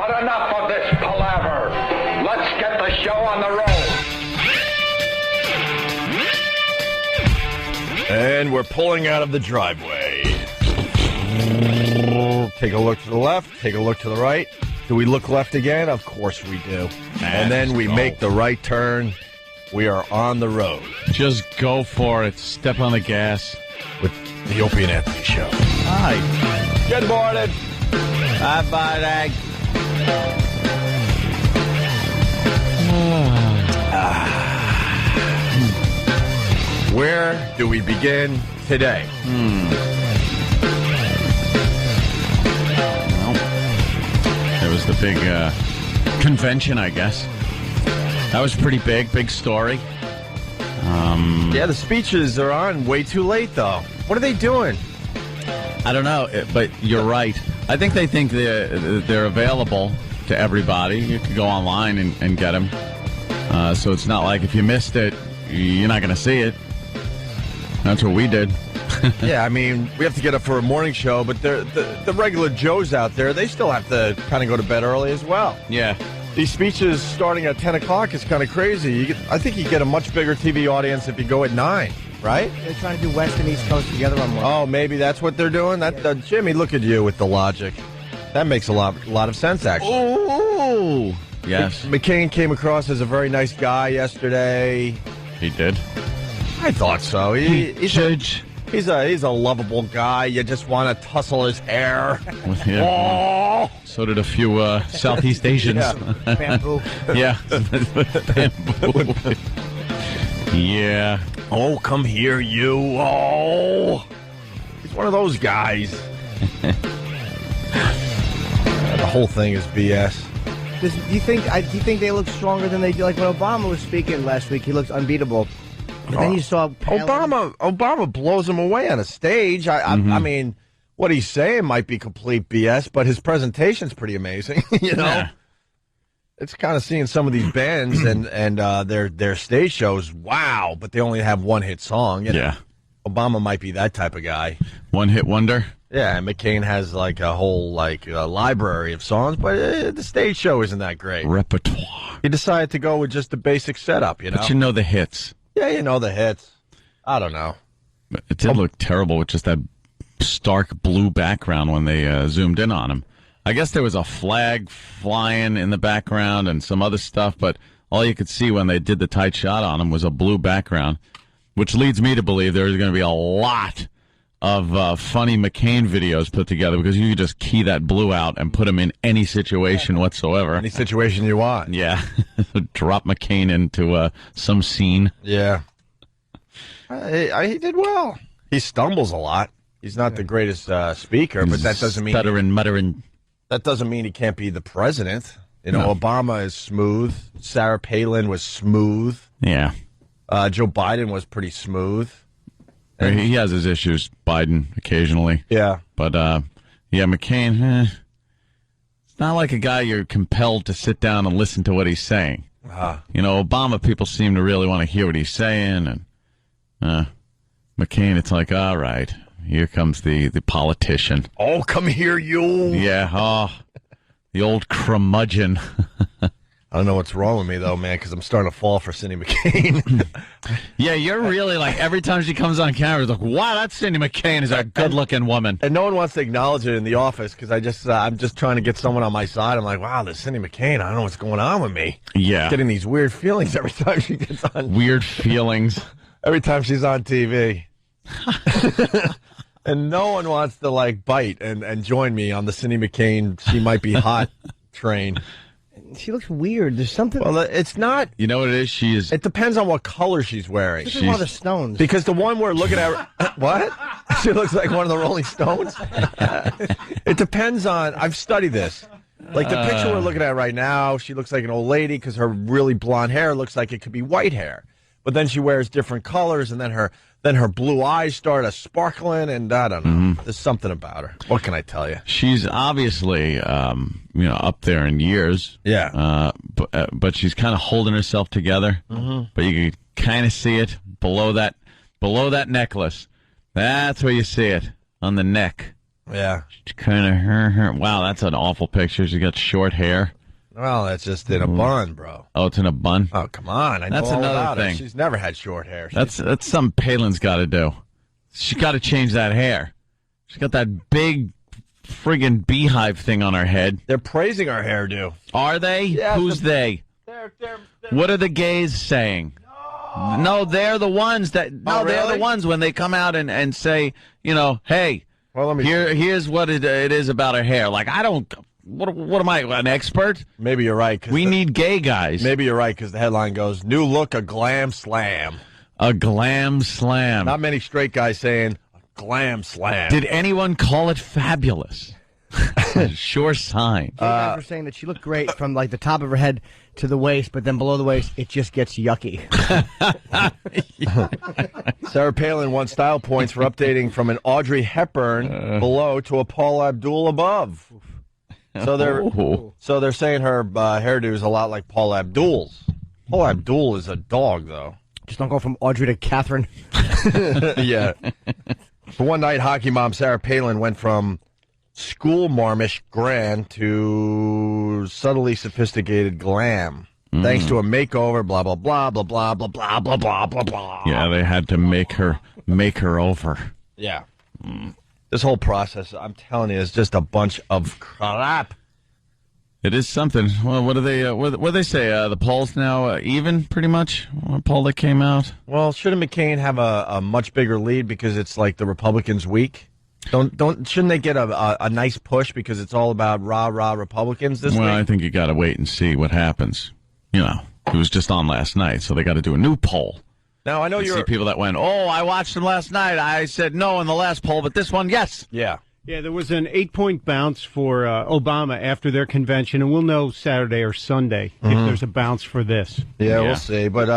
But enough of this palaver. Let's get the show on the road. And we're pulling out of the driveway. Take a look to the left, take a look to the right. Do we look left again? Of course we do. And then we make the right turn. We are on the road. Just go for it. Step on the gas. With the Opie and Anthony Show. Hi. Good morning. Bye-bye. Where do we begin today? Well, there was the big convention, I guess. That was pretty big story. Yeah, the speeches are on way too late, though. What are they doing? I don't know, but you're right. I think they think they're available to everybody. You can go online and get them. So it's not like if you missed it, you're not going to see it. That's what we did. Yeah, I mean, we have to get up for a morning show, but the regular Joes out there, they still have to kind of go to bed early as well. Yeah. These speeches starting at 10 o'clock is kind of crazy. I think you get a much bigger TV audience if you go at 9, right? They're trying to do West and East Coast together on one. Oh, maybe that's what they're doing? Jimmy, look at you with the logic. That makes a lot of sense, actually. Oh, yes. McCain came across as a very nice guy yesterday. He did. I thought so. He's a lovable guy. You just want to tussle his hair. Yeah. Oh. So did a few Southeast Asians. Yeah. Bamboo. Yeah. Bamboo. Yeah. Oh, come here, you. Oh. He's one of those guys. The whole thing is BS. Do you think they look stronger than they do? Like when Obama was speaking last week, he looked unbeatable. But then you saw Palin. Obama blows him away on a stage. I mean, what he's saying might be complete BS, but his presentation's pretty amazing. You know, Yeah. It's kind of seeing some of these bands and their stage shows. Wow, but they only have one hit song. You know? Yeah. Obama might be that type of guy. One hit wonder. Yeah, and McCain has like a whole library of songs, but the stage show isn't that great. Repertoire. He decided to go with just the basic setup. You know, But you know the hits. yeah, you know the hits. I don't know. It did look terrible with just that stark blue background when they zoomed in on him. I guess there was a flag flying in the background and some other stuff, but all you could see when they did the tight shot on him was a blue background, which leads me to believe there's going to be a lot of funny McCain videos put together because you could just key that blue out and put him in any situation whatsoever. Any situation you want. Yeah. Drop McCain into some scene. Yeah. He did well. He stumbles a lot. He's not the greatest speaker, but that doesn't mean Stuttering, muttering. that doesn't mean he can't be the president. You know, No. Obama is smooth. Sarah Palin was smooth. Yeah. Joe Biden was pretty smooth. He has his issues, Biden, occasionally. Yeah. But, yeah, McCain, it's not like a guy you're compelled to sit down and listen to what he's saying. You know, Obama, people seem to really want to hear what he's saying. And McCain, it's like, all right, here comes the politician. Oh, come here, you. Yeah, the old curmudgeon. I don't know what's wrong with me, though, man, because I'm starting to fall for Cindy McCain. Yeah, you're really like, every time she comes on camera, it's like, wow, that Cindy McCain is a good-looking woman. And no one wants to acknowledge it in the office because I'm just trying to get someone on my side. I'm like, wow, this Cindy McCain, I don't know what's going on with me. Yeah. Getting these weird feelings every time she gets on. Weird feelings. Every time she's on TV. And no one wants to, like, bite and join me on the Cindy McCain, she might be hot train. She looks weird. There's something. Well, it's not. You know what it is? It depends on what color she's wearing. This is one of the Stones. Because the one we're looking at, what? She looks like one of the Rolling Stones. It depends on. I've studied this. Like the picture we're looking at right now, she looks like an old lady because her really blonde hair looks like it could be white hair. But then she wears different colors, and then her blue eyes start sparkling, and I don't know. There's something about her. What can I tell you? She's obviously, up there in years. Yeah. But she's kind of holding herself together. But you can kind of see it below that necklace. That's where you see it, on the neck. Yeah. Kind of her. Wow, that's an awful picture. She got short hair. Well, that's just in a bun, bro. Oh, it's in a bun? Oh, come on. I know That's all another about thing. her. She's never had short hair. That's something Palin's got to do. She got to change that hair. She's got that big friggin' beehive thing on her head. They're praising her hairdo. Are they? Yeah, Who's they? They're What are the gays saying? No, they're the ones that. No, Oh, they're really? the ones when they come out and say, hey, Well, let me here's what it is about her hair. Like, I don't. What am I, an expert? Maybe you're right. We need gay guys. Maybe you're right because the headline goes, "New look, a glam slam." A glam slam. Not many straight guys saying a glam slam. Did anyone call it fabulous? Sure sign. Guys were saying that she looked great from like the top of her head to the waist, but then below the waist, it just gets yucky. Sarah Palin won style points for updating from an Audrey Hepburn below to a Paula Abdul above. So they're saying her hairdo is a lot like Paula Abdul's. Paula Abdul is a dog, though. Just don't go from Audrey to Catherine. Yeah. For one night, hockey mom Sarah Palin went from school marmish grand to subtly sophisticated glam. Thanks to a makeover, blah, blah, blah, blah, blah, blah, blah, blah, blah, blah, blah. Yeah, they had to make her over. Yeah. This whole process, I'm telling you, is just a bunch of crap. It is something. Well, what do they? What do they say? The polls now even, pretty much. What poll that came out? Well, shouldn't McCain have a much bigger lead because it's like the Republicans' week? Shouldn't they get a nice push because it's all about rah Republicans this week? Well, I think you got to wait and see what happens. It was just on last night, so they got to do a new poll. Now I know See people that went, I watched them last night. I said no in the last poll, but this one, yes. Yeah. Yeah, there was an 8-point bounce for Obama after their convention, and we'll know Saturday or Sunday if there's a bounce for this. Yeah, we'll see. But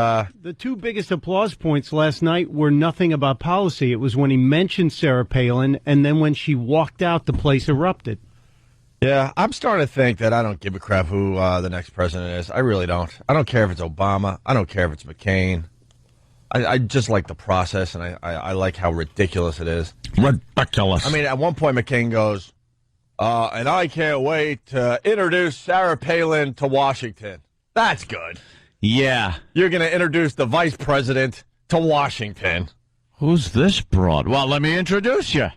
The two biggest applause points last night were nothing about policy. It was when he mentioned Sarah Palin, and then when she walked out, the place erupted. yeah, I'm starting to think that I don't give a crap who the next president is. I really don't. I don't care if it's Obama. I don't care if it's McCain. I just like the process, and I like how ridiculous it is. Ridiculous. I mean, at one point, McCain goes, and I can't wait to introduce Sarah Palin to Washington. That's good. Yeah. You're going to introduce the vice president to Washington. Who's this broad? Well, let me introduce you.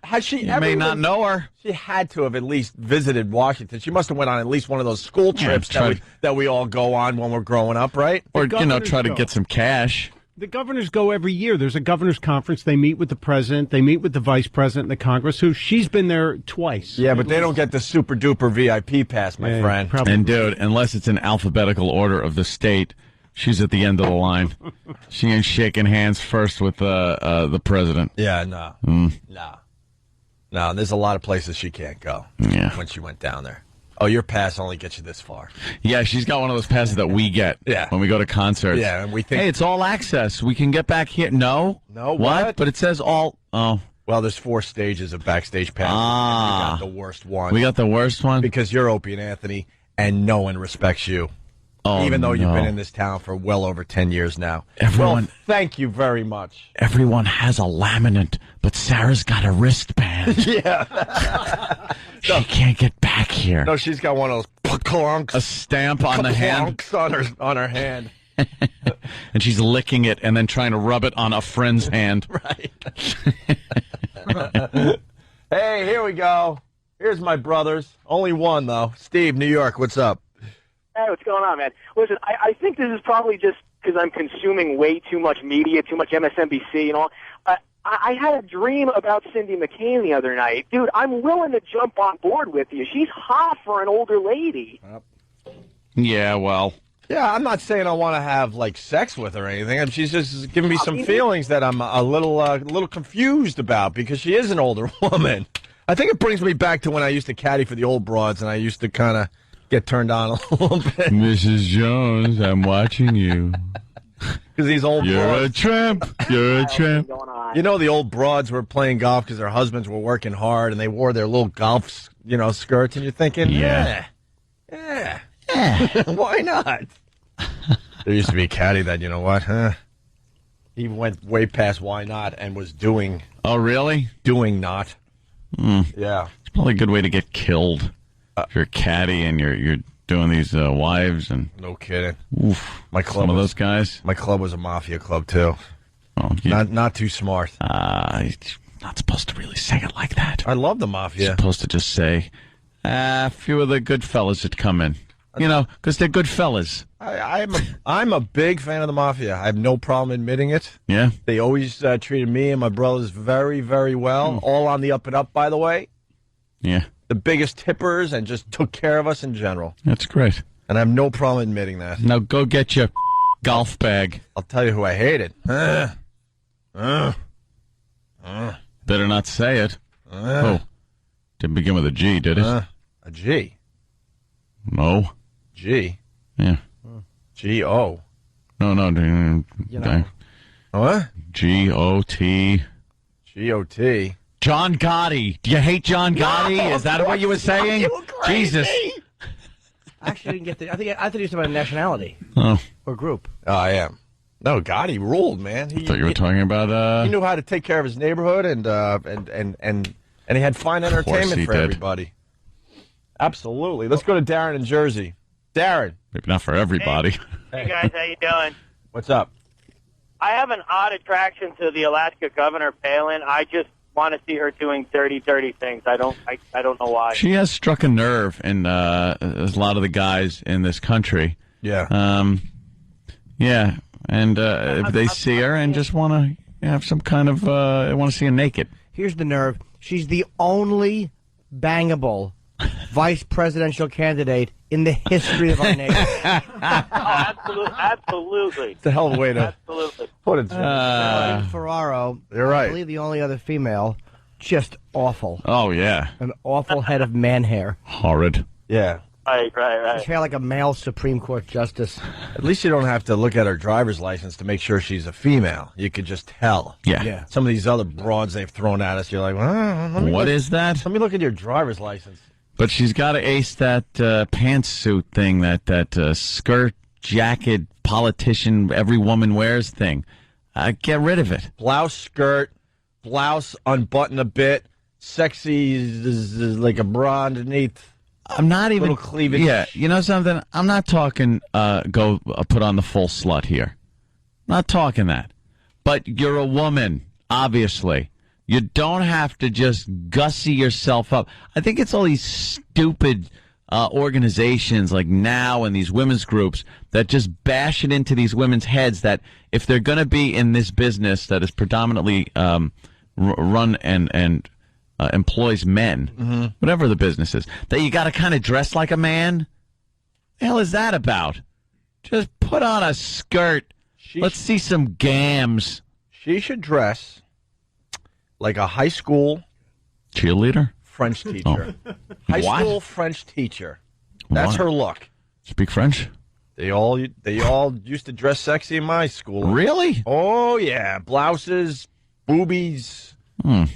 Has she You ever may not even- know her. She had to have at least visited Washington. She must have went on at least one of those school trips that we all go on when we're growing up, right? Or, governors try to go. get some cash. The governors go every year. There's a governor's conference. They meet with the president. They meet with the vice president and the Congress, who she's been there twice. Yeah, but they don't get the super duper VIP pass, my friend. Probably. And, dude, unless it's in alphabetical order of the state, she's at the end of the line. She ain't shaking hands first with the president. Yeah, no. No, there's a lot of places she can't go when she went down there. Oh, your pass only gets you this far. Yeah, she's got one of those passes that we get when we go to concerts. Yeah, and we think... Hey, it's all access. We can get back here. No. What? But it says all... Oh. Well, there's 4 stages of backstage passes. Ah. And we got the worst one. We got the worst one? Because you're Opie and Anthony, and no one respects you. Oh, even though you've no. been in this town for well over 10 years now. Everyone- Well, thank you very much. Everyone has a laminate, but Sarah's got a wristband. Yeah. She can't get back here. No, she's got one of those clunks. A stamp on the hand. On her hand. And she's licking it and then trying to rub it on a friend's hand. Right. Hey, here we go. Here's my brothers. Only one, though. Steve, New York, what's up? Hey, what's going on, man? Listen, I think this is probably just because I'm consuming way too much media, too much MSNBC and all. I had a dream about Cindy McCain the other night. Dude, I'm willing to jump on board with you. She's hot for an older lady. Yeah, well. Yeah, I'm not saying I want to have, like, sex with her or anything. She's just giving me some feelings that I'm a little confused about because she is an older woman. I think it brings me back to when I used to caddy for the old broads and I used to kind of get turned on a little bit. Mrs. Jones, I'm watching you. Because these old You're broads. a tramp. You're a tramp. Going on. You know, the old broads were playing golf because their husbands were working hard and they wore their little golf, skirts, and you're thinking, Yeah. why not? There used to be a caddy that, you know what, he went way past why not and was doing Oh, really? not. Yeah. It's probably a good way to get killed. If you're a caddy and you're doing these wives and No kidding. oof, My club some of was- those guys. My club was a mafia club, too. Oh, you're Not too smart. not supposed to really say it like that. I love the You're mafia. supposed to just say, a few of the good fellas that come in. You know, because they're good fellas. I'm a big fan of the mafia. I have no problem admitting it. Yeah? They always treated me and my brothers very, very well. All on the up and up, by the way. Yeah. The biggest tippers and just took care of us in general. That's great. And I have no problem admitting that. Now go get your golf bag. I'll tell you who I hated. Better not say it. Oh. Didn't begin with a G, did it? A G. No. G. Yeah. G-O. No. What? G-O-T. G-O-T. John Gotti. Do you hate John Gotti? Is that what you were saying? Jesus. Actually, didn't get the. I thought you were about nationality Oh. or group. Oh, I am. No, God, he ruled, man. I thought you were talking about... He knew how to take care of his neighborhood, and he had fine entertainment he for did. everybody. Absolutely. Let's go to Darren in Jersey. Darren, Maybe not for everybody. Hey guys, how you doing? what's up? I have an odd attraction to the Alaska Governor Palin. I just want to see her doing dirty things. I don't know why. She has struck a nerve in a lot of the guys in this country. Yeah. Yeah, and if they see her and just want to have some kind of... want to see her naked. Here's the nerve. She's the only bangable vice presidential candidate in the history of our nation. Absolutely. It's a hell of a way to Absolutely. put it. Ferraro, You're right. I believe the only other female, just awful. Oh, yeah. An awful head of man hair. Horrid. Yeah. Right. His hair like a male Supreme Court justice. At least you don't have to look at her driver's license to make sure she's a female. You could just tell. Yeah. Some of these other broads they've thrown at us, you're like, well, What is that? Let me look at your driver's license. But she's got to ace that pantsuit thing, that skirt, jacket, politician, every woman wears thing. Get rid of it. Blouse, skirt, blouse, unbutton a bit, sexy is like a bra underneath. I'm not even... Little cleavage. Yeah, you know something? I'm not talking go put on the full slut here. Not talking that. But you're a woman, obviously. You don't have to just gussy yourself up. I think it's all these stupid organizations like NOW and these women's groups that just bash it into these women's heads that if they're going to be in this business that is predominantly run and employs men, whatever the business is, that you got to kind of dress like a man. The hell is that about? Just put on a skirt. Let's see some gams. She should dress like a high school Cheerleader? French teacher. High What? school French teacher. That's What? her look. Speak French? They all used to dress sexy in my school. Really? Oh yeah, blouses, boobies,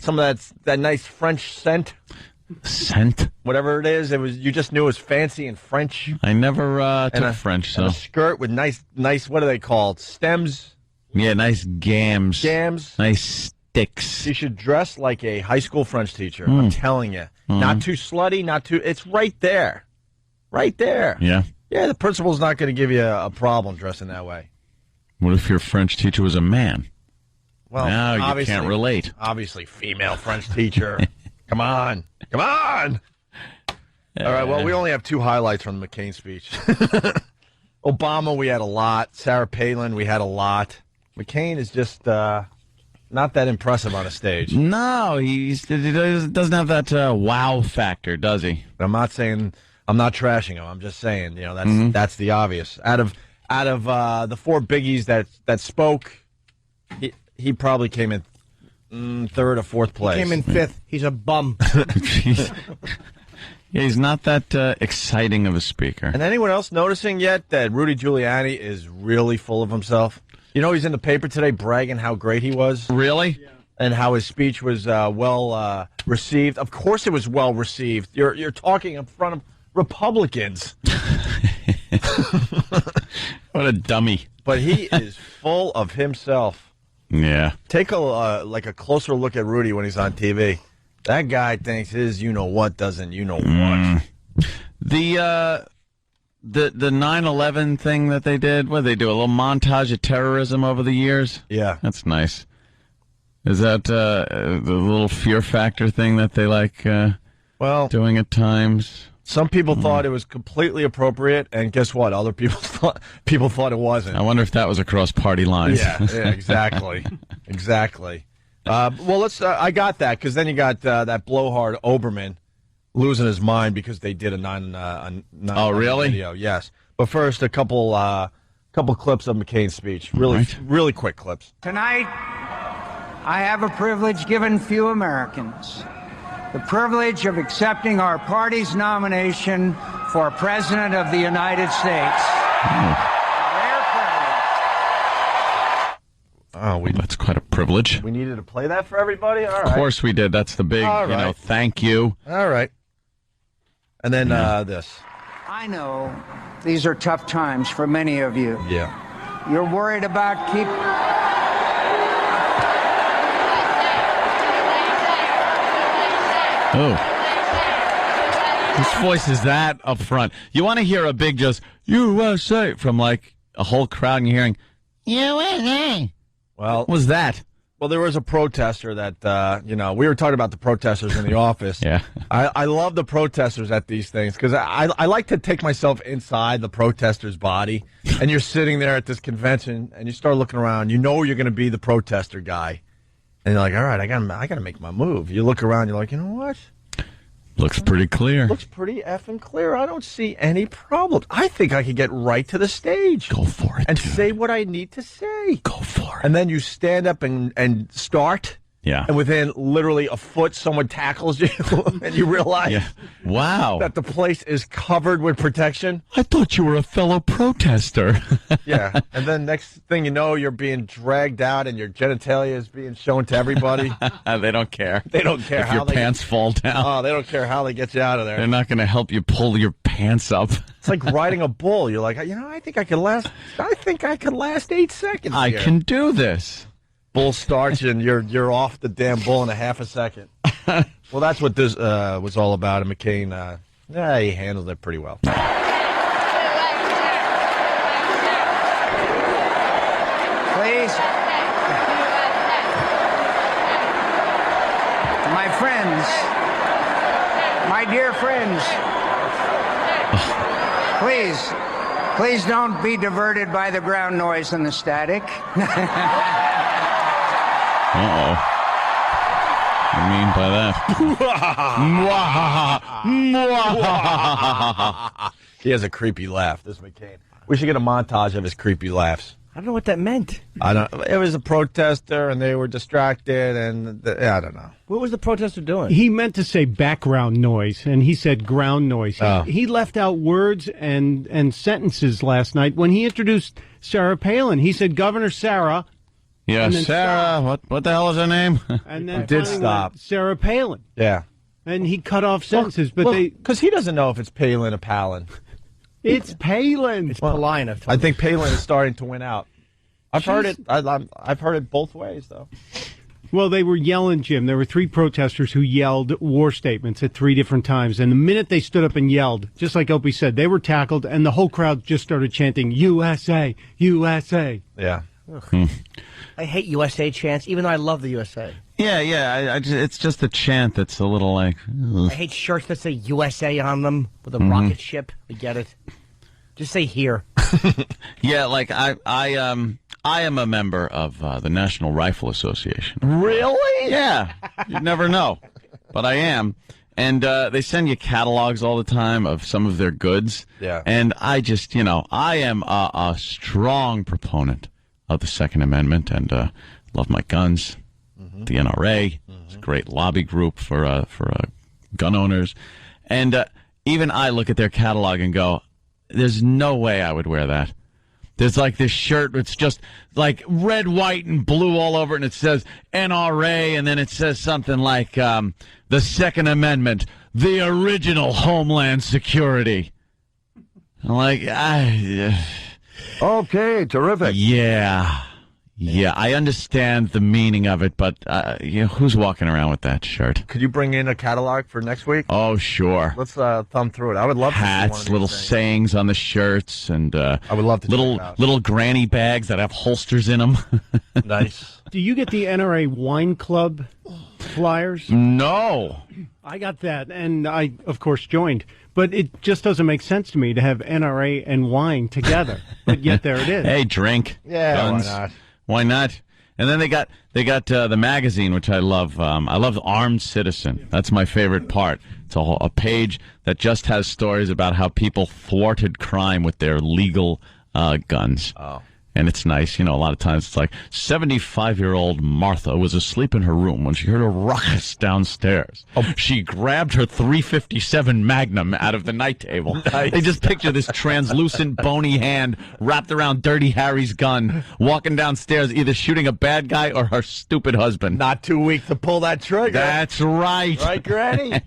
some of that nice French scent, Scent? whatever it is. You just knew it was fancy and French. I never And took French, and so... a skirt with nice. What are they called? Stems, Yeah, nice gams. jams. Nice sticks. She should dress like a high school French teacher. I'm telling you, not too slutty, not too. It's right there, right there. Yeah. Yeah, the principal's not going to give you a problem dressing that way. What if your French teacher was a man? Well, Now you obviously- can't relate. Obviously, female French teacher. Come on. All right, well, we only have two highlights from the McCain speech. Obama, we had a lot. Sarah Palin, we had a lot. McCain is just not that impressive on a stage. No, he doesn't have that wow factor, does he? I'm not saying I'm not trashing him. I'm just saying, that's the obvious. Out of the four biggies that spoke, he probably came in third or fourth place. Came in fifth. He's a bum. Yeah, he's not that exciting of a speaker. And anyone else noticing yet that Rudy Giuliani is really full of himself? You know, he's in the paper today bragging how great he was. Really? Yeah. And how his speech was well received. Of course it was well received. You're talking in front of Republicans. What a dummy. But he is full of himself. Yeah. Take a closer look at Rudy when he's on TV. That guy thinks his you-know-what doesn't you-know-what. The 9/11 thing that they did, what did they do? A little montage of terrorism over the years? Yeah. That's nice. Is that the little fear factor thing that they like doing at times? Some people thought it was completely appropriate, and guess what? Other people thought it wasn't. I wonder if that was across party lines. Yeah, exactly. Exactly. Well, let's. I got that, because then you got that blowhard Olbermann losing his mind because they did a 9/11 video. Yes, but first a couple clips of McCain's speech. Really quick clips. Tonight, I have a privilege given few Americans: the privilege of accepting our party's nomination for President of the United States. Rare privilege. That's quite a privilege. We needed to play that for everybody. All right. Of course we did. That's the big, thank you. All right. And then this. I know these are tough times for many of you. Yeah. You're worried about Oh. Whose voice is that up front? You want to hear a big just, USA, from like a whole crowd and you're hearing, USA. Well, What was that? Well, there was a protester that, we were talking about the protesters in the office. Yeah. I love the protesters at these things because I like to take myself inside the protester's body. And you're sitting there at this convention and you start looking around. You know you're going to be the protester guy. And you're like, all right, I gotta make my move. You look around, you're like, you know what? Looks pretty clear. Looks pretty effing clear. I don't see any problems. I think I could get right to the stage. Go for it, and dude. say what I need to say. Go for it. And then you stand up and start. Yeah. And within literally a foot, someone tackles you, and you realize wow, that the place is covered with protection. I thought you were a fellow protester. Yeah. And then next thing you know, you're being dragged out and your genitalia is being shown to everybody. They don't care. They don't care if how your pants fall down. Oh, they don't care how they get you out of there. They're not going to help you pull your pants up. It's like riding a bull. You're like, I think I could last 8 seconds. I here. can do this. Bull starts and you're off the damn bull in a half a second. Well, that's what this was all about. And McCain, he handled it pretty well. Please, my friends, my dear friends, please don't be diverted by the ground noise and the static. Uh-oh. What do you mean by that? He has a creepy laugh, this McCain. We should get a montage of his creepy laughs. I don't know what that meant. I don't. It was a protester, and they were distracted, and I don't know. What was the protester doing? He meant to say background noise, and he said ground noise. He left out words and sentences last night when he introduced Sarah Palin. He said, Governor Sarah. Yeah, Sarah, what the hell is her name? And then did stop. Sarah Palin. Yeah. And he cut off sentences, because he doesn't know if it's Palin or Palin. It's Palin. It's Palin. I think Palin is starting to win out. I've heard it. I've heard it both ways, though. Well, they were yelling, Jim. There were 3 protesters who yelled war statements at 3 different times. And the minute they stood up and yelled, just like Opie said, they were tackled, and the whole crowd just started chanting, USA, USA. Yeah. I hate USA chants, even though I love the USA. Yeah. It's just a chant that's a little like... I hate shirts that say USA on them with a rocket ship. I get it. Just say here. Yeah, like I am a member of the National Rifle Association. Really? Yeah. You'd never know. But I am. And they send you catalogs all the time of some of their goods. Yeah. And I just, I am a strong proponent of the Second Amendment and love my guns. The NRA. It's a great lobby group for gun owners. And even I look at their catalog and go, there's no way I would wear that. There's like this shirt that's just like red, white, and blue all over it, and it says NRA, and then it says something like the Second Amendment, the original Homeland Security. I'm like, okay, terrific. Yeah. Yeah, I understand the meaning of it, but who's walking around with that shirt? Could you bring in a catalog for next week? Oh, sure. Let's thumb through it. I would love to see one of Hats, these little things. sayings on the shirts, and I would love to check it out. little granny bags that have holsters in them. Nice. Do you get the NRA Wine Club flyers? No. I got that, and I, of course, joined. But it just doesn't make sense to me to have NRA and wine together. But yet there it is. Hey, drink. Yeah, Guns. why not? Why not? And then they got the magazine, which I love. I love Armed Citizen. That's my favorite part. It's a page that just has stories about how people thwarted crime with their legal guns. Oh. And it's nice. A lot of times it's like 75-year-old Martha was asleep in her room when she heard a ruckus downstairs. Oh. She grabbed her .357 Magnum out of the night table. Nice. They just picture this translucent, bony hand wrapped around Dirty Harry's gun, walking downstairs, either shooting a bad guy or her stupid husband. Not too weak to pull that trigger. That's right. Right, Granny?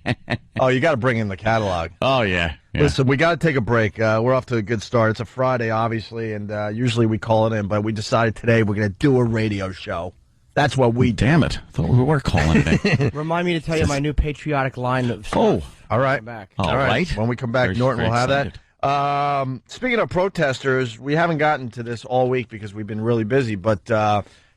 Oh, you got to bring in the catalog. Oh, yeah. Listen, we got to take a break. We're off to a good start. It's a Friday, obviously, and usually we call it in, but we decided today we're going to do a radio show. That's what we do. Damn it. I thought we were calling it. Remind me to tell you my new patriotic line of stuff. Oh, all right. Back. all right. When we come back, Very- Norton very will have excited. that. Speaking of protesters, we haven't gotten to this all week because we've been really busy, but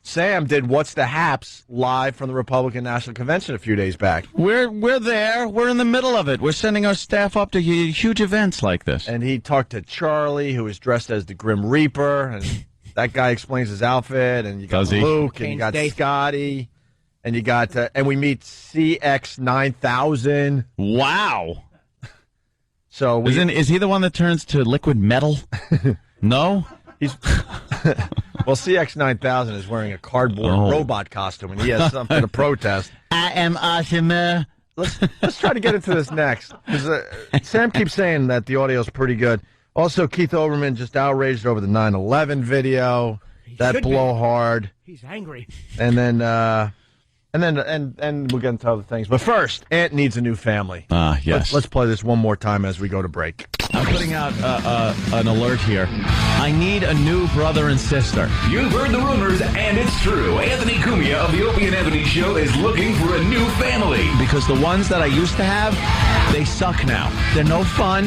Sam did What's the Haps live from the Republican National Convention a few days back. We're there. We're in the middle of it. We're sending our staff up to huge events like this. And he talked to Charlie, who is dressed as the Grim Reaper, and that guy explains his outfit, and you got Does he? Luke, and you got Scotty, and you got, and we meet CX-9000. Wow. So Is he the one that turns to liquid metal? No? he's well, CX-9000 is wearing a cardboard robot costume, and he has something to protest. I am awesome. Let's try to get into this next, because Sam keeps saying that the audio is pretty good. Also, Keith Olbermann just outraged over the 9/11 video. That blowhard. He's angry. And then we'll get into other things. But first, Ant needs a new family. Yes. Let's play this one more time as we go to break. I'm putting out an alert here. I need a new brother and sister. You've heard the rumors, and it's true. Anthony Cumia of the Opie and Anthony Show is looking for a new family. Because the ones that I used to have, they suck now. They're no fun.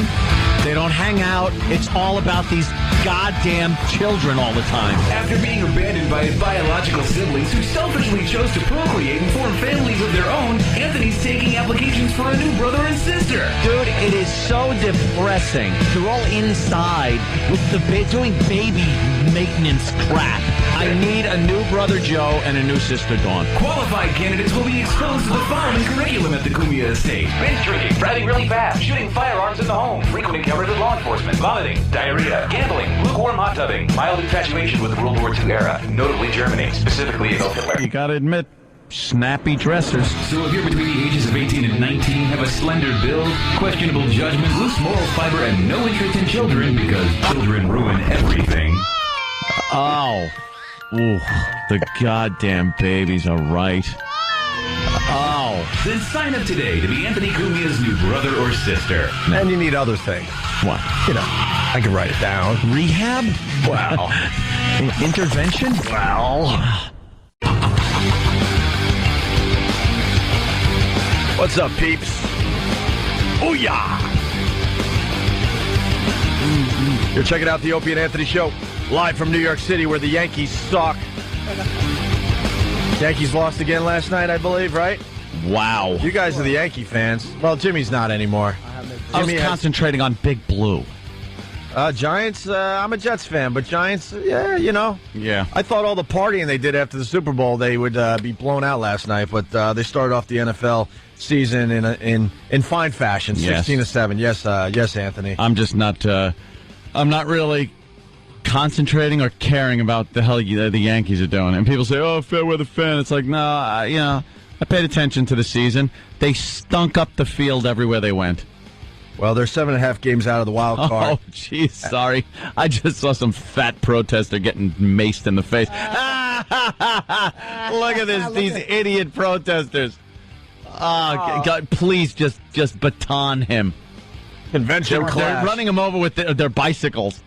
They don't hang out. It's all about these goddamn children all the time. After being abandoned by his biological siblings who selfishly chose to procreate and form families of their own, Anthony's taking applications for a new brother and sister. Dude, it is so depressing. They're all inside with doing baby maintenance crap. I need a new brother Joe and a new sister Dawn. Qualified candidates will be exposed to the following curriculum at the Cumia estate: binge drinking, driving really fast, shooting firearms in the home, frequent encounters with law enforcement, vomiting, diarrhea, gambling, lukewarm hot tubbing, mild infatuation with the World War II era, notably Germany, specifically Adolf Hitler. You gotta admit, snappy dressers. So if you're between the ages of 18 and 19, have a slender build, questionable judgment, loose moral fiber, and no interest in children because children ruin everything. Oh. Ooh, the goddamn babies are right. Oh. Then sign up today to be Anthony Cumia's new brother or sister. And you need other things. What? I can write it down. Rehab? Wow. Intervention? Well. What's up, peeps? Oh, yeah. You're checking out the Opie and Anthony Show, live from New York City, where the Yankees suck. Yankees lost again last night, I believe, right? Wow. You guys are the Yankee fans. Well, Jimmy's not anymore. I was concentrating on Big Blue. Giants, I'm a Jets fan, but Giants, yeah, Yeah. I thought all the partying they did after the Super Bowl, they would be blown out last night, but they started off the NFL season in fine fashion, Yes. 16-7. Yes, Anthony. I'm just not. I'm not really concentrating or caring about the hell the Yankees are doing. And people say, "Oh, fair weather fan." It's like, no, I paid attention to the season. They stunk up the field everywhere they went. Well, they're 7.5 games out of the wild card. Oh, jeez, sorry. I just saw some fat protester getting maced in the face. Look at this, these idiot protesters. Oh, God, please just baton him. Convention They're class. running him over with their bicycles.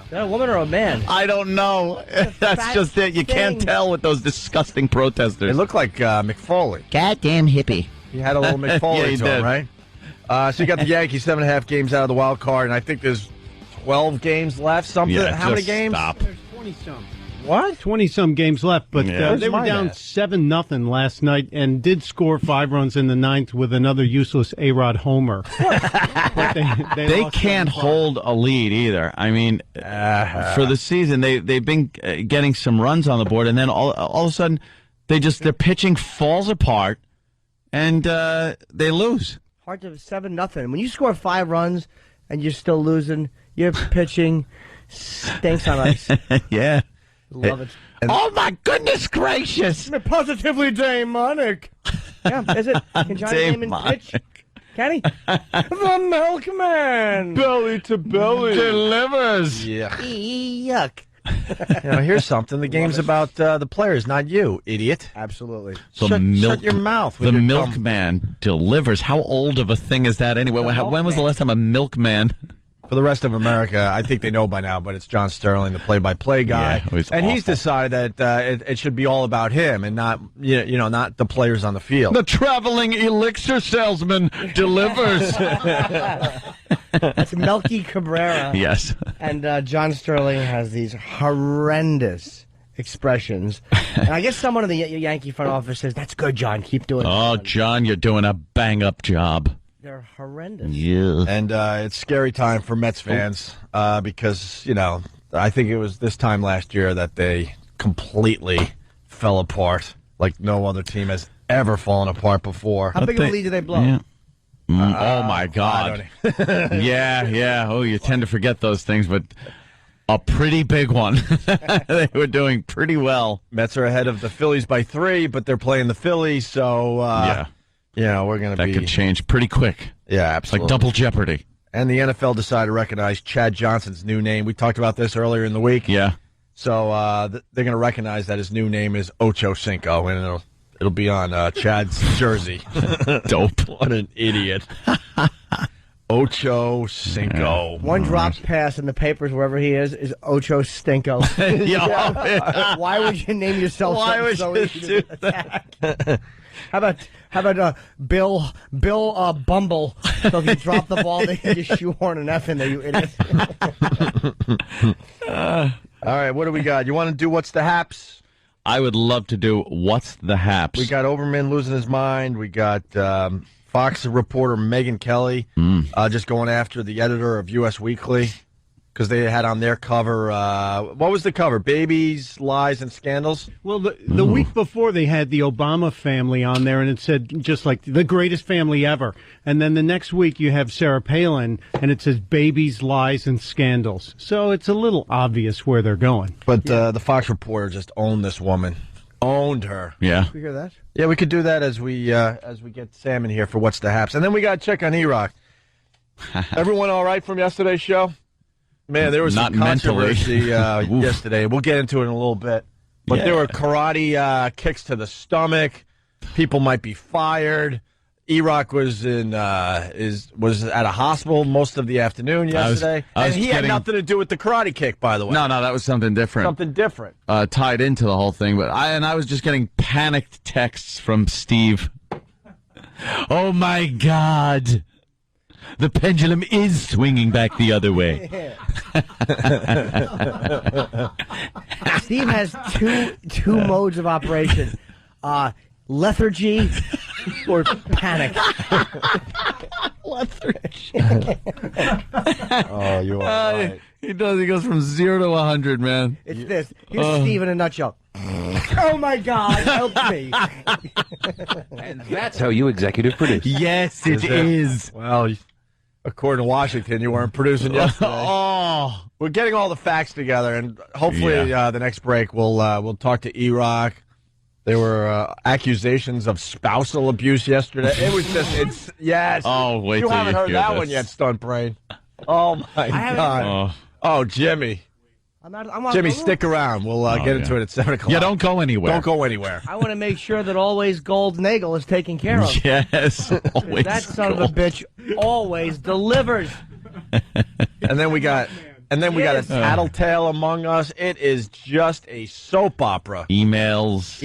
Is that a woman or a man? I don't know. That's just it. You can't tell with those disgusting protesters. It looked like Mick Foley. Goddamn hippie. He had a little Mick Foley Yeah, he to him, did. right? So you got the Yankees 7.5 games out of the wild card, and I think there's 12 games left. Something. Yeah, How many just games? Stop. There's 20-some. What? 20-some games left, but Yeah. they were Where's down mine at? 7-0 last night and did score 5 runs in the ninth with another useless A-Rod homer. But They lost can't 7-5. hold a lead either. I mean, for the season, they've been getting some runs on the board, and then all of a sudden, their pitching falls apart, and they lose. Hard to 7-0. When you score 5 runs and you're still losing, your pitching stinks on ice. Yeah. Love it. Oh my goodness gracious! Positively demonic. Yeah, is it? Can Johnny Damon Demonic. pitch? Can he? The milkman. Belly to belly. Delivers. Yeah. Yuck. Here's something. The game's about the players, not you, idiot. Absolutely. Shut your mouth. The with your milkman delivers. How old of a thing is that anyway? When was the last time a milkman? For the rest of America, I think they know by now, but it's John Sterling, the play-by-play guy, Yeah, he's and he's awful. decided that it should be all about him and not not the players on the field. The traveling elixir salesman delivers. That's Melky Cabrera. Yes. And John Sterling has these horrendous expressions. And I guess someone in the Yankee front office says, "That's good, John. Keep doing it." Oh, John, you're doing a bang-up job. They're horrendous. Yeah. And it's scary time for Mets fans because, I think it was this time last year that they completely fell apart like no other team has ever fallen apart before. How big of a lead did they blow? Yeah. Oh, my God. Yeah. Oh, you tend to forget those things, but a pretty big one. They were doing pretty well. Mets are ahead of the Phillies by 3, but they're playing the Phillies, so we're going to be... That could change pretty quick. Yeah, Like absolutely. double jeopardy. And the NFL decided to recognize Chad Johnson's new name. We talked about this earlier in the week. Yeah. So they're going to recognize that his new name is Ocho Cinco, and it'll be on Chad's jersey. Dope. What an idiot. Ocho Cinco. One drop pass in the papers wherever he is Ocho Stinko. Yeah. Why would you name yourself Why something would so you easy do to attack? How about Bill Bumble? So if you drop the ball, they can just shoehorn an F in there, you idiot. All right, what do we got? You want to do What's the Haps? I would love to do What's the Haps. We got Olbermann losing his mind. We got Fox reporter Megyn Kelly just going after the editor of U.S. Weekly because they had on their cover, what was the cover? Babies, Lies, and Scandals? Well, the week before they had the Obama family on there, and it said just like the greatest family ever. And then the next week you have Sarah Palin, and it says babies, lies, and scandals. So it's a little obvious where they're going. But the Fox reporter just owned this woman. Owned her. Yeah. You hear that? Yeah, we could do that as we get Sam in here for What's the Haps. And then we got to check on E-Rock. Everyone all right from yesterday's show? Man, there was Not some controversy mentally. yesterday. We'll get into it in a little bit. But there were karate kicks to the stomach. People might be fired. E-Rock was was at a hospital most of the afternoon yesterday. I was and he had getting- nothing to do with the karate kick, by the way. No, that was something different. Something different. Tied into the whole thing. But I was just getting panicked texts from Steve. Oh, my God. The pendulum is swinging back the other way. Steve has two modes of operation: lethargy or panic. Lethargy. Oh, you are right. He does. He goes from 0 to 100, man. It's this. Here's Steve in a nutshell. Oh my God, help me! And that's how you executive produce. Yes, it is. Well, according to Washington, you weren't producing yesterday. Oh, We're getting all the facts together, and hopefully the next break we'll talk to E-Rock. There were accusations of spousal abuse yesterday. It was just, yes. Oh, wait You till haven't you heard hear that this. one yet, Stunt Brain. Oh, my God. Oh, Jimmy. Jimmy, stick around. We'll get into it at 7 o'clock. Yeah, don't go anywhere. Don't go anywhere. I want to make sure that always Gold Nagel is taken care of. Yes. Always That son of a bitch always delivers. And then we got And then we got a tattletale among us. It is just a soap opera. Emails,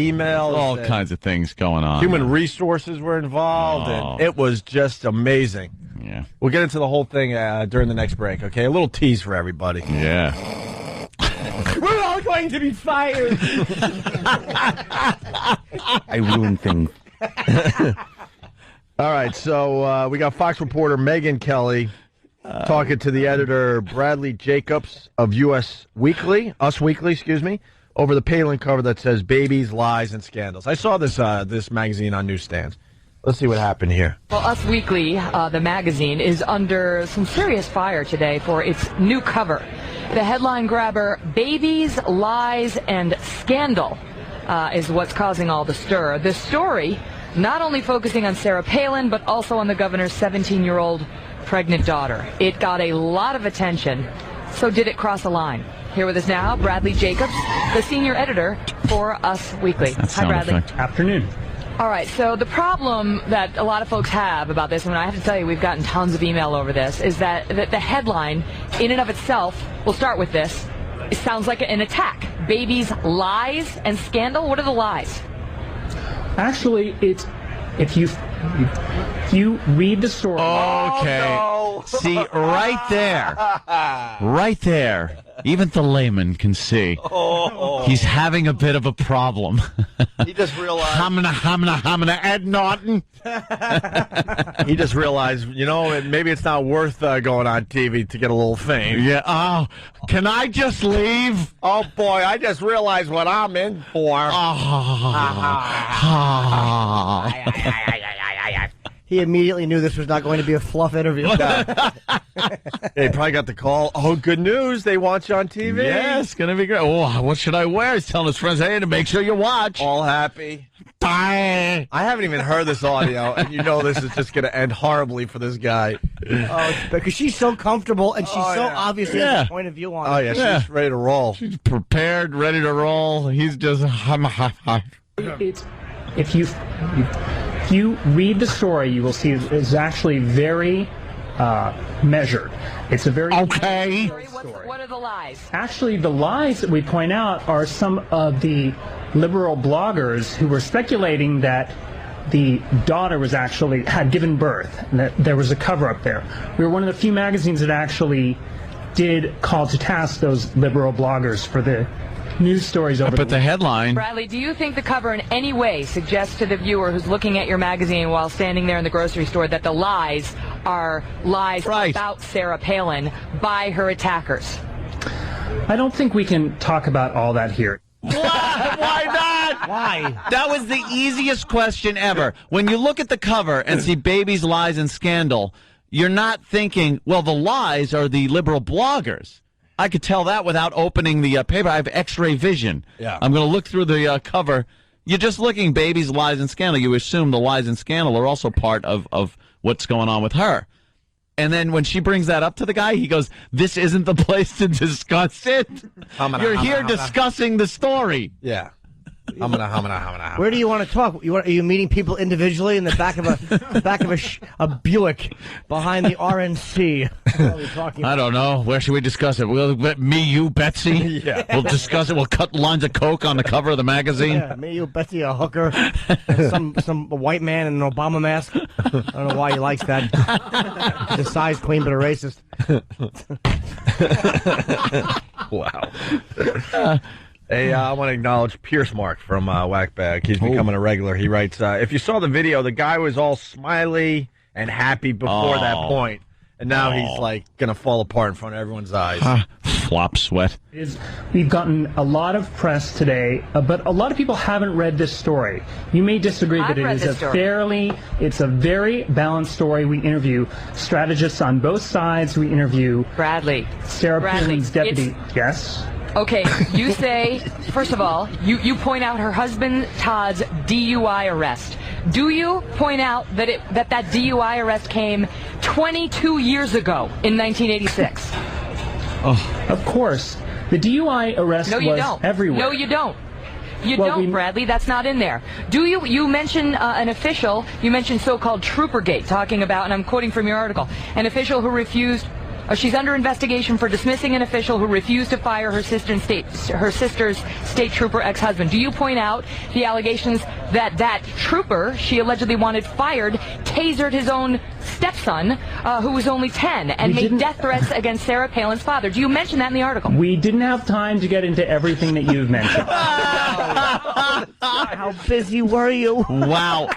all and kinds of things going on. Human resources were involved, and it was just amazing. Yeah. We'll get into the whole thing during the next break, okay? A little tease for everybody. Yeah. We're all going to be fired. I ruined things. All right, so we got Fox reporter Megyn Kelly talking to the editor Bradley Jacobs of Us Weekly, over the Palin cover that says "Babies, Lies, and Scandals." I saw this magazine on newsstands. Let's see what happened here. Well, Us Weekly, the magazine, is under some serious fire today for its new cover. The headline grabber, "Babies, Lies, and Scandal," is what's causing all the stir. The story not only focusing on Sarah Palin, but also on the governor's 17-year-old pregnant daughter. It got a lot of attention. So did it cross a line? Here with us now, Bradley Jacobs, the senior editor for Us Weekly. Hi, Bradley. Afternoon. All right, so the problem that a lot of folks have about this, and I have to tell you we've gotten tons of email over this, is that the headline in and of itself, we'll start with this, it sounds like an attack. Babies, lies, and scandal? What are the lies? Actually, it's if you read the story. Okay. Oh, no. See, right there, even the layman can see he's having a bit of a problem. He just realized. Hamina, Ed Norton. He just realized, maybe it's not worth going on TV to get a little fame. Yeah. Oh, can I just leave? Oh, boy, I just realized what I'm in for. He immediately knew this was not going to be a fluff interview. They probably got the call. Oh, good news. They want you on TV. Yeah, it's going to be great. Oh, what should I wear? He's telling his friends, hey, to make sure you watch. All happy. Bye. I haven't even heard this audio, and this is just going to end horribly for this guy. Oh, because she's so comfortable, and she's obviously has a point of view on it. Oh, yeah, she's ready to roll. She's prepared, ready to roll. He's just... If you read the story, you will see it's actually very measured. It's a very okay. What are the lies? Actually, the lies that we point out are some of the liberal bloggers who were speculating that the daughter had given birth, and that there was a cover-up there. We were one of the few magazines that actually did call to task those liberal bloggers for the news stories over the headline. Bradley, do you think the cover in any way suggests to the viewer who's looking at your magazine while standing there in the grocery store that the lies are lies about Sarah Palin by her attackers? I don't think we can talk about all that here. Why not? Why? That was the easiest question ever. When you look at the cover and see Babies, Lies, and Scandal, you're not thinking, well, the lies are the liberal bloggers. I could tell that without opening the paper. I have X-ray vision. Yeah. I'm going to look through the cover. You're just looking Babies, Lies, and Scandal. You assume the lies and scandal are also part of what's going on with her. And then when she brings that up to the guy, he goes, this isn't the place to discuss it. You're here discussing the story. Yeah. Where do you want to talk? Are you meeting people individually in the back of a Buick behind the RNC? What are we talking about? I don't know. Where should we discuss it? Me, you, Betsy? Yeah. We'll discuss it. We'll cut lines of coke on the cover of the magazine. Yeah, me, you, Betsy, a hooker, and some white man in an Obama mask. I don't know why he likes that. He's a size queen, but a racist. Wow. Hey, I want to acknowledge Pierce Mark from Whackbag. He's becoming a regular. He writes, if you saw the video, the guy was all smiley and happy before that point. And now he's like going to fall apart in front of everyone's eyes. Flop sweat. We've gotten a lot of press today, but a lot of people haven't read this story. You may disagree, but it's a very balanced story. We interview strategists on both sides. We interview Bradley. Sarah Palin's deputy. Yes. Okay, you say, first of all, you point out her husband Todd's DUI arrest. Do you point out that that DUI arrest came 22 years ago in 1986? Oh, of course. The DUI arrest was everywhere. No, you don't. You don't, Bradley. That's not in there. Do you? You mentioned an official. You mentioned so-called Troopergate, talking about, and I'm quoting from your article, an official who refused She's under investigation for dismissing an official who refused to fire her sister's state trooper ex-husband. Do you point out the allegations that trooper she allegedly wanted fired tasered his own stepson, who was only 10, and made death threats against Sarah Palin's father? Do you mention that in the article? We didn't have time to get into everything that you've mentioned. How busy were you? Wow.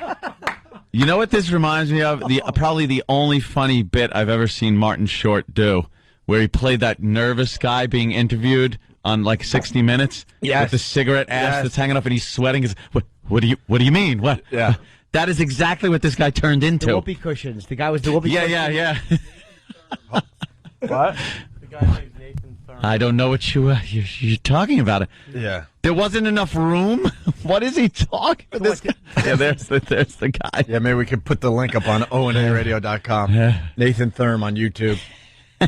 You know what this reminds me of? Probably the only funny bit I've ever seen Martin Short do, where he played that nervous guy being interviewed on like 60 Minutes with the cigarette ash that's hanging up, and he's sweating. What do you mean? What? Yeah. That is exactly what this guy turned into. The whoopee cushions. The guy was the whoopee cushions. Yeah. What? The guy named Nathan Thurman. I don't know what you're talking about. Yeah. There wasn't enough room? What is he talking about? This guy? Yeah, there's the guy. Yeah, maybe we could put the link up on onaradio.com. Nathan Thurm on YouTube.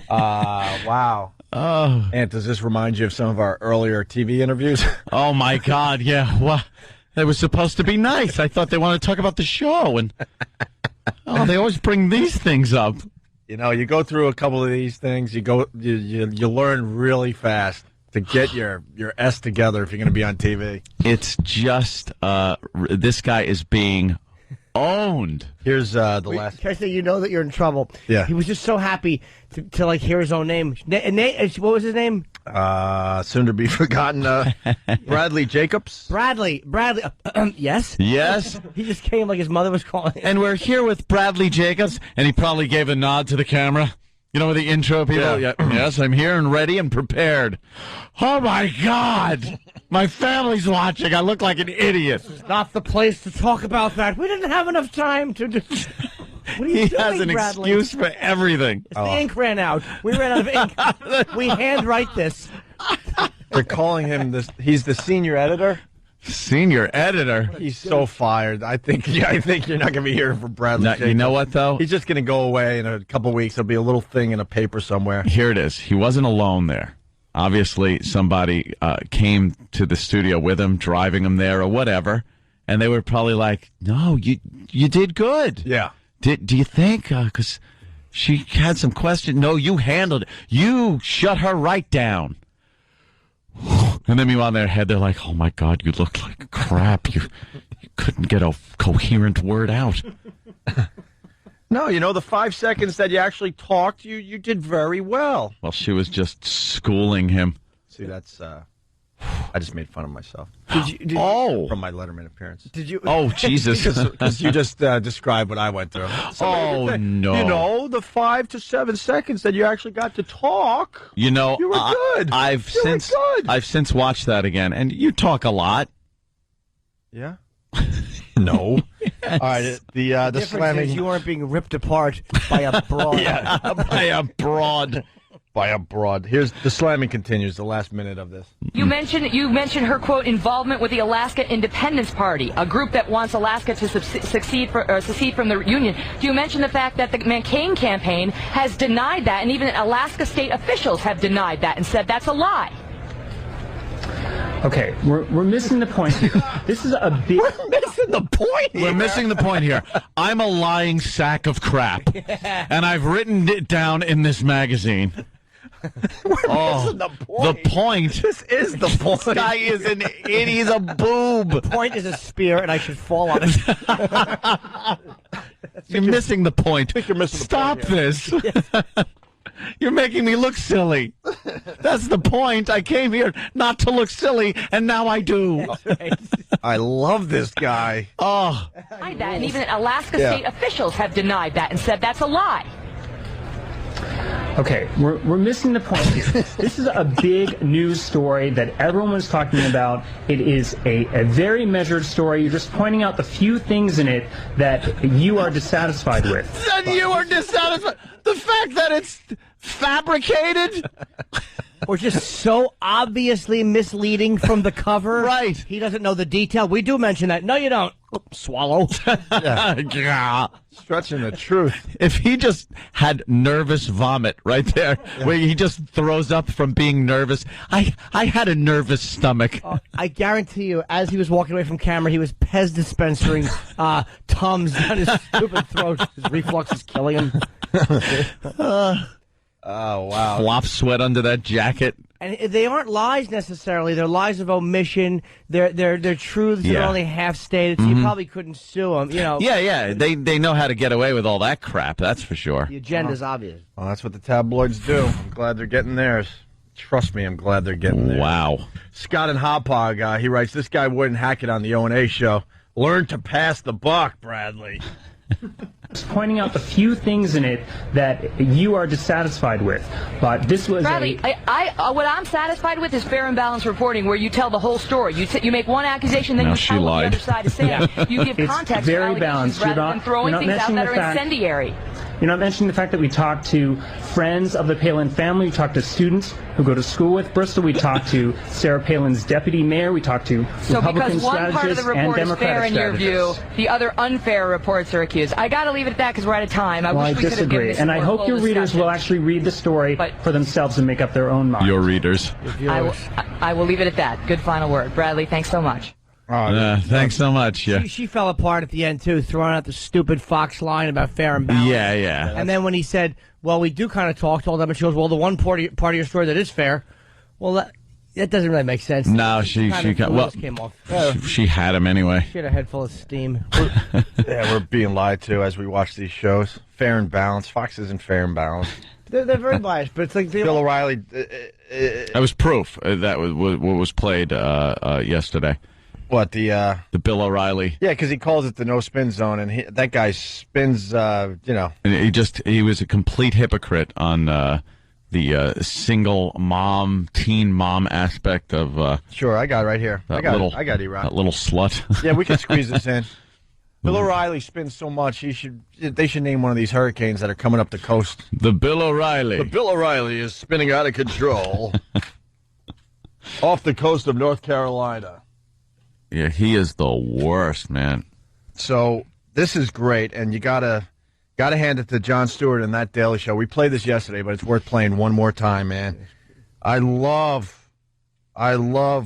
Wow. Oh. And does this remind you of some of our earlier TV interviews? Oh, my God, yeah. Well, it was supposed to be nice. I thought they wanted to talk about the show, and they always bring these things up. You know, you go through a couple of these things, you learn really fast to get your S together if you're going to be on TV. It's just this guy is being owned. Here's the last. Can I say, you know that you're in trouble? Yeah. He was just so happy to like hear his own name. Nate, what was his name? Soon to be forgotten. Bradley Jacobs. Bradley. Yes. Yes. He just came like his mother was calling him. And we're here with Bradley Jacobs, and he probably gave a nod to the camera. You know, with the intro people? Yeah. Yes, I'm here and ready and prepared. Oh, my God. My family's watching. I look like an idiot. This is not the place to talk about that. We didn't have enough time to do... What are you He doing, has an Bradley? excuse for everything. The ink ran out. We ran out of ink. We handwrite this. They're calling him this. He's the senior editor. Senior editor. He's so fired. I think you're not going to be hearing from Bradley. No, you know what, though? He's just going to go away in a couple of weeks. There'll be a little thing in a paper somewhere. Here it is. He wasn't alone there. Obviously, somebody came to the studio with him, driving him there or whatever, and they were probably like, no, you did good. Yeah. Do you think? Because she had some question. No, you handled it. You shut her right down. And then meanwhile in their head, they're like, oh, my God, you look like crap. You couldn't get a coherent word out. No, you know, the 5 seconds that you actually talked, you did very well. Well, she was just schooling him. See, that's... I just made fun of myself. Did from my Letterman appearance. Did you? Oh, Jesus. Because you just described what I went through. Oh, no. You know, the 5 to 7 seconds that you actually got to talk. You know, you were good. I've since watched that again, and you talk a lot. Yeah. No. All right. The difference slamming. is you weren't being ripped apart by a broad. Yeah, by a broad. By a broad. Here's the slamming continues. The last minute of this. You mentioned her, quote, involvement with the Alaska Independence Party, a group that wants Alaska to secede from the Union. Do you mention the fact that the McCain campaign has denied that, and even Alaska state officials have denied that and said that's a lie? Okay, we're missing the point here. This is a big... We're missing the point here. We're missing the point here. I'm a lying sack of crap, and I've written it down in this magazine. We're missing the point. The point. This is the point. This guy is an idiot. He's a boob. The point is a spear, and I should fall on it. You're missing the point. You're missing the Stop point here. this. You're making me look silly. That's the point. I came here not to look silly, and now I do. I love this guy. Oh. Denied that, and even Alaska state officials have denied that and said that's a lie. Okay, we're missing the point here. This is a big news story that everyone was talking about. It is a very measured story. You're just pointing out the few things in it that you are dissatisfied with. That you are dissatisfied. The fact that it's fabricated. Or just so obviously misleading from the cover. Right. He doesn't know the detail. We do mention that. No, you don't. Swallow. Yeah. Stretching the truth. If he just had nervous vomit right there, where he just throws up from being nervous. I had a nervous stomach. I guarantee you, as he was walking away from camera, he was Pez dispensing Tums down his stupid throat. His reflux is killing him. Oh, wow. Flop sweat under that jacket. And they aren't lies necessarily. They're lies of omission. They're truths that are only half stated. So you probably couldn't sue them. Yeah. They know how to get away with all that crap. That's for sure. The agenda's obvious. Well, that's what the tabloids do. I'm glad they're getting theirs. Trust me, I'm glad they're getting theirs. Wow. Scott and Hopog, he writes, this guy wouldn't hack it on the O&A show. Learn to pass the buck, Bradley. Just pointing out the few things in it that you are dissatisfied with. But this was Bradley, what I'm satisfied with is fair and balanced reporting, where you tell the whole story. You make one accusation, then you tell what the other side is saying. You give context for allegations rather than throwing things out that are incendiary. You're not mentioning the fact that we talked to friends of the Palin family. We talked to students who go to school with Bristol. We talked to Sarah Palin's deputy mayor. We talked to Republican because one part of the strategists and report is fair Democratic in your view, strategists. the other unfair reports are accused. I got to leave it at that because we're out of time. I Well, wish I we could have given disagree. this And a I more hope full your readers discussion. will actually read the story for themselves and make up their own mind. Your readers. I will leave it at that. Good final word. Bradley, thanks so much. Thanks so much. Yeah. She fell apart at the end, too, throwing out the stupid Fox line about fair and balanced. Yeah. And then when he said, well, we do kind of talk to all them, and she goes, well, the one part of your story that is fair, well, that doesn't really make sense. No, she came off. She had him anyway. She had a head full of steam. We're being lied to as we watch these shows. Fair and balanced. Fox isn't fair and balanced. They're very biased, but it's like Bill O'Reilly. That was proof. That was what was played yesterday. What, the Bill O'Reilly? Yeah, because he calls it the no spin zone, and that guy spins, And he was a complete hypocrite on the single mom, teen mom aspect of. Sure, I got it right here. I got E-Rock. That little slut. Yeah, we can squeeze this in. Bill O'Reilly spins so much, they should name one of these hurricanes that are coming up the coast. The Bill O'Reilly. The Bill O'Reilly is spinning out of control off the coast of North Carolina. Yeah, he is the worst, man. So this is great, and you gotta hand it to Jon Stewart and that Daily Show. We played this yesterday, but it's worth playing one more time, man. I love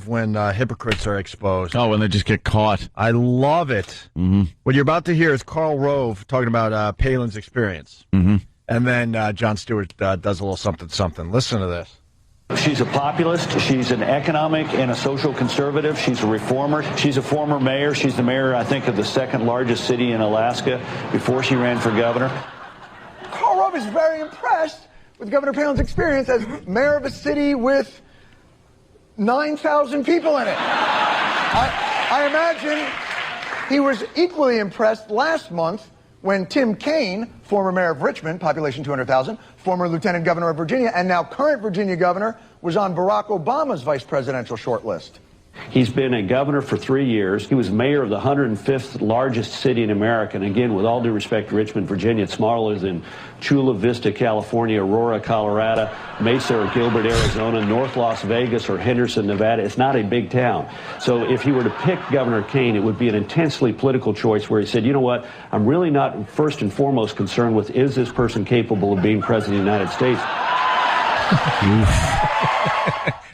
when hypocrites are exposed. Oh, when they just get caught. I love it. Mm-hmm. What you're about to hear is Karl Rove talking about Palin's experience. Mm-hmm. And then Jon Stewart does a little something. Listen to this. She's a populist. She's an economic and a social conservative. She's a reformer. She's a former mayor. She's the mayor, I think, of the second largest city in Alaska before she ran for governor. Karl Rove is very impressed with Governor Palin's experience as mayor of a city with 9,000 people in it. I imagine he was equally impressed last month when Tim Kaine, former mayor of Richmond, population 200,000, former lieutenant governor of Virginia, and now current Virginia governor, was on Barack Obama's vice presidential shortlist. He's been a governor for 3 years. He was mayor of the 105th largest city in America. And again, with all due respect to Richmond, Virginia, it's smaller than Chula Vista, California, Aurora, Colorado, Mesa or Gilbert, Arizona, North Las Vegas or Henderson, Nevada. It's not a big town. So if he were to pick Governor Kaine, it would be an intensely political choice where he said, you know what, I'm really not first and foremost concerned with, is this person capable of being president of the United States?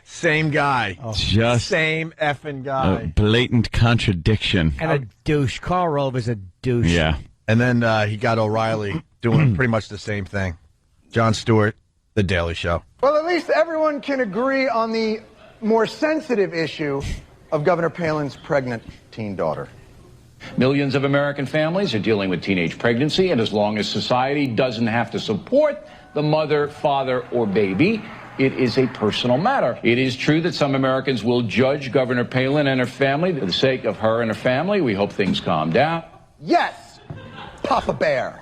Same guy. Just same effing guy. A blatant contradiction. And a douche. Karl Rove is a douche. Yeah. And then he got O'Reilly doing pretty much the same thing. Jon Stewart, The Daily Show. Well, at least everyone can agree on the more sensitive issue of Governor Palin's pregnant teen daughter. Millions of American families are dealing with teenage pregnancy, and as long as society doesn't have to support the mother, father, or baby, it is a personal matter. It is true that some Americans will judge Governor Palin and her family for the sake of her and her family. We hope things calm down. Yes, Papa Bear.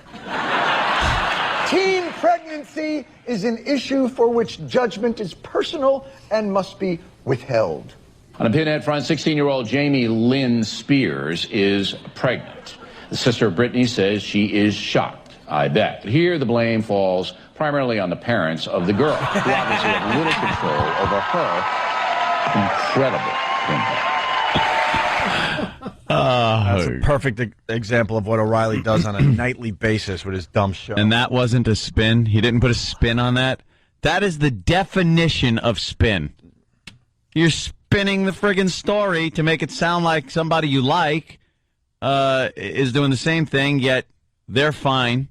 Teen pregnancy is an issue for which judgment is personal and must be withheld. On a pinhead front, 16-year-old Jamie Lynn Spears is pregnant. The sister of Brittany says she is shocked. I bet. Here, the blame falls primarily on the parents of the girl, who obviously have little control over her incredible. That's a perfect example of what O'Reilly does on a nightly basis with his dumb show. And that wasn't a spin? He didn't put a spin on that? That is the definition of spin. You're spinning the friggin' story to make it sound like somebody you like is doing the same thing, yet they're fine.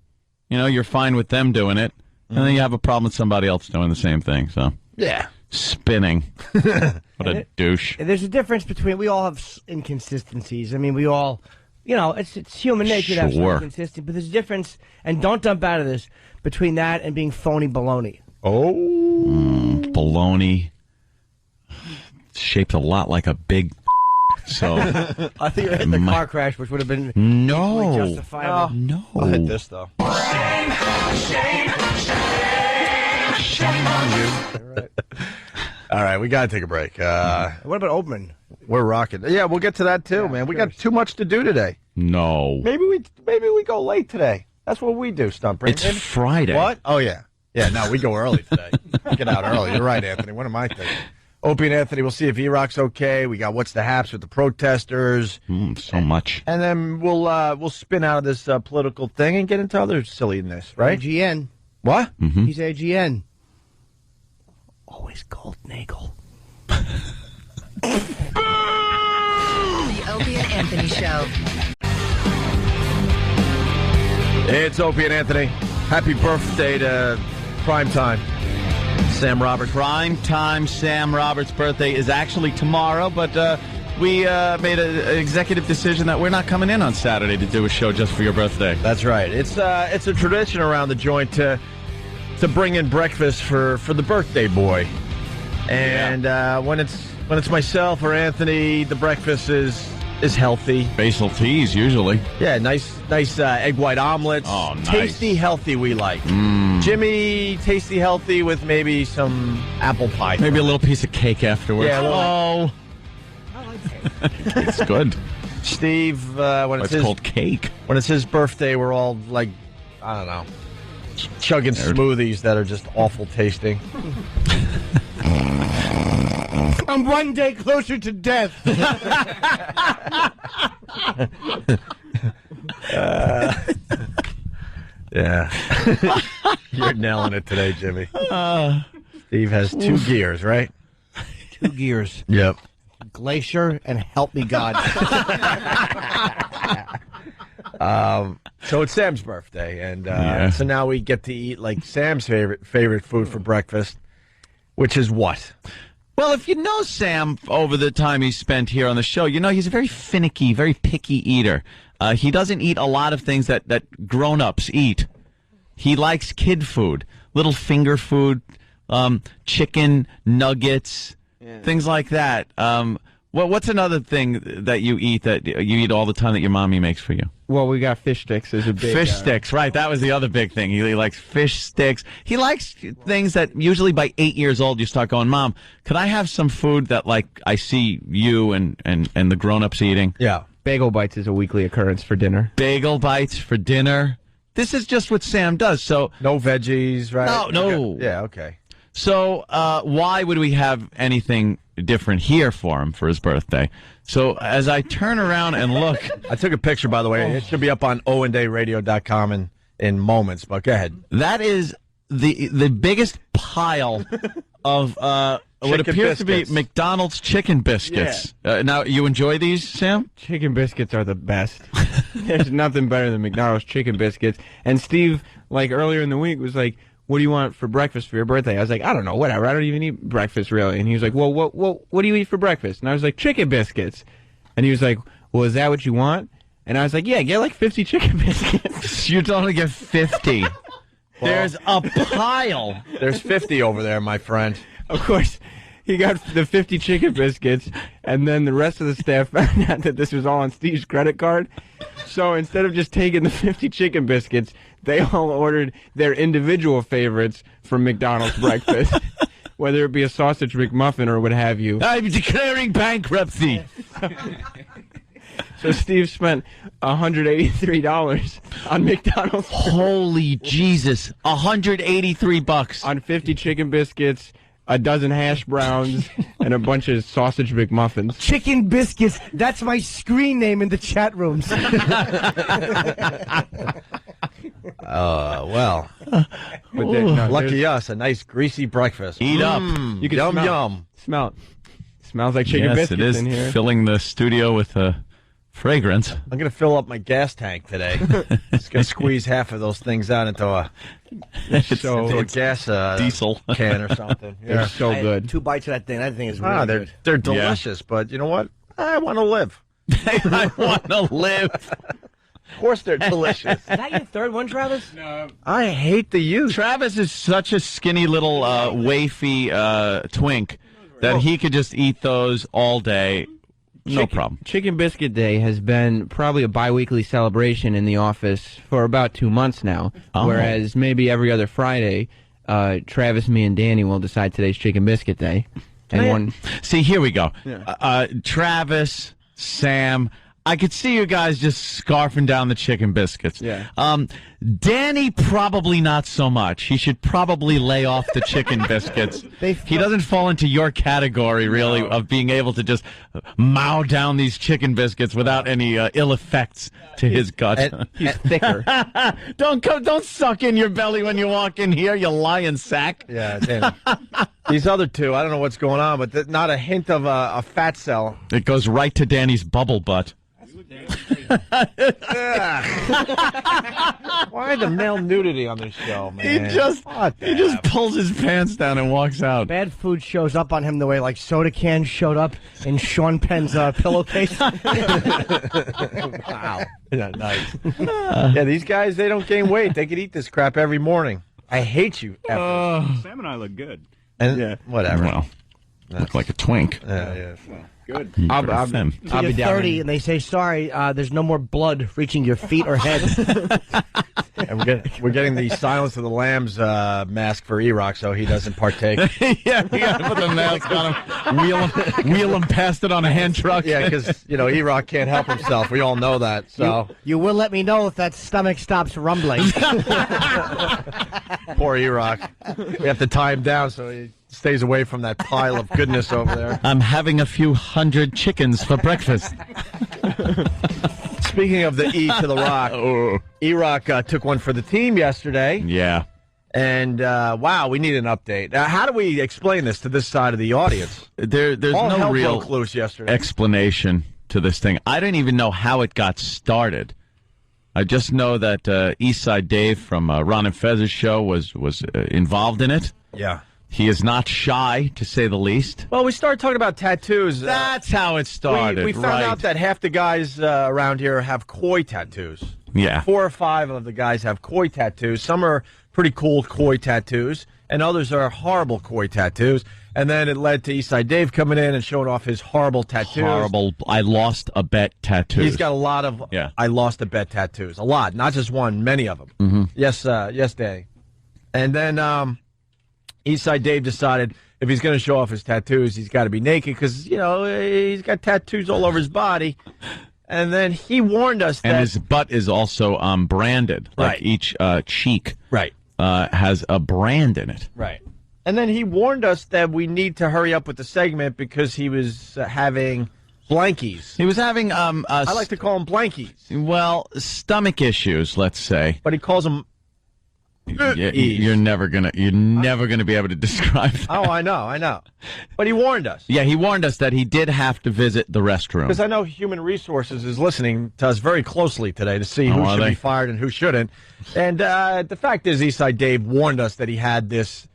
You know, you're fine with them doing it. And then you have a problem with somebody else doing the same thing. So Yeah. Spinning. What a douche. There's a difference between, we all have inconsistencies. I mean, we all, it's human nature to have some inconsistency, but there's a difference, and don't dump out of this, between that and being phony baloney. Oh. Baloney. It's shaped a lot like a big so. I think you hit the car crash, which would have been no justifiable. No. I'll hit this, though. Shame on you. All right, we got to take a break. What about Olbermann? We're rocking. Yeah, we'll get to that too, man. We got too much to do today. No. Maybe we go late today. That's what we do, Stump. It's Friday. What? Oh, yeah. Yeah, no, we go early today. Get out early. You're right, Anthony. What am I thinking? Opie and Anthony, we'll see if E-Rock's okay. We got What's the Haps with the protesters. So much. And then we'll spin out of this political thing and get into other silliness, right? AGN. What? Mm-hmm. He's AGN. Always gold nagel. The Opie and Anthony Show. It's Opie and Anthony. Happy birthday to Primetime Sam Roberts. Primetime Sam Roberts' birthday is actually tomorrow, but we made an executive decision that we're not coming in on Saturday to do a show just for your birthday. That's right. It's a tradition around the joint to bring in breakfast for the birthday boy. And when it's myself or Anthony, the breakfast is healthy. Basil teas, usually. Yeah, nice egg white omelets. Oh, nice. Tasty, healthy we like. Jimmy, tasty, healthy with maybe some apple pie. Maybe a little piece of cake afterwards. Yeah, It's good. Steve, when it's called cake. When it's his birthday, we're all like, I don't know, chugging smoothies that are just awful tasting. I'm one day closer to death. Yeah. You're nailing it today, Jimmy. Steve has 2 gears, right? 2 gears. Yep. Glacier and help me God. So it's Sam's birthday, and so now we get to eat like Sam's favorite food for breakfast, which is what? Well, if you know Sam over the time he spent here on the show, you know he's a very finicky, very picky eater. He doesn't eat a lot of things that grown-ups eat. He likes kid food, little finger food, chicken nuggets, things like that. What's another thing that you eat all the time that your mommy makes for you? Well, we got fish sticks as a big... Fish sticks, right. That was the other big thing. He likes fish sticks. He likes things that usually by 8 years old you start going, Mom, could I have some food that like I see you and the grown-ups eating? Yeah. Bagel bites is a weekly occurrence for dinner. Bagel bites for dinner. This is just what Sam does. So no veggies, right? No. Yeah, okay. So why would we have anything different here for him for his birthday? So as I turn around and look... I took a picture, by the way. It should be up on owendayradio.com in moments, but go ahead. That is the biggest pile of what appears to be McDonald's chicken biscuits. Yeah. Now, you enjoy these, Sam? Chicken biscuits are the best. There's nothing better than McDonald's chicken biscuits. And Steve, like earlier in the week, was like, what do you want for breakfast for your birthday? I was like, I don't know, whatever. I don't even eat breakfast, really. And he was like, well, what do you eat for breakfast? And I was like, chicken biscuits. And he was like, well, is that what you want? And I was like, yeah, get like 50 chicken biscuits. You'd only get 50. There's a pile. There's 50 over there, my friend. Of course, he got the 50 chicken biscuits, and then the rest of the staff found out that this was all on Steve's credit card. So instead of just taking the 50 chicken biscuits, they all ordered their individual favorites from McDonald's breakfast, whether it be a sausage McMuffin or what have you. I'm declaring bankruptcy. So Steve spent $183 on McDonald's. Holy Jesus, $183 on 50 chicken biscuits, a dozen hash browns, and a bunch of sausage McMuffins. Chicken biscuits. That's my screen name in the chat rooms. Well. Lucky us, a nice greasy breakfast. Eat up. You can yum. Smell it. Smells like chicken biscuits it is in here. Filling the studio with Fragrance. I'm going to fill up my gas tank today. Just going to squeeze half of those things out into a gas diesel can or something. Yeah. It's so good. 2 bites of that thing. That thing is really good. They're delicious, but you know what? I want to live. I want to live. Of course they're delicious. Is that your third one, Travis? No. I hate the youth. Travis is such a skinny little wafy twink that he could just eat those all day. No problem. Chicken Biscuit Day has been probably a biweekly celebration in the office for about 2 months now, whereas maybe every other Friday, Travis, me, and Danny will decide today's Chicken Biscuit Day. And See, here we go. Yeah. Travis, Sam, I could see you guys just scarfing down the chicken biscuits. Yeah. Danny, probably not so much. He should probably lay off the chicken biscuits. He doesn't fall into your category, really, of being able to just mow down these chicken biscuits without any ill effects to his gut. He's thicker. Don't suck in your belly when you walk in here, you lying sack. Yeah, Danny. These other two, I don't know what's going on, but not a hint of a fat cell. It goes right to Danny's bubble butt. Why the male nudity on this show, man? He just pulls his pants down and walks out. Bad food shows up on him the way like soda cans showed up in Sean Penn's pillowcase. Wow. Yeah, nice. Yeah, these guys, they don't gain weight. They could eat this crap every morning. I hate you. Sam and I look good. And whatever. Well, look like a twink. Yeah. Good. I'll You're be 30 and they say, sorry, there's no more blood reaching your feet or head. And we're getting the Silence of the Lambs mask for E-Rock so he doesn't partake. Yeah, we got to put the mask on him, wheel him past it on a hand truck. Yeah, because, E-Rock can't help himself. We all know that. So You will let me know if that stomach stops rumbling. Poor E-Rock. We have to tie him down so he stays away from that pile of goodness over there. I'm having a few hundred chickens for breakfast. Speaking of the E to the Rock, E-Rock took one for the team yesterday. Yeah. And, wow, we need an update. How do we explain this to this side of the audience? There's All no hell real broke loose yesterday. explanation to this thing. I didn't even know how it got started. I just know that Eastside Dave from Ron and Fez's show was involved in it. Yeah. He is not shy, to say the least. Well, we started talking about tattoos. That's how it started. We found out that half the guys around here have koi tattoos. Yeah. 4 or 5 of the guys have koi tattoos. Some are pretty cool koi tattoos, and others are horrible koi tattoos. And then it led to Eastside Dave coming in and showing off his horrible tattoos. Horrible. I lost a bet tattoos. He's got a lot of I lost a bet tattoos. A lot. Not just one, many of them. Mm-hmm. Yes, Danny. And then Eastside Dave decided if he's going to show off his tattoos, he's got to be naked because, he's got tattoos all over his body. And then he warned us that... And his butt is also branded. Like Right. each cheek Right. Has a brand in it. Right. And then he warned us that we need to hurry up with the segment because he was having blankies. He was having... I like to call them blankies. Well, stomach issues, let's say. But he calls them... You're never gonna be able to describe that. Oh, I know. But he warned us. Yeah, he warned us that he did have to visit the restroom. Because I know Human Resources is listening to us very closely today to see who should be fired and who shouldn't. And the fact is, Eastside Dave warned us that he had this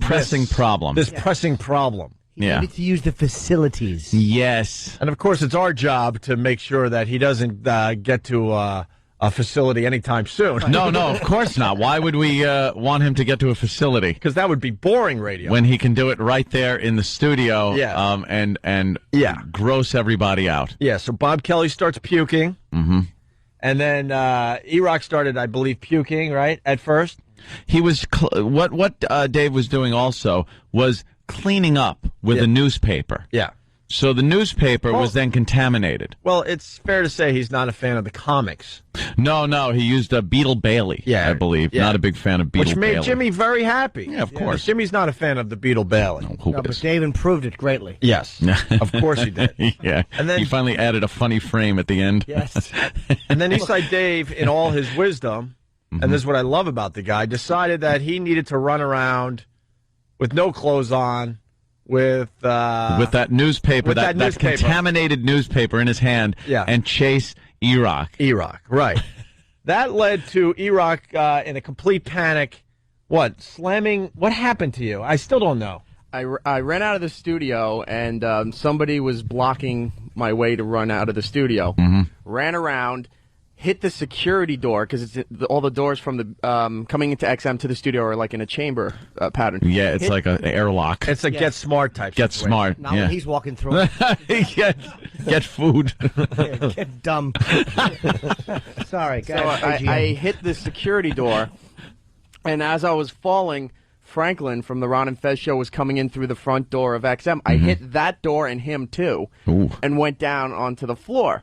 pressing problem. Pressing problem. He needed to use the facilities. Yes. And of course, it's our job to make sure that he doesn't get to a facility anytime soon. No, of course not. Why would we want him to get to a facility? Because that would be boring radio. When he can do it right there in the studio and gross everybody out. Yeah, so Bob Kelly starts puking. Mm-hmm. And then E-Rock started, I believe, puking, right, at first? He was... what Dave was doing also was cleaning up with a newspaper. Yeah. So the newspaper was then contaminated. Well, it's fair to say he's not a fan of the comics. No, he used Beetle Bailey, I believe. Yeah. Not a big fan of Beetle Bailey. Which made Jimmy very happy. Yeah, of course. Jimmy's not a fan of the Beetle Bailey. No, but Dave improved it greatly. Yes, of course he did. Yeah, and then he finally added a funny frame at the end. Yes. And then Eastside Dave, in all his wisdom, and this is what I love about the guy, decided that he needed to run around with no clothes on, with that newspaper, with that newspaper. contaminated newspaper in his hand, and chase Iraq. Right. That led to Iraq in a complete panic. What? Slamming? What happened to you? I still don't know. I ran out of the studio, and somebody was blocking my way to run out of the studio. Ran around, hit the security door, because all the doors from the coming into XM to the studio are like in a chamber pattern. Yeah, it's like an airlock. It's a Get Smart type Get situation. Smart. Not when he's walking through it. Get food. Get dumb. Sorry, So guys. I hit the security door, and as I was falling, Franklin from the Ron and Fez show was coming in through the front door of XM. I hit that door and him too, and went down onto the floor.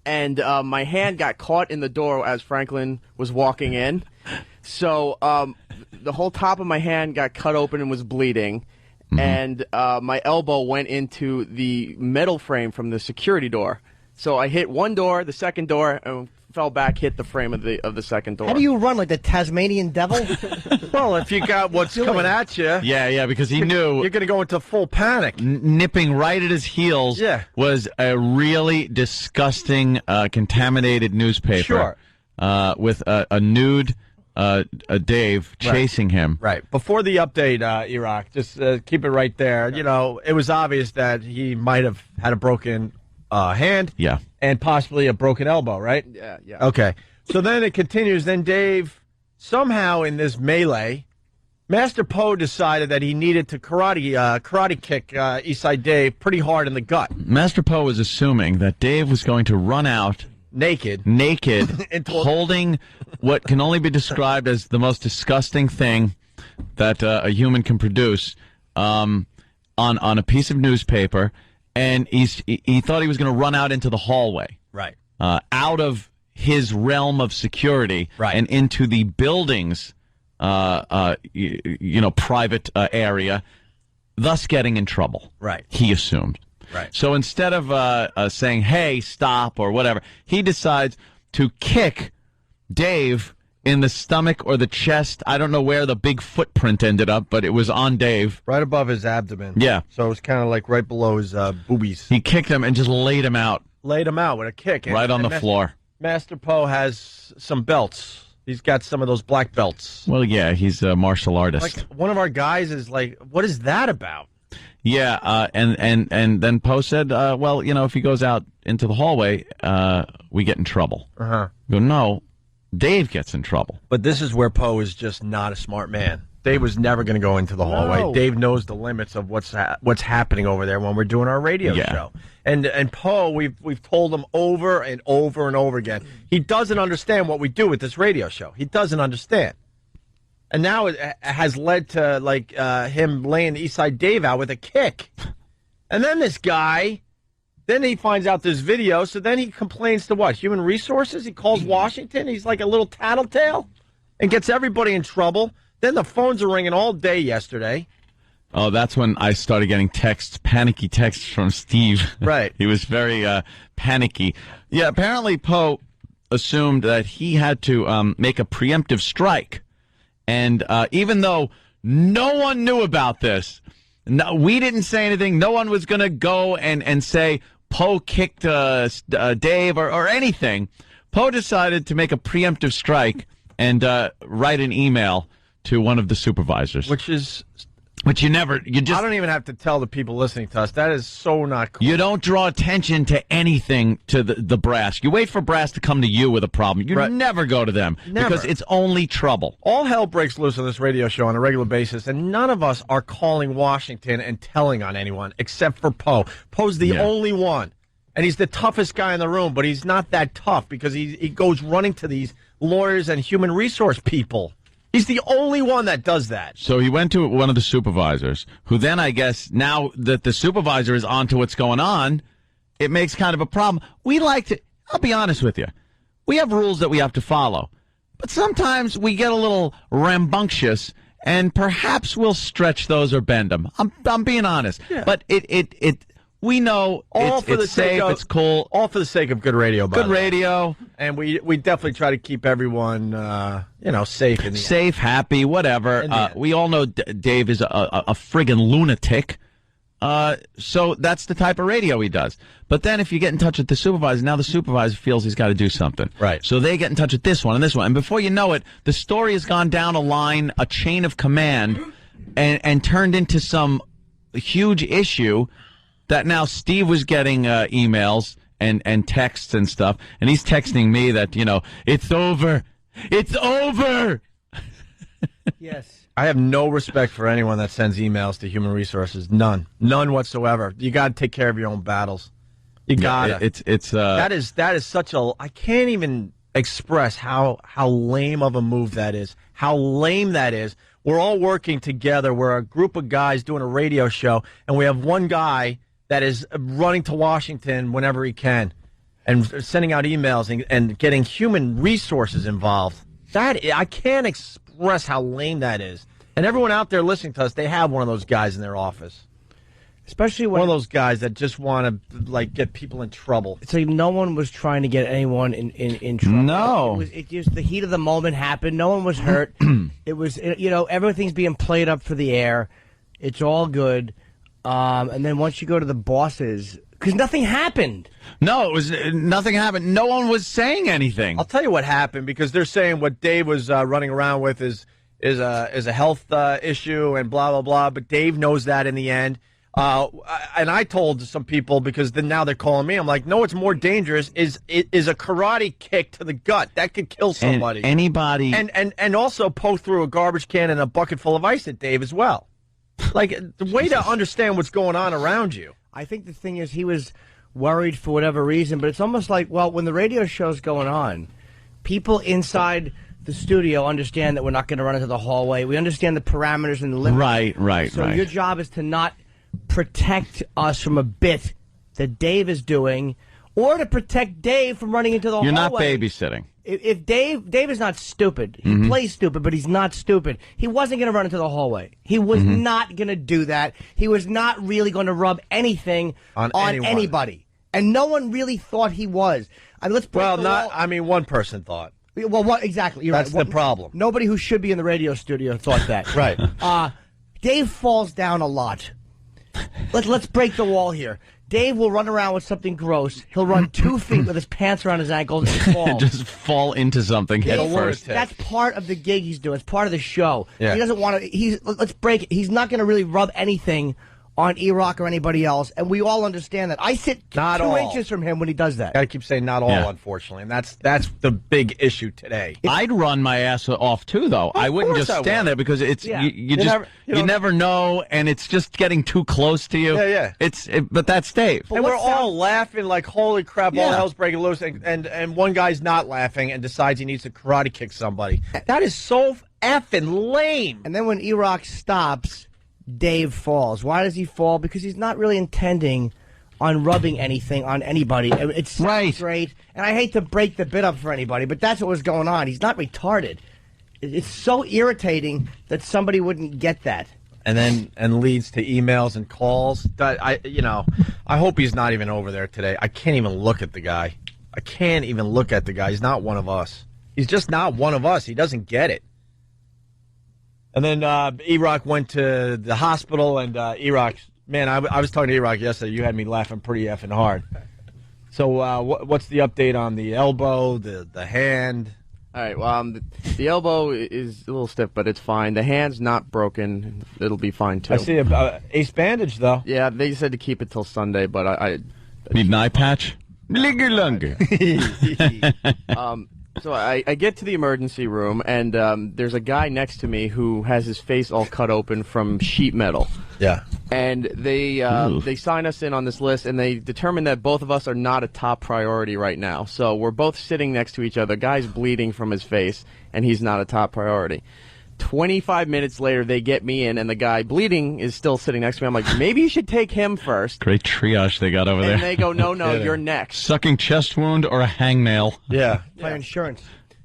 And my hand got caught in the door as Franklin was walking in. So the whole top of my hand got cut open and was bleeding. And my elbow went into the metal frame from the security door. So I hit one door, the second door, and fell back, hit the frame of the second door. How do you run, like the Tasmanian devil? Well, if you got what's coming at you. Yeah, because he knew. You're going to go into full panic. Nipping right at his heels was a really disgusting, contaminated newspaper. Sure. With a nude Dave chasing him. Right. Before the update, Iraq, just keep it right there. You know, it was obvious that he might have had a broken hand. Yeah. And possibly a broken elbow, right? Yeah. Okay. So then it continues. Then Dave, somehow in this melee, Master Poe decided that he needed to karate kick Eastside Dave pretty hard in the gut. Master Poe was assuming that Dave was going to run out naked, holding what can only be described as the most disgusting thing that a human can produce on a piece of newspaper. And he thought he was going to run out into the hallway. Right. Out of his realm of security. Right. And into the building's, private area, thus getting in trouble. Right. He assumed. Right. So instead of saying, hey, stop, or whatever, he decides to kick Dave in the stomach or the chest. I don't know where the big footprint ended up, but it was on Dave. Right above his abdomen. Yeah. So it was kind of like right below his boobies. He kicked him and just laid him out. Laid him out with a kick. Right on the floor. Master Poe has some belts. He's got some of those black belts. Well, yeah, he's a martial artist. Like one of our guys is like, what is that about? Yeah, and then Poe said, well, if he goes out into the hallway, we get in trouble. Uh-huh. Go, no. Dave gets in trouble. But this is where Poe is just not a smart man. Dave was never going to go into the hallway. No. Dave knows the limits of what's happening over there when we're doing our radio show. And Poe, we've told him over and over and over again, he doesn't understand what we do with this radio show. He doesn't understand. And now it has led to him laying Eastside Dave out with a kick. And then this guy... Then he finds out this video, so then he complains to what? Human Resources? He calls Washington? He's like a little tattletale and gets everybody in trouble. Then the phones are ringing all day yesterday. Oh, that's when I started getting panicky texts from Steve. Right. He was very panicky. Yeah, apparently Poe assumed that he had to make a preemptive strike. And even though no one knew about this, no, we didn't say anything. No one was going to go and say Poe kicked Dave or anything. Poe decided to make a preemptive strike and write an email to one of the supervisors. Which you just... I don't even have to tell the people listening to us. That is so not cool. You don't draw attention to anything to the brass. You wait for brass to come to you with a problem. You never go to them. Never. Because it's only trouble. All hell breaks loose on this radio show on a regular basis, and none of us are calling Washington and telling on anyone except for Poe. Poe's the only one. And he's the toughest guy in the room, but he's not that tough because he goes running to these lawyers and human resource people. He's the only one that does that. So he went to one of the supervisors, who then, I guess, now that the supervisor is on to what's going on, it makes kind of a problem. We like to, I'll be honest with you, we have rules that we have to follow. But sometimes we get a little rambunctious, and perhaps we'll stretch those or bend them. I'm being honest. Yeah. But we know it's safe, it's cool. All for the sake of good radio, by Good radio. And we definitely try to keep everyone, safe in the safe, happy, whatever. We all know Dave is a friggin' lunatic. So that's the type of radio he does. But then if you get in touch with the supervisor, now the supervisor feels he's got to do something. Right. So they get in touch with this one and this one. And before you know it, the story has gone down a line, a chain of command, and turned into some huge issue that now Steve was getting emails and texts and stuff. And he's texting me that, it's over. It's over. Yes. I have no respect for anyone that sends emails to human resources. None whatsoever. You got to take care of your own battles. You gotta. That is such a. I can't even express how lame of a move that is. How lame that is. We're all working together. We're a group of guys doing a radio show, and we have one guy that is running to Washington whenever he can, and sending out emails and getting human resources involved. I can't express how lame that is. And everyone out there listening to us, they have one of those guys in their office. Especially when one of those guys that just want to get people in trouble. It's like no one was trying to get anyone in trouble. No. It just the heat of the moment happened. No one was hurt. It was everything's being played up for the air. It's all good. And then once you go to the bosses, because nothing happened. No, nothing happened. No one was saying anything. I'll tell you what happened, because they're saying what Dave was running around with is a health issue and blah blah blah. But Dave knows that in the end. And I told some people, because now they're calling me. I'm like, no, what's more dangerous is a karate kick to the gut that could kill somebody. And anybody, and also poke through a garbage can and a bucket full of ice at Dave as well. Like, the way to understand what's going on around you. I think the thing is, he was worried for whatever reason, but it's almost like, well, when the radio show's going on, people inside the studio understand that we're not going to run into the hallway. We understand the parameters and the limits. Right. So your job is to not protect us from a bit that Dave is doing, or to protect Dave from running into the hallway. You're not babysitting. If Dave is not stupid. He plays stupid, but he's not stupid. He wasn't going to run into the hallway. He was not going to do that. He was not really going to rub anything on anybody. And no one really thought he was. I mean, one person thought. Well, what exactly? You're That's right. the problem. Nobody who should be in the radio studio thought that. Right. Dave falls down a lot. Let's break the wall here. Dave will run around with something gross. He'll run 2 feet with his pants around his ankles and fall. Just fall into something head first. That's part of the gig he's doing. It's part of the show. Yeah. He doesn't want to. Let's break it. He's not going to really rub anything on E-Rock or anybody else, and we all understand that. I sit Not 2 all. inches from him when he does that. Gotta keep saying not all, unfortunately, and that's the big issue today. I'd run my ass off too, though. I wouldn't just stand there, because it's you never know, and it's just getting too close to you. Yeah. But that's Dave. And we're all laughing like, holy crap, all hell's breaking loose, and one guy's not laughing and decides he needs to karate kick somebody. That is so effing lame. And then when E-Rock stops, Dave falls. Why does he fall? Because he's not really intending on rubbing anything on anybody. It's straight. And I hate to break the bit up for anybody, but that's what was going on. He's not retarded. It's so irritating that somebody wouldn't get that. And leads to emails and calls. That I hope he's not even over there today. I can't even look at the guy. He's not one of us. He's just not one of us. He doesn't get it. And then E-Rock went to the hospital, and E-Rock, man, I was talking to E-Rock yesterday. You had me laughing pretty effing hard. So what's the update on the elbow, the hand? All right, well, the elbow is a little stiff, but it's fine. The hand's not broken. It'll be fine, too. I see a ace bandage, though. Yeah, they said to keep it till Sunday, but I need an eye patch? Linger. So I get to the emergency room, and there's a guy next to me who has his face all cut open from sheet metal. Yeah. And they sign us in on this list, and they determine that both of us are not a top priority right now. So we're both sitting next to each other. Guy's bleeding from his face, and he's not a top priority. 25 minutes later, they get me in, and the guy bleeding is still sitting next to me. I'm like, maybe you should take him first. Great triage they got over there. And they go, no, you're next. Sucking chest wound or a hangnail? Yeah. My insurance.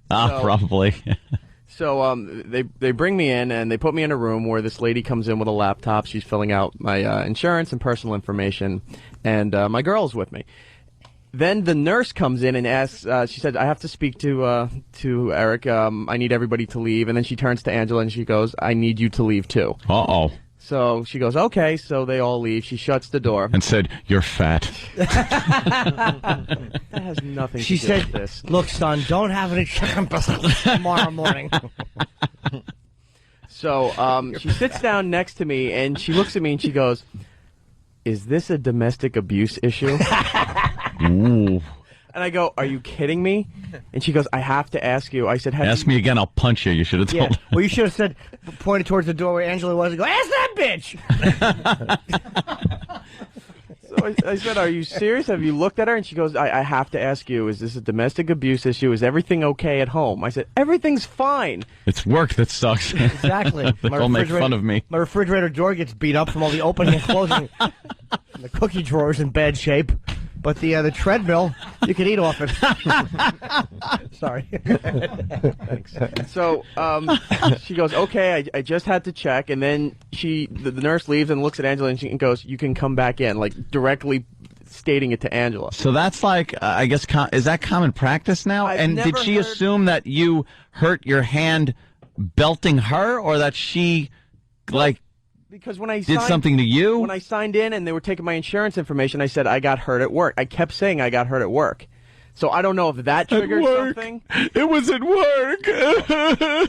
Probably. So they bring me in, and they put me in a room where this lady comes in with a laptop. She's filling out my insurance and personal information, and my girl's with me. Then the nurse comes in and asks, she said, I have to speak to Eric. I need everybody to leave. And then she turns to Angela and she goes, I need you to leave too. Uh-oh. So she goes, okay. So they all leave. She shuts the door. And said, you're fat. That has nothing She to do said, with this. look, son, don't have any chicken biscuits tomorrow morning. So she sits down next to me and she looks at me and she goes, is this a domestic abuse issue? Ooh. And I go, are you kidding me? And she goes, I have to ask you. I said, Ask me again, I'll punch you. You should have told Yeah. Well, you should have said, pointed towards the door where Angela was, and go, ask that bitch! So I said, are you serious? Have you looked at her? And she goes, I have to ask you, is this a domestic abuse issue? Is everything okay at home? I said, everything's fine. It's work that sucks. Exactly. They all make fun of me. My refrigerator door gets beat up from all the opening and closing. And the cookie drawer's in bad shape. But the treadmill, you can eat off it. Sorry. Thanks. So she goes, okay, I just had to check. And then the nurse leaves and looks at Angela and she goes, you can come back in, like directly stating it to Angela. So that's like, I guess, is that common practice now? I've and never did she heard- assume that you hurt your hand belting her, or that she, like, Because when I did something to you? When I signed in and they were taking my insurance information, I said I got hurt at work. I kept saying I got hurt at work. So I don't know if that triggered something. It was at work.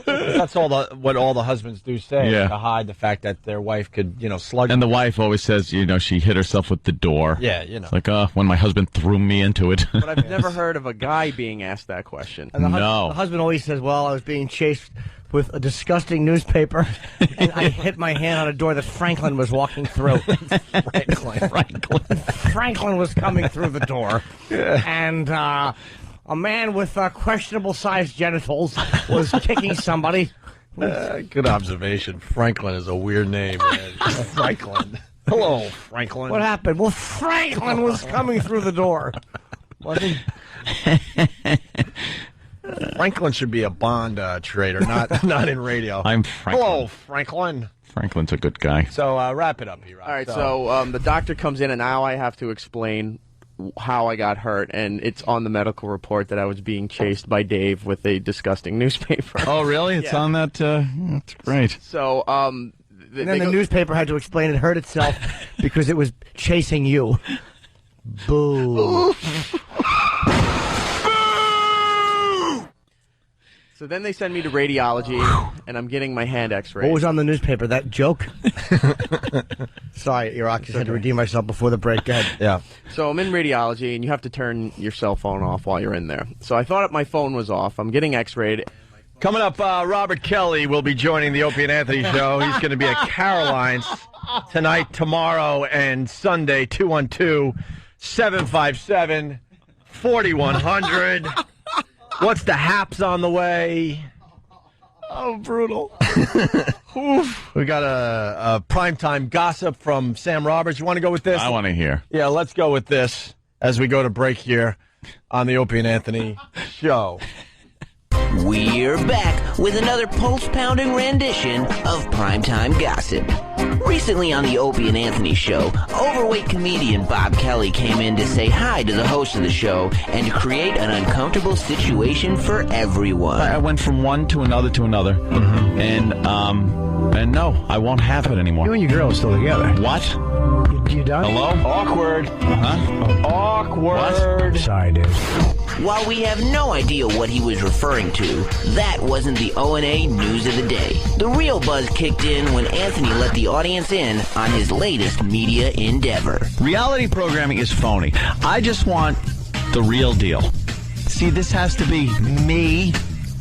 That's what all the husbands do say, Yeah. to hide the fact that their wife could, slug And the them. wife always says, she hit herself with the door. Yeah, It's like, when my husband threw me into it. But I've never heard of a guy being asked that question. And the husband always says, well, I was being chased with a disgusting newspaper, and I hit my hand on a door that Franklin was walking through. Franklin was coming through the door, and a man with questionable-sized genitals was kicking somebody. Good observation. Franklin is a weird name, man. Franklin. Hello, Franklin. What happened? Well, Franklin was coming through the door. Wasn't he? Franklin should be a Bond trader, not in radio. I'm Franklin. Hello, Franklin. Franklin's a good guy. So wrap it up here. All right, so the doctor comes in, and now I have to explain how I got hurt, and it's on the medical report that I was being chased by Dave with a disgusting newspaper. Oh, really? It's on that? That's great. So, and then the newspaper had to explain it hurt itself because it was chasing you. Boo. So then they send me to radiology, and I'm getting my hand x-rayed. What was on the newspaper? That joke? Sorry, Iraq, just had to redeem myself before the break. Go ahead. Yeah. So I'm in radiology, and you have to turn your cell phone off while you're in there. So I thought my phone was off. I'm getting x-rayed. Coming up, Robert Kelly will be joining the Opie and Anthony show. He's going to be at Caroline's tonight, tomorrow, and Sunday, 212-757-4100. What's the haps on the way? Oh, brutal. We got a primetime gossip from Sam Roberts. You want to go with this? I want to hear. Yeah, let's go with this as we go to break here on the Opie and Anthony show. We're back with another pulse-pounding rendition of Primetime Gossip. Recently on the Opie and Anthony show, overweight comedian Bob Kelly came in to say hi to the host of the show and to create an uncomfortable situation for everyone. I went from one to another to another, and no, I won't have it anymore. You and your girl are still together. What? You done? Hello? Awkward. Huh? Awkward. Sorry, dude. While we have no idea what he was referring to, that wasn't the O&A news of the day. The real buzz kicked in when Anthony let the audience in on his latest media endeavor. Reality programming is phony. I just want the real deal. See, this has to be me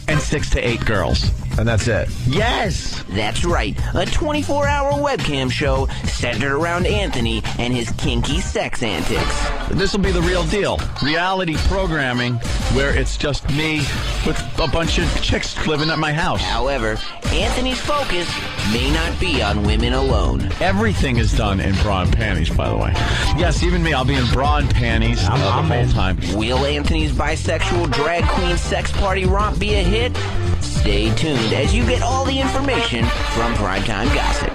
and 6 to 8 girls. And that's it. Yes! That's right, a 24-hour webcam show centered around Anthony and his kinky sex antics. This will be the real deal. Reality programming where it's just me with a bunch of chicks living at my house. However, Anthony's focus may not be on women alone. Everything is done in bra and panties, by the way. Yes, even me, I'll be in bra and panties the whole time. Will Anthony's bisexual drag queen sex party romp be a hit? Stay tuned as you get all the information from Primetime Gossip.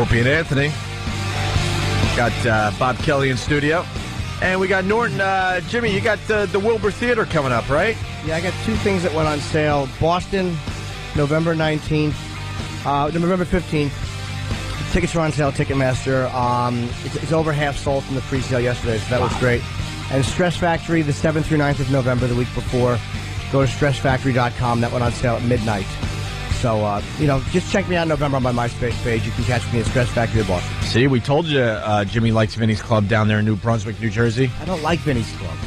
Opie and Anthony. Got Bob Kelly in studio. And we got Norton. Jimmy, you got the Wilbur Theater coming up, right? Yeah, I got two things that went on sale. Boston, November 19th, November 15th. Tickets are on sale, Ticketmaster. It's over half sold from the pre-sale yesterday, so that was great. And Stress Factory, the 7th through 9th of November, the week before. Go to stressfactory.com. That went on sale at midnight. So, just check me out in November on my MySpace page. You can catch me at Stress Factory of Boston. See, we told you Jimmy likes Vinny's Club down there in New Brunswick, New Jersey. I don't like Vinny's Club.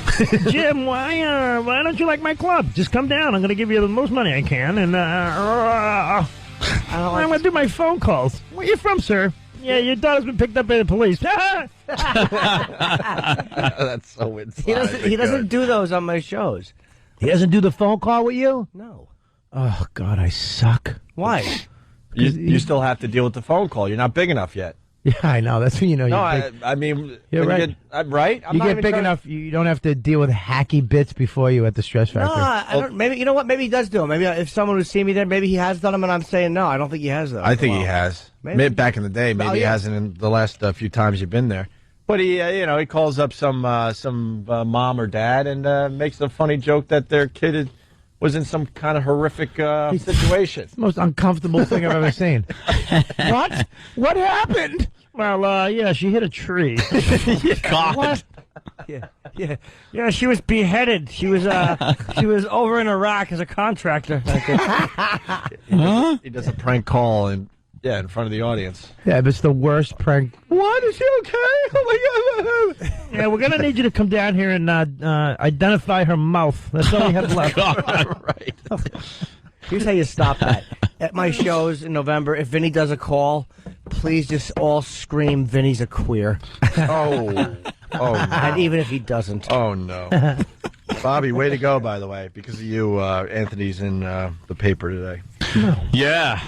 Jim, why don't you like my club? Just come down. I'm going to give you the most money I can, and I'm going to do my phone calls. Where you from, sir? Yeah, your daughter's been picked up by the police. That's so inside. He doesn't do those on my shows. He doesn't do the phone call with you? No. Oh, God, I suck. Why? You still have to deal with the phone call. You're not big enough yet. Yeah, I know. That's when you know. No, I mean, you're right. Right? You get big enough, you don't have to deal with hacky bits before you at the Stress Factory. No, I don't. Maybe, you know what? Maybe he does do them. Maybe if someone would see me there, maybe he has done them, and I'm saying no. I don't think he has them. I think he has. Maybe. Back in the day, maybe he hasn't in the last few times you've been there. But he, he calls up some mom or dad and makes a funny joke that their kid was in some kind of horrific situation. It's the most uncomfortable thing I've ever seen. What? What happened? Well, yeah, she hit a tree. God. What? Yeah. She was beheaded. She was over in Iraq as a contractor. He does a prank call in front of the audience. Yeah, but it's the worst prank. What? Is she okay? Oh my God! Yeah, we're gonna need you to come down here and identify her mouth. That's all we have left. Right. Here's how you stop that. At my shows in November, if Vinny does a call, please just all scream, "Vinny's a queer." Oh, no. And even if he doesn't. Oh, no. Bobby, way to go, by the way. Because of you, Anthony's in the paper today. Yeah.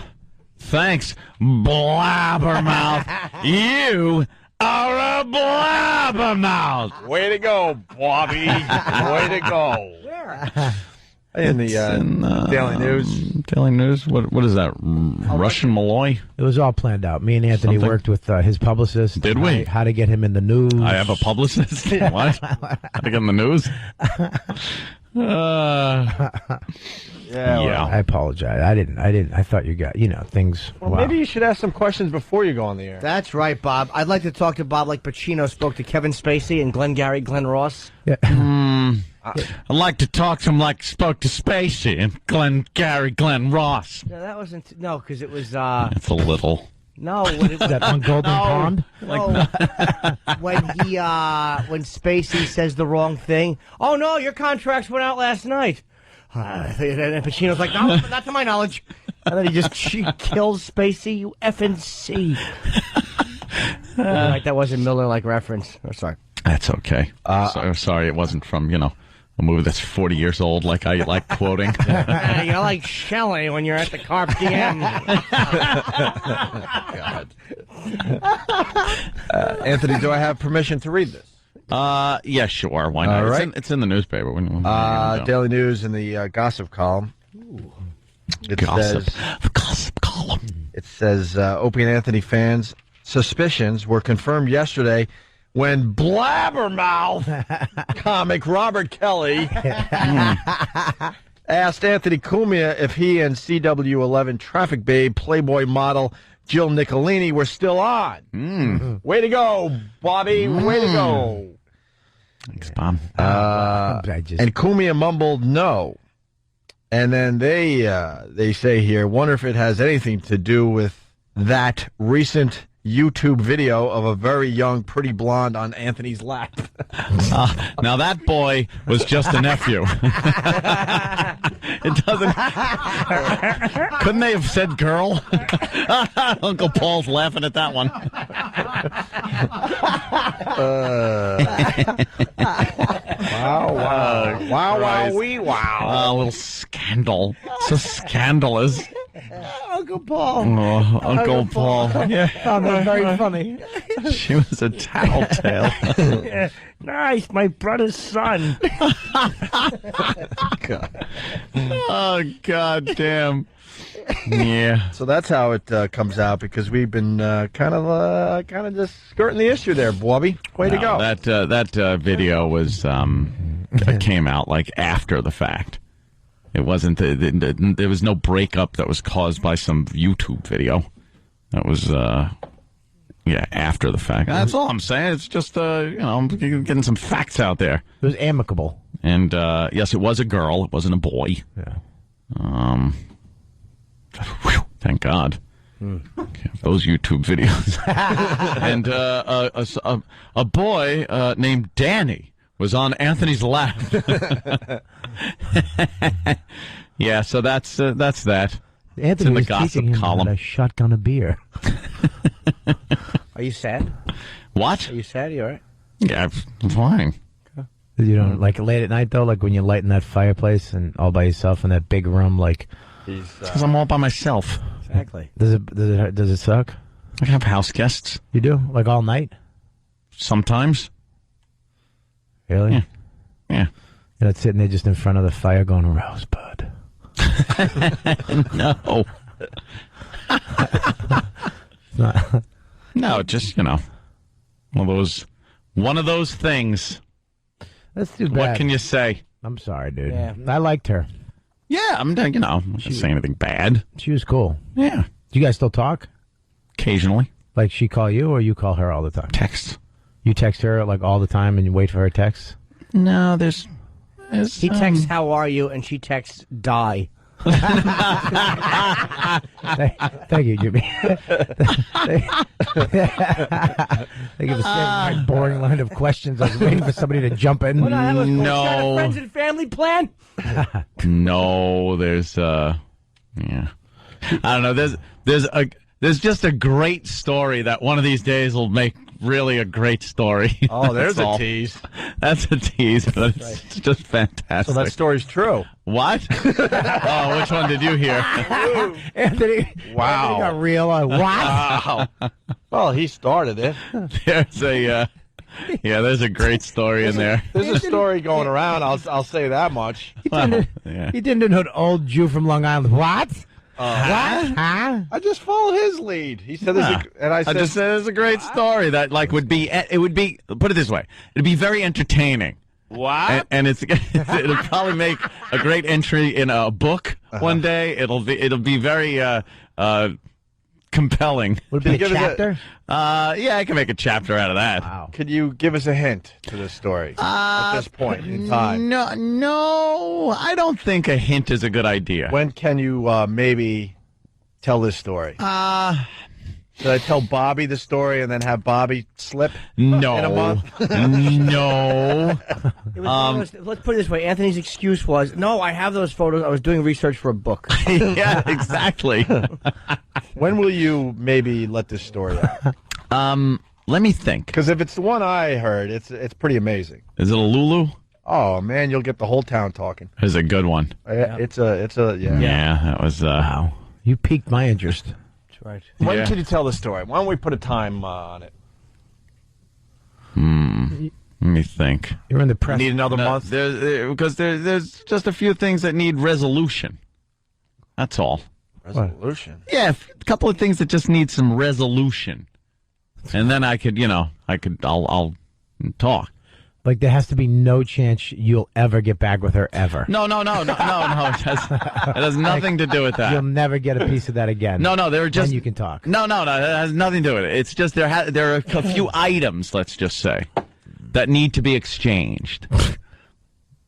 Thanks, blabbermouth. You are a blabbermouth. Way to go, Bobby. Way to go. Where? In the Daily News. Daily News? What is that? Russian Malloy? It was all planned out. Me and Anthony worked with his publicist. Did we? How to get him in the news. I have a publicist? What? How to get in the news? Yeah. I apologize. I didn't. I thought you got, things. Well, maybe you should ask some questions before you go on the air. That's right, Bob. I'd like to talk to Bob like Pacino spoke to Kevin Spacey and Glengarry Glen Ross. Yeah. I'd like to talk to him like spoke to Spacey and Glengarry Glen Ross. No, that wasn't. No, because it was. It's a little. No, when it was, that on Golden Pond. No, when Spacey says the wrong thing. Oh no, your contracts went out last night. And Pacino's like, no, not to my knowledge. And then she kills Spacey. You effing see. Right, that wasn't Miller-like reference. Oh, sorry. That's okay. Sorry, it wasn't from a movie that's 40 years old, like I like quoting. You're like Shelley when you're at the Carp Diem. God. Anthony, do I have permission to read this? Yeah, sure. Why not? All right. It's in the newspaper. Daily News in the gossip column. The gossip column. It says Opie and Anthony fans' suspicions were confirmed yesterday when blabbermouth comic Robert Kelly asked Anthony Cumia if he and CW11 traffic babe Playboy model Jill Nicolini were still on. Way to go, Bobby. Way to go. Thanks, Bob. And Cumia mumbled no. And then they say here, wonder if it has anything to do with that recent YouTube video of a very young, pretty blonde on Anthony's lap. Now that boy was just a nephew. It doesn't. Couldn't they have said girl? Uncle Paul's laughing at that one. Wow, wee, wow. A little scandal. So scandalous. Uncle Paul. Oh, Uncle Paul. Yeah. Oh, that's very funny. She was a tattletale. Yeah, nice, my brother's son. God. Oh, God damn. Yeah. So that's how it comes out because we've been kind of just skirting the issue there, Bobby. Way to go. That video was came out like after the fact. It wasn't. There was no breakup that was caused by some YouTube video. That was after the fact. That's all I'm saying. It's just I'm getting some facts out there. It was amicable. And yes, it was a girl. It wasn't a boy. Yeah. Thank God. Those YouTube videos. And a boy named Danny was on Anthony's lap. Yeah, so that's that. Anthony it's in the was gossip teaching him column. how to shotgun a beer. Are you sad? What? Are you sad? You all right? Yeah, I'm fine. You don't like late at night though, like when you're lighting that fireplace and all by yourself in that big room, like. Because I'm all by myself. Exactly. Does it suck? I have house guests. You do? Like all night? Sometimes. Really? Yeah. Yeah. You're not sitting there just in front of the fire going, Rosebud. No. No, just, one of those things. That's too bad. What can you say? I'm sorry, dude. Yeah. I liked her. Yeah, I'm not going to say anything bad. She was cool. Yeah. Do you guys still talk? Occasionally. Like she call you or you call her all the time? Text. You text her like all the time and you wait for her text? No, there's He texts, "How are you?" and she texts, "Die." Thank you, Jimmy. They give a same boring line of questions. I was waiting for somebody to jump in. Well, that was cool. No. Is that a friends and family plan? No, there's I don't know. There's just a great story that one of these days will make really a great story. Oh, there's That's a all. tease. That's a tease, but it's just fantastic. So that story's true. What? Oh, which one did you hear? Anthony. Wow. Anthony got real. What? Wow. Well, he started it. There's a great story in there. There's a story going around. I'll say that much. He didn't know an old Jew from Long Island. What? What? Huh? I just followed his lead. He said, and I just said it's a great story that would be. It would be. Put it this way. It'd be very entertaining. What? And it'll probably make a great entry in a book one day. It'll be very compelling. Would it be a chapter? Yeah, I can make a chapter out of that. Wow. Could you give us a hint to this story at this point in time? No, I don't think a hint is a good idea. When can you maybe tell this story? Should I tell Bobby the story and then have Bobby slip No. in a month? No. It was let's put it this way. Anthony's excuse was, "No, I have those photos. I was doing research for a book." Yeah, exactly. When will you maybe let this story out? Let me think. Because if it's the one I heard, it's pretty amazing. Is it a Lulu? Oh man, you'll get the whole town talking. It's a good one. It's a Yeah, that was. Wow. You piqued my interest. That's right. When can you tell the story? Why don't we put a time on it? Let me think. You're in the press. Need another month? Because there's just a few things that need resolution. That's all. Resolution? Yeah, a couple of things that just need some resolution. And then I'll talk. Like there has to be no chance you'll ever get back with her ever. No. It has nothing to do with that. You'll never get a piece of that again. No, they're just. Then you can talk. No, it has nothing to do with it. It's just there are a few items, let's just say, that need to be exchanged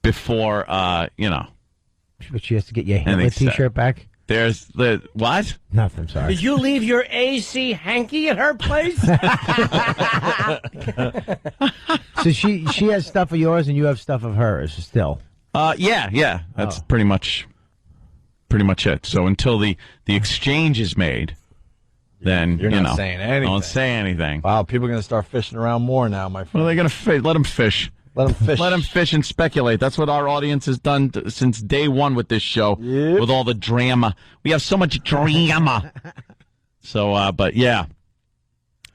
before, But she has to get your Hitler Anything said. T-shirt back. There's the what? Nothing. Sorry. Did you leave your AC hanky at her place? So she has stuff of yours and you have stuff of hers still. Yeah. That's pretty much it. So until the exchange is made, then You're not saying anything. Don't say anything. Wow, people are going to start fishing around more now, my friend. Well, they're going to let them fish. Let them fish. Let them fish and speculate. That's what our audience has done since day one with this show, with all the drama. We have so much drama. So, but yeah,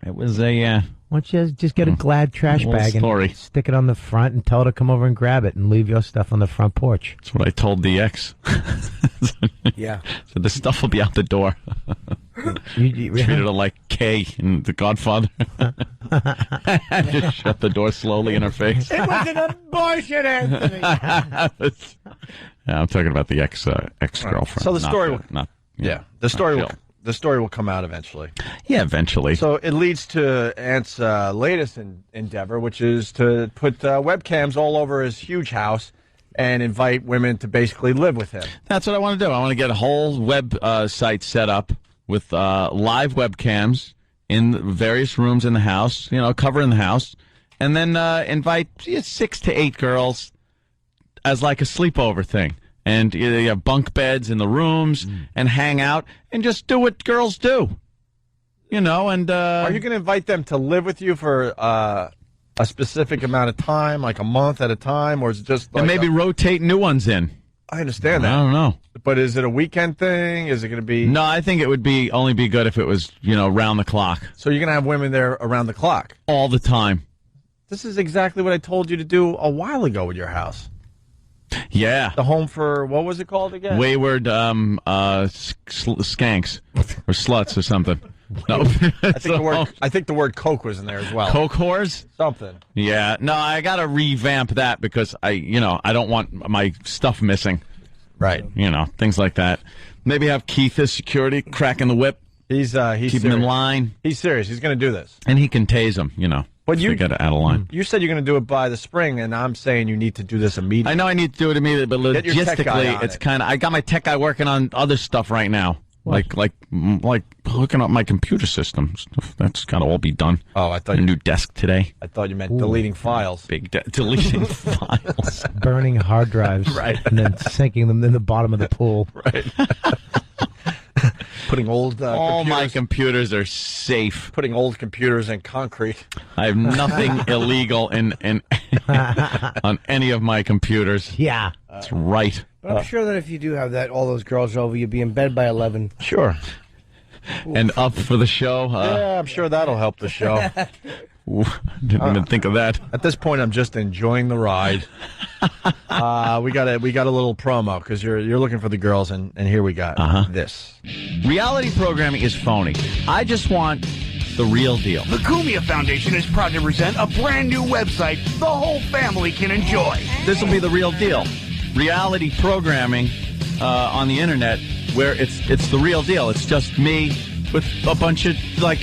it was a... Why don't you just get a Glad trash bag story. and stick it on the front and tell her to come over and grab it and leave your stuff on the front porch? That's what I told the ex. Yeah. So the stuff will be out the door. Treated her like Kay in The Godfather. Just shut the door slowly in her face. It was an abortion, Anthony. Yeah, I'm talking about the ex-girlfriend. So the story Jill. The story will come out eventually. Yeah, eventually. So it leads to Ant's latest endeavor, which is to put webcams all over his huge house and invite women to basically live with him. That's what I want to do. I want to get a whole web site set up with live webcams in various rooms in the house, covering the house, and then invite 6 to 8 girls as like a sleepover thing. And you have bunk beds in the rooms and hang out and just do what girls do. And are you going to invite them to live with you for a specific amount of time, like a month at a time, or is it just like and maybe rotate new ones in? I understand that. I don't know. But is it a weekend thing? Is it going to be... No, I think it would only be good if it was, round the clock. So you're going to have women there around the clock? All the time. This is exactly what I told you to do a while ago with your house. Yeah. The home for, what was it called again? Wayward skanks or sluts or something. No. I think the word coke was in there as well. Coke whores? Something. Yeah. No, I got to revamp that because I don't want my stuff missing. Right. Things like that. Maybe have Keith as security, cracking the whip. He's keeping them in line. He's serious. He's going to do this. And he can tase them, But you got to add a line. You said you're going to do it by the spring, and I'm saying you need to do this immediately. I know I need to do it immediately, but Get your tech guy logistically, on it's it. kind of. I got my tech guy working on other stuff right now, like hooking up my computer system. That's got to all be done. Oh, I thought a new desk today. I thought you meant deleting files. Deleting files, burning hard drives, right, and then sinking them in the bottom of the pool. Right. Putting old all my computers are safe. Putting old computers in concrete. I have nothing illegal in on any of my computers. Yeah, that's right. But I'm sure that if you do have all those girls over, you'll be in bed by 11. Sure. And up for the show. Yeah, I'm sure that'll help the show. Didn't even think of that. At this point, I'm just enjoying the ride. We got a little promo because you're looking for the girls, and here we got this. Reality programming is phony. I just want the real deal. The Cumia Foundation is proud to present a brand new website the whole family can enjoy. This will be the real deal. Reality programming on the internet where it's the real deal. It's just me with a bunch of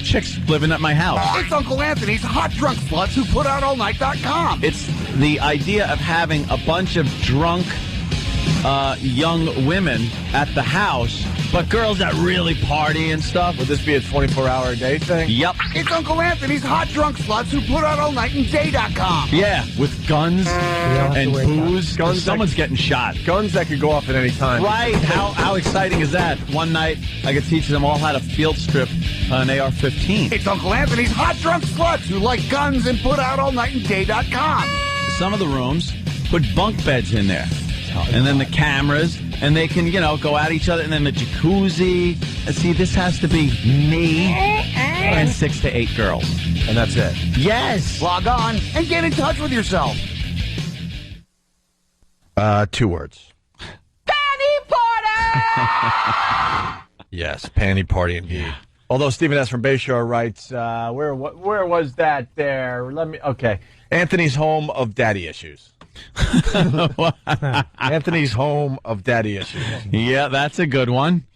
chicks living at my house. It's Uncle Anthony's hot drunk sluts who put out allnight.com. It's the idea of having a bunch of drunk young women at the house, but girls that really party and stuff. Would this be a 24-hour-a-day thing? Yep. It's Uncle Anthony's hot drunk sluts who put out allnightinday.com. Yeah, with guns and booze. Someone's getting shot. Guns that could go off at any time. Right. How exciting is that? One night, I could teach them all how to field strip an AR-15. It's Uncle Anthony's hot drunk sluts who like guns and put out allnightinday.com. Some of the rooms put bunk beds in there. And then the cameras, and they can, go at each other, and then the jacuzzi. See, this has to be me and 6 to 8 girls. And that's it. Yes! Log on and get in touch with yourself. 2 words. Panty party! Yes, panty party indeed. Although Stephen S. from Bayshore writes, where was that there? Okay. Anthony's home of daddy issues. Anthony's home of daddy issues. Yeah, that's a good one.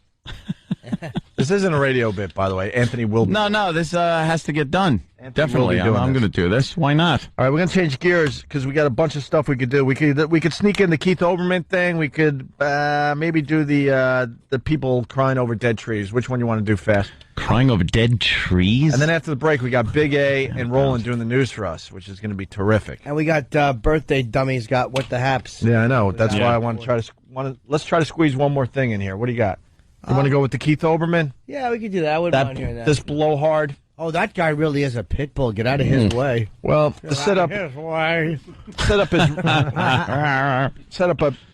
This isn't a radio bit, by the way. Anthony will be. No, this has to get done. Definitely. I'm going to do this. Why not? All right, we're going to change gears because we got a bunch of stuff we could do. We could sneak in the Keith Olbermann thing. We could maybe do the people crying over dead trees. Which one you want to do fast? Crying over dead trees? And then after the break, we got Big A and Roland doing the news for us, which is going to be terrific. And we got birthday dummies got what the haps. Yeah, I know. That's why I want to try to let's try to squeeze one more thing in here. What do you got? You want to go with the Keith Olbermann? Yeah, we could do that. I wouldn't mind hearing that. This blowhard. Oh, that guy really is a pit bull. Get out of his way. Well, the setup His way.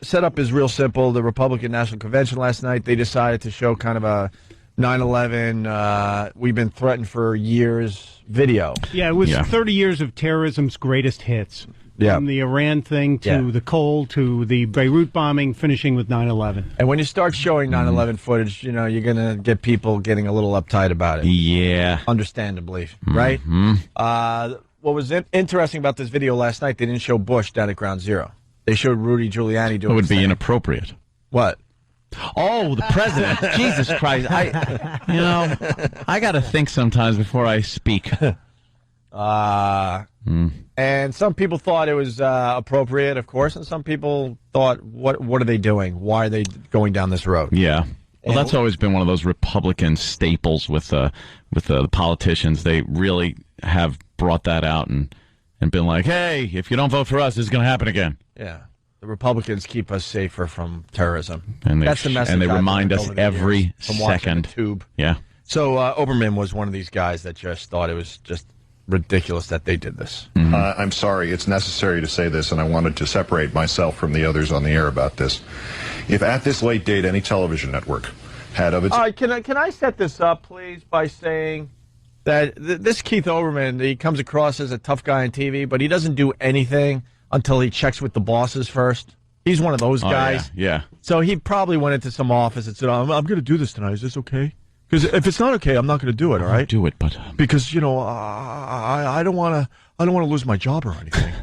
setup is real simple. The Republican National Convention last night, they decided to show kind of a 9/11. We've been threatened for years video. Yeah, it was 30 years of terrorism's greatest hits. Yeah. From the Iran thing to the Cole to the Beirut bombing, finishing with 9/11. And when you start showing 9/11 footage, you're going to get people getting a little uptight about it. Yeah. Understandably, right? What was interesting about this video last night, they didn't show Bush down at Ground Zero. They showed Rudy Giuliani doing It would his be thing. inappropriate. What? Oh, the president. Jesus Christ. I got to think sometimes before I speak. And some people thought it was appropriate, of course, and some people thought, what are they doing? Why are they going down this road? Yeah. Well, that's always been one of those Republican staples with the politicians. They really have brought that out and been like, hey, if you don't vote for us, this is going to happen again. Yeah. The Republicans keep us safer from terrorism. And That's the message. And they I've remind learned us over the every years from watching second. the Tube. Yeah. So Olbermann was one of these guys that just thought it was just ridiculous that they did this. I'm sorry, it's necessary to say this, and I wanted to separate myself from the others on the air about this. If at this late date any television network had of its... All right, can I set this up, please, by saying that this Keith Olbermann, he comes across as a tough guy on TV, but he doesn't do anything until he checks with the bosses first. He's one of those guys. Yeah. So he probably went into some office and said, I'm going to do this tonight. Is this okay? Because if it's not okay, I'm not going to do it. All right, do it, but because I don't want to lose my job or anything.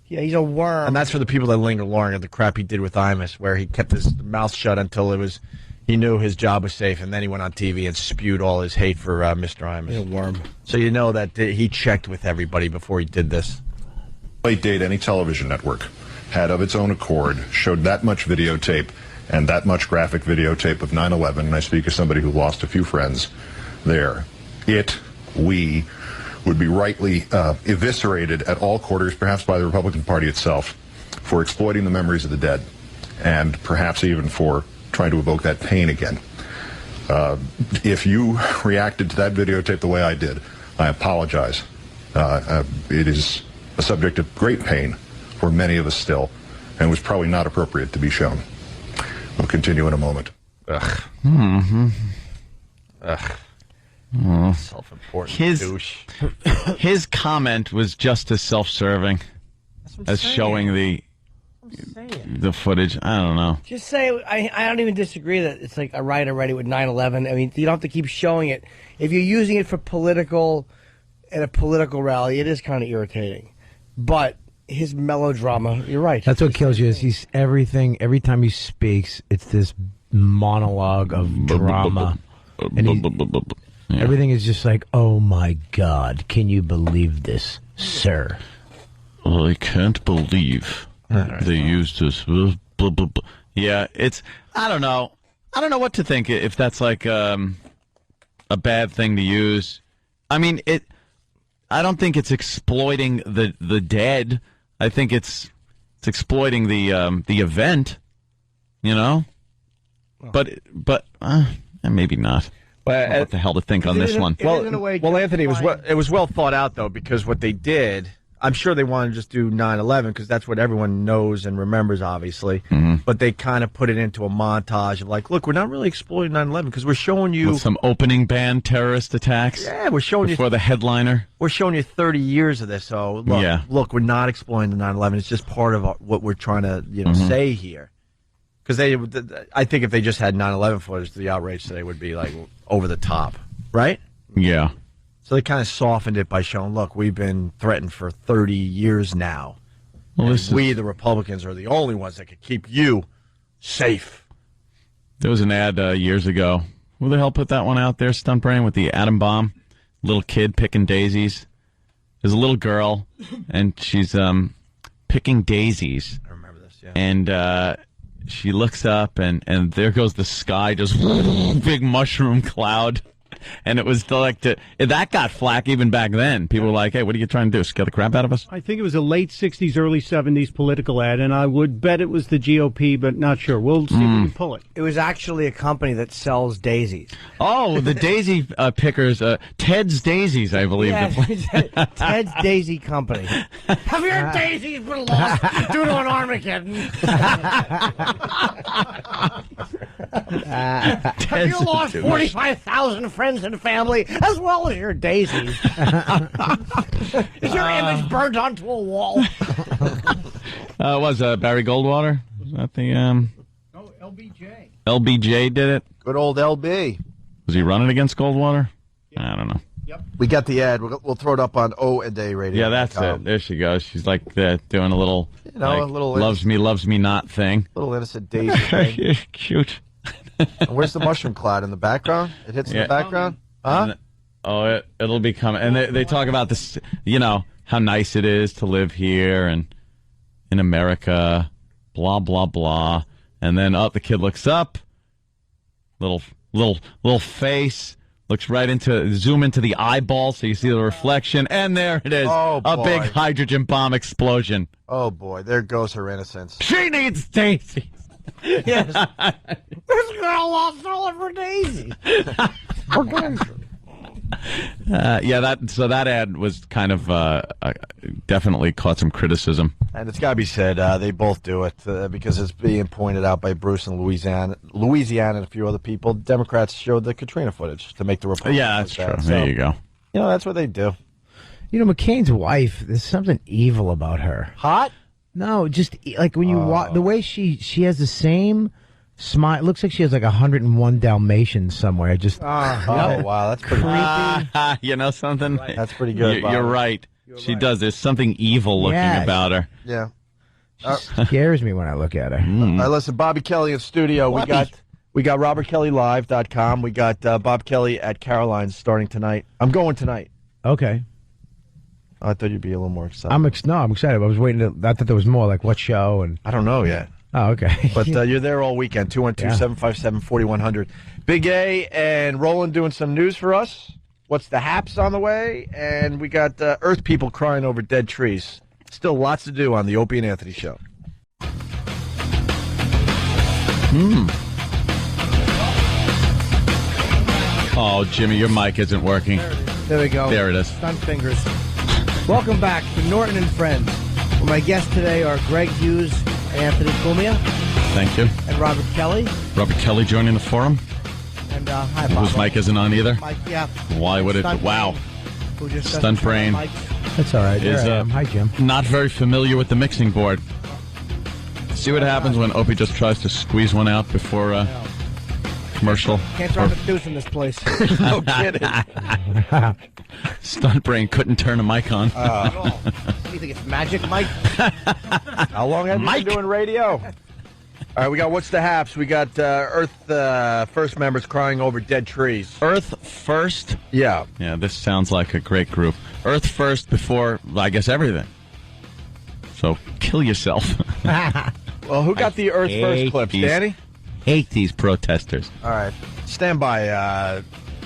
Yeah, he's a worm. And that's for the people that linger long at the crap he did with Imus, where he kept his mouth shut until he knew his job was safe, and then he went on TV and spewed all his hate for Mr. Imus. He's a worm. So you know that he checked with everybody before he did this. Late date any television network had of its own accord showed that much videotape and that much graphic videotape of 9/11, and I speak as somebody who lost a few friends there, we would be rightly eviscerated at all quarters, perhaps by the Republican Party itself, for exploiting the memories of the dead, and perhaps even for trying to evoke that pain again. If you reacted to that videotape the way I did, I apologize. It is a subject of great pain for many of us still, and was probably not appropriate to be shown. We'll continue in a moment. Ugh. Mm-hmm. Ugh. Oh. Self-important douche. His comment was just as self-serving as showing the footage. I don't know. Just say, I don't even disagree that it's like a right already with 9/11. I mean, you don't have to keep showing it. If you're using it for at a political rally, it is kind of irritating. But his melodrama, you're right. That's what kills you. Is he's everything. Every time he speaks, it's this monologue of drama, and everything is just like, "Oh my God, can you believe this, sir?" I can't believe they used this. Blah, blah, blah. Yeah, it's. I don't know. I don't know what to think. If that's like a bad thing to use. I mean, I don't think it's exploiting the dead. I think it's exploiting the event, you know. But maybe not. Well, what the hell to think on this one? Well, Anthony, it was well thought out though, because what they did, I'm sure they wanted to just do 9/11 because that's what everyone knows and remembers, obviously. Mm-hmm. But they kind of put it into a montage of like, look, we're not really exploiting 9/11 because we're showing you with some opening band terrorist attacks. Yeah, we're showing before the headliner. We're showing you 30 years of this. So look, we're not exploiting the 9/11. It's just part of what we're trying to say here. Because I think if they just had 9/11 footage, the outrage today would be like over the top, right? Yeah. So they kind of softened it by showing, look, we've been threatened for 30 years now. Well, we, the Republicans, are the only ones that could keep you safe. There was an ad years ago. Who the hell put that one out there, Stunt Brain, with the atom bomb? Little kid picking daisies. There's a little girl, and she's picking daisies. I remember this, yeah. And she looks up, and there goes the sky, just big mushroom cloud. And it was that got flack even back then. People were like, hey, what are you trying to do? Scare the crap out of us? I think it was a late 60s, early 70s political ad, and I would bet it was the GOP, but not sure. We'll see if we can pull it. It was actually a company that sells daisies. Oh, the daisy pickers, Ted's Daisies, I believe. Yeah, Ted's Daisy Company. Have your daisies been lost due to an Armageddon? Have you lost 45,000 friends and family as well as your daisies? Is your image burnt onto a wall? Was Barry Goldwater? Was that the LBJ. LBJ did it? Good old LB. Was he running against Goldwater? I don't know. We got the ad. We'll throw it up on O&A Radio. Yeah, that's it. There she goes. She's like doing a little, a little loves me not thing. Little innocent daisy thing. Cute. And where's the mushroom cloud in the background? It hits in the background? Huh? It'll be coming. And they talk about this, how nice it is to live here and in America, blah, blah, blah. And then, the kid looks up, little face, looks zoom into the eyeball so you see the reflection, and there it is, a big hydrogen bomb explosion. Oh, boy, there goes her innocence. She needs daisies. Yes. This girl lost all of her daisies. That ad was kind of definitely caught some criticism. And it's got to be said, they both do it because it's being pointed out by Bruce in Louisiana and a few other people. Democrats showed the Katrina footage to make the Republicans. Yeah, that's true. So, there you go. That's what they do. McCain's wife, there's something evil about her. Hot? No, just like when you watch the way she has the same smile. It looks like she has like 101 Dalmatians somewhere. Just wow, that's pretty creepy. You know something? That's pretty good. You're right. She does. There's something evil looking about her. Yeah. Scares me when I look at her. All right, listen, Bobby Kelly in studio. We got RobertKellyLive.com. We got Bob Kelly at Caroline's starting tonight. I'm going tonight. Okay. I thought you'd be a little more excited. I'm excited. I was waiting. I thought there was more. Like what show? And I don't know yet. Oh, okay. But you're there all weekend. 212-757-4100. Big A and Roland doing some news for us. What's the haps on the way? And we got Earth people crying over dead trees. Still lots to do on the Opie and Anthony Show. Oh, Jimmy, your mic isn't working. There we go. There it is. Stunt fingers. Welcome back to Norton and Friends. Well, my guests today are Greg Hughes, Anthony Cumia. Thank you. And Robert Kelly. Robert Kelly joining the forum. And hi, Bob. Whose mic isn't on either? Mike, yeah. Why would it? Wow. Who just Stunt brain. That's all right. Hi, Jim. Not very familiar with the mixing board. See what happens when Opie just tries to squeeze one out before commercial. Can't drive a deuce in this place. No kidding. Stunt brain couldn't turn a mic on. What do you think, it's magic, Mike? How long have you been doing radio? All right, we got What's the Haps. We got Earth First members crying over dead trees. Earth First? Yeah. Yeah, this sounds like a great group. Earth First before, I guess, everything. So kill yourself. Well, who got the Earth First clips, Danny? Hate these protesters. All right. Stand by,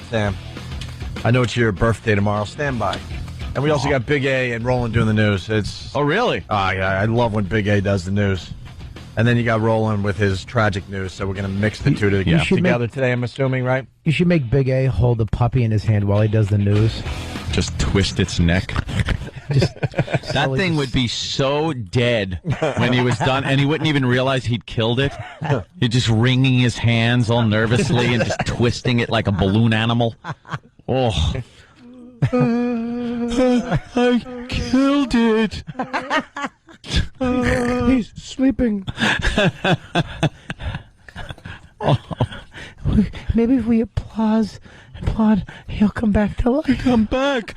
Sam. I know it's your birthday tomorrow. Stand by. And we also got Big A and Roland doing the news. Oh, really? Yeah, I love when Big A does the news. And then you got Roland with his tragic news, so we're going to mix the two together today, I'm assuming, right? You should make Big A hold a puppy in his hand while he does the news. Just twist its neck. That thing would be so dead when he was done, and he wouldn't even realize he'd killed it. He'd just wringing his hands all nervously and just twisting it like a balloon animal. Oh. I killed it. He's sleeping. Maybe if we applaud, he'll come back to life. Come back.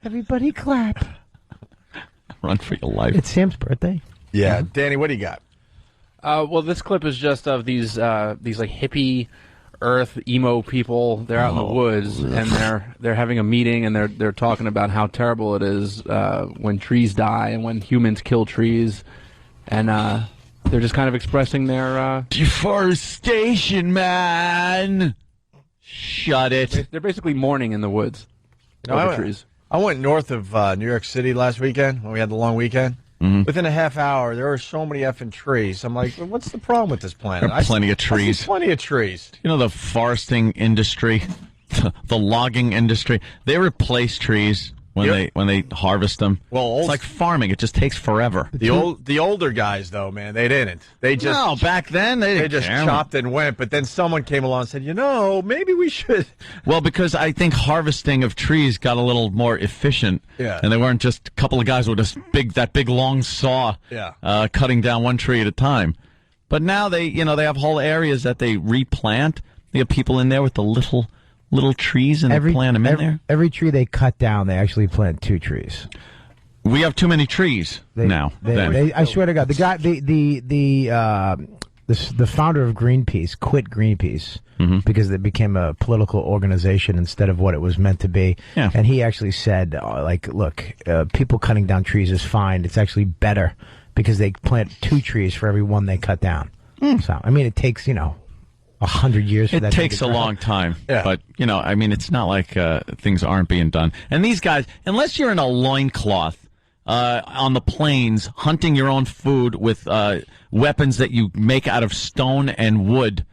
Everybody clap. Run for your life. It's Sam's birthday. Yeah. Danny, what do you got? Well, this clip is just of these like hippie earth emo people. They're out in the woods and they're having a meeting and they're talking about how terrible it is when trees die and when humans kill trees, and they're just kind of expressing their deforestation, man. Shut it. They're basically mourning in the woods over trees. I went north of New York City last weekend when we had the long weekend. Mm-hmm. Within a half hour, there were so many effing trees. I'm like, well, what's the problem with this planet? There are plenty of trees. Plenty of trees. You know, the foresting industry, the logging industry, they replace trees when they harvest them. Well, it's like farming. It just takes forever. The older guys, though, man, they didn't. They just No, back then they didn't just care. chopped and went. But then someone came along and said, maybe we should. Well, because I think harvesting of trees got a little more efficient. Yeah. And they weren't just a couple of guys with that big long saw cutting down one tree at a time. But now they have whole areas that they replant. They have people in there with the little trees and they plant them in there. Every tree they cut down, they actually plant 2 trees. We have too many trees now. I swear to God, the guy, the founder of Greenpeace quit Greenpeace because it became a political organization instead of what it was meant to be. Yeah. And he actually said, look, people cutting down trees is fine. It's actually better because they plant 2 trees for every one they cut down. So, I mean, it takes, 100 years for that. It takes a long time. Yeah. But, it's not like things aren't being done. And these guys, unless you're in a loincloth on the plains, hunting your own food with weapons that you make out of stone and wood,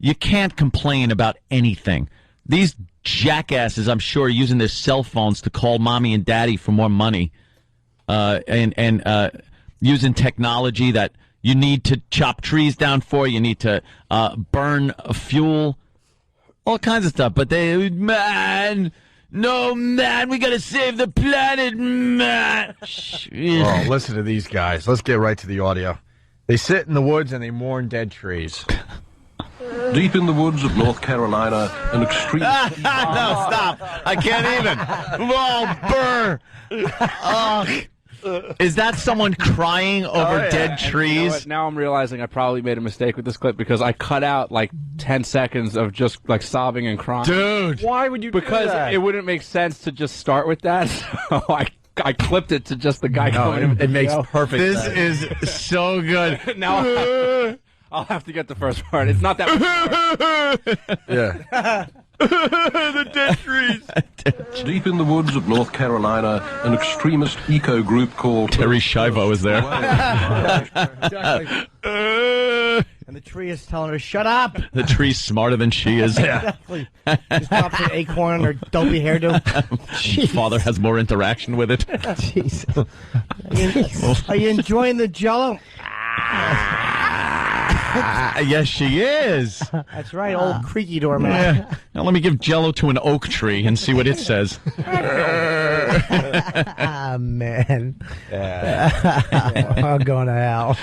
you can't complain about anything. These jackasses, I'm sure, are using their cell phones to call mommy and daddy for more money and using technology that you need to chop trees down for. You need to burn fuel, all kinds of stuff. But we got to save the planet, man. Oh, listen to these guys. Let's get right to the audio. They sit in the woods and they mourn dead trees. Deep in the woods of North Carolina, an extreme... No, stop. I can't even. Oh, burr. Is that someone crying over dead trees? And now I'm realizing I probably made a mistake with this clip because I cut out like 10 seconds of just like sobbing and crying. Dude. Why would you do that? Because it wouldn't make sense to just start with that, so I clipped it to just the guy coming. It makes perfect sense. This is so good. Now I'll have to get the first part. It's not that much. Yeah. The dead trees. Deep in the woods of North Carolina, an extremist eco group called... Terry Schiavo is there. Exactly. And the tree is telling her, shut up. The tree's smarter than she is. Exactly. Just drops an acorn on her dopey hairdo. Father has more interaction with it. Jeez. Are you enjoying the Jell-O? Yes, she is. That's right, old creaky doormat. Yeah. Now let me give Jell-O to an oak tree and see what it says. Ah, man. I'm going to hell.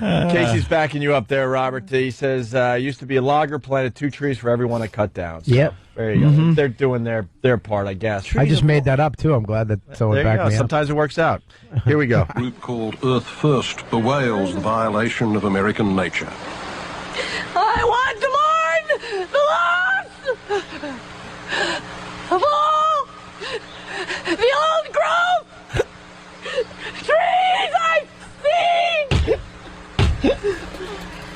Casey's backing you up there, Robert. He says, used to be a logger, planted 2 trees for everyone that cut down. So, Yep. there you go. They're doing their part, I guess. I just made that up, too. I'm glad that someone There you backed go. me up. Sometimes it works out. Here we go. A group called Earth First bewails the violation of American nature. I want to mourn the loss of all the old growth trees I've seen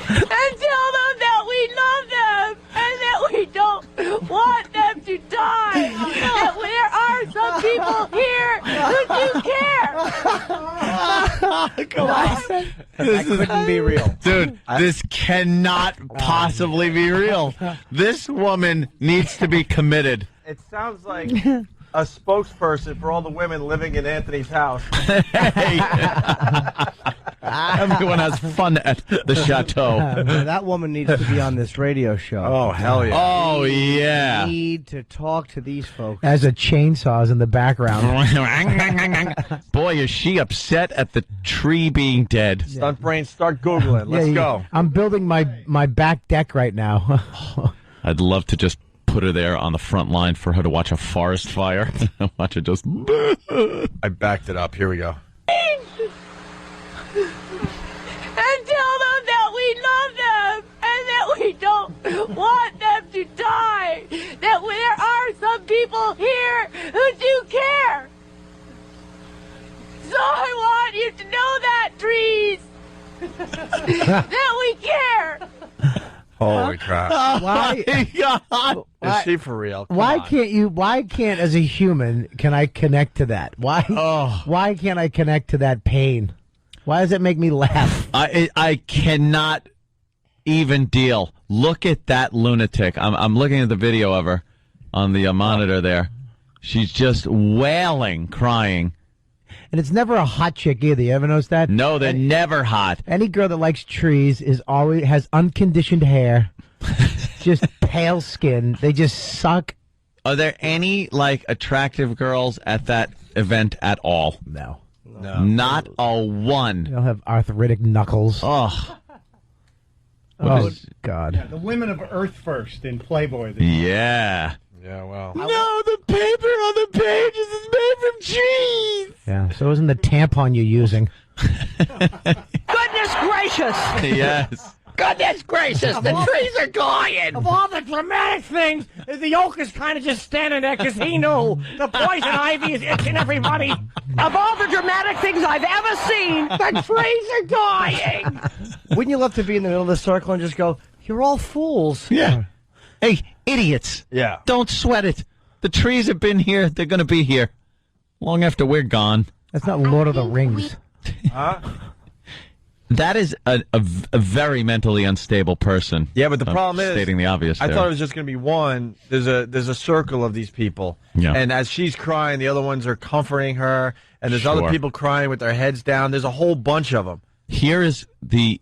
and tell them that we love them and that we don't want them to die. That there are some people here who do care. Come on. That couldn't be real. Dude, this cannot possibly be real. This woman needs to be committed. It sounds like a spokesperson for all the women living in Anthony's house. Everyone has fun at the chateau. That woman needs to be on this radio show. Oh, hell yeah. Oh, yeah. We need to talk to these folks. As a chainsaw's in the background. Boy, is she upset at the tree being dead. Stunt brain, start Googling. Let's go. I'm building my back deck right now. I'd love to just put her there on the front line for her to watch a forest fire. Watch it just... I backed it up. Here we go. And tell them that we love them and that we don't want them to die. That there are some people here who do care. So I want you to know that, trees. That we care. Holy crap! Why? Is she for real? Come Why on. can't you? Why can't, as a human, can I connect to that? Why? Why can't I connect to that pain? Why does it make me laugh? I cannot even deal. Look at that lunatic. I'm looking at the video of her on the monitor there. She's just wailing, crying. And it's never a hot chick either. You ever notice that? No, they're never hot. Any girl that likes trees has unconditioned hair, just pale skin. They just suck. Are there any attractive girls at that event at all? No. Not a one. They'll have arthritic knuckles. Oh. God. Yeah, the women of Earth First in Playboy. Yeah. Yeah, well. No, the paper on the pages is made from cheese. Yeah, so isn't the tampon you're using? Goodness gracious! Yes. Goodness gracious! The trees are dying! Of all the dramatic things, the yolk is kind of just standing there because he knew the poison ivy is itching everybody. Of all the dramatic things I've ever seen, the trees are dying! Wouldn't you love to be in the middle of the circle and just go, you're all fools? Yeah. Hey, idiots. Yeah. Don't sweat it. The trees have been here. They're going to be here long after we're gone. That's not Lord of the Rings. That is a very mentally unstable person. Yeah, but the problem is stating the obvious. I there. thought it was just going to be one. There's a circle of these people, and as she's crying, the other ones are comforting her, and there's other people crying with their heads down. There's a whole bunch of them. Here is the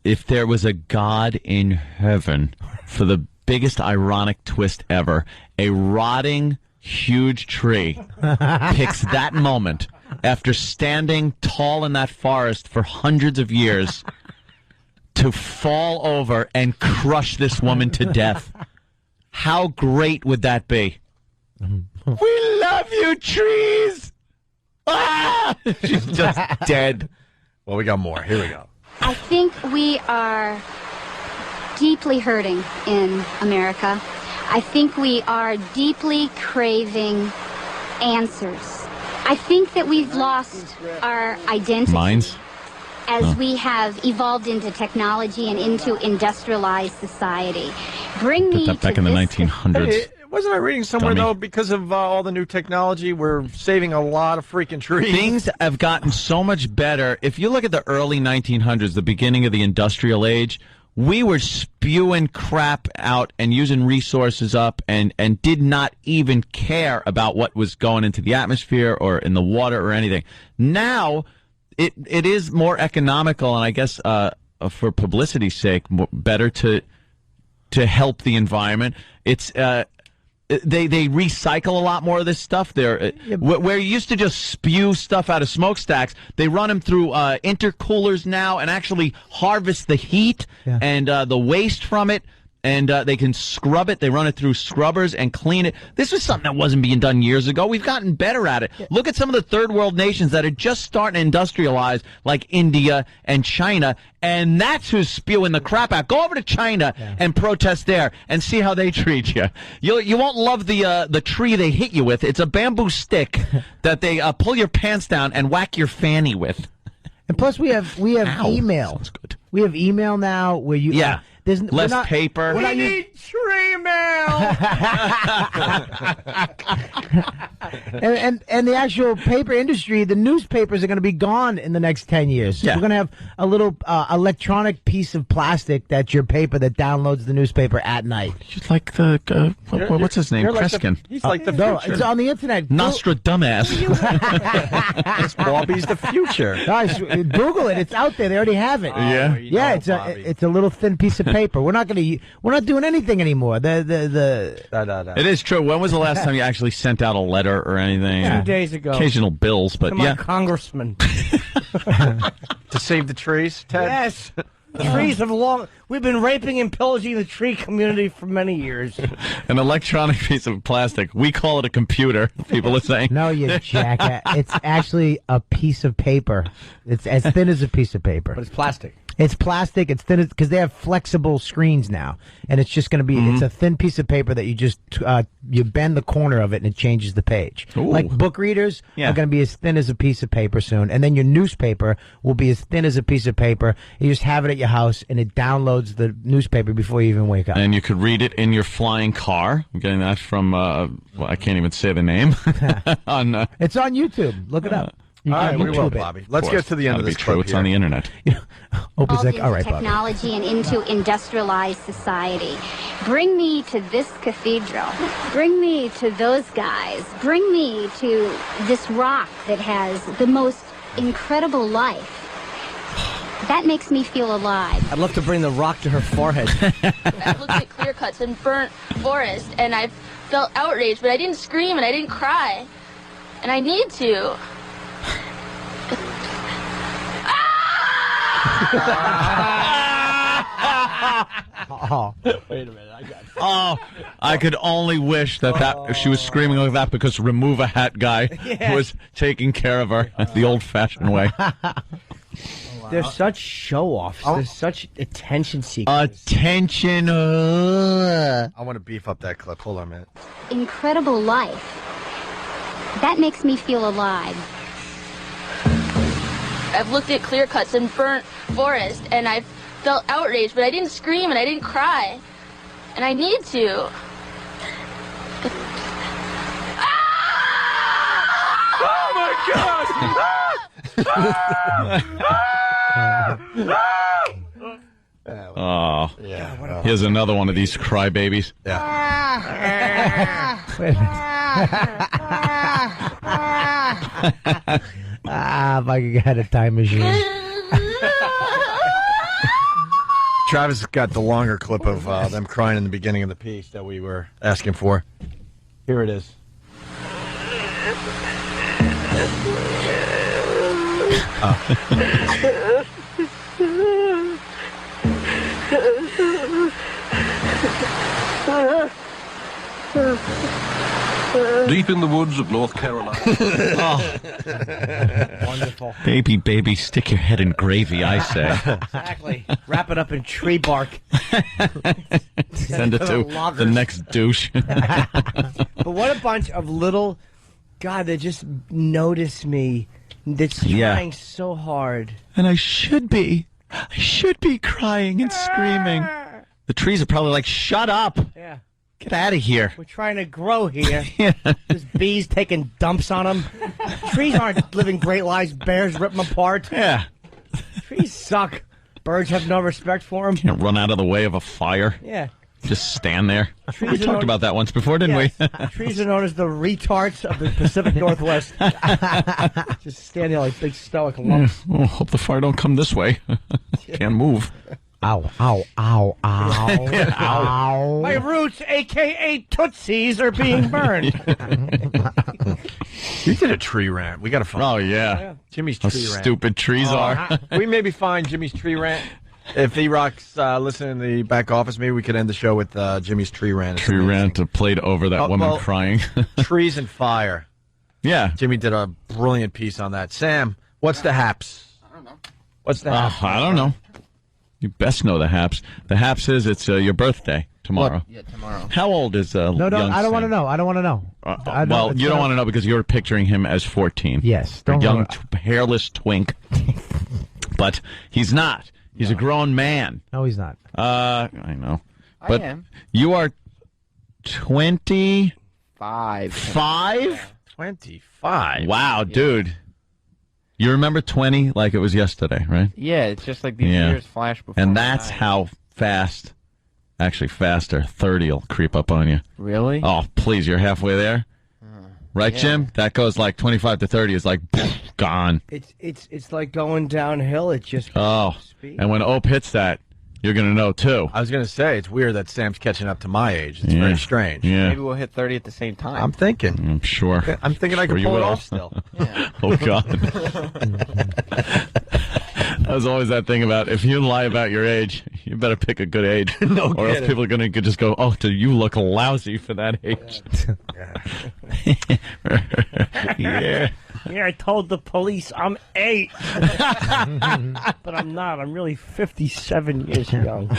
if there was a God in heaven, for the biggest ironic twist ever, a rotting huge tree picks that moment after standing tall in that forest for hundreds of years to fall over and crush this woman to death. How great would that be? We love you, trees! Ah! She's just dead. Well, we got more. Here we go. I think we are deeply hurting in America. I think we are deeply craving answers. I think that we've lost our identity Minds? as we have evolved into technology and into industrialized society. Bring me Put that back to in the this 1900s. Hey, wasn't I reading somewhere, Dummy. though, because of all the new technology, we're saving a lot of freaking trees? Things have gotten so much better. If you look at the early 1900s, the beginning of the industrial age, we were spewing crap out and using resources up and did not even care about what was going into the atmosphere or in the water or anything. Now, it is more economical, and I guess for publicity's sake, better to help the environment. It's they recycle a lot more of this stuff. Where you used to just spew stuff out of smokestacks, they run them through intercoolers now and actually harvest the heat and the waste from it. And they can scrub it. They run it through scrubbers and clean it. This was something that wasn't being done years ago. We've gotten better at it. Look at some of the third world nations that are just starting to industrialize, like India and China, and that's who's spewing the crap out. Go over to China and protest there and see how they treat you. You won't love the tree they hit you with. It's a bamboo stick that they pull your pants down and whack your fanny with. And plus, we have email. Sounds good. We have email now where you there's less paper. We're not need tree mail. and the actual paper industry, the newspapers are going to be gone in the next 10 years. Yeah. We're going to have a little electronic piece of plastic that's your paper that downloads the newspaper at night. Just like the what's his name? Kreskin. He's like the No, future. it's on the internet. Nostradamus. Bobby's the future. Guys, Google it. It's out there. They already have it. Yeah? Yeah, it's a little thin piece of paper. We're not doing anything anymore. It is true. When was the last time you actually sent out a letter or anything? 2 days ago. Occasional bills, but Come on, Congressman. To save the trees, Ted? Yes. The trees have long. We've been raping and pillaging the tree community for many years. An electronic piece of plastic. We call it a computer. People are saying. No, you jackass. It's actually a piece of paper. It's as thin as a piece of paper. But it's plastic. It's plastic. It's thin because they have flexible screens now, and it's just going to be. It's a thin piece of paper that you just you bend the corner of it and it changes the page. Ooh. Like book readers Yeah. are going to be as thin as a piece of paper soon, and then your newspaper will be as thin as a piece of paper. You just have it at your house, and it downloads the newspaper before you even wake up. And you could read it in your flying car. I'm getting that from, well, I can't even say the name. It's on YouTube. Look it up. You All can right, we will, YouTube it. Bobby. Let's get to the end of this true. clip It's here. on the internet. Opie's like, into all right, Bobby. technology and into industrialized society. Bring me to this cathedral. Bring me to those guys. Bring me to this rock that has the most incredible life. That makes me feel alive. I'd love to bring the rock to her forehead. I've looked at clear cuts and burnt forest, and I've felt outraged, but I didn't scream and I didn't cry. And I need to. Wait a minute. I got Oh, I could only wish that she was screaming like that because Remove a Hat guy was taking care of her the old-fashioned way. They're such show-offs. They're such attention seekers. Attention. I want to beef up that clip. Hold on a minute. Incredible life. That makes me feel alive. I've looked at clear cuts and burnt forest, and I've felt outraged, but I didn't scream and I didn't cry. And I need to. Oh my God! Oh, here's another one of these crybabies. if I could get a time machine. Travis got the longer clip of them crying in the beginning of the piece that we were asking for. Here it is. Deep in the woods of North Carolina. Wonderful. Baby, baby, stick your head in gravy, I say. Exactly. Wrap it up in tree bark. Send it to Loggers. the next douche. But what a bunch of little... God, they just notice me. That's trying so hard. And I should be crying and screaming. The trees are probably like, shut up. Yeah. Get out of here. We're trying to grow here. There's bees taking dumps on them. Trees aren't living great lives. Bears rip them apart. Yeah. Trees suck. Birds have no respect for them. Can't run out of the way of a fire. Yeah. Just stand there. Trees We are talked known- about that once before, didn't we? Trees are known as the retards of the Pacific Northwest. Just stand there like big stoic lumps. Oh, hope the fire don't come this way. Can't move. Ow, ow, ow, ow, ow. My roots, a.k.a. Tootsies, are being burned. You did a tree rant. We got to find. Oh, yeah. Jimmy's How tree rant. stupid trees are. Can we maybe find Jimmy's tree rant? If E-Rock's listening in the back office, maybe we could end the show with Jimmy's tree rant. It's Tree amazing. rant played over that woman well, crying. Trees and fire. Yeah. Jimmy did a brilliant piece on that. Sam, what's the haps? I don't know. What's the haps? I don't know. You best know the haps. The haps is it's your birthday tomorrow. Yeah, tomorrow. How old is No, young I don't want to Sam? know. I don't want to know. Well, you don't want to know because you're picturing him as 14. Yes. A Don't young, worry. hairless twink. But he's not. He's a grown man. No, he's not. I know. But am. you are 25? 25? Wow, dude. You remember 20 like it was yesterday, right? Yeah, it's just like these Yeah. years flash before. And my that's eyes. how fast, actually faster, 30 will creep up on you. Really? Oh, please, you're halfway there. Right, yeah. Jim? That goes like 25 to 30 is like gone. It's like going downhill. It just Oh, and when Ope hits that, you're going to know too. I was going to say, it's weird that Sam's catching up to my age. It's Yeah. very strange. Yeah. Maybe we'll hit 30 at the same time. I'm thinking. I'm sure. I'm thinking I Sure can you pull it will. off still. Oh, God. There's always that thing about if you lie about your age, you better pick a good age. No or else kidding. people are going to just go, oh, do you look lousy for that age? Yeah. Yeah, I told the police I'm 8. But I'm not. I'm really 57 years young.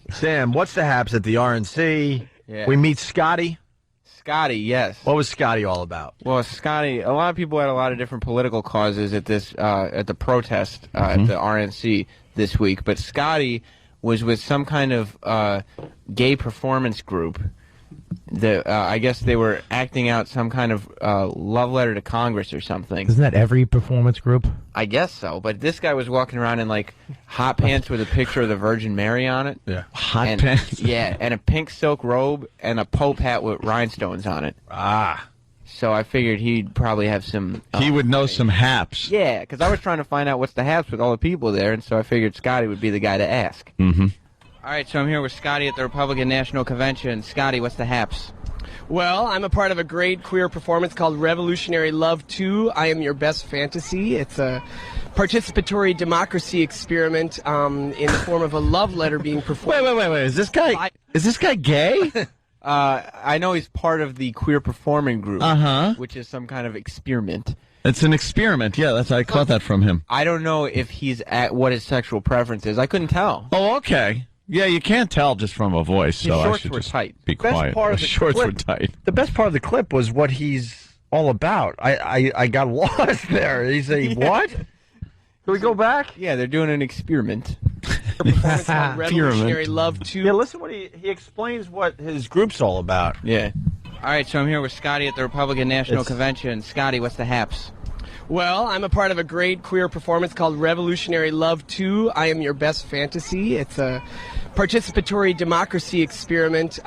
Sam, what's the haps at the RNC? Yeah. We meet Scotty. Scotty, yes. What was Scotty all about? Well, Scotty, a lot of people had a lot of different political causes at this at the protest at the RNC this week, but Scotty was with some kind of gay performance group. I guess they were acting out some kind of love letter to Congress or something. Isn't that every performance group? I guess so, but this guy was walking around in like hot pants with a picture of the Virgin Mary on it. Yeah, hot pants. Yeah, and a pink silk robe and a Pope hat with rhinestones on it. Ah. So I figured he'd probably have some... He would know some haps. Yeah, because I was trying to find out what's the haps with all the people there, and so I figured Scotty would be the guy to ask. Mm-hmm. All right, so I'm here with Scotty at the Republican National Convention. Scotty, what's the haps? Well, I'm a part of a great queer performance called Revolutionary Love 2. I Am Your Best Fantasy. It's a participatory democracy experiment in the form of a love letter being performed. Wait. Is this guy gay? I know he's part of the queer performing group, which is some kind of experiment. It's an experiment. Yeah, I caught that from him. I don't know if he's at what his sexual preference is. I couldn't tell. Oh, okay. Yeah, you can't tell just from a voice, so I should just be quiet. Part of The the shorts clip- were tight. The best part of the clip was what he's all about. I got lost there. He's a what? Can we go back? Yeah, they're doing an experiment. Performance called Revolutionary Love 2. Yeah, listen what he explains what his group's all about. Yeah. All right, so I'm here with Scotty at the Republican National Convention. Scotty, what's the haps? Well, I'm a part of a great queer performance called Revolutionary Love 2. I Am Your Best Fantasy. It's a participatory democracy experiment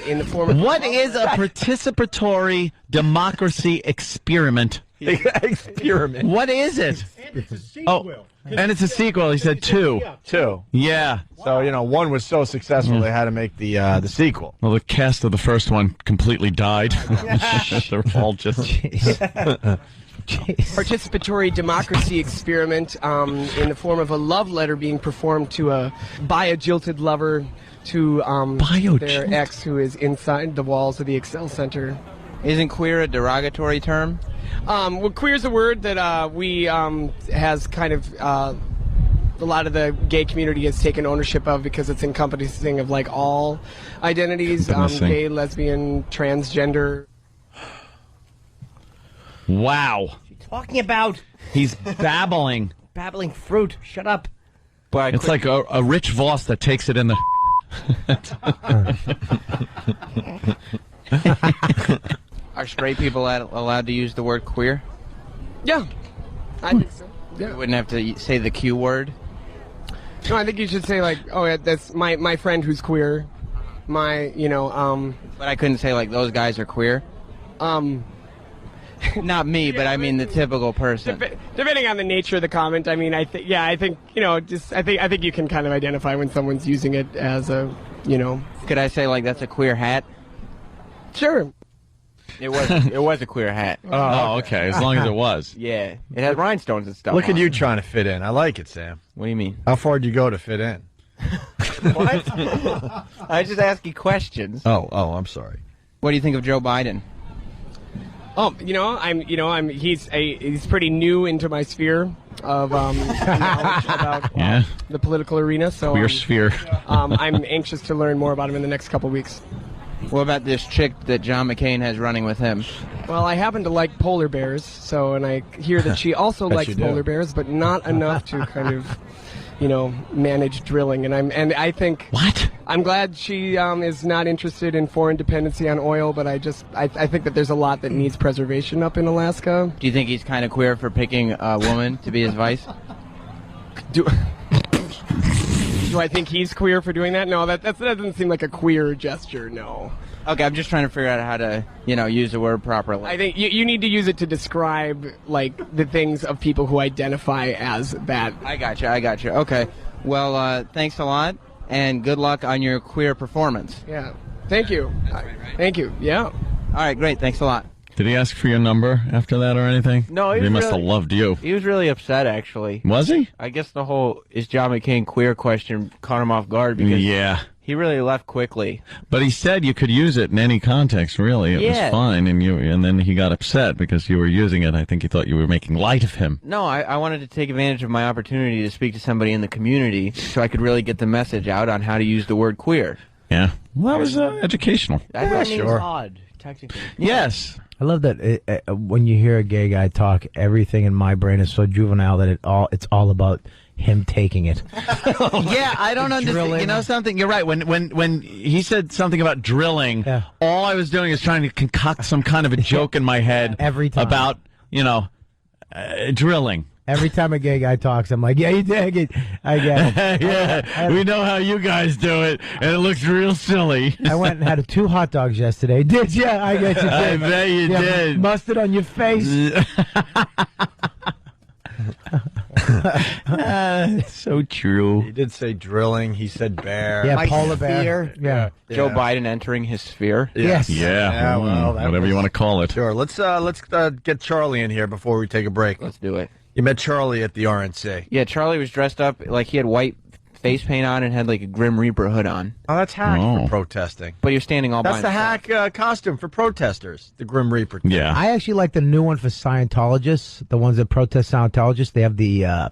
in the form of... What is a participatory democracy experiment? Experiment. What is it? It's a sequel. And it's a sequel. He said 2. 2. Yeah. So, one was so successful they had to make the sequel. Well, the cast of the first one completely died. They're all just... participatory democracy experiment in the form of a love letter being performed to by a jilted lover to their ex who is inside the walls of the Excel Center. Isn't queer a derogatory term? Well, queer is a word that we has kind of a lot of the gay community has taken ownership of because it's encompassing of like all identities, gay, lesbian, transgender. Wow. Talking about He's babbling. babbling fruit. Shut up. But It's like a rich Voss that takes it in the... Are straight people allowed to use the word queer? Yeah, I think so. You wouldn't have to say the Q word? No, I think you should say like, oh, yeah, that's my friend who's queer. But I couldn't say like those guys are queer. Not me, but I mean the typical person. Depending on the nature of the comment, I mean, I think I think you can kind of identify when someone's using it as a, Could I say like that's a queer hat? Sure. It was a queer hat. Oh, okay. As long as it was. Yeah, it had rhinestones and stuff. Look at on you it. trying to fit in. I like it, Sam. What do you mean? How far did you go to fit in? What? I just ask you questions. Oh, I'm sorry. What do you think of Joe Biden? Oh, he's pretty new into my sphere of knowledge about the political arena. So Queer sphere. I'm anxious to learn more about him in the next couple weeks. What about this chick that John McCain has running with him? Well, I happen to like polar bears, and I hear that she also Bet likes you do. polar bears, but not enough to kind of, manage drilling. And I think I'm glad she is not interested in foreign dependency on oil, but I think that there's a lot that needs preservation up in Alaska. Do you think he's kind of queer for picking a woman to be his vice? Do I think he's queer for doing that? No, that doesn't seem like a queer gesture. No. Okay, I'm just trying to figure out how to, use the word properly. I think you need to use it to describe, like, the things of people who identify as that. I got you. Okay. Well, thanks a lot, and good luck on your queer performance. Yeah. Thank you. That's right? Thank you. Yeah. All right, great. Thanks a lot. Did he ask for your number after that or anything? No, he must have loved you. He was really upset, actually. Was he? I guess the whole "is John McCain queer" question caught him off guard because He really left quickly. But he said you could use it in any context, really. It Yeah. was fine, and then he got upset because you were using it. I think he thought you were making light of him. No, I wanted to take advantage of my opportunity to speak to somebody in the community so I could really get the message out on how to use the word queer. Yeah. Well, that was educational. That means odd, technically. Yes. I love that when you hear a gay guy talk, everything in my brain is so juvenile that it's all about him taking it. Yeah, I don't understand. Drilling. You know something? You're right. When he said something about drilling, all I was doing is trying to concoct some kind of a joke in my head every time about, drilling. Every time a gay guy talks, I'm like, yeah, you dig it. I get it. Yeah, we know how you guys do it, and it looks real silly. I went and had 2 hot dogs yesterday. Did you? I get you. I bet you did. Mustard on your face. It's so true. He did say drilling. He said bear. Yeah, My polar sphere. bear. Yeah. Joe Biden entering his sphere. Yes. Yeah, well, that whatever you want to call it. Sure. Let's get Charlie in here before we take a break. Let's do it. You met Charlie at the RNC. Yeah, Charlie was dressed up like he had white face paint on and had like a Grim Reaper hood on. Oh, that's hack for protesting. But you're standing all by That's the hack costume for protesters, the Grim Reaper. Yeah. I actually like the new one for Scientologists, the ones that protest Scientologists. They have the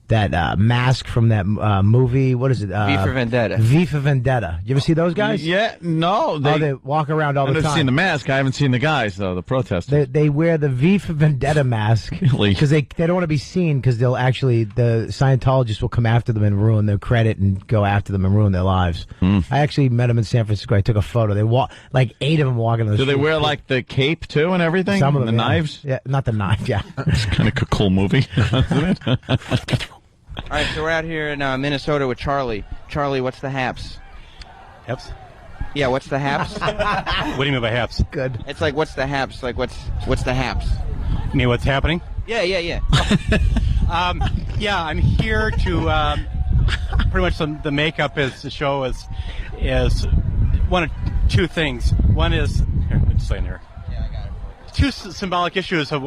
that mask from that movie. What is it? V for Vendetta. V for Vendetta. You ever see those guys? Yeah, no. They walk around all the I've time. seen the mask. I haven't seen the guys, though, the protesters. They wear the V for Vendetta mask Really? because they don't want to be seen because the Scientologists will come after them and ruin their credit and go after them and ruin their lives. I actually met them in San Francisco. I took a photo. They walk like 8 of them walking the Do street. they wear like the cape too and everything? Some of them, the yeah. knives? Yeah, not the knife. Yeah, It's kind of a cool movie, isn't it? All right, so we're out here in Minnesota with Charlie. Charlie, what's the haps? Haps? Yeah, what's the haps? What do you mean by haps? Good. It's like, what's the haps? Like, what's the haps? You mean what's happening? Yeah. Yeah, I'm here to pretty much the makeup is the show is one of 2 things. One is here, let me just lay in here. Yeah, I got it. 2 symbolic issues of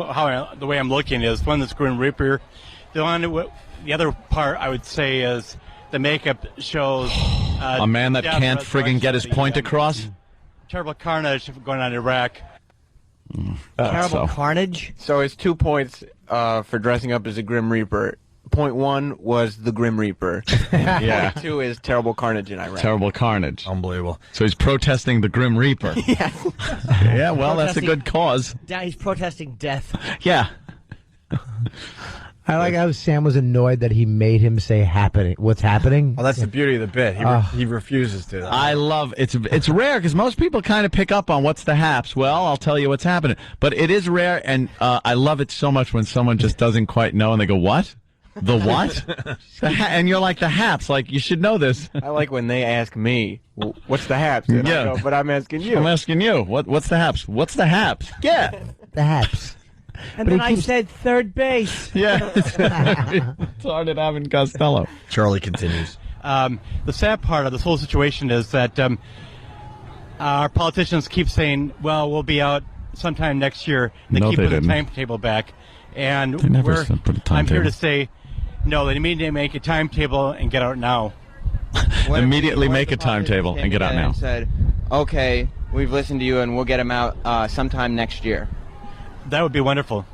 the way I'm looking is one that's Grim Reaper. The other part I would say is the makeup shows a man that can't friggin' get his point across. Terrible carnage going on in Iraq. Terrible carnage. So it's 2 points for dressing up as a Grim Reaper. Point 1 was the Grim Reaper. Yeah. Point 2 is terrible carnage in Iraq. Terrible carnage. Unbelievable. So he's protesting the Grim Reaper. Yeah, well, that's a good cause. He's protesting death. Yeah. I like how Sam was annoyed that he made him say happening. What's happening? Well, that's the beauty of the bit. He refuses to. I love it's rare because most people kind of pick up on what's the haps. Well, I'll tell you what's happening, but it is rare, and I love it so much when someone just doesn't quite know and they go, "What? The what?" And you're like, "The haps." Like you should know this. I like when they ask me, "What's the haps?" And I go, but I'm asking you. I'm asking you. What's the haps? What's the haps? Yeah, the haps. And But then he I keeps- said third base. Yeah. It's hard at Abbott and Costello. Charlie continues. The sad part of this whole situation is that our politicians keep saying, well, we'll be out sometime next year. And they No, keep they putting the didn't. timetable back. And They never put a I'm here timetable. to say, no, they need to make a timetable and get out now. Immediately make a timetable and get out now. And said, okay, we've listened to you and we'll get him out sometime next year. That would be wonderful.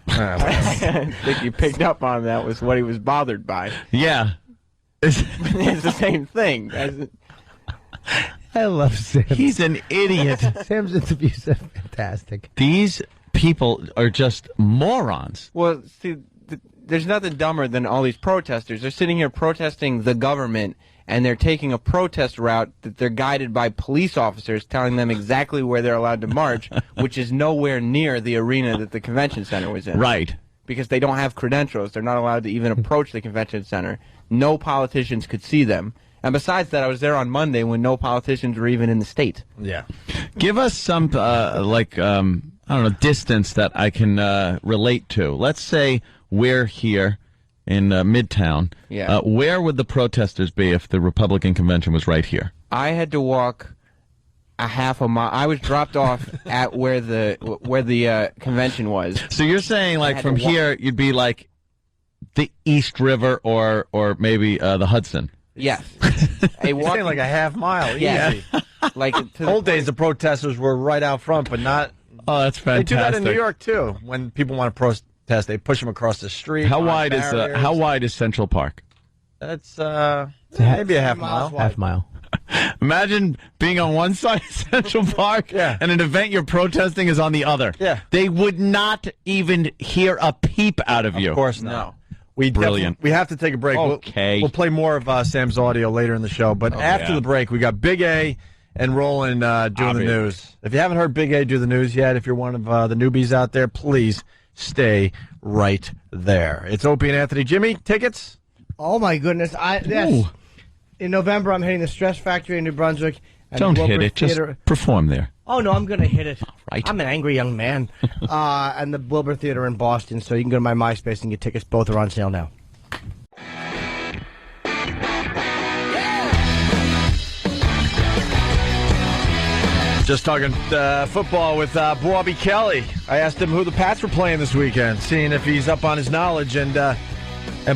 I think you picked up on that was what he was bothered by. Yeah. It's the same thing. I love Sam. He's an idiot. Sam's interviews are fantastic. These people are just morons. Well, see, there's nothing dumber than all these protesters. They're sitting here protesting the government, and they're taking a protest route that they're guided by police officers telling them exactly where they're allowed to march, which is nowhere near the arena that the convention center was in. Right. Because they don't have credentials. They're not allowed to even approach the convention center. No politicians could see them. And besides that, I was there on Monday when no politicians were even in the state. Yeah. Give us some, I don't know, distance that I can relate to. Let's say we're here in Midtown. Yeah. Where would the protesters be if the Republican convention was right here? I had to walk a half a mile. I was dropped off at where the convention was. So you're saying, I like, had from to walk- here, you'd be like the East River or maybe the Hudson. Yes. You're saying like a half mile. Yeah. Easy. Like Old days, the protesters were right out front, but not. Oh, that's fantastic. They do that in New York too. When people want to protest, they push them across the street. How wide is Central Park? That's maybe a half mile. Half mile. Imagine being on one side of Central Park and an event you're protesting is on the other. Yeah. They would not even hear a peep out of you. Of course not. Brilliant. We have to take a break. Okay. We'll play more of Sam's audio later in the show. But after the break, we got Big A and Roland doing the news. If you haven't heard Big A do the news yet, if you're one of the newbies out there, please stay right there. It's Opie and Anthony. Jimmy, tickets? Oh, my goodness. Yes. In November, I'm hitting the Stress Factory in New Brunswick. And Don't the hit Wilbur it. Theater. Just perform there. Oh, no, I'm going to hit it. Right. I'm an angry young man. And the Wilbur Theater in Boston, so you can go to my MySpace and get tickets. Both are on sale now. Just talking football with Bobby Kelly. I asked him who the Pats were playing this weekend, seeing if he's up on his knowledge, and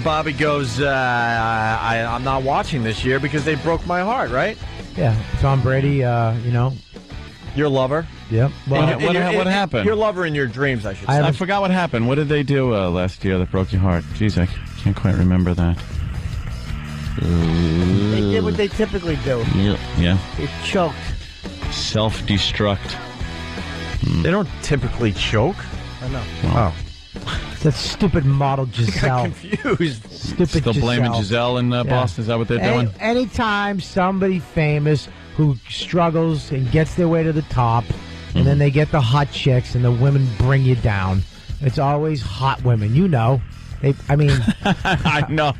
Bobby goes, I'm not watching this year because they broke my heart, right? Yeah, Tom Brady, Your lover. Yep. Well, what happened? Your lover in your dreams, I should say. I forgot what happened. What did they do last year that broke your heart? Jeez, I can't quite remember that. They did what they typically do. Yeah. They choked. Self-destruct. They don't typically choke. I know. Oh. That stupid model Giselle. I got confused. Stupid Still blaming Giselle in Boston? Is that what they're doing? Anytime somebody famous who struggles and gets their way to the top, and then they get the hot chicks and the women bring you down, it's always hot women. You know. I know.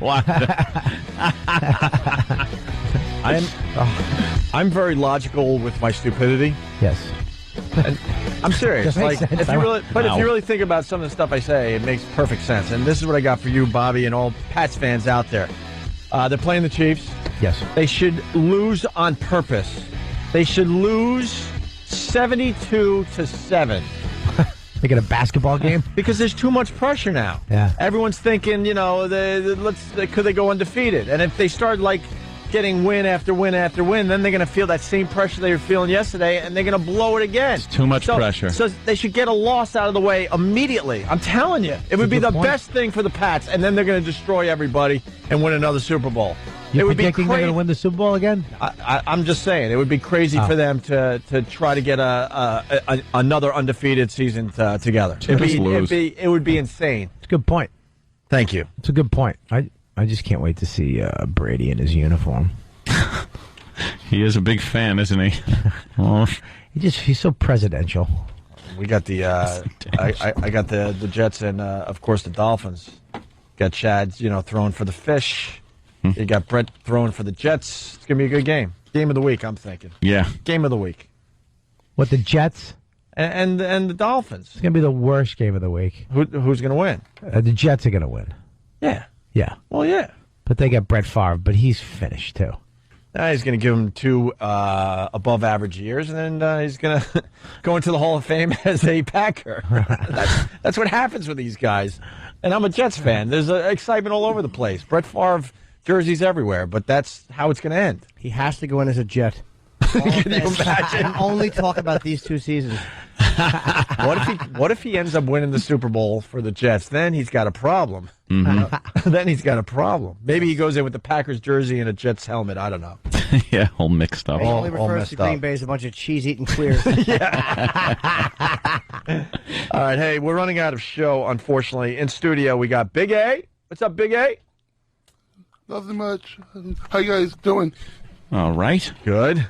I'm very logical with my stupidity. Yes. And I'm serious. That makes sense. If you really think about some of the stuff I say, it makes perfect sense. And this is what I got for you, Bobby, and all Pats fans out there. They're playing the Chiefs. Yes. They should lose on purpose. They should lose 72-7. They get a basketball game? Because there's too much pressure now. Yeah. Everyone's thinking, could they go undefeated? And if they start getting win after win after win, then they're going to feel that same pressure they were feeling yesterday, and they're going to blow it again. It's too much pressure. So they should get a loss out of the way immediatI'm telling you. It would be the best thing for the Pats, and then they're going to destroy everybody and win another Super Bowl. You're predicting they're going to win the Super Bowl again? I'm just saying. It would be crazy for them to try to get another undefeated season together. It would be insane. It's a good point. Thank you. It's a good point. I just can't wait to see Brady in his uniform. He is a big fan, isn't he? Oh. He's so presidential. We got the I got the Jets and of course the Dolphins. Got Chad, throwing for the fish. You got Brett throwing for the Jets. It's gonna be a good game. Game of the week, I'm thinking. Yeah. Game of the week. What, the Jets? And the Dolphins. It's gonna be the worst game of the week. Who's gonna win? The Jets are gonna win. Yeah. Yeah. Well, yeah. But they got Brett Favre, but he's finished too. He's going to give him 2 above-average years, and then he's going to go into the Hall of Fame as a Packer. That's what happens with these guys. And I'm a Jets fan. There's excitement all over the place. Brett Favre jerseys everywhere, but that's how it's going to end. He has to go in as a Jet. Can you imagine? And only talk about these 2 seasons. What if he ends up winning the Super Bowl for the Jets? Then he's got a problem. Mm-hmm. Then he's got a problem. Maybe he goes in with the Packers jersey and a Jets helmet. I don't know. Yeah, all mixed up. He only refers to Green Bay as a bunch of cheese-eating queers. All right, hey, we're running out of show, unfortunately. In studio, we got Big A. What's up, Big A? Nothing much. How you guys doing? All right. Good.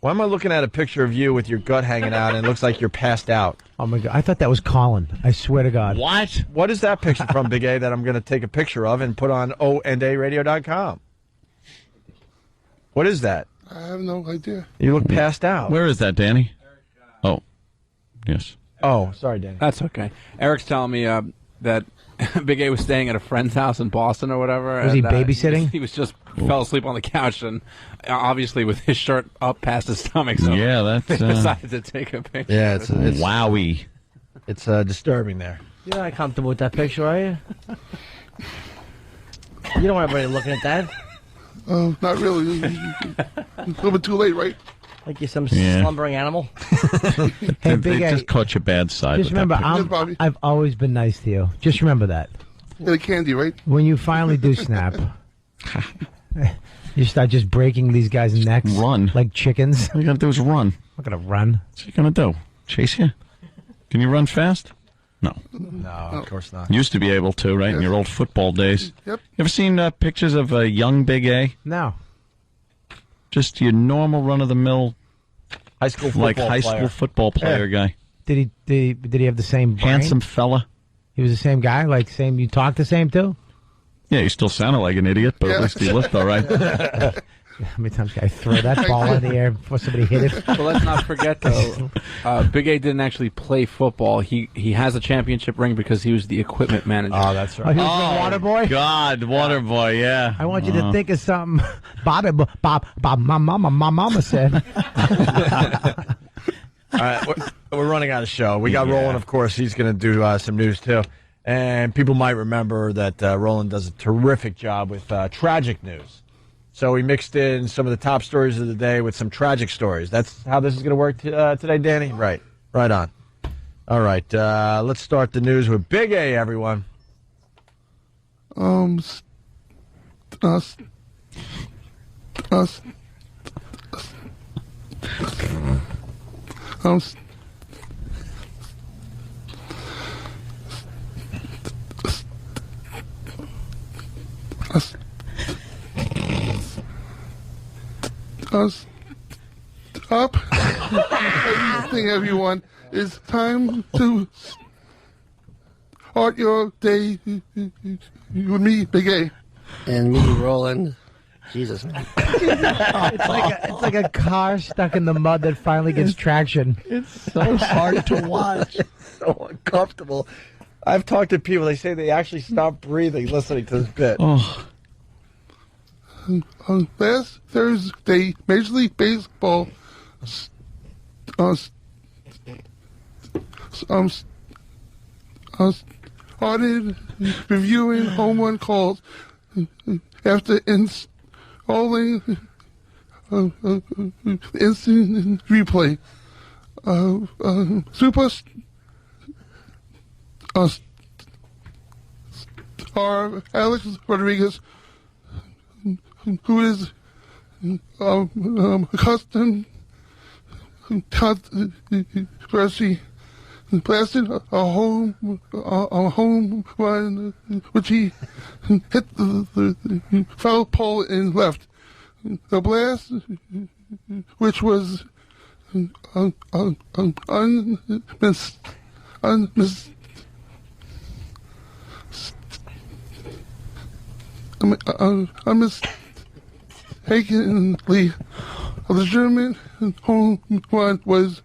Why am I looking at a picture of you with your gut hanging out and it looks like you're passed out? Oh, my God. I thought that was Colin. I swear to God. What? What is that picture from, Big A, that I'm going to take a picture of and put on ONDARadio.com? What is that? I have no idea. You look passed out. Where is that, Danny? Oh, yes. Oh, sorry, Danny. That's okay. Eric's telling me that Big A was staying at a friend's house in Boston or whatever. Was he babysitting? He was just fell asleep on the couch and obviously with his shirt up past his stomach. So yeah, that's they decided to take a picture. Yeah, it's wowie. It's disturbing there. You're not comfortable with that picture, are you? You don't want everybody looking at that. Not really. A little bit too late, right? Like you're some Yeah. slumbering animal. Hey, They Big A, just caught your bad side. just with that remember, picture. Yes, Bobby. I've always been nice to you. Just remember that. Yeah, the candy, right? When you finally do snap, you start just breaking these guys' necks. Run. Like chickens. All you gotta do is run. I'm not going to run. What's he gonna do? Chase you? Can you run fast? No. No, of course not. Used to be able to, right? In your old football days. Yep. You ever seen pictures of a young Big A? No. Just your normal run-of-the-mill, High school football like high player. school football player guy. Did he have the same brain? Handsome fella. He was the same guy? Like, same, you talk the same too? Yeah, he still sounded like an idiot, but at least he looked all right. How many times can I throw that ball in the air before somebody hit it? Well, let's not forget though, Big A didn't actually play football. He has a championship ring because he was the equipment manager. Oh, that's Oh, right. he was the water boy? God, water boy, yeah. I want you to think of something Bob, my mama said. All right, we're running out of show. We got Roland, of course. He's going to do some news, too. And people might remember that Roland does a terrific job with tragic news. So we mixed in some of the top stories of the day with some tragic stories. That's how this is going to work today, Danny? Right. Right on. All right. Let's start the news with Big A, everyone. Up. Everything, everyone. It's time to start your day with me, Big A. And me, Roland. Jesus, man. It's like a car stuck in the mud that finally gets traction. It's so hard to watch. It's so uncomfortable. I've talked to people. They say they actually stop breathing listening to this bit. Oh. Last Thursday, Major League Baseball started reviewing home run calls after installing instant replay. Star Alex Rodriguez, who is accustomed controversy, blasted a home run, which he hit the foul pole and left. The blast, which was unmistakably a legitimate home run was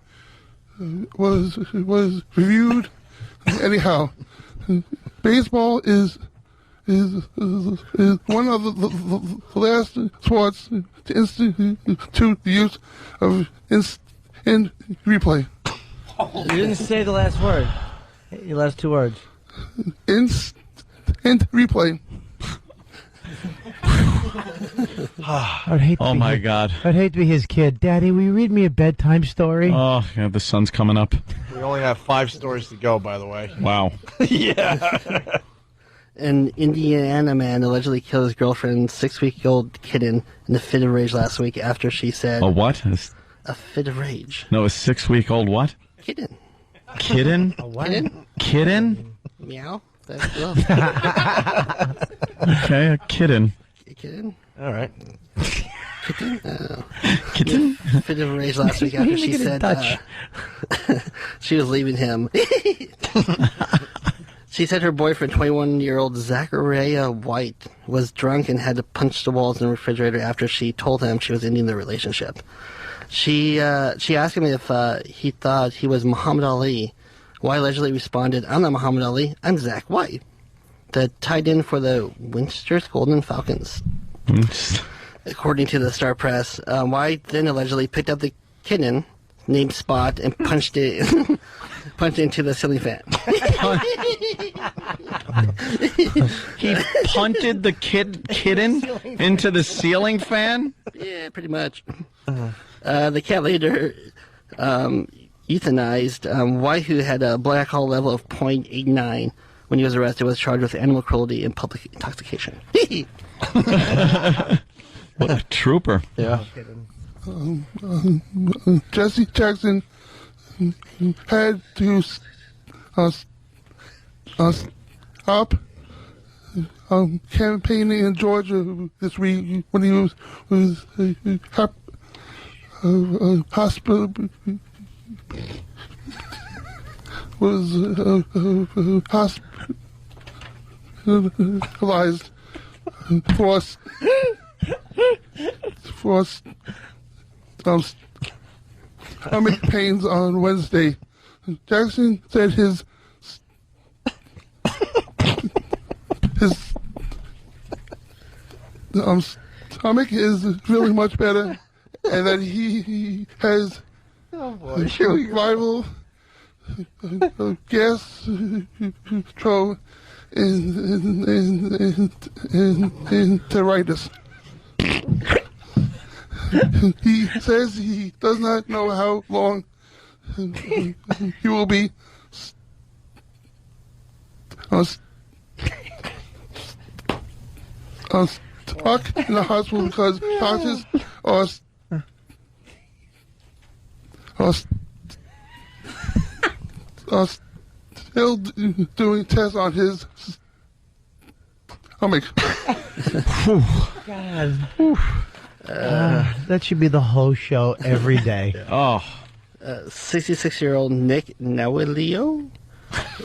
reviewed. Anyhow, baseball is one of the last sports to institute the use of instant replay. You didn't say the last word. Your last two words. Instant replay. I'd hate to Oh, be my his- God. I'd hate to be his kid. Daddy, will you read me a bedtime story? Oh, yeah, the sun's coming up. We only have 5 stories to go, by the way. Wow. Yeah. An Indiana man allegedly killed his girlfriend's 6-week-old kitten in a fit of rage last week after she said... A what? A fit of rage. No, a 6-week-old what? Kitten. Kitten? A what? Kitten? Kitten? Meow. That's love. Okay, a kitten. A kitten? All right. Kitten? Kitten? Fit of rage last week after she said she was leaving him. She said her boyfriend, 21-year-old Zachariah White, was drunk and had to punch the walls in the refrigerator after she told him she was ending the relationship. She asked him if he thought he was Muhammad Ali. White allegedly responded, "I'm not Muhammad Ali, I'm Zach White," the tight end for the Winchester's Golden Falcons. According to the Star Press, White then allegedly picked up the kitten, named Spot and punched it into the ceiling fan. He punted the kitten into the ceiling fan? Yeah, pretty much. The cat later euthanized. White, who had a blood alcohol level of 0.89 when he was arrested, was charged with animal cruelty and public intoxication. What a trooper. Yeah. Jesse Jackson had to stop campaigning in Georgia this week when he was hospitalized for stomach pains on Wednesday. Jackson said his stomach is feeling much better, and that he has rival gastroenteritis. He says he does not know how long he will be stuck in the hospital because doctors are still doing tests on his stomach. God. That should be the whole show every day. 66-year-old Nick Nawilio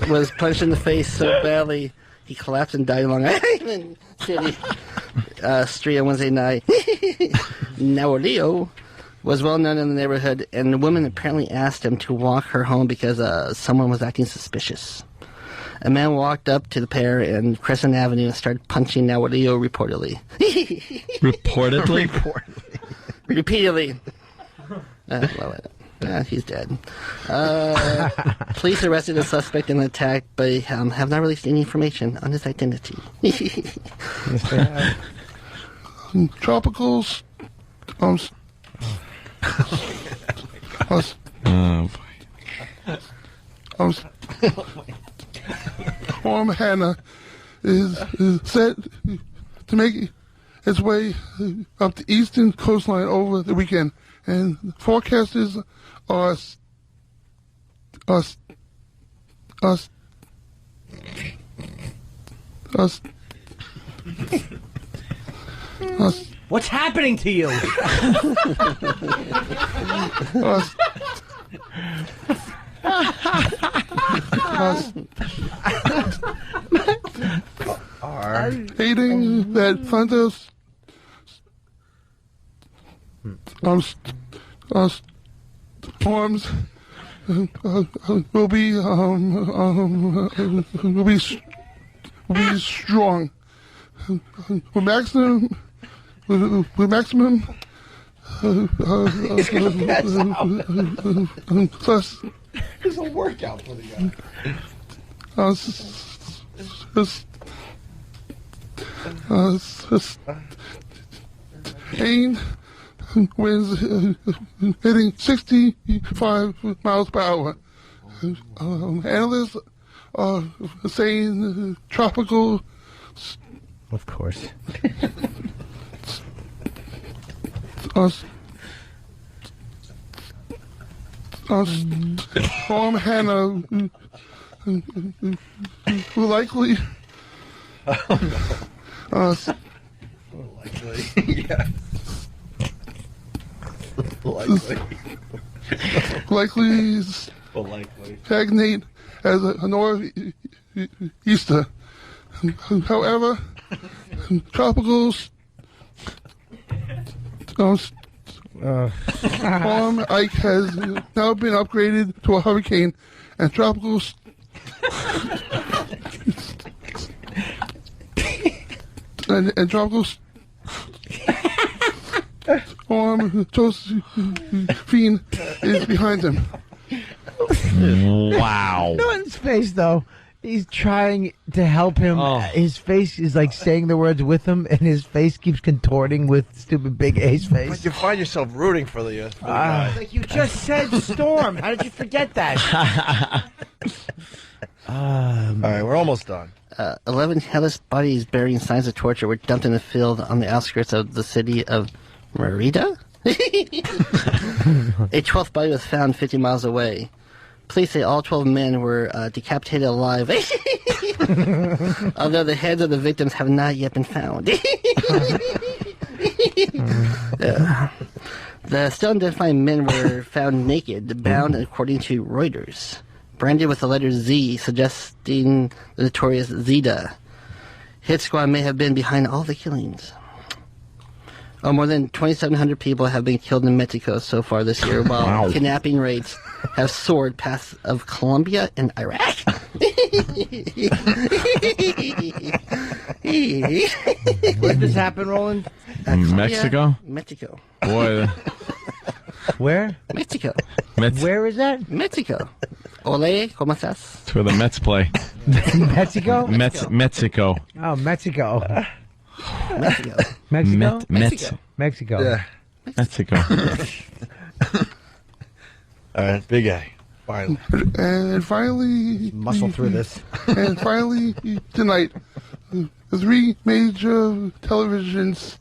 was punched in the face so badly he collapsed and died in Long Island City street on Wednesday night. Nawilio was well known in the neighborhood, and the woman apparently asked him to walk her home because someone was acting suspicious. A man walked up to the pair in Crescent Avenue and started punching Nawilio reportedly. Reportedly? Repeatedly. He's dead. Police arrested the suspect in the attack, but have not released any information on his identity. Tropicals. Storm Hannah is set to make its way up the eastern coastline over the weekend, and forecasters are What's happening to you? Stating that thunderstorms will be strong with maximum plus. It's a workout for the guy. Sustained winds hitting 65 miles per hour. Analysts are saying tropical. Of course. Storm Hannah will likely. Likely stagnate as a northeaster. However, tropical Storm Ike has now been upgraded to a hurricane, and tropical tropical form Josephine is behind him. Wow. Norton's face, though. He's trying to help him. His face is like saying the words with him, and his face keeps contorting with stupid Big A's face. But you find yourself rooting for the guy. Like you just said, Storm. How did you forget that? All right, we're almost done. 11 headless bodies bearing signs of torture were dumped in a field on the outskirts of the city of Merida? A 12th body was found 50 miles away. Police say all 12 men were decapitated alive, although the heads of the victims have not yet been found. The still unidentified men were found naked, bound, according to Reuters, branded with the letter Z, suggesting the notorious Zeta. Hit Squad may have been behind all the killings. More than 2,700 people have been killed in Mexico so far this year, while kidnapping rates have soared past of Colombia and Iraq. Where did this happen, Roland? Mexico? Mexico. Boy. Where? Mexico. Where is that? Mexico. Ole, ¿cómo estás? That's where the Mets play. Mexico? Mexico. Oh, Mexico. Mexico. Mexico? Mexico. Mexico. Yeah. Mexico. All right, Big A. Finally. And finally... Muscle through this. And finally, tonight, the three major televisions...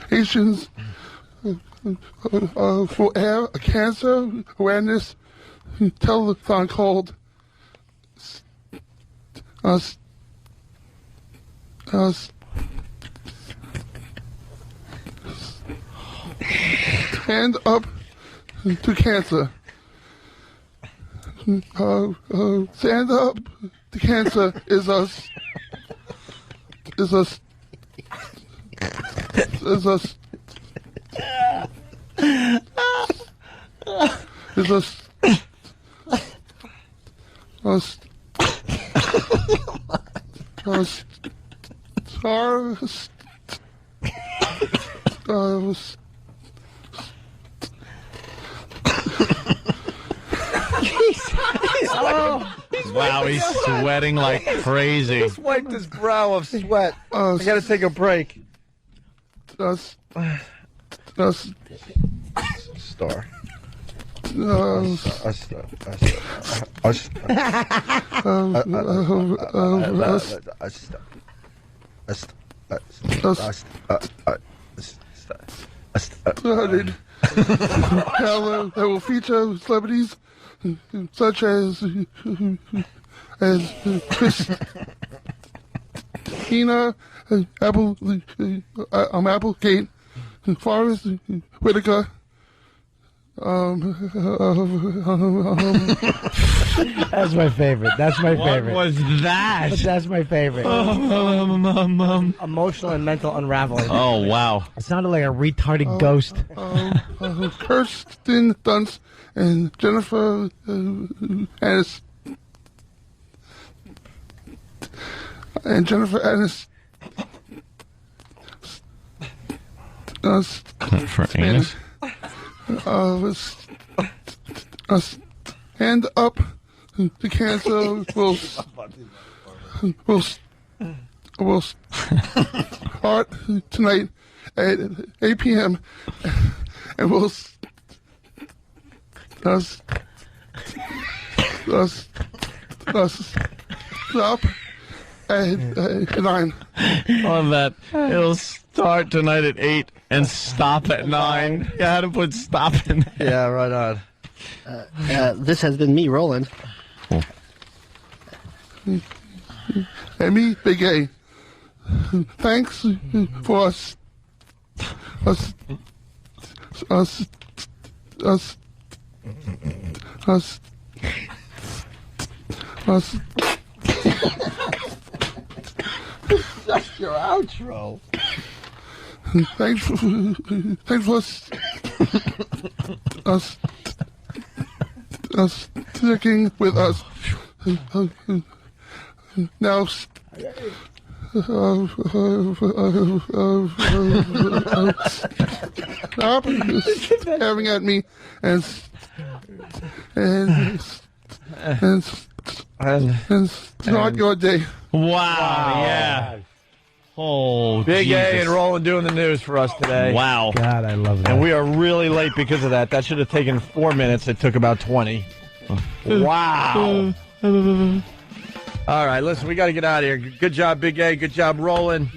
stations for air a cancer awareness telethon called Stand Up to Cancer. Stand Up to Cancer is us. Is us. Is us. Is us. Us. Wow, he's sweating like crazy. Just wiped his brow of sweat. I got to take a break. Star. That will feature celebrities such as Christina Applegate, Forrest Whitaker. That's my favorite. That's my favorite. What was that? That's my favorite. Emotional and mental unraveling. Oh, wow. It sounded like a retarded ghost. Kirsten Dunst and Jennifer Aniston. And Jennifer Aniston. For anus? Stand Up to Cancer will start tonight at 8 p.m. and we'll stop at 9. On that, it'll start tonight at 8 and stop at 9. You had to put stop in there. Yeah, right on. This has been me, Roland. And me, Big A. Thanks for us. That's your outro. Thanks for us sticking with us. Now Stop staring at me and start your day. Wow. Yeah. Oh, Big Jesus. A and Roland doing the news for us today. Wow. God, I love that. And we are really late because of that. That should have taken 4 minutes. It took about 20. Wow. All right, listen, we got to get out of here. Good job, Big A. Good job, Roland.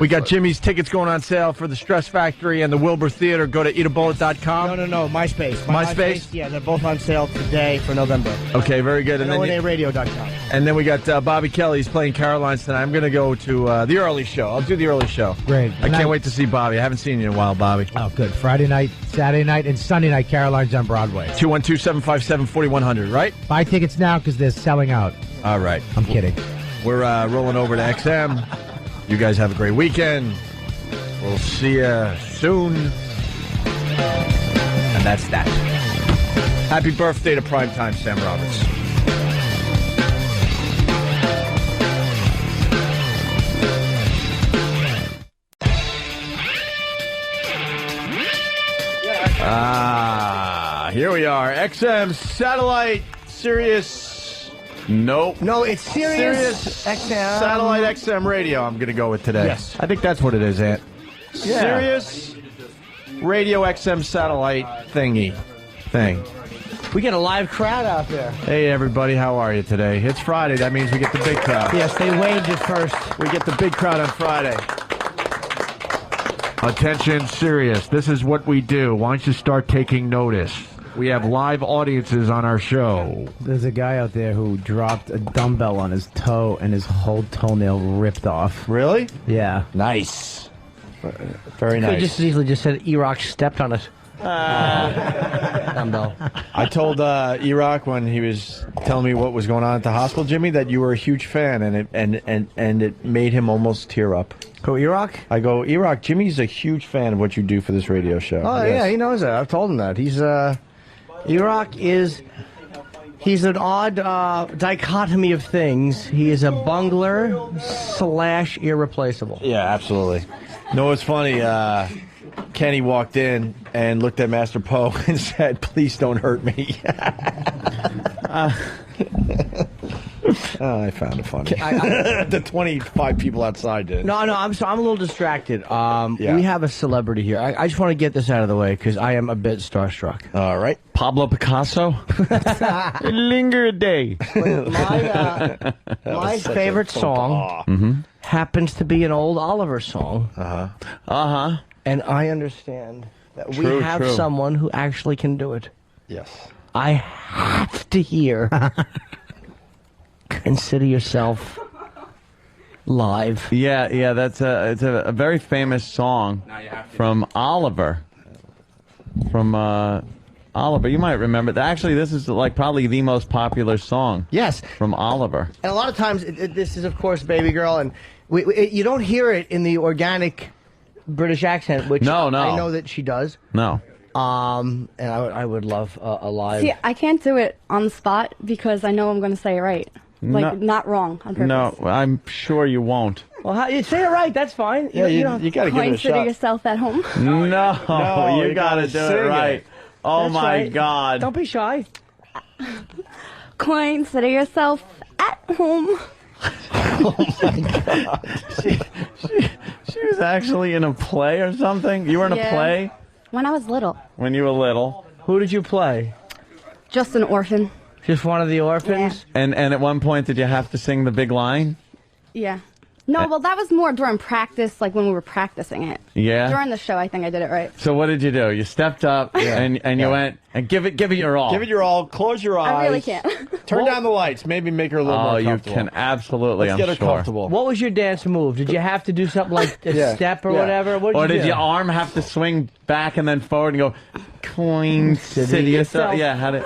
We got Jimmy's tickets going on sale for the Stress Factory and the Wilbur Theater. Go to eatabullet.com. No, MySpace. MySpace? Yeah, they're both on sale today for November. Okay, very good. And ONARadio.com. And then we got Bobby Kelly's playing Caroline's tonight. I'm going to go to the early show. I'll do the early show. Great. I can't wait to see Bobby. I haven't seen you in a while, Bobby. Oh, good. Friday night, Saturday night, and Sunday night, Caroline's on Broadway. 212-757-4100, right? Buy tickets now because they're selling out. All right. I'm kidding. We're rolling over to XM. You guys have a great weekend. We'll see you soon. And that's that. Happy birthday to Primetime Sam Roberts. Here we are. XM Satellite Sirius. Nope. No, it's Sirius XM. Satellite XM Radio I'm going to go with today. Yes. I think that's what it is, Ant. Yeah. Sirius Radio XM Satellite thing. We get a live crowd out there. Hey, everybody. How are you today? It's Friday. That means we get the big crowd. Yes, they waved it first. We get the big crowd on Friday. Attention, Sirius. This is what we do. Why don't you start taking notice? We have live audiences on our show. There's a guy out there who dropped a dumbbell on his toe and his whole toenail ripped off. Really? Yeah. Nice. Very Could nice. just as easily just said Iraq stepped on it. Dumbbell. I told Iraq when he was telling me what was going on at the hospital, Jimmy, that you were a huge fan, and it made him almost tear up. Go Iraq? I go, Iraq, Jimmy's a huge fan of what you do for this radio show. Oh, Yes. yeah, he knows that. I've told him that. Iraq is... He's an odd dichotomy of things. He is a bungler / irreplaceable. Yeah, absolutely. No, it's funny. Kenny walked in and looked at Master Poe and said, "Please don't hurt me." I found it funny. The 25 people outside did. No, I'm a little distracted. Yeah. We have a celebrity here. I just want to get this out of the way because I am a bit starstruck. All right. Pablo Picasso? Linger a day. My favorite song happens to be an old Oliver song. And I understand that we have someone who actually can do it. Yes. I have to hear Consider Yourself live. Yeah, that's it's a very famous song from Oliver. From Oliver, you might remember that. Actually, this is like probably the most popular song. Yes, from Oliver. And a lot of times, this is of course "Baby Girl," and you don't hear it in the organic British accent, which No. I know that she does. No. And I would love a live. See, I can't do it on the spot because I know I'm going to say it right. Like, No. not wrong on purpose. No, I'm sure you won't. Well, you say it right. That's fine. Yeah, you gotta give it a Consider shot. yourself at home. No, you gotta do sing it right. it. Oh That's my right. God. Don't be shy. Consider yourself at home. She was actually in a play or something? You were in a Yeah. play When I was little. when you were little? Who did you play? Just an orphan. Just one of the orphans? And at one point, did you have to sing the big line? Yeah. No, well, that was more during practice, like when we were practicing it. Yeah? During the show, I think I did it right. So what did you do? You stepped up and you went and give it your all. Give it your all. Close your eyes. I really can't. Turn down the lights. Maybe make her a little more you comfortable. can absolutely. Let's I'm get her sure. comfortable. What was your dance move? Did you have to do something like a step or whatever? What Or you did do? your arm have to swing back and then forward and go, consider yourself? Yeah, how did?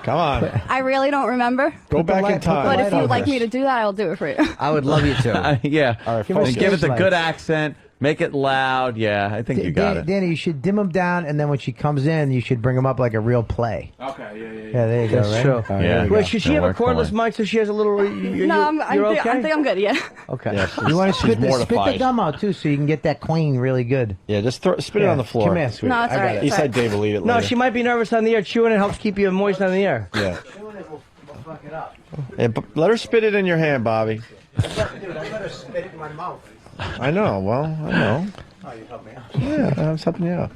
Come on. I really don't remember. Go back in time. But if you'd like me to do that, I'll do it for you. I would love you to. Yeah. All right, And focus. give it a good accent. Make it loud. Yeah, I think you got it. Danny, you should dim them down, and then when she comes in, you should bring them up like a real play. Okay, Yeah, there you go. That's Right? true. Yeah. Wait, should she have a Work for cordless me. mic so she has a little... No, I think I'm good. Yeah. Okay. You want to spit the mortified. gum out too, so you can get that queen really good. Yeah, just spit it on the floor. Come here, sweetie. No, it's all right. He it's said all right. Dave will eat it No, later. she might be nervous on the air. Chewing it helps keep you moist on the air. Yeah. Yeah, but let her spit it in your hand, Bobby. Dude, I better spit it in my mouth. I know. Well, I know. Oh, you help me out. Yeah, I was helping you out.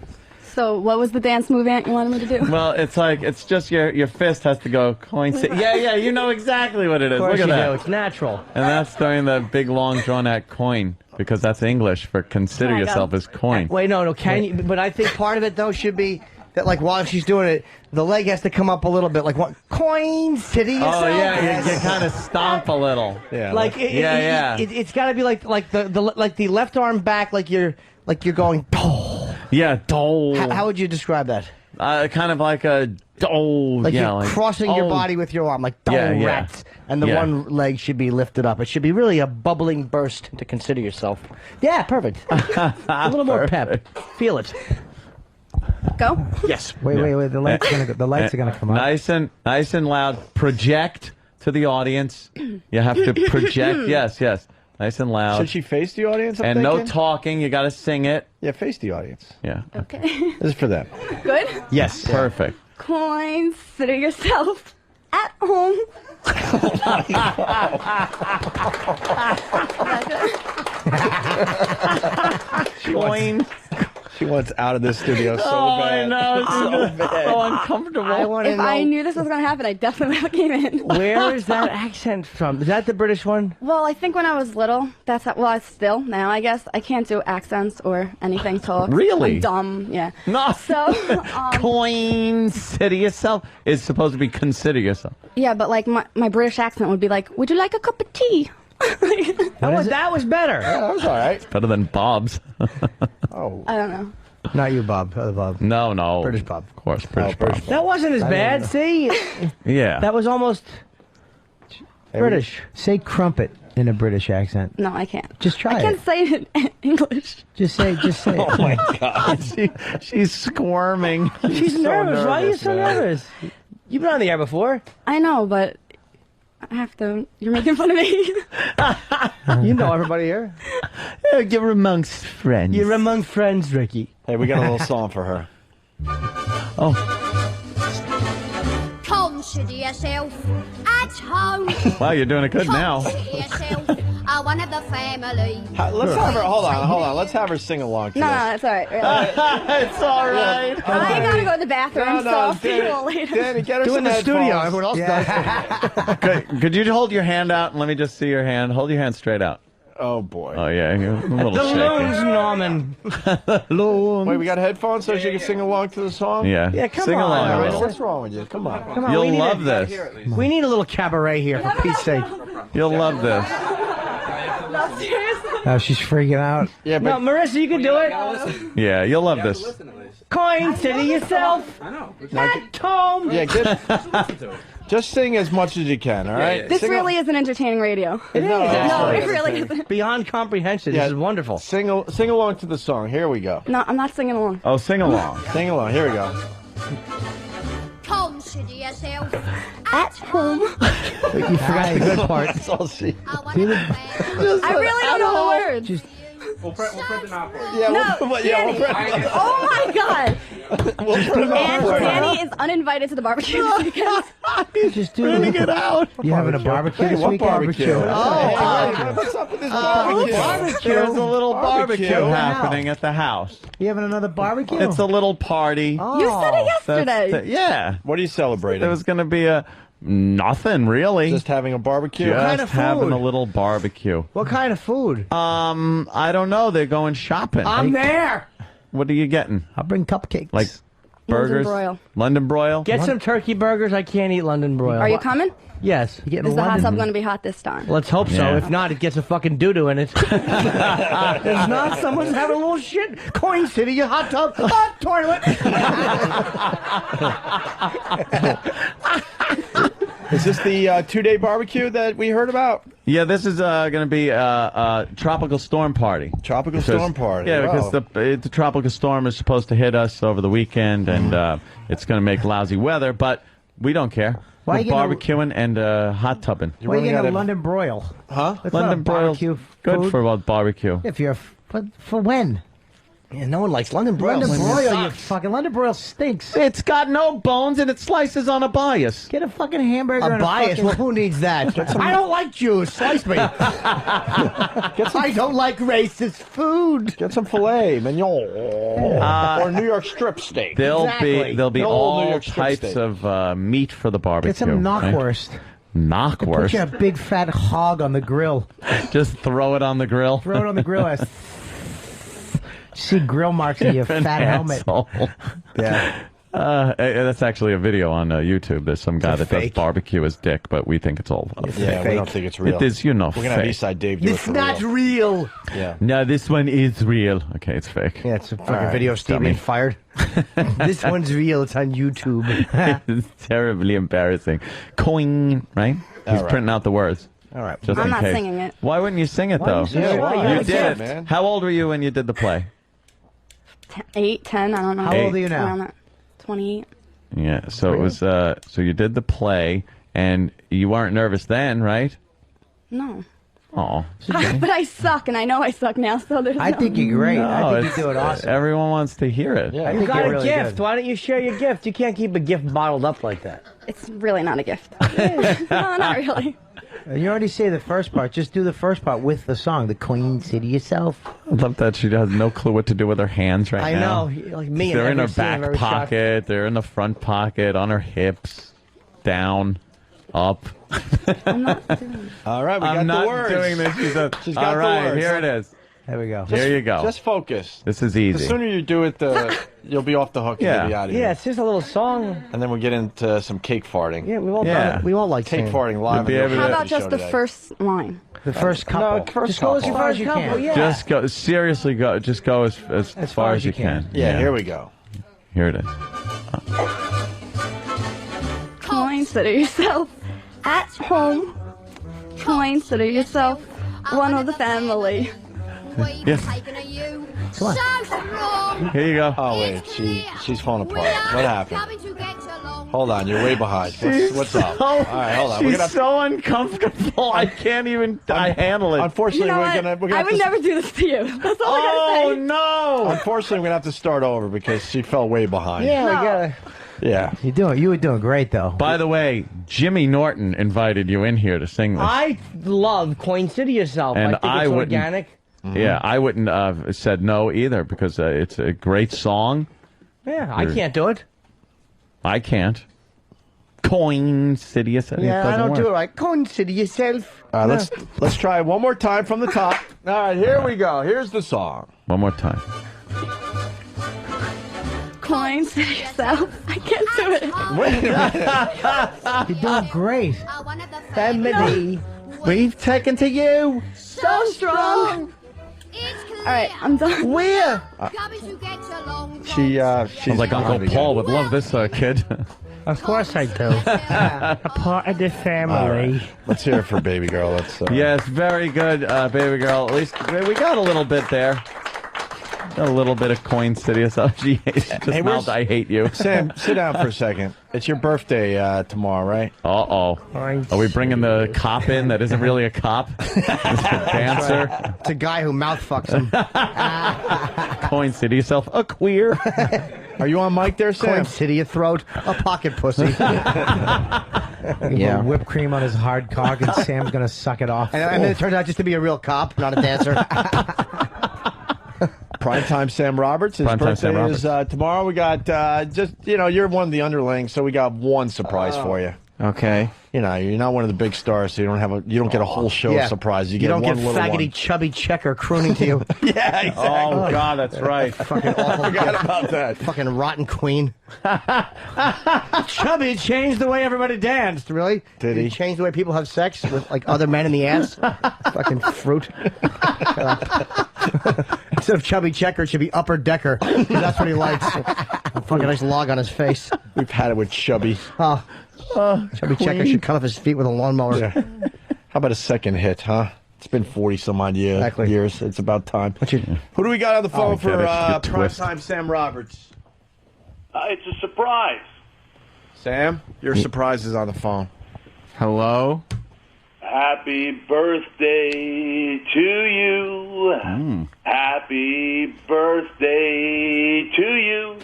So, what was the dance move, Aunt, you wanted me to do? Well, it's like it's just your fist has to go coin. Yeah, you know exactly what it is. Of course Look at you that. do. It's natural. And that's during the big, long, drawn-out coin, because that's English for consider Oh my yourself God. as coin. Wait, no. Can you? But I think part of it though should be that like while she's doing it, the leg has to come up a little bit. Like what? Coins to yourself. Oh, yeah, you kind of stomp a little. Yeah. Like it's got to be like the left arm back, like you're going. Yeah, dole. How would you describe that? Kind of like a dole. Like yeah, you're like, crossing your oh. body with your arm, like Yeah, yeah. rats, and the Yeah. one leg should be lifted up. It should be really a bubbling burst to consider yourself. Yeah, perfect. A little more pep. Feel it. Go. Yes. Wait. The lights are gonna come up. Nice and loud. Project to the audience. You have to project. Yes. Nice and loud. Should she face the audience? I'm and no thinking? talking. You got to sing it. Yeah, face the audience. Yeah. Okay. This is for them. Good. Yes. Perfect. Consider yourself at home. She wants out of this studio so bad. I know. It's So bad. so uncomfortable. If I knew this was going to happen, I definitely would have came in. Where is that accent from? Is that the British one? Well, I think when I was little, that's how, well, I still now I guess I can't do accents or anything talk. Really? I'm dumb. Yeah. No. So Consider yourself. It's supposed to be consider yourself. yeah, but like my British accent would be like, "Would you like a cup of tea?" That was better. Yeah, that was all right. Better than Bob's. Oh. I don't know. Not you, Bob. Other Bob. No. British Bob. Of course, British Bob. That wasn't as bad. See, Yeah. that was almost British. Say crumpet in a British accent. No, I can't. Just try I it. can't say it in English. Just say it. Oh my God. She's squirming. She's nervous. Why are you nervous, so man. nervous? You've been on the air before. I know, but I have to. You're making fun of me. You know everybody here. You're amongst friends. You're among friends, Ricky. Hey, we got a little song for her. Oh. Consider yourself at home. Wow, you're doing it good now. Consider yourself one of the family. Let's have her. Hold on. Let's have her sing along to No, this. it's all right. Really. It's all right. I gotta go to the bathroom, so I'll see you all Danny, later. Danny, get her Do it some in the studio. headphones. Everyone else does. Could you hold your hand out and let me just see your hand? Hold your hand straight out. Oh boy. Oh yeah, you're a little The shaky. loons, Norman. Wait, we got headphones so she can sing along to the song? Yeah. Yeah, come Sing on, along. a Marissa. little. What's wrong with you? Come on. Come on, You'll we need love a- this. We need a little cabaret here, for Pete's sake. You'll love this. No, seriously. Oh, she's freaking out. Yeah, No, but Marissa, you can do it. Yeah, you'll love this. Consider yourself at home. yeah, just sing as much as you can, all right? This Sing really isn't entertaining radio. It is. No, it really isn't. Beyond comprehension. Yeah. This is wonderful. Sing along to the song. Here we go. No, I'm not singing along. Oh, sing along. Sing along. Here we go. Consider yourself At home. You forgot the good part. That's all she. I really don't know the words. We'll print it out for you. Yeah, No, we'll Danny. Oh my God. And Danny is uninvited to the barbecue this weekend. Just do it. Get out. You having a barbecue Hey, this what weekend? barbecue? Oh, What's up with this barbecue? There's a little barbecue Barbecue. happening at the house. You having another barbecue? It's a little party. You said it yesterday. Yeah. What are you celebrating? There was going to be nothing really. Just having a barbecue? Just kind of having food? a little barbecue. What kind of food? I don't know. They're going shopping. I'm there. What are you getting? I'll bring cupcakes. Like burgers? broil. London broil? Get some turkey burgers. I can't eat London broil. Are you coming? Yes. You getting Is the hot London? tub going to be hot this time? Let's hope so. Yeah. If not, it gets a fucking doo-doo in it. If not, someone's having a little shit. Coin City, your hot tub, hot toilet. Is this the 2-day barbecue that we heard about? Yeah, this is going to be a tropical storm party. Tropical storm party. Yeah, Wow. because the tropical storm is supposed to hit us over the weekend, and it's going to make lousy weather, but we don't care. Why We're you gonna- barbecuing and hot tubbing. Why are you getting a London broil? Huh? It's London not a broil's barbecue good food. for about barbecue. If you're, but for when? Yeah, no one likes London broil. London broil, you Sucks. fucking London broil stinks. It's got no bones and it slices on a bias. Get a fucking hamburger A and bias? fucking... Well, who needs that? I don't like Jews. Slice me. I don't like racist food. Get some filet mignon or New York strip steak. There'll Exactly. be New all York strip types steak. of meat for the barbecue. Get some right? knockwurst. Put Knockwurst. your big fat hog on the grill. Just throw it on the grill. Throw it on the grill. See grill marks in your An fat helmet. asshole. Yeah. That's actually a video on YouTube. There's some guy that does fake. barbecue as dick, but we think it's all Yeah, we fake. don't think it's real. It is, you know, We're gonna have fake. Eastside Dave do it It's for not real. real. Yeah. No, this one is real. Okay, it's fake. Yeah, it's a fucking right, video of Steve dummy. being fired. This one's real. It's on YouTube. It's terribly embarrassing. Coing, right? He's right. printing out the words. All right. Just I'm in not case. singing it. Why wouldn't you sing it, though? you sing it? Yeah, Why? You You did did, it. man. How old were you when you did the play? 8, 10, I don't know. How old are you now? Around that. 28. Yeah, so it was, so you did the play, and you weren't nervous then, right? No. Oh. But I suck, and I know I suck now, so there's I no... think you're great. I think it's- you do it awesome. Everyone wants to hear it. Yeah. You think got you're a really gift. good. Why don't you share your gift? You can't keep a gift bottled up like that. It's really not a gift. No, not really. You already say the first part. Just do the first part with the song, The Queen City yourself. I love that she has no clue what to do with her hands right I now. know. Like me and They're in her every scene, I'm back very shocked. pocket. They're in the front pocket, on her hips, down, up. I'm not doing it. All right, we I'm got not the words. doing this. She's She's got all the right, words. here it is. There we go. Here you go. Just focus. This is The easy. sooner you do it, you'll be off the hook. Yeah. You'll be out of here. Yeah, it's just a little song. And then we'll get into some cake farting. Yeah, we've all Yeah. done it. We all like Cake singing. farting live. You'll be on able the to- How Opie about just show the today. first line? The first couple. No, first Just go as couple. far as you First can. couple, yeah. Just go. Seriously, go. Just go as far as you can. Yeah, here we go. Here it is. Consider yourself at home. Consider yourself one of the family. Yes. Come on. Here you go. Oh wait, she's falling apart. What happened? Hold on, you're way behind. What's up? All right, hold on. We're She's gonna have so uncomfortable. I can't even. I handle it. Unfortunately, You know we're what? gonna I have would to. never do this to you. That's all I Oh gotta say. no! Unfortunately, we're gonna have to start over because she fell way behind. Yeah, we No. gotta. Yeah. You were doing great, though. By the way, Jimmy Norton invited you in here to sing this. I love Coin City yourself. And I think I it's wouldn't- organic. Yeah, I wouldn't have said no either because it's a great song. Yeah, I can't do it. I can't. Coin City, it Yeah, I don't do it work. right. Coin City yourself. All right, let's try it one more time from the top. All right, here we go. Here's the song. One more time. Consider yourself. I can't do it. Wait a minute. You're doing great. Family. We've taken to you. So strong. All right, I'm done. Where? She's Sounds like Uncle behind Paul again. would love this kid. Of course I do. A part of the family. All right. Let's hear it for baby girl. Let's. Yes, very good, baby girl. At least we got a little bit there. Got a little bit of Coin City. So she just Hey, mouthed, I hate you. Sam, sit down for a second. It's your birthday tomorrow, right? Uh-oh. Are we bringing the cop in that isn't really a cop? Mr. Dancer. It's a guy who mouth fucks him. Coin City yourself a queer. Are you on mic there, Sam? Coin City your throat. A pocket pussy. Yeah. Whipped cream on his hard cock, and Sam's gonna suck it off. And then it turns out just to be a real cop, not a dancer. Primetime Sam Roberts. His Primetime birthday Sam is tomorrow. We got just you're one of the underlings, so we got one surprise for you. Okay. You're not one of the big stars, so you don't get a whole show Yeah. of surprises. You You get don't one get little faggoty, one. chubby checker crooning to you. Yeah, exactly. Oh, God, that's right. Fucking awful. I forgot about that. Fucking rotten queen. Chubby changed the way everybody danced, really? Did he? changed the way people have sex with like other men in the ass? Fucking fruit. Instead of chubby checker, it should be upper decker. That's what he likes. A fucking nice log on his face. We've had it with Chubby. Chubby checker should cut off his feet with a lawnmower. Yeah. How about a second hit, huh? It's been 40-some-odd years. It's about time. Who do we got on the phone for Primetime Sam Roberts? It's a surprise. Sam, your surprise is on the phone. Hello? Happy birthday to you. Happy birthday to you.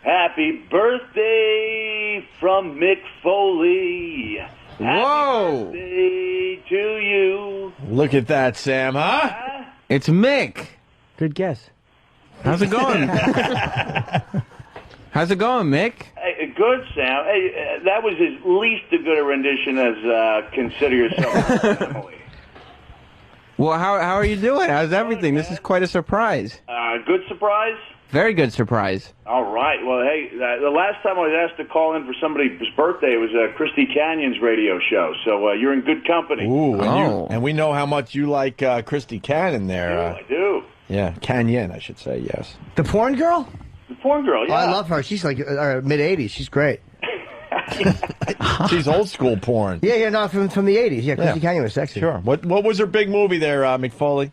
Happy birthday from Mick Foley. Whoa! Happy birthday to you. Look at that, Sam, huh? It's Mick. Good guess. How's it going? How's it going, Mick? Hey, good, Sam. Hey, that was at least as good a rendition as Consider Yourself a Family. Well, how are you doing? How's everything? This is quite a surprise. Good surprise? Very good surprise. All right. Well, hey, the last time I was asked to call in for somebody's birthday was Christy Canyon's radio show, so you're in good company. Ooh, and we know how much you like Christy Canyon there. I do. Yeah, Canyon, I should say, yes. The porn girl? The porn girl, yeah. Oh, I love her. She's like mid-'80s. She's great. She's old school porn. Yeah, no, from the 80s. Yeah, Christy Canyon was sexy. Sure. What was her big movie there, Mick Foley?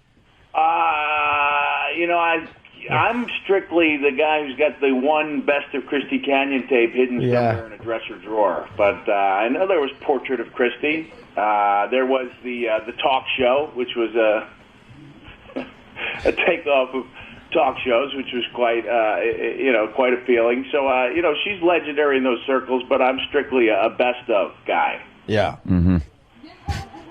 I'm strictly the guy who's got the one Best of Christy Canyon tape hidden somewhere in a dresser drawer. But I know there was Portrait of Christy. There was the talk show, which was a takeoff of talk shows, which was quite quite appealing. So she's legendary in those circles. But I'm strictly a best of guy. Yeah. Mm-hmm.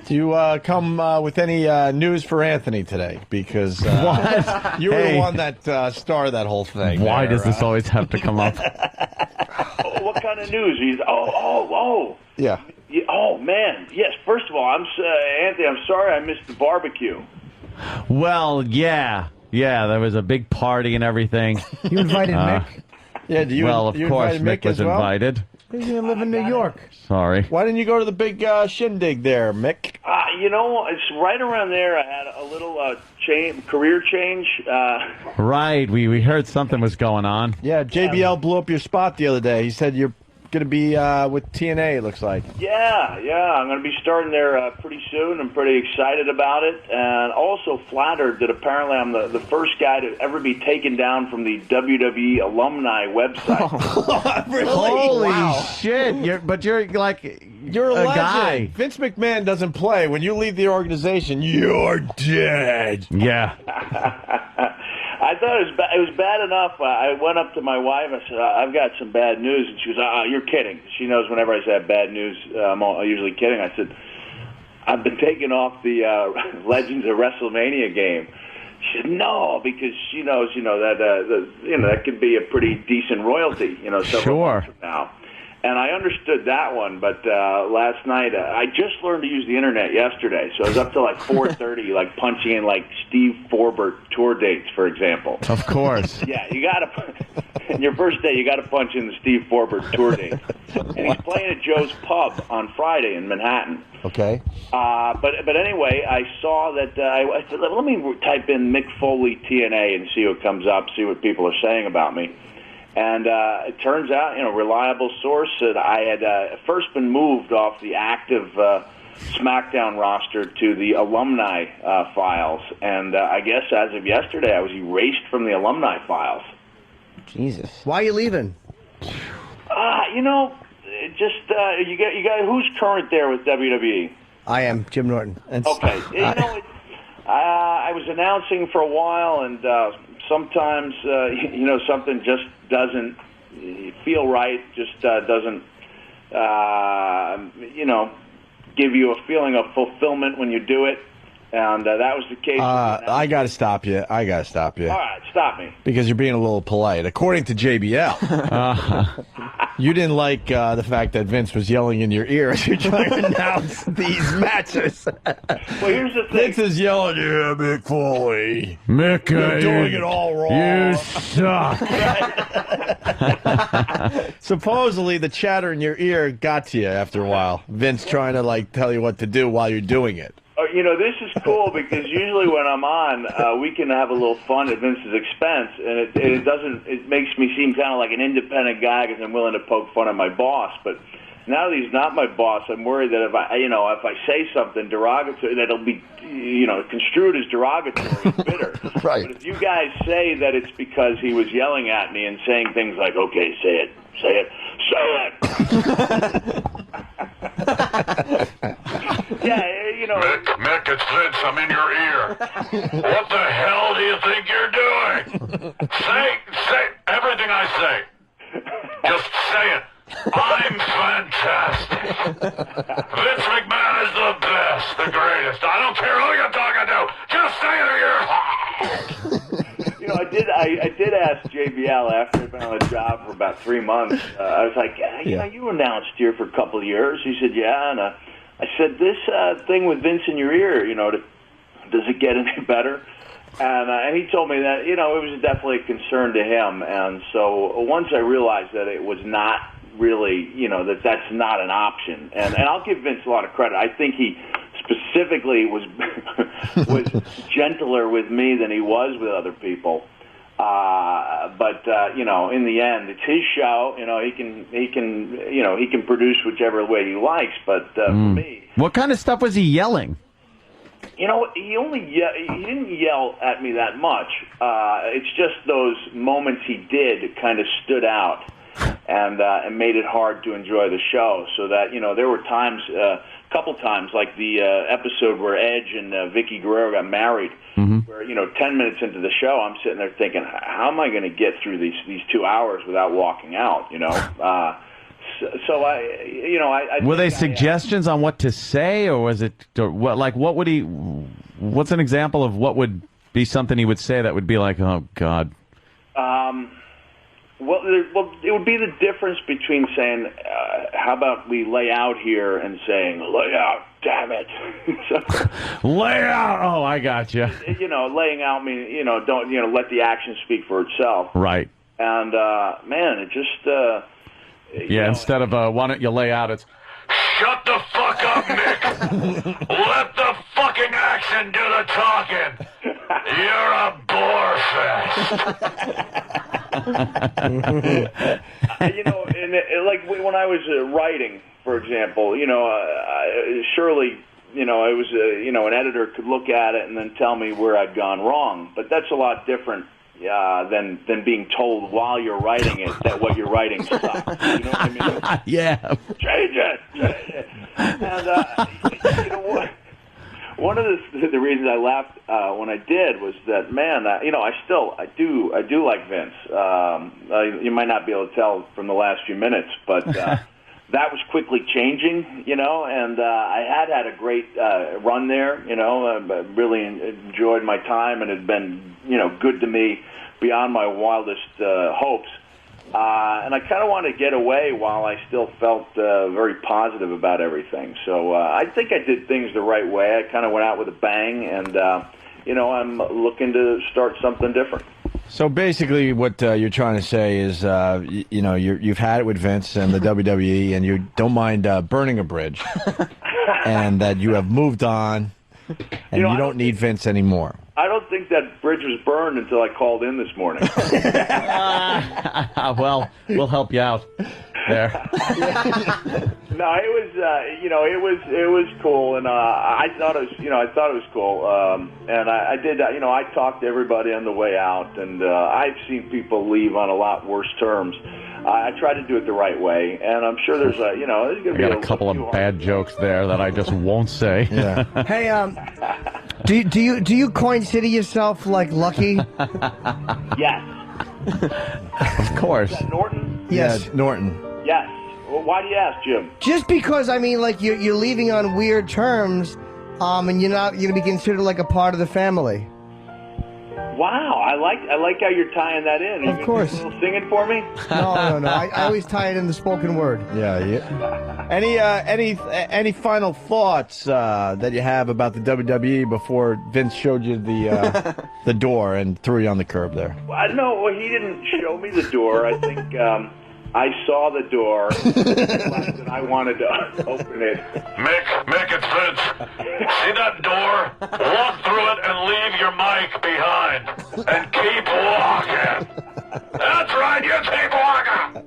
Do you come with any news for Anthony today? Because what? You were the one that started that whole thing. Why does this always have to come up? What kind of news? Yeah. Oh man, yes. First of all, Anthony. I'm sorry I missed the barbecue. Well, yeah, there was a big party and everything. You invited Mick? Yeah. Well, of course, Mick was invited. He's going to live in New York. Sorry. Why didn't you go to the big shindig there, Mick? It's right around there. I had a little career change. Right. We heard something was going on. Yeah, JBL blew up your spot the other day. He said you're going to be with TNA, it looks like. Yeah. I'm going to be starting there pretty soon. I'm pretty excited about it. And also flattered that apparently I'm the first guy to ever be taken down from the WWE alumni website. Really? Holy shit. You're You're a legend. guy. Vince McMahon doesn't play. When you leave the organization, you're dead. Yeah. I thought it was bad enough. I went up to my wife. I said, "I've got some bad news," and she goes, "You're kidding." She knows whenever I say bad news, I'm usually kidding. I said, "I've been taken off the Legends of WrestleMania game." She said, "No," because she knows, that could be a pretty decent royalty, several months from now. And I understood that one, but last night I just learned to use the internet yesterday, so I was up till like 4:30, punching in Steve Forbert tour dates, for example. Of course. Yeah, you got to. In your first day, you got to punch in the Steve Forbert tour dates, and he's playing at Joe's Pub on Friday in Manhattan. Okay. But anyway, I saw that. I said, let me type in Mick Foley TNA and see what comes up, see what people are saying about me. And it turns out, reliable source, that I had first been moved off the active SmackDown roster to the alumni files. And I guess as of yesterday, I was erased from the alumni files. Jesus. Why are you leaving? You got who's current there with WWE? I am, Jim Norton. Okay. I was announcing for a while, and sometimes, something just doesn't feel right, just doesn't, give you a feeling of fulfillment when you do it. And that was the case. I got to stop you. All right, stop me. Because you're being a little polite. According to JBL, you didn't like the fact that Vince was yelling in your ear as you're trying to announce these matches. Well, here's the thing. Vince is yelling, "Yeah, Mick Foley. Mick, you're doing it all wrong. You suck." Supposedly, the chatter in your ear got to you after a while. Vince trying to, tell you what to do while you're doing it. This is cool because usually when I'm on, we can have a little fun at Vince's expense, and it makes me seem kind of like an independent guy because I'm willing to poke fun at my boss. But now that he's not my boss, I'm worried that if I say something derogatory, that it'll be, construed as derogatory and bitter. Right. But if you guys say that it's because he was yelling at me and saying things like, okay, say it, say it, say it. Yeah, Mick, it's Vince. I'm in your ear. What the hell do you think you're doing? Say everything I say. Just say it. I'm fantastic. Vince McMahon is the best, the greatest. I don't care who you're talking to. Just say it or you're... I did ask JBL after I'd been on the job for about 3 months. I was like, you announced here for a couple of years. He said, yeah, and I said, this thing with Vince in your ear, does it get any better? And he told me that, it was definitely a concern to him. And so once I realized that it was not really, that's not an option. And I'll give Vince a lot of credit. I think he specifically was gentler with me than he was with other people. But in the end, it's his show. He can produce whichever way he likes. But for me, what kind of stuff was he yelling? he didn't yell at me that much. It's just those moments he did kind of stood out and made it hard to enjoy the show. So that there were times, a couple times, like the episode where Edge and Vicky Guerrero got married. Where 10 minutes into the show, I'm sitting there thinking, how am I going to get through these 2 hours without walking out? So I were they suggestions on what to say, or was it what? Like, what would he? What's an example of what would be something he would say that would be like, oh God? Well, it would be the difference between saying, how about we lay out here, and saying, lay out, damn it. Lay out. Oh, I got you. Laying out means, don't, let the action speak for itself. Right. And, man, it just... instead of, why don't you lay out, it's... Shut the fuck up, Mick. Let the fucking action do the talking. You're a bore fest. Like when I was writing, for example, surely, I was, an editor could look at it and then tell me where I'd gone wrong. But that's a lot different than being told while you're writing it that what you're writing sucks. You know what I mean? Yeah. Change it. And one of the reasons I laughed when I did was that, man, I do like Vince. You might not be able to tell from the last few minutes, but that was quickly changing, and I had a great run there, I really enjoyed my time, and it had been, good to me beyond my wildest hopes. And I kind of wanted to get away while I still felt very positive about everything. So I think I did things the right way. I kind of went out with a bang, and, I'm looking to start something different. So basically what you're trying to say is, you've had it with Vince and the WWE, and you don't mind burning a bridge, and that you have moved on, and you don't need Vince anymore. I don't think that bridge was burned until I called in this morning. Well, we'll help you out there. No, it was cool, and I thought it was cool, and I did. I talked to everybody on the way out, and I've seen people leave on a lot worse terms. I tried to do it the right way, and I'm sure there's there's going to be a couple of bad jokes there that I just won't say. Yeah. Hey, do you consider yourself like lucky? Yes. Of course. Is that Norton? Yes. Yeah, Norton. Yes. Well, why do you ask, Jim? Just because, you're leaving on weird terms, and you're not going to be considered like a part of the family. Wow, I like how you're tying that in. Of course. You little singing for me? No. I always tie it in the spoken word. Yeah. Any final thoughts that you have about the WWE before Vince showed you the door and threw you on the curb there? No, he didn't show me the door. I think I saw the door and I wanted to open it. Mick, it's Vince. See that door? Walk through it and leave your mic behind. And keep walking. That's right, you keep walking.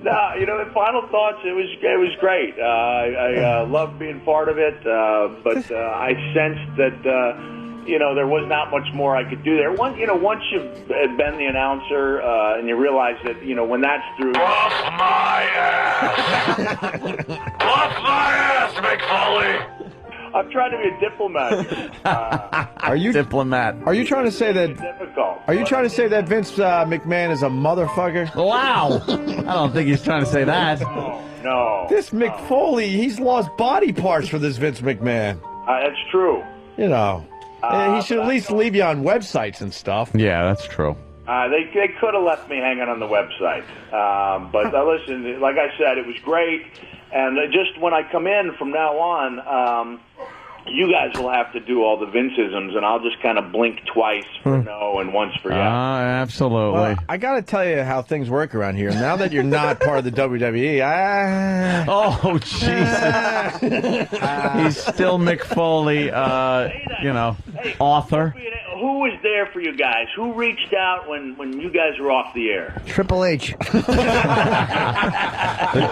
No, final thoughts. It was great. I loved being part of it, but I sensed that there was not much more I could do there. Once you've been the announcer and you realize that when that's through. Off my ass! Off my ass, Mick Foley! I'm trying to be a diplomat. Are you diplomat? Are you trying to say that? Difficult. Are you trying to say that Vince McMahon is a motherfucker? Wow! I don't think he's trying to say that. No. This Mick Foley, he's lost body parts for this Vince McMahon. That's true. He should at least leave you on websites and stuff. Yeah, that's true. They could have left me hanging on the website. But listen, like I said, it was great. And just when I come in from now on, you guys will have to do all the Vinceisms, and I'll just kind of blink twice for no and once for yes. Absolutely. Well, I got to tell you how things work around here. Now that you're not part of the WWE, oh, Jesus. He's still Mick Foley, author. Who was there for you guys? Who reached out when you guys were off the air? Triple H. The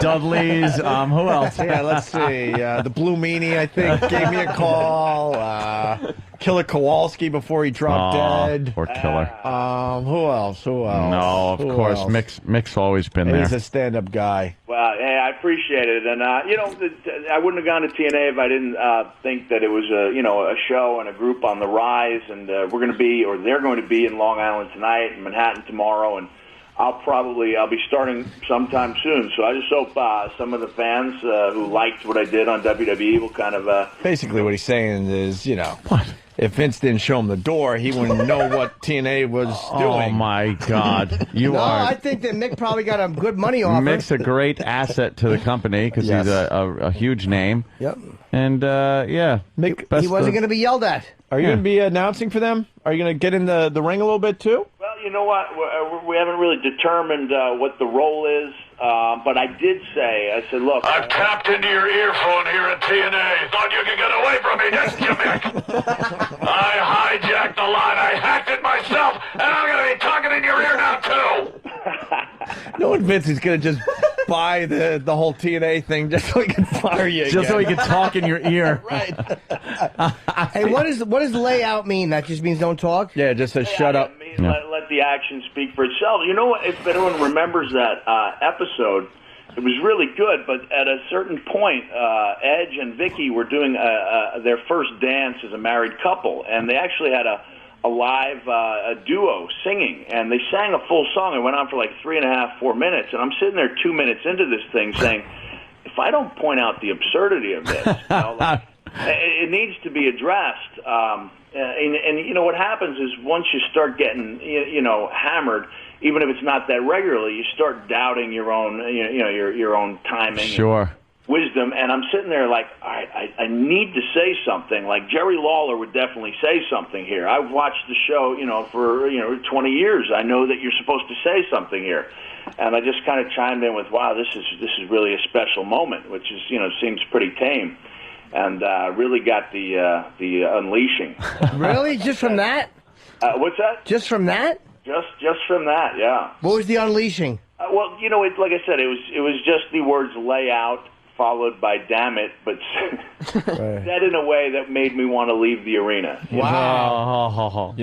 Dudleys. Who else? Yeah, let's see. The Blue Meanie, I think, gave me a call. Killer Kowalski before he dropped dead. Poor Killer. Who else? No, of course. Mick's always been there. He's a stand-up guy. Well, hey, I appreciate it, and I wouldn't have gone to TNA if I didn't think that it was a show and a group on the rise, and they're going to be in Long Island tonight and Manhattan tomorrow, and I'll be starting sometime soon. So I just hope some of the fans who liked what I did on WWE will kind of basically what he's saying is if Vince didn't show him the door, he wouldn't know what TNA was doing. Oh, my God. I think that Mick probably got a good money offer. Mick's a great asset to the company because he's a huge name. Yep. And, Mick... He wasn't going to be yelled at. Are you going to be announcing for them? Are you going to get in the ring a little bit, too? Well, you know what? We haven't really determined what the role is. But I did say, I said, look. I've tapped into your earphone here at TNA. Thought you could get away from me, didn't you, Mick? I hijacked the line. I hacked it myself. And I'm going to be talking in your ear now, too. No one Vince is going to just buy the whole TNA thing just so he can fire you again. Just so he can talk in your ear. Right. Hey, what does layout mean? That just means don't talk? Yeah, it just says shut up. Let the action speak for itself. You know what? If anyone remembers that episode, it was really good, but at a certain point, Edge and Vicky were doing their first dance as a married couple, and they actually had a live duo singing, and they sang a full song. It went on for like 3.5, 4 minutes, and I'm sitting there 2 minutes into this thing saying, if I don't point out the absurdity of this, it needs to be addressed. And what happens is once you start getting hammered, even if it's not that regularly, you start doubting your own your own timing. Sure. Wisdom, and I'm sitting there like, all right, I need to say something. Like Jerry Lawler would definitely say something here. I've watched the show, for 20 years. I know that you're supposed to say something here, and I just kind of chimed in with, wow, this is really a special moment, which is seems pretty tame, and really got the unleashing. Really, just from that? What's that? Just from that? Just from that, yeah. What was the unleashing? Well, like I said, it was just the words "lay out" followed by "damn it," but said in a way that made me want to leave the arena. Wow.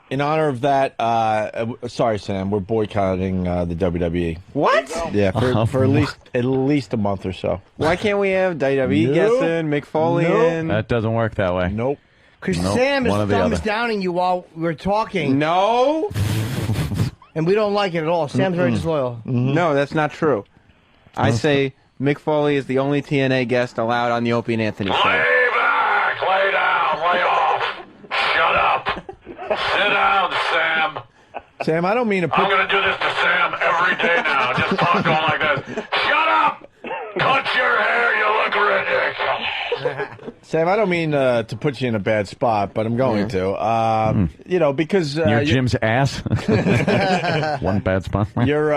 In honor of that, sorry, Sam, we're boycotting the WWE. What? Yeah, for at least a month or so. Why can't we have WWE guests in, Mick Foley in? That doesn't work that way. Nope. Because Sam is thumbs downing you while we're talking. No. And we don't like it at all. Sam's very disloyal. No, that's not true. I say Mick Foley is the only TNA guest allowed on the Opie and Anthony show. Lay back, lay down, lay off. Shut up. Sit down, Sam. Sam, I don't mean to put... I'm going to do this to Sam every day now. Just talk to him like this. Shut up! Cut your hair, you look ridiculous. Sam, I don't mean to put you in a bad spot, but I'm going to. Because... Your Jim's ass? One bad spot. You're...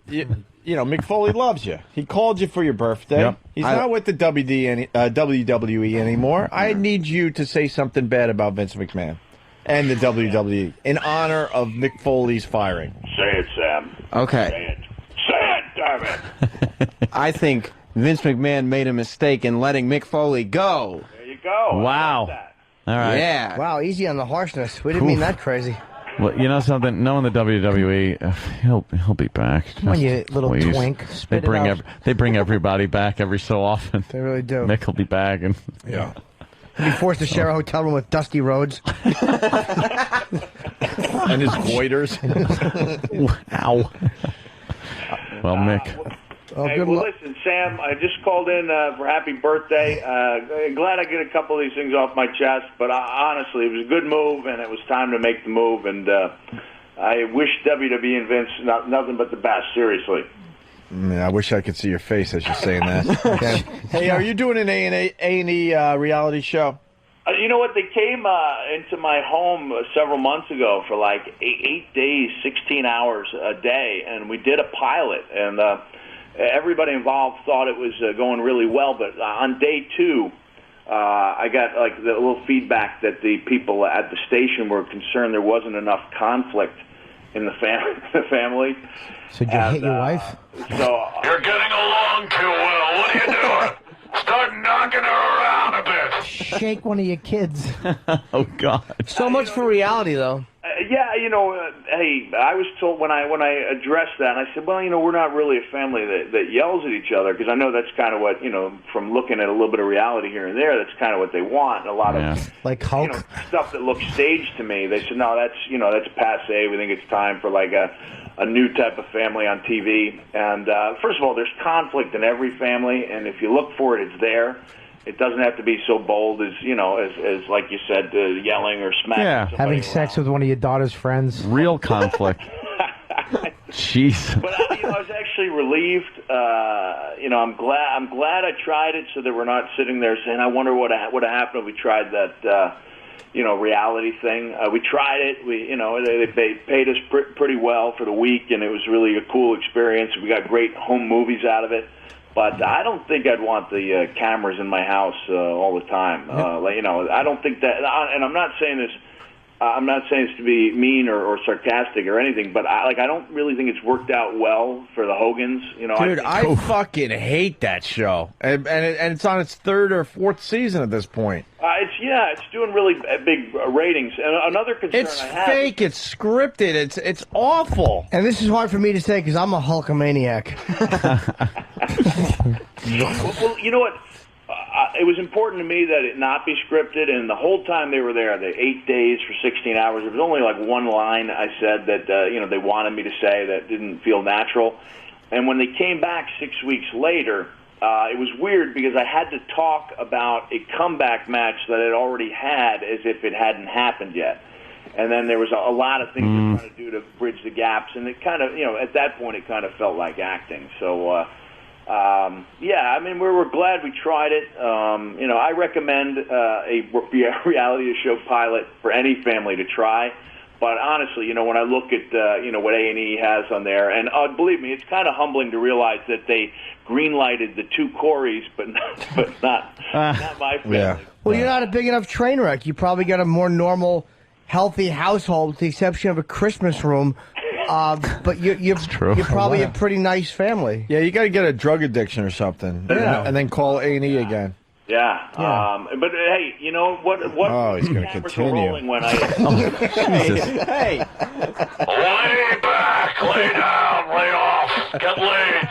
Mick Foley loves you. He called you for your birthday. Yep. He's not with the WWE anymore. I need you to say something bad about Vince McMahon and the WWE in honor of Mick Foley's firing. Say it, Sam. Okay. Say it. Say of it. I think Vince McMahon made a mistake in letting Mick Foley go. There you go. Wow. All right. Yeah. Wow, easy on the harshness. We didn't mean that crazy. Well, you know something? Knowing the WWE, he'll be back. Come on, you little Please. twink. They Spit it bring out. they bring everybody back every so often. They really do. Mick will be back, and yeah, he'll be forced to share a hotel room with Dusty Rhodes. And his goiters. Wow. Well, Mick. Hey, well, listen, Sam, I just called in for happy birthday. Glad I get a couple of these things off my chest, but honestly, it was a good move, and it was time to make the move, and I wish WWE and Vince nothing but the best, seriously. Man, I wish I could see your face as you're saying that. Okay. Hey, are you doing an A&E reality show? You know what? They came into my home several months ago for like 8 days, 16 hours a day, and we did a pilot, and everybody involved thought it was going really well, but on day 2, I got like the little feedback that the people at the station were concerned there wasn't enough conflict in the family. So did you hit your wife? So You're getting along too well. What are you doing? Start knocking her around a bit. Shake one of your kids. Oh God! So much for reality, though. Yeah, hey, I was told when I addressed that, I said, well, we're not really a family that yells at each other, because I know that's kind of what, from looking at a little bit of reality here and there, that's kind of what they want. And a lot of like Hulk stuff that looks staged to me. They said, no, that's passe. We think it's time for like a new type of family on TV. And first of all, there's conflict in every family, and if you look for it, it's there. It doesn't have to be so bold as as like you said, yelling or smacking. Yeah, having sex with one of your daughter's friends. Real conflict. Jeez. But I was actually relieved. I'm glad I tried it, so that we're not sitting there saying, I wonder what would have happened if we tried that reality thing. We tried it. They paid us pretty well for the week, and it was really a cool experience. We got great home movies out of it. But I don't think I'd want the cameras in my house all the time. I don't think that, and I'm not saying this. I'm not saying this to be mean or sarcastic or anything, but I don't really think it's worked out well for the Hogans. Dude, I fucking hate that show, and it's on its 3rd or 4th season at this point. It's doing really big ratings. And another concern It's I have. fake. It's scripted. It's awful. And this is hard for me to say because I'm a Hulkamaniac. Well, you know what? It was important to me that it not be scripted, and the whole time they were there, the 8 days for 16 hours, there was only like one line I said that they wanted me to say that didn't feel natural. And when they came back 6 weeks later, it was weird because I had to talk about a comeback match that I'd already had as if it hadn't happened yet. And then there was a lot of things they're trying to do to bridge the gaps, and it kind of, at that point, it kind of felt like acting. So, we're glad we tried it. I recommend a reality show pilot for any family to try. But honestly, when I look at what A&E has on there, and believe me, it's kind of humbling to realize that they greenlighted the 2 Coreys, but not my family. Yeah. Well, you're not a big enough train wreck. You probably got a more normal, healthy household, with the exception of a Christmas room. But you're probably a pretty nice family. Yeah, you got to get a drug addiction or something, and then call A&E again. Yeah. But hey, you know what? Oh, he's going to cameras continue. were rolling when I. Hey. Lay back, lay down, lay off, get laid.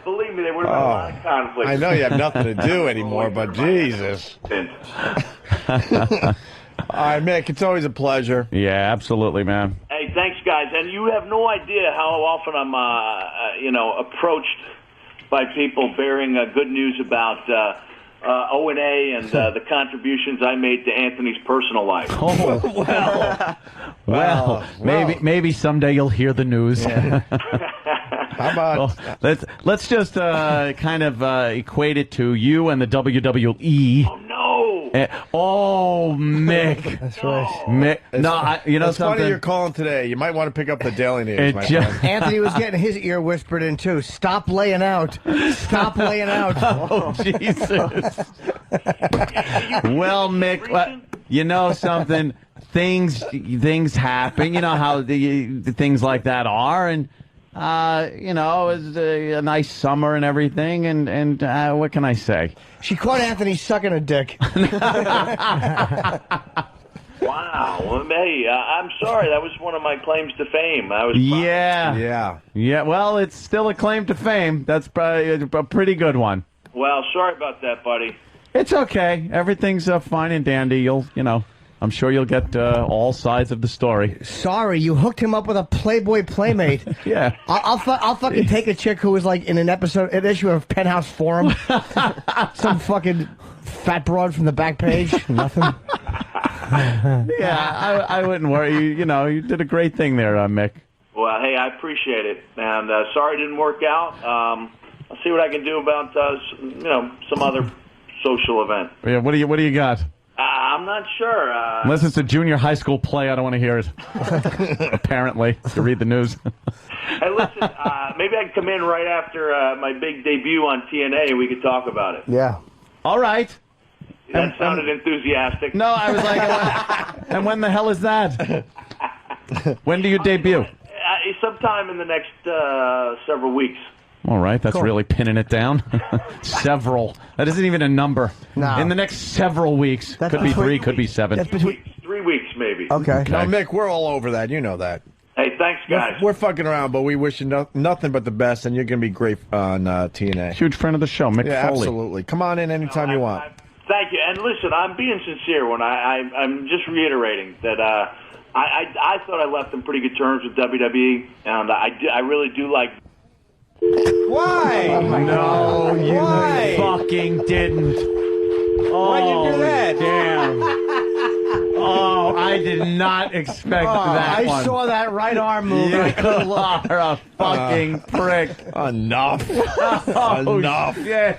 Believe me, there would have been a lot of conflict. I know you have nothing to do anymore, but Jesus. All right, Mick, it's always a pleasure. Yeah, absolutely, man. Hey, thanks, guys. And you have no idea how often I'm, approached by people bearing good news about O&A and the contributions I made to Anthony's personal life. Oh, well, maybe someday you'll hear the news. Yeah. How about let's just kind of equate it to you and the WWE. Oh no! Mick. That's right. Mick. It's something. funny you're calling today. You might want to pick up the Daily News, my friend. Anthony was getting his ear whispered in too. Stop laying out. Stop laying out. Oh Jesus. Well, Mick, you know something. Things happen. You know how the things like that are, and You know, it was a nice summer and everything, and what can I say? She caught Anthony sucking a dick. Wow. Well, hey, I'm sorry. That was one of my claims to fame. I was Yeah. Well, it's still a claim to fame. That's probably a pretty good one. Well, sorry about that, buddy. It's okay. Everything's fine and dandy. I'm sure you'll get all sides of the story. Sorry, you hooked him up with a Playboy playmate. Yeah. I'll fucking take a chick who was like in an issue of Penthouse Forum. Some fucking fat broad from the back page. Nothing. Yeah, I wouldn't worry. You did a great thing there, Mick. Well, hey, I appreciate it. And sorry it didn't work out. I'll see what I can do about, some other social event. Yeah, what do you got? I'm not sure. Unless it's a junior high school play, I don't want to hear it. Apparently, to read the news. Hey, listen, maybe I can come in right after my big debut on TNA and we could talk about it. Yeah. All right. That sounded enthusiastic. No, I was like, and when the hell is that? When do you debut? Sometime in the next several weeks. All right, that's Cool. really pinning it down. Several. That isn't even a number. No. In the next several weeks. That's could be between- 3, could be 7. That's between. 3 weeks, maybe. Okay. No, Mick, we're all over that. You know that. Hey, thanks, guys. We're fucking around, but we wish you nothing but the best, and you're going to be great on TNA. Huge friend of the show, Mick Yeah, Foley. absolutely. Come on in anytime you want. Thank you. And listen, I'm being sincere when I'm just reiterating that I thought I left on pretty good terms with WWE, and I really do like. Why? No, you Why? fucking didn't. Why'd you do that? Damn. Oh, I did not expect that I one. saw that right arm move. And I couldn't look. You are a fucking prick. Enough. Oh, Enough. shit.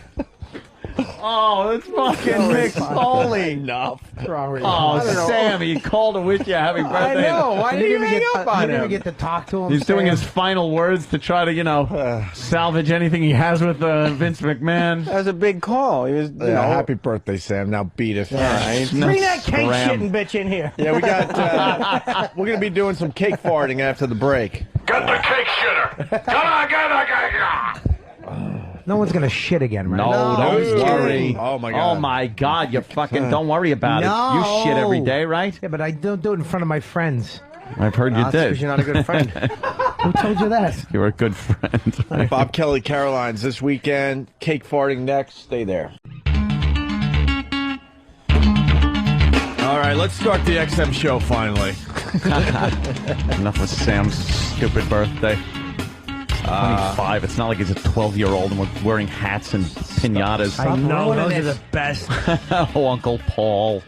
Oh, it's fucking Mick Foley. Enough. Oh, Sammy, he called to wish you a happy birthday. I know. Why did you hang up on You didn't him? even get to talk to him. He's doing Sam. his final words to try to, salvage anything he has with Vince McMahon. That was a big call. He was, Happy birthday, Sam. Now beat it. All right. Bring that cake Scram. shitting bitch in here. Yeah, we got. We're going to be doing some cake farting after the break. Get the cake shitter. Come on, get the cake. No one's gonna shit again, right? No, don't kidding. worry. Oh, my God. Oh, my God. You fucking don't worry about it. No. You shit every day, right? Yeah, but I don't do it in front of my friends. I've heard you That's did. because you're not a good friend. Who told you that? You're a good friend. Bob Kelly Caroline's this weekend. Cake farting next. Stay there. All right, let's start the XM show finally. Enough of Sam's stupid birthday. 25. It's not like he's a 12-year-old and we're wearing hats and pinatas. I No, know those it are is. the best. Oh, Uncle Paul.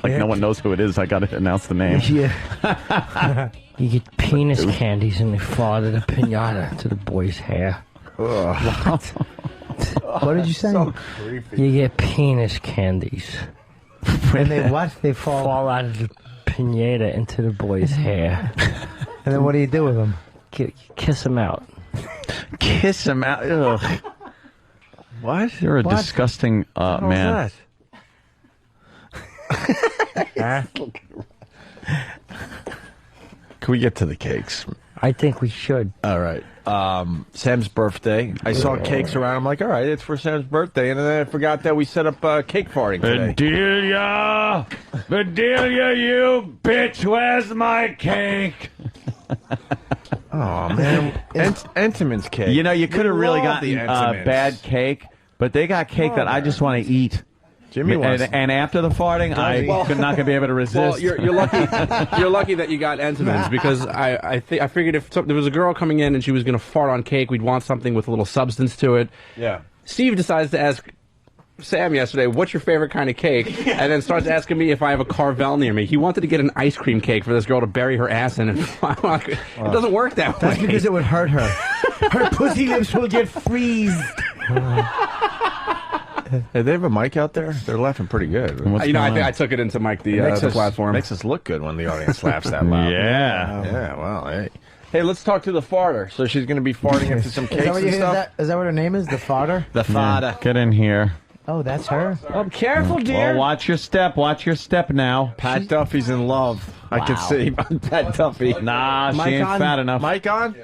Like no one knows who it is. I got to announce the name. Yeah. You get penis candies and they fall out of the pinata to the boy's hair. What did you say? You get penis candies. And they what? They fall. Fall out of the pinata into the boy's hair. And then what do you do with them? Kiss him out. Kiss him out. Ugh. What? You're a What? disgusting man. Can we get to the cakes? I think we should. All right. Sam's birthday. I saw cakes around. I'm like, all right, it's for Sam's birthday. And then I forgot that we set up cake farting today. Bedelia, you bitch, where's my cake? Oh, man. Entenmann's cake. You know, you could have We really love the gotten Entenmann's. bad cake, but they got cake that I just want to eat. Jimmy wants and after the farting, I'm not going to be able to resist. Well, you're lucky. You're lucky that you got Entenmann's because I figured if there was a girl coming in and she was going to fart on cake, we'd want something with a little substance to it. Yeah. Steve decides to ask Sam yesterday, "What's your favorite kind of cake?" And then starts asking me if I have a Carvel near me. He wanted to get an ice cream cake for this girl to bury her ass in. And it doesn't work that way. That's because it would hurt her. Her pussy lips will get freezed. Hey, they have a mic out there? They're laughing pretty good. I took it into Mike the platform. Makes us look good when the audience laughs that loud. Yeah. Yeah, well, hey. Hey, let's talk to the farter. So she's going to be farting into some cakes and stuff? Is that what her name is? The farter? The farter. Get in here. Oh, that's her? Oh, careful, dear. Well, watch your step. Watch your step now. Pat Duffy's in love. I can see Pat Duffy. Nah, she Mike ain't on? fat enough. Mike on?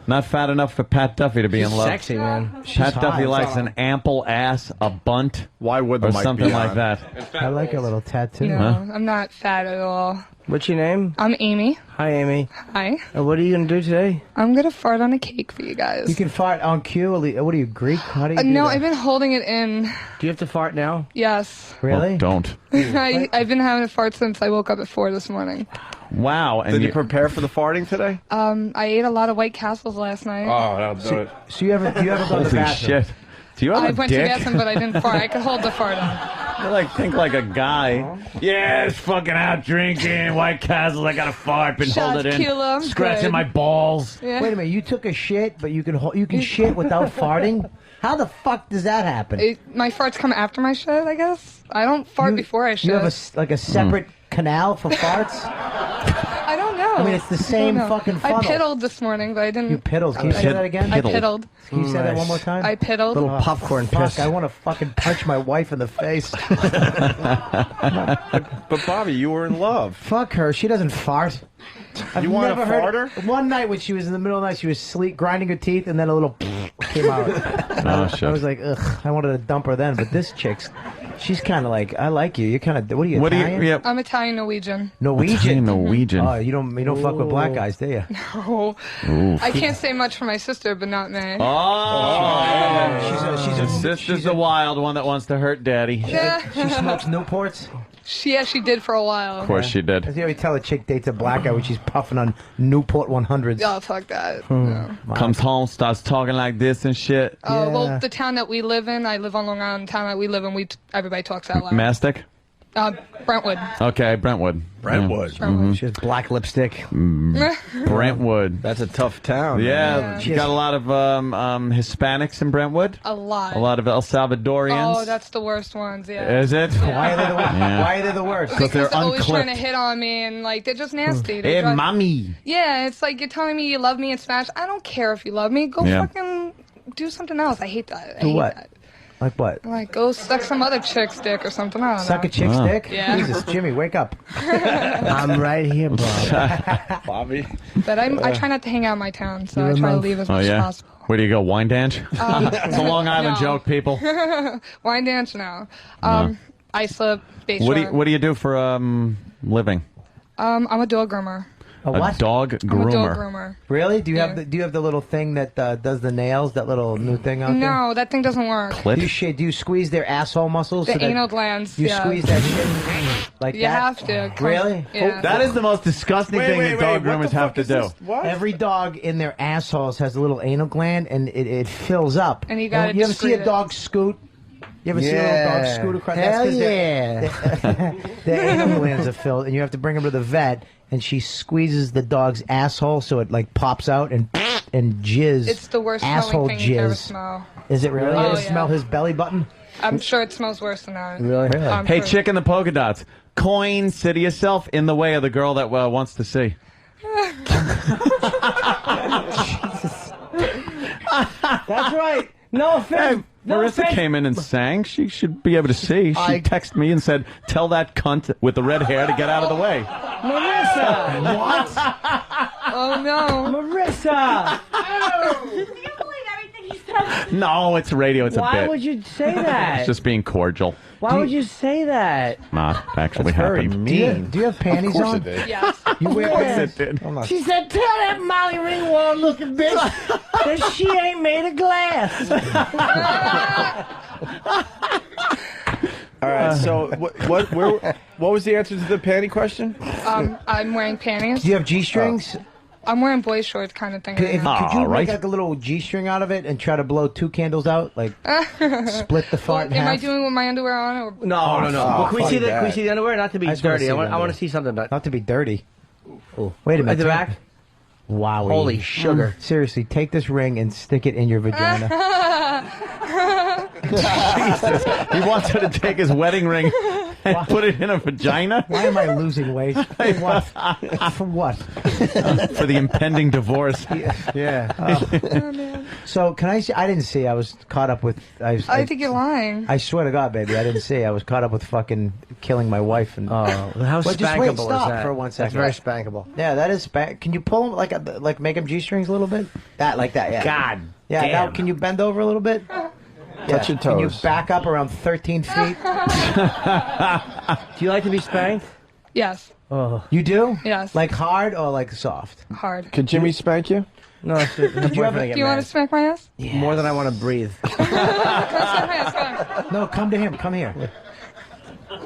Not fat enough for Pat Duffy to be She's in love. sexy, man. Pat Duffy likes an ample ass, a bunt. Why would the or mic something be like on? that? I like a little tattoo. No, Huh? I'm not fat at all. What's your name? I'm Amy. Hi, Amy. Hi. What are you going to do today? I'm gonna fart on a cake for you guys. You can fart on cue. What are you, Greek? How do you do No, that? I've been holding it in. Do you have to fart now? Yes. Really? Oh, don't. I've been having a fart since I woke up at 4 this morning. Wow. And Did you prepare for the farting today? I ate a lot of White Castles last night. Oh, that'll do it. So you haven't gone to the Holy bathroom? shit. Do you have I a went to dick? the bathroom, but I didn't fart. I could hold the fart in. You think like a guy. Yeah, it's fucking out drinking, White Castles. I got a fart, been Shots, holding it in, Kilo, I'm scratching good. my balls. Yeah. Wait a minute, you took a shit, but you can shit without farting? How the fuck does that happen? My farts come after my shit, I guess. I don't fart before I shit. You have a separate canal for farts? I don't know. I mean, it's the I same don't know. fucking funnel. I piddled this morning, but I didn't. You piddled. Can you say that again? I piddled. Can you say that one more time? I piddled. Little Oh, popcorn fuck, piss. I want to fucking punch my wife in the face. But Bobby, you were in love. Fuck her. She doesn't fart. I've You want never to heard fart her? One night when she was in the middle of the night, she was sleep, grinding her teeth, and then a little came out. And Oh, I shit. was like, ugh, I wanted to dump her then. But this chick's, she's kind of like, I like you. You're kind of, what are you, Italian? Yeah. I'm Italian Norwegian. Norwegian. Italian Norwegian. Oh, you don't fuck with black guys, do you? No. Ooh. I can't say much for my sister, but not me. Oh, She's a sister's the wild one that wants to hurt daddy. She smokes Newports. She did for a while. Of course she did. You always tell a chick dates a black guy when she's puffing on Newport 100s. Oh, fuck that. Comes home, starts talking like this and shit. Oh, well, the town that we live in, I live on Long Island. The town that we live in, everybody talks out loud. Mastic? Brentwood. Okay, Brentwood. Brentwood. Mhm. She has black lipstick. Brentwood. That's a tough town. Yeah, you got a lot of Hispanics in Brentwood. A lot. A lot of El Salvadorians. Oh, that's the worst ones, yeah. Is it? Why are they the worst? Yeah. Why are they the worst? Because they're always trying to unclipped. hit on me, and they're just nasty. They Hey, drive- mommy. Yeah, it's like you're telling me you love me in Spanish. I don't care if you love me. Go Yeah. fucking do something else. I hate that. I Do hate what? that. Like what? Like, go suck some other chick's dick or something. I don't Suck know. a chick's dick? Yeah. Jesus, Jimmy, wake up. I'm right here, Bob. Bobby. But I try not to hang out in my town, so I You're a try to monk. leave as Oh, much as yeah? possible. Where do you go, wine dance? It's a Long Island no. joke, people. Wine dance now. Islip, Bayshore. What do you do for living? I'm a dog groomer. A what? Dog I'm a groomer. dog groomer. Really? Do you have the little thing that does the nails? That little new thing out there? No, that thing doesn't work. Clip? Do you squeeze their asshole muscles? The so that anal glands. You yeah. squeeze that shit like You that? have to. Really? Yeah. That is the most disgusting thing that dog groomers have to do. Every dog in their assholes has a little anal gland, and it fills up. And you gotta You ever see a discreet it. dog scoot? You ever see a little dog scoot across? Hell That's 'cause yeah. their anal glands are filled, and you have to bring them to the vet, and she squeezes the dog's asshole so it pops out and jizz. It's the worst asshole smelling thing you can ever jizz. smell. Is it really? Oh, You ever yeah. smell his belly button? I'm sure it smells worse than that. Really? Hey, chick in the polka dots. Coin, say to yourself, in the way of the girl that wants to see. That's right. No offense. No Marissa offense. came in and sang. She should be able to see. She texted me and said, tell that cunt with the red hair to get out of the way. Marissa. What? Oh, no. Marissa. No, it's radio. It's a Why bit. would you say that? It's just being cordial. Why would you say that? Not actually That's very happened. mean. Do you have panties Of course on? it did. Yes. You wear Yes, panties? it did. I'm not- She said, tell that Molly Ringwald looking bitch that she ain't made of glass. All right. So what was the answer to the panty question? I'm wearing panties. Do you have G-strings? I'm wearing boy shorts kind of thing. Could, right now. could you right. make like a little G-string out of it and try to blow 2 candles out? Like split the fart in Am half? I doing with my underwear on? Or? No. Well, can we fuck see the that. can we see the underwear? Not to be I just wanna dirty. see I the want to underwear. see something. Not to be dirty. Wait a minute. At the back. Wow. Holy sugar. Seriously, take this ring and stick it in your vagina. Jesus. He wants her to take his wedding ring and put it in a vagina? Why am I losing weight? For what? For what? For the impending divorce. Yeah. Oh, man. So can I see? I didn't see. I was caught up with. I think you're lying. I swear to God, baby, I didn't see. I was caught up with fucking killing my wife and. Oh, how well, just spankable wait, is stop that? for 1 second. That's very spankable. Yeah, that is spank. Can you pull them like make them G-strings a little bit? That like that, yeah. God. Yeah. damn. Now, can you bend over a little bit? Touch your Can you toes. back up around 13 feet? Do you like to be spanked? Yes. Oh. You do? Yes. Like hard or like soft? Hard. Could Jimmy spank you? No, it's the Did you ever? Do you want to smack my ass? More than I want to breathe. No, come to him. Come here.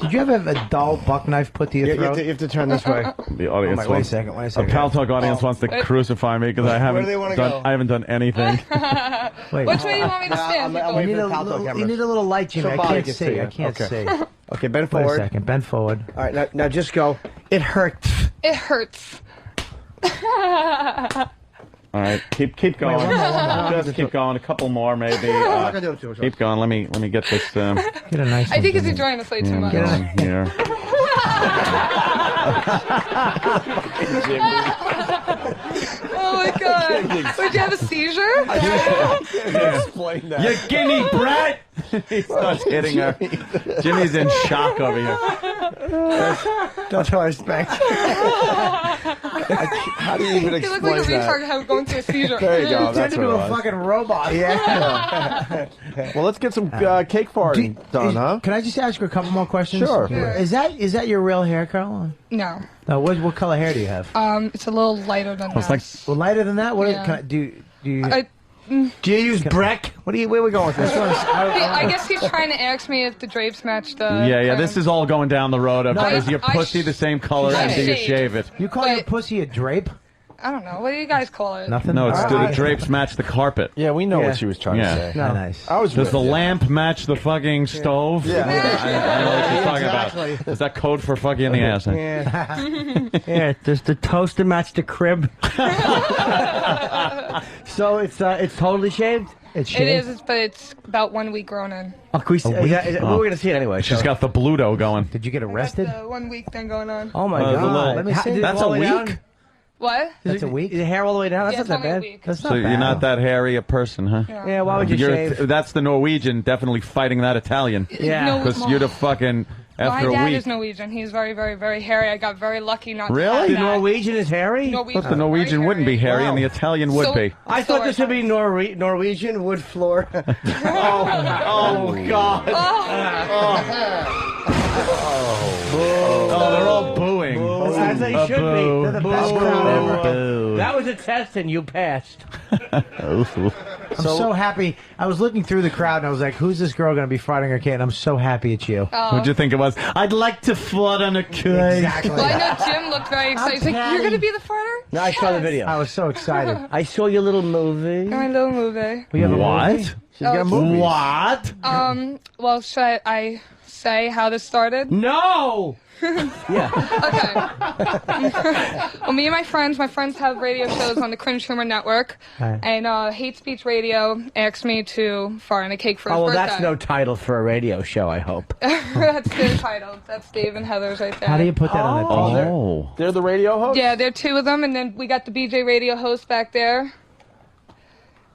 Did you ever have a dull buck knife put to your throat? You have to turn this way. The audience Wait a wants, second. Wait a a second. Pal Talk audience wants to crucify me because I Where do they wanna go? haven't done anything. Wait. Which way do you want me to stand? I'm You waiting need, for a the Pal Talk little, cameras. you need a little light, Jimmy. Somebody I can't can see. see I it. can't Okay. see. Okay, bend Wait a forward. second. Bend forward. All right, now just go. It hurts. It hurts. All right, keep going. one more. Just keep going. A couple more, maybe. I'm not gonna do it too much. Keep going. Let me get this. Get a nice. I think one, he's enjoying this way too much. Going here. Oh my god. Would you have a seizure? Explain that. You guinea brat! He starts hitting her. Jimmy's in shock over here. That's how I spank. How do you even You look like a explain retard that? how going through a seizure. There you go. Turned That's into what it a was. fucking robot. Yeah. Well, let's get some cake farting done, huh? Can I just ask you a couple more questions? Sure. Is that your real hair, Carl? No. No. What color hair do you have? It's a little lighter than that. like Well, lighter than that. What? Yeah. Can I, do you? Do you use Breck? Where are we going with this? I guess he's trying to ask me if the drapes match the. Yeah. This is all going down the road of is your I pussy the same color I and do you shaved. shave it? You call your pussy a drape? I don't know. What do you guys call it? Nothing. No, it's All do right. the drapes match the carpet? Yeah, we know Yeah. what she was trying Yeah. to say. No. Nice. I was Does with the you. lamp match the fucking stove? Yeah. I know what you're talking Exactly. about. Is that code for fucking in the ass? Yeah. Yeah. Does the toaster match the crib? So it's totally shaved. It's It is, but it's about 1 week grown in. Oh, can we see, week? we're going to see it anyway. She's so. got the Bluto going. Did you get I got arrested? the 1 week thing going on. Oh my the god! little- Let me see. Did it That's all a the way week? down? What? That's a week. Is the hair all the way down? That's Yeah, not that it's only a bad. week. That's not So bad. you're not that hairy a person, huh? Yeah. Why would you shave? That's the Norwegian definitely fighting that Italian. Yeah. No, Because you're the fucking my after a dad week. is Norwegian. He's very, very, very hairy. I got very lucky not to Really? have The that. Norwegian is hairy. Norwegian. But the Norwegian wouldn't be hairy, and the Wow. Italian would So- be. I thought this would be Norwegian wood floor. oh God! Oh, they're all booing. As they should be. boo. They're the best crowd ever. Boo. That was a test, and you passed. I'm so happy. I was looking through the crowd and I was like, "Who's this girl going to be farting her kid?" And I'm so happy it's you. What'd you think it was? I'd like to fart on a kid. Exactly. Well, I know Jim looked very excited. He's like, "You're going to be the farter?" No, I saw the video. I was so excited. I saw your little movie. My little movie. We have a What? movie? She's got Oh, movies. What? Well, should I say how this started? No. Yeah. Okay. Well, me and my friends have radio shows on the Cringe Humor Network, Right. and Hate Speech Radio asked me to fart in a cake for his Oh, well, birthday. that's no title for a radio show, I hope. That's their title. That's Dave and Heather's right there. How do you put that on that? Oh. They're the radio host? Yeah, there are two of them, and then we got the BJ radio host back there.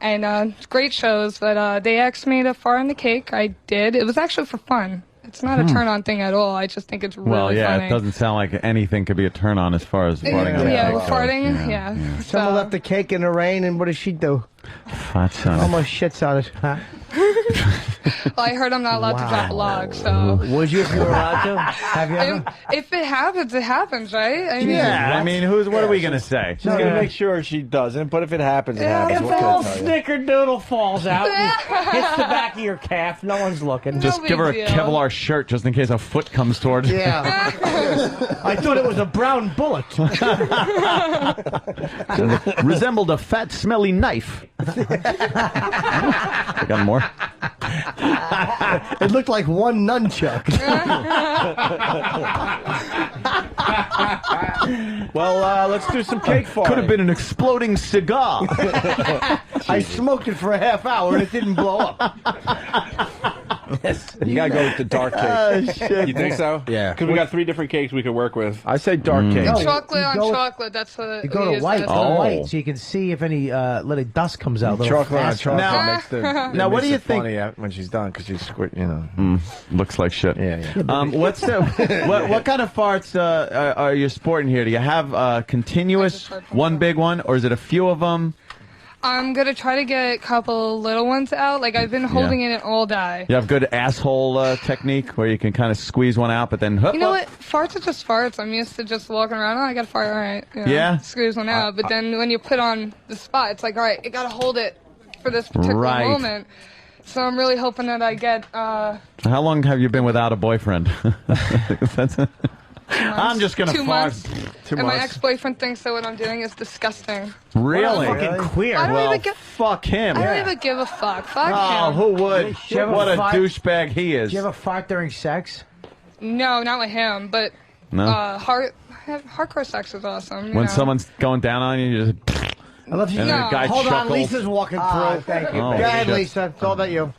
And great shows, but they asked me to fart in the cake. I did. It was actually for fun. It's not a turn-on thing at all. I just think it's really Well, yeah, funny. it doesn't sound like anything could be a turn on as far as farting on a Yeah, cake well, goes. farting, yeah. Someone So- left the cake in the rain, and what does she do? Fat son. Almost shits on it. Well, I heard I'm not allowed to drop a log, so. Would you if you were allowed to? Have you ever? If it happens, it happens, right? I mean, Yeah, I mean, what are we going to say? She's going to make sure she doesn't, but if it happens, it happens. If What a can I little tell you? snickerdoodle falls out and hits the back of your calf, no one's looking. Just No give her a big deal. Kevlar shirt just in case a foot comes toward. Yeah. I thought it was a brown bullet. Resembled a fat, smelly knife. I got more. It looked like one nunchuck. Well, let's do some cake farting. Could have been an exploding cigar. I smoked it for a half hour and it didn't blow up. You gotta go with the dark cake. Oh, shit. You think so? Yeah. Because we got 3 different cakes we could work with. I say dark cake. No, Chocolate you on go- chocolate. That's what You go to white, so you can see if any little dust comes out. little Chocolate on fast- chocolate makes the. Now, what do you think? Funny when she's done because she's you know. Looks like shit. Yeah. What's the what kind of farts are you sporting here? Do you have continuous one big one, or is it a few of them? I'm gonna try to get a couple little ones out. Like I've been holding it in all day. You have good asshole technique where you can kind of squeeze one out, but then You know what? Farts are just farts. I'm used to just walking around. Oh, I got a fart. All right. You know, Yeah? Squeeze one out. But then when you put on the spot, it's like, all right, you gotta hold it for this particular Right. moment. So I'm really hoping that I get. How long have you been without a boyfriend? I'm just gonna 2 fart. months. 2 and my months. ex-boyfriend thinks that what I'm doing is disgusting. Really? Fucking queer. I don't Well, even give. fuck him. I don't even give a fuck. Fuck Oh, him. who would? Did you ever What a fart- douchebag he is. Did you ever fart during sex? No, not with him. But No? hardcore sex is awesome. You When know. someone's going down on you, you just. I love you. And then the guy Hold on, chuckles. Lisa's walking through. Thank you. Oh, Go ahead, shit. Lisa. It's all about you.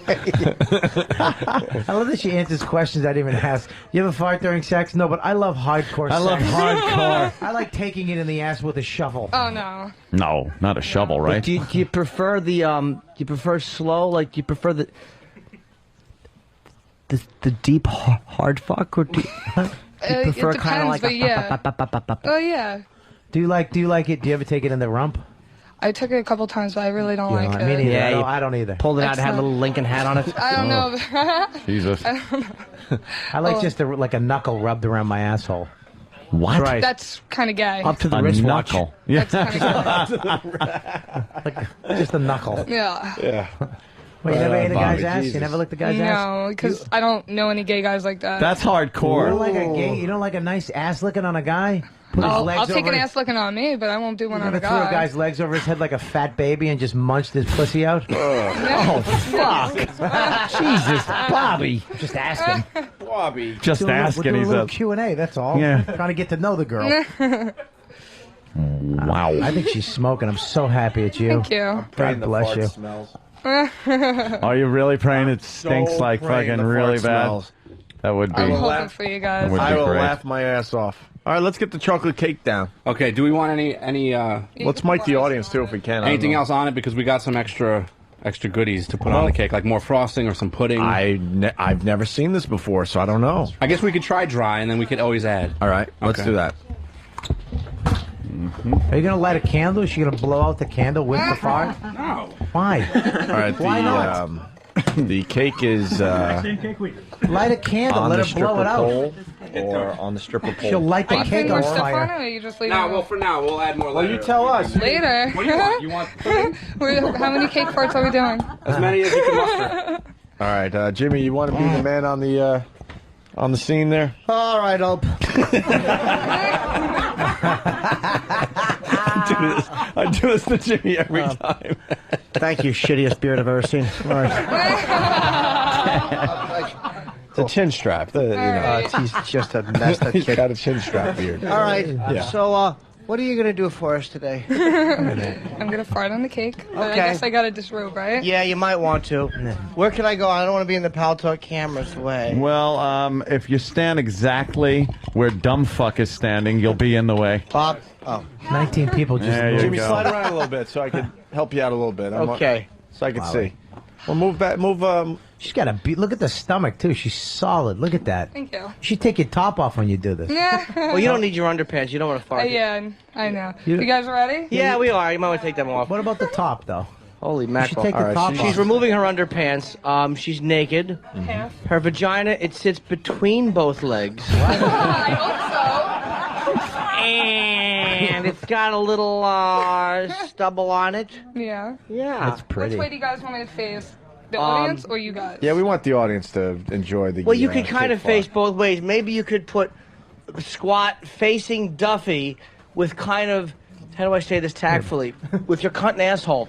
I love that she answers questions I didn't even ask. You ever fart during sex? No, but I love hardcore I sex. love hardcore. I like taking it in the ass with a shovel. Oh no. No, not a shovel, right? Do you prefer the do you prefer slow? Like do you prefer the deep hard fuck or do you It prefer depends, kind of like but yeah. Oh yeah. Do you like it? Do you ever take it in the rump? I took it a couple times, but I really don't like Me it. neither. Yeah, I don't either. pulled it out, That's it had a not- little Lincoln hat on it? I don't know. Jesus. I don't know. I like Oh. just like a knuckle rubbed around my asshole. What? Right. That's kind of gay. Up to the A wristwatch. knuckle. Yeah. That's kind of Just a knuckle. yeah. Yeah. Wait, you never ate a guy's Bobby, ass? Jesus. You never licked a guy's ass? No, because I don't know any gay guys like that. That's You hardcore. don't like a gay? You don't like a nice ass licking on a guy? Put his legs I'll take over an his- ass looking on me, but I won't do one You on ever a threw a guy. guy's legs over his head like a fat baby and just munched his pussy out? Oh, fuck. Jesus, Bobby. Just asking. Bobby. Just We're asking. doing a He's little a. Q&A, that's all. Yeah. Trying to get to know the girl. Wow. I think she's smoking. I'm so happy it's you. Thank you. God bless you. Smells. Are you really praying it stinks So like praying fucking the really fart bad? smells. That would be. I'm hoping laugh. for you guys. Would I be will great. laugh my ass off. All right, let's get the chocolate cake down. Okay, do we want any Let's mic the audience too if we can. I don't anything know. else on it? Because we got some extra goodies to put on the cake, like more frosting or some pudding. I've never seen this before, so I don't know. I guess we could try dry, and then we could always add. All right, let's Okay. do that. Are you going to light a candle? Is she going to blow out the candle with the fart? No. Why? All right, Why not? The cake is Light a candle. on Let the her blow stripper it out. pole or on the stripper pole. She'll light Are the you putting cake more on stuff on it, fire. or are you just leaving No, it? well, for now, we'll add more later. You tell us. Later. What do you want? You want pudding? How many cake farts are we doing? As many as you can muster. All right, Jimmy, you want to be the man on the scene there? All right, I do this to Jimmy every time. Thank you, shittiest beard I've ever seen. All right. It's a chin strap. He's just a mess. That He's kid. got a chin strap beard. All right. Yeah. So, what are you going to do for us today? I'm gonna fart on the cake. But Okay. I guess I gotta disrobe, right? Yeah, you might want to. Where can I go? I don't want to be in the Pal Talk camera's way. Well, if you stand exactly where dumb fuck is standing, you'll be in the way. Bob? Oh. 19 people just There you Jimmy, go. slide around a little bit so I can help you out a little bit. Okay. So I can see. Well, move back. Move. She's got a beat. Look at the stomach, too. She's solid. Look at that. Thank you. You should take your top off when you do this. Yeah. Well, you don't need your underpants. You don't want to fart. Yeah, I know. You- You guys ready? Yeah, we are. You might want to take them off. What about the top, though? Holy You should mackerel. take the top She's off. removing her underpants. She's naked. Half. Her vagina, it sits between both legs. I hope And it's got a little stubble on it. so. Yeah. Yeah. That's pretty. Which way do you guys want me to face? The audience or you guys? Yeah, we want the audience to enjoy the. Well, you could kind cake of face fart. both ways. Maybe you could put squat facing Duffy with kind of, how do I say this tactfully, with your cunt and asshole.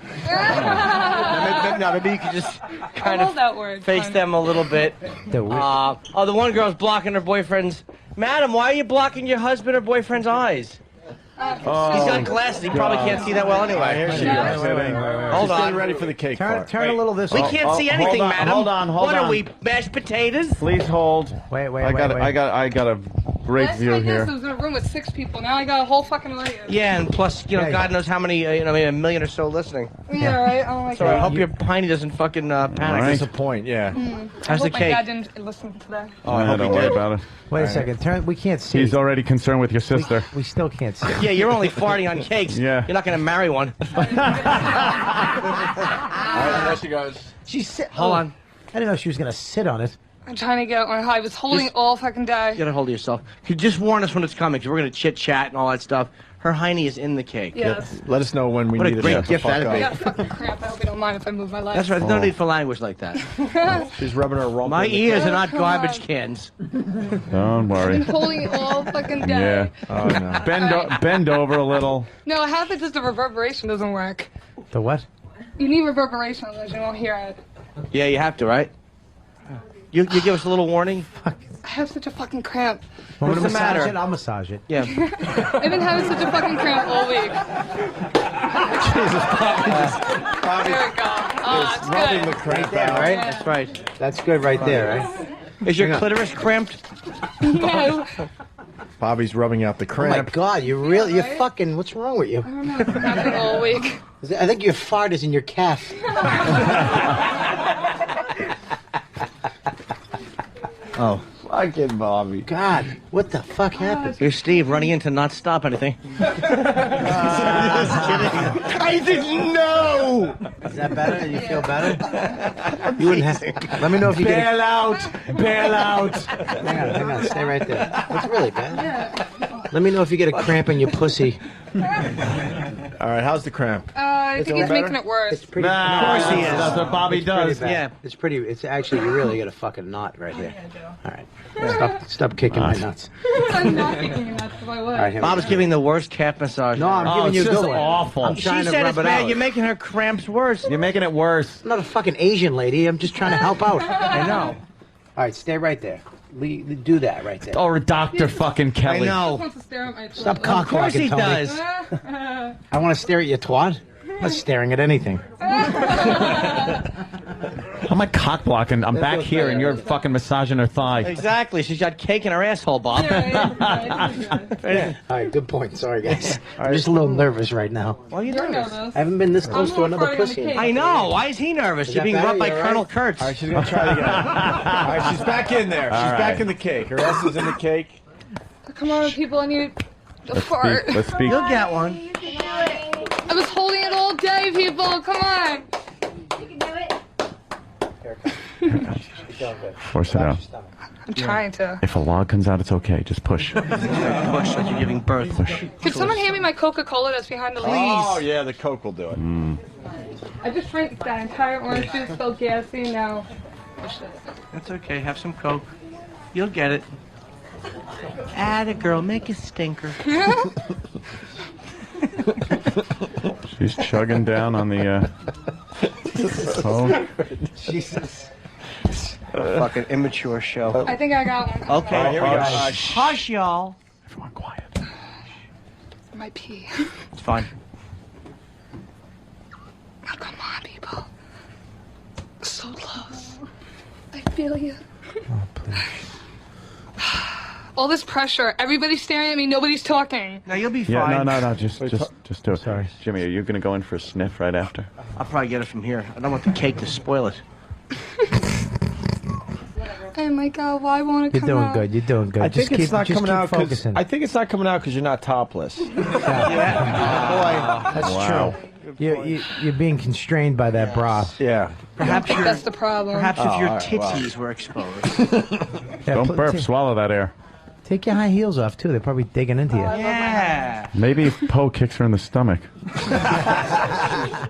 No, maybe you could just kind love of that word, face cunt. them a little bit. The The one girl's blocking her boyfriend's. Madam, why are you blocking your husband or boyfriend's eyes? He's got glasses. He probably can't see that well anyway. Here she goes. Hold She's on. getting ready for the cake part. Turn a little this We way. can't see anything, madam. Hold on. What are we, mashed potatoes? Please hold. Wait. I got a great Last view time here. I was in a room with 6 people. Now I got a whole fucking audience. Yeah, and plus, God knows how many, a million or so listening. Yeah, right? Oh my So I god. hope your piney doesn't fucking panic. right. Disappoint, yeah. How's I the hope my cake? dad didn't listen today. Don't worry about it. Wait a second. We can't see. He's already concerned with your sister. We still can't see. Yeah, you're only farting on cakes. Yeah. You're not going to marry one. All right, there she goes. Hold on. I didn't know she was going to sit on it. I'm trying to get one. I was holding it all fucking day. Get a hold of yourself. You just warn us when it's coming, because we're going to chit-chat and all that stuff. Her hiney is in the cake. Yes. Let us know when we What a need great to shut gift the fuck that'd I be. got a fucking cramp. I hope you don't mind if I move my legs. That's right. There's no need for language like that. She's rubbing her rump. My in the ears cake. are not garbage cans. Don't worry. I've been holding it all fucking day. Yeah. Oh no. Bend over a little. No, half it's just the reverberation doesn't work. The what? You need reverberation, otherwise you won't hear it. Yeah, you have to, right? You give us a little warning? I have such a fucking cramp. Want me to What's the massage matter? it? I'll massage it. Yeah. I've been having such a fucking cramp all week. Bobby There we go. Oh, is that's rubbing good. the cramp There, out. right? That's right. That's good right there, right? Is your clitoris cramped? No. Bobby's rubbing out the Oh my cramp. God, you're fucking, what's wrong with you? I don't know. It's been happening all week. I think your fart is in your calf. Oh. Fucking Bobby. God, what the fuck happened? Here's Steve running in to not stop anything. I didn't know! Is that better? You feel better? You wouldn't have. Let me know if you get Bail out! Bail out! Hang on, stay right there. It's really bad. Let me know if you get a cramp in your pussy. All right, how's the cramp? I think he's making it worse. It's pretty. Of course he is. That's what Bobby does. Yeah, it's pretty. It's actually you really got a fucking knot right here. All right, stop kicking my nuts. I'm not kicking your nuts if I would. All right, here we Bob's go. giving the worst calf massage. No, I'm giving you a it's good just one. awful. I'm She trying to said rub it's it bad. out. You're making her cramps worse. You're making it worse. I'm not a fucking Asian lady. I'm just trying to help out. I know. All right, stay right there. Do that right there. Or Dr. fucking Kelly. I know. He wants to stare at my Stop twat. Of course he cock-blocking, Tony. does. I want to stare at your twat. I'm not staring at anything. How am I cock blocking? I'm back here and you're fucking massaging her thigh. Exactly. She's got cake in her asshole, Bob. All right, good point. Sorry, guys. I'm just a little nervous right now. Why are you You're nervous? nervous. I haven't been this close to more another farting on the pussy. cake. I know. Why is he nervous? Is You're that being better? rubbed by You all Colonel right? Kurtz. All right, she's going to try it again. All right, she's back in there. She's All back right. in the cake. Her ass is in the cake. Come on, people, I need a fart. Let's speak. You'll get one. I was holding it all day, people. Come on. Force it out. I'm trying to. If a log comes out, it's okay. Just push. Push like you're giving birth. Push. Could someone hand me my Coca-Cola that's behind the Oh, leaves? yeah, the Coke will do it. I just drank that entire orange juice, so gassy now. That's okay. Have some Coke. You'll get it. Atta girl, make a stinker. She's chugging down on the Coke. Jesus. Fucking immature show. I think I got one. Okay, All right, here we go. Hush, y'all. Everyone quiet. My pee. It's fine. Oh, come on, people. So close. I feel you. Oh, please. All this pressure. Everybody's staring at me. Nobody's talking. Now you'll be Yeah, fine. no. Just do it. Sorry. Jimmy, are you going to go in for a sniff right after? I'll probably get it from here. I don't want the cake to spoil it. Oh my God, why won't it You're come doing out? good. You're doing good. I think it's not coming out because focusing. I think it's not coming out because you're not topless. Boy, that's Wow. true. You're being constrained by that bra. Yeah. Perhaps your That's the problem. perhaps if Oh, your all right, wow. titties were exposed. Yeah, Don't burp. Swallow that air. Take your high heels off too. They're probably digging into you. Yeah. Maybe if Poe kicks her in the stomach. I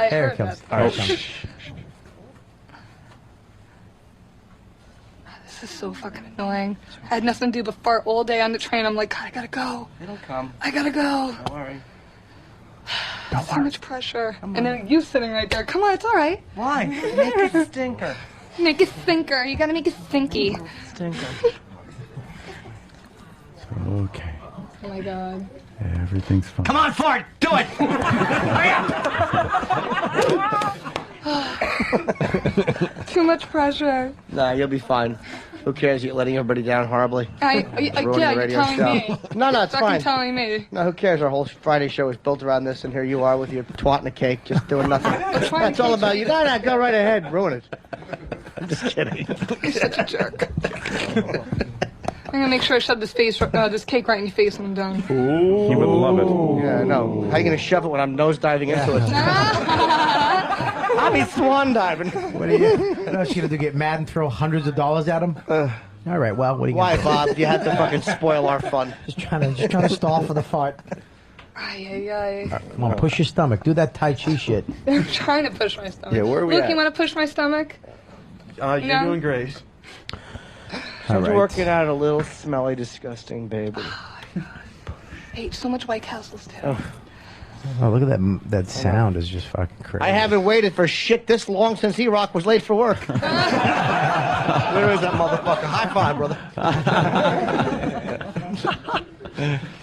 There heard it comes. that. There it comes. This is so fucking annoying. I had nothing to do but fart all day on the train. I'm like, God, I gotta go. It'll come. I gotta go. Don't worry. So much pressure. And then you sitting right there. Come on, it's all right. Why? Make a stinker. Make a thinker. You gotta make it thinky. Stinker. Okay. Oh my god. Everything's fine. Come on, fart! Do it! Too much pressure. Nah, you'll be fine. Who cares? You're letting everybody down horribly. Yeah, Ruining the you're radio telling show. me. No, it's Fucking fine. telling me. No, who cares? Our whole Friday show is built around this, and here you are with your twat and a cake, just doing nothing. That's all about you. No, go right ahead. Ruin it. I'm just kidding. You're such a jerk. I'm gonna make sure I shove this cake right in your face when I'm done. Ooh. He would love it. Yeah, no. How are you gonna shove it when I'm nose diving into it? I'll be swan diving. What are you? No, she's gonna get mad and throw hundreds of dollars at him. All right. Well, what are you? Why, gonna Bob? You had to fucking spoil our fun. Just trying to stall for the fart. Come on, push your stomach. Do that Tai Chi shit. I'm trying to push my stomach. Yeah, where are we Luke, at? you want to push my stomach? You're No. doing great. Sounds right. working out a little smelly, disgusting, baby. I ate so much White Castles too. Oh, look at that! That sound is just fucking crazy. I haven't waited for shit this long since E-Rock was late for work. Where is that motherfucker? High five, brother.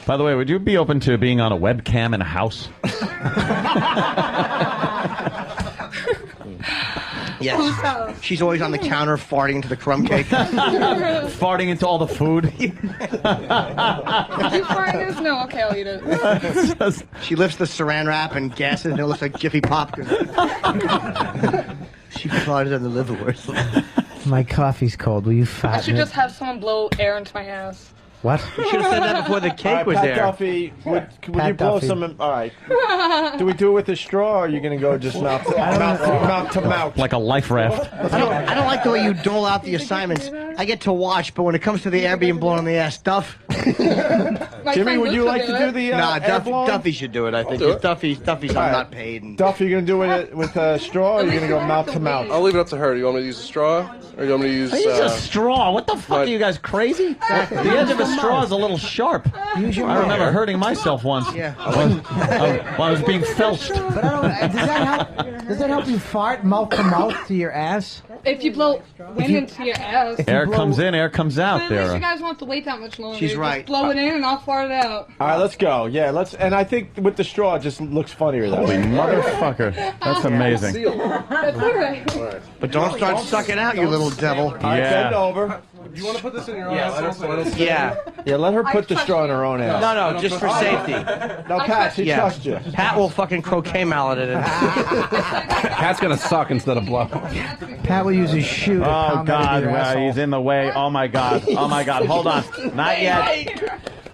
By the way, would you be open to being on a webcam in a house? Yes. She's always on the counter farting into the crumb cake. Farting into all the food. Did you fart this? No, okay, I'll eat it. She lifts the saran wrap and gasses it, and it looks like Jiffy Pop. She farted on the liverwurst. My coffee's cold. Will you I fat? should just have someone blow air into my ass. What? You should have said that before the cake was Pat there. Duffy, would you Pat blow Duffy. some? All right. Do we do it with a straw, or are you going to go just mouth to mouth? Like a life raft. I don't like the way you dole out the assignments. I get to watch, but when it comes to the air being blown on the ass, Duff. Jimmy, would you like to do the Nah, air blowing? Duffy should do it, I think. do it. Duffy's All right. not paid. And Duff, you going to do it with a straw, or are you going to go mouth to mouth? I'll leave it up to her. Do you want me to use a straw? Or do you want me to use... Use a straw. What the fuck are you guys crazy? The edge of a straw is a little sharp. I remember hurting myself once. Yeah. When I was being felched. But I don't. Does that help you fart mouth to mouth to your ass? If you blow wind into your ass. Air comes in, air comes out But at least you there. guys won't have to wait that much longer. She's You right. Just blow it in and I'll fart it out. All right, let's go. Yeah, let's. And I think with the straw, it just looks funnier that Holy way. motherfucker. That's amazing. That's all right. But don't start sucking out, you little devil. All right, bend over. Do you want to put this in your Yes. ass? Yeah. Yeah, let her put the straw in her own ass. No, just for safety. No, Pat, she trusts you. Pat will fucking croquet mallet it in. Cat's gonna suck instead of blow. Pat will use his shoe. To Oh, pound that God. into your asshole. He's in the way. Oh, my God. Oh, my God. Hold on. Not yet.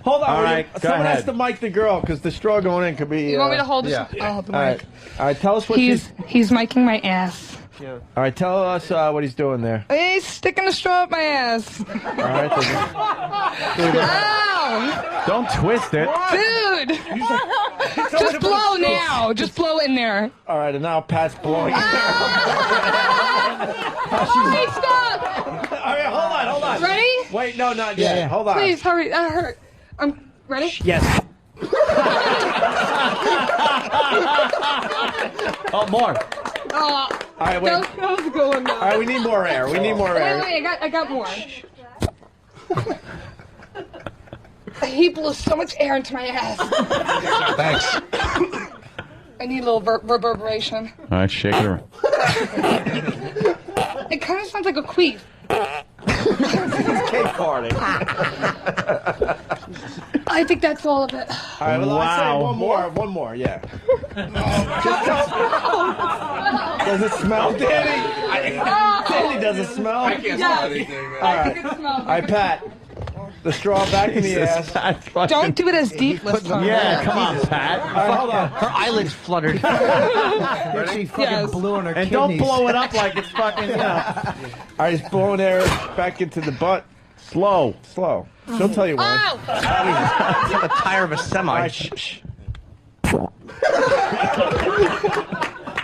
Hold on. All will you- right, go someone has ahead. to mic the girl because the straw going in could be. You want me to hold this? Yeah. I'll hold the All right. mic. All right. Tell us what He's miking my ass. All right. Tell us what he's doing there. He's sticking a straw up my ass. All right. Ow! Don't twist it. Dude! Just blow now. Just blow in there. All right. And now Pat's blowing. Hey, stop! All right. Hold on. Ready? Wait. No, not yet. Yeah. Hold on. Please hurry. That hurt. I'm ready. Yes. Oh, more. All right, wait. That was a good one. All right. We need more air. We need more air. Wait. I got more. He blew so much air into my ass. Thanks. I need a little reverberation. All right, shake it around. It kind of sounds like a queef. Cake party. I think that's all of it. All right. Well, I say Wow. one more. Yeah. Does it smell, Danny? Danny, does it smell? I can't smell anything, man. All right. I think it smells. All right, Pat. The straw back in the ass. Don't do it as deep this time. Yeah, come on, Pat. All right, hold on. Her eyelids fluttered. She fucking blew on her And kidneys. don't blow it up like it's fucking, All right, he's blowing air back into the butt. Slow. She'll tell you when. Ow! It's like the tire of a semi. All right, shh.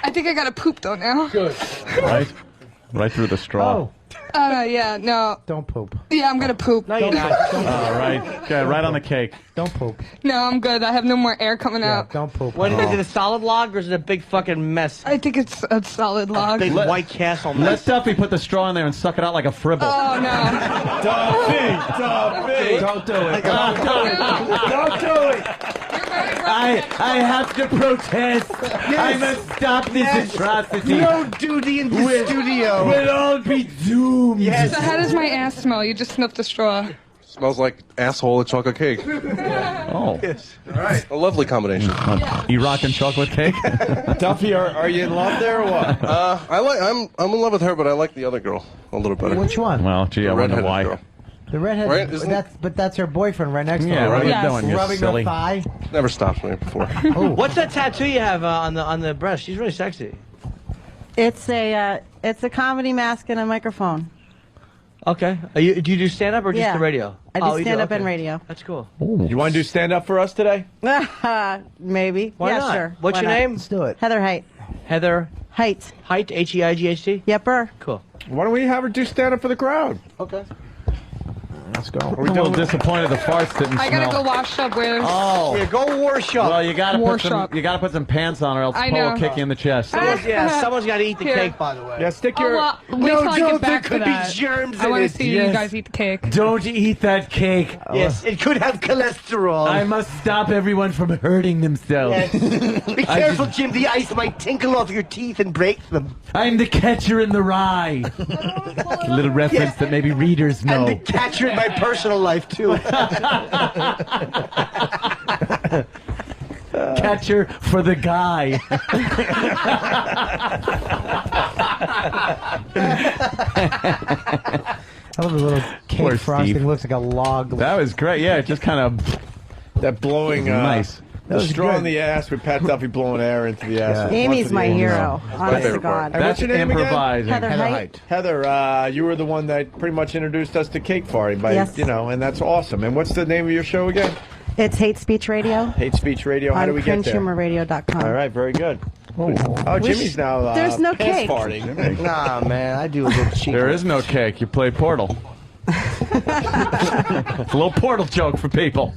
I think I got to poop though now. Good. Right through the straw. Yeah, no. Don't poop. Yeah, I'm gonna poop. No, you're not. All right. Okay, right on the cake. Don't poop. No, I'm good. I have no more air coming Yeah, out. don't poop. What is it? A solid log or is it a big fucking mess? I think it's a solid log. Big White Castle Let mess. Duffy put the straw in there and suck it out like a fribble. Oh no. Duffy. Don't do it. Don't I have to protest. I must stop this atrocity. No duty in the studio. We'll all be doomed. So how does my ass smell? You just sniffed the straw. Smells like asshole and chocolate cake. Oh. Yes. All right. A lovely combination. You rocking chocolate cake? Duffy, are you in love there or what? I'm in love with her, but I like the other girl a little better. Which one? Well, gee, I wonder redheaded why. girl. The redhead. Right, But that's her boyfriend right next to Yeah, her. what are you Yes. doing, you Rubbing silly? her thigh. Never stopped me before. What's that tattoo you have on the breast? She's really sexy. It's a comedy mask and a microphone. Okay. Do you do stand up or just Yeah. the radio? I do you stand up okay. and radio. That's cool. You want to do stand up for us today? Maybe. Why yeah, not? sure. What's Why your not? name? Let's do it. Heather Height. Heather Height. Height. Height. Yepper. Cool. Why don't we have her do stand up for the crowd? Okay. Let's go. I'm a little disappointed the farts didn't I gotta smell. go wash up. Where's Oh. Yeah, go wash up. Well, you gotta Wash put some. up. You gotta put some pants on, or else I Paul will know. kick you in the chest. Someone's got to eat the Here. cake, by the way. Yeah, stick Oh, your. well, wait till I get back there could to be that. germs I in want it. to see you Yes. guys eat the cake. Don't eat that cake. Yes, it could have cholesterol. I must stop everyone from hurting themselves. Yes. Be careful, Jim. The ice might tinkle off your teeth and break them. I'm the catcher in the rye. A little reference that maybe readers know. And the catcher in my personal life, too. Catcher for the guy. I love the little cake Poor frosting. Steve. Looks like a log. That was great. Yeah, it just kind of That blowing. nice. The was straw good. in the ass with Pat Duffy blowing air into the ass. Amy's my hero. Honest to favorite God. Hey, what's That's your name again? improvising. Heather Height. Heather, you were the one that pretty much introduced us to cake farting by, Yes. and that's awesome. And what's the name of your show again? It's Hate Speech Radio Hate Speech Radio. How on do we get there? cringehumorradio.com. All right, very good. Oh, Jimmy's now There's no pants cake. farting. Nah, man, I do a little cheap. There is no cake. You play Portal. It's a little Portal joke for people.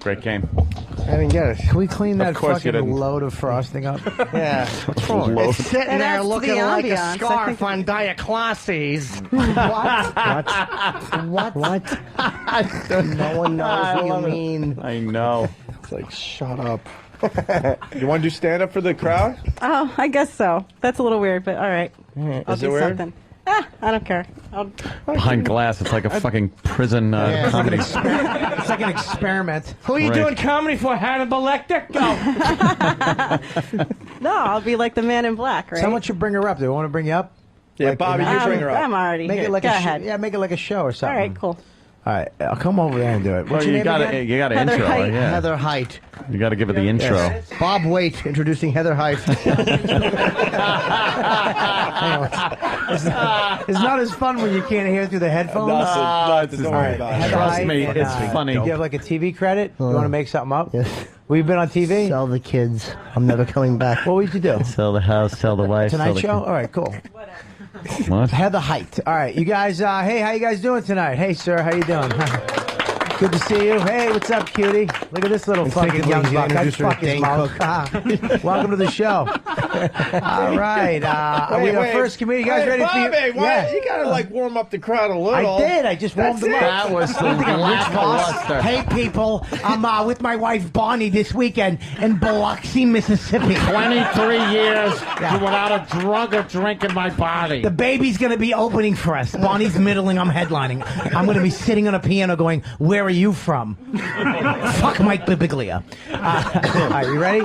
Great game. I didn't get it. Can we clean that Of course you fucking didn't. load of frosting up? Yeah. What's wrong? Load. It's sitting It there adds to looking the like a ambiance. I scarf think- on Diocloses. What? No one knows what you mean. I know. It's like, shut up. You want to do stand up for the crowd? Oh, I guess so. That's a little weird, but all right. I'll Is do it weird? something. I don't care. Behind glass, it's like a fucking prison comedy. It's like an experiment. Who are you Right. doing comedy for, Hannibal Lecter? Go. No, I'll be like the man in black, right? Someone should bring her up. Do they want to bring you up? Yeah, Like, Bobby, you bring her up. I'm already Make here. it like Go a ahead. yeah, make it like a show or All something. right, cool. All right, I'll come over there and do it. Well, What's your you name gotta again? you gotta Heather intro. Height. Yeah. Heather Height. You gotta give it the intro. Yes. Bob Waite introducing Heather Height. It's not as fun when you can't hear through the headphones. Don't worry about it. Heather Trust Height me, and, it's funny. Do you have like a TV credit? You want to make something up? Yes. Well, you've been on TV? Sell the kids. I'm never coming back. What would you do? Sell the house, sell the wife. sell Tonight the show? All right, cool. What? Heather Height. All right, you guys, hey, how you guys doing tonight? Hey, sir, how you doing? Good to see you. Hey, what's up, cutie? Look at this little fucking young buck. I'd fuck his mouth. Welcome to the show. All right, we our first comedian. You guys ready for your... Why? You gotta like warm up the crowd a little. I did. I just warmed them up. That was the lackluster. Hey, people, I'm with my wife Bonnie this weekend in Biloxi, Mississippi. 23 years without a drug or drink in my body. The baby's going to be opening for us. Bonnie's middling, I'm headlining. I'm going to be sitting on a piano going, where are you from? Fuck Mike Birbiglia. All right, you ready?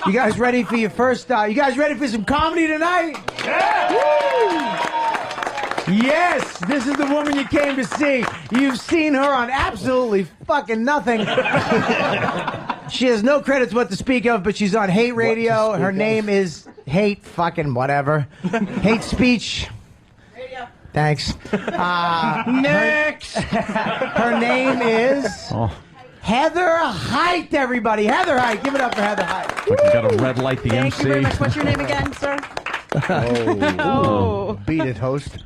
You guys ready for your first, you guys ready for some comedy tonight? Yes, this is the woman you came to see. You've seen her on absolutely fucking nothing. She has no credits what to speak of, but she's on Hate Radio. Her name is Hate fucking whatever. Hate Speech. Thanks. Next. Her name is Heather Height, everybody. Heather Height. Give it up for Heather Height. You gotta red light the Thank MC. you very much. What's your name again, sir? Oh. Beat it, host.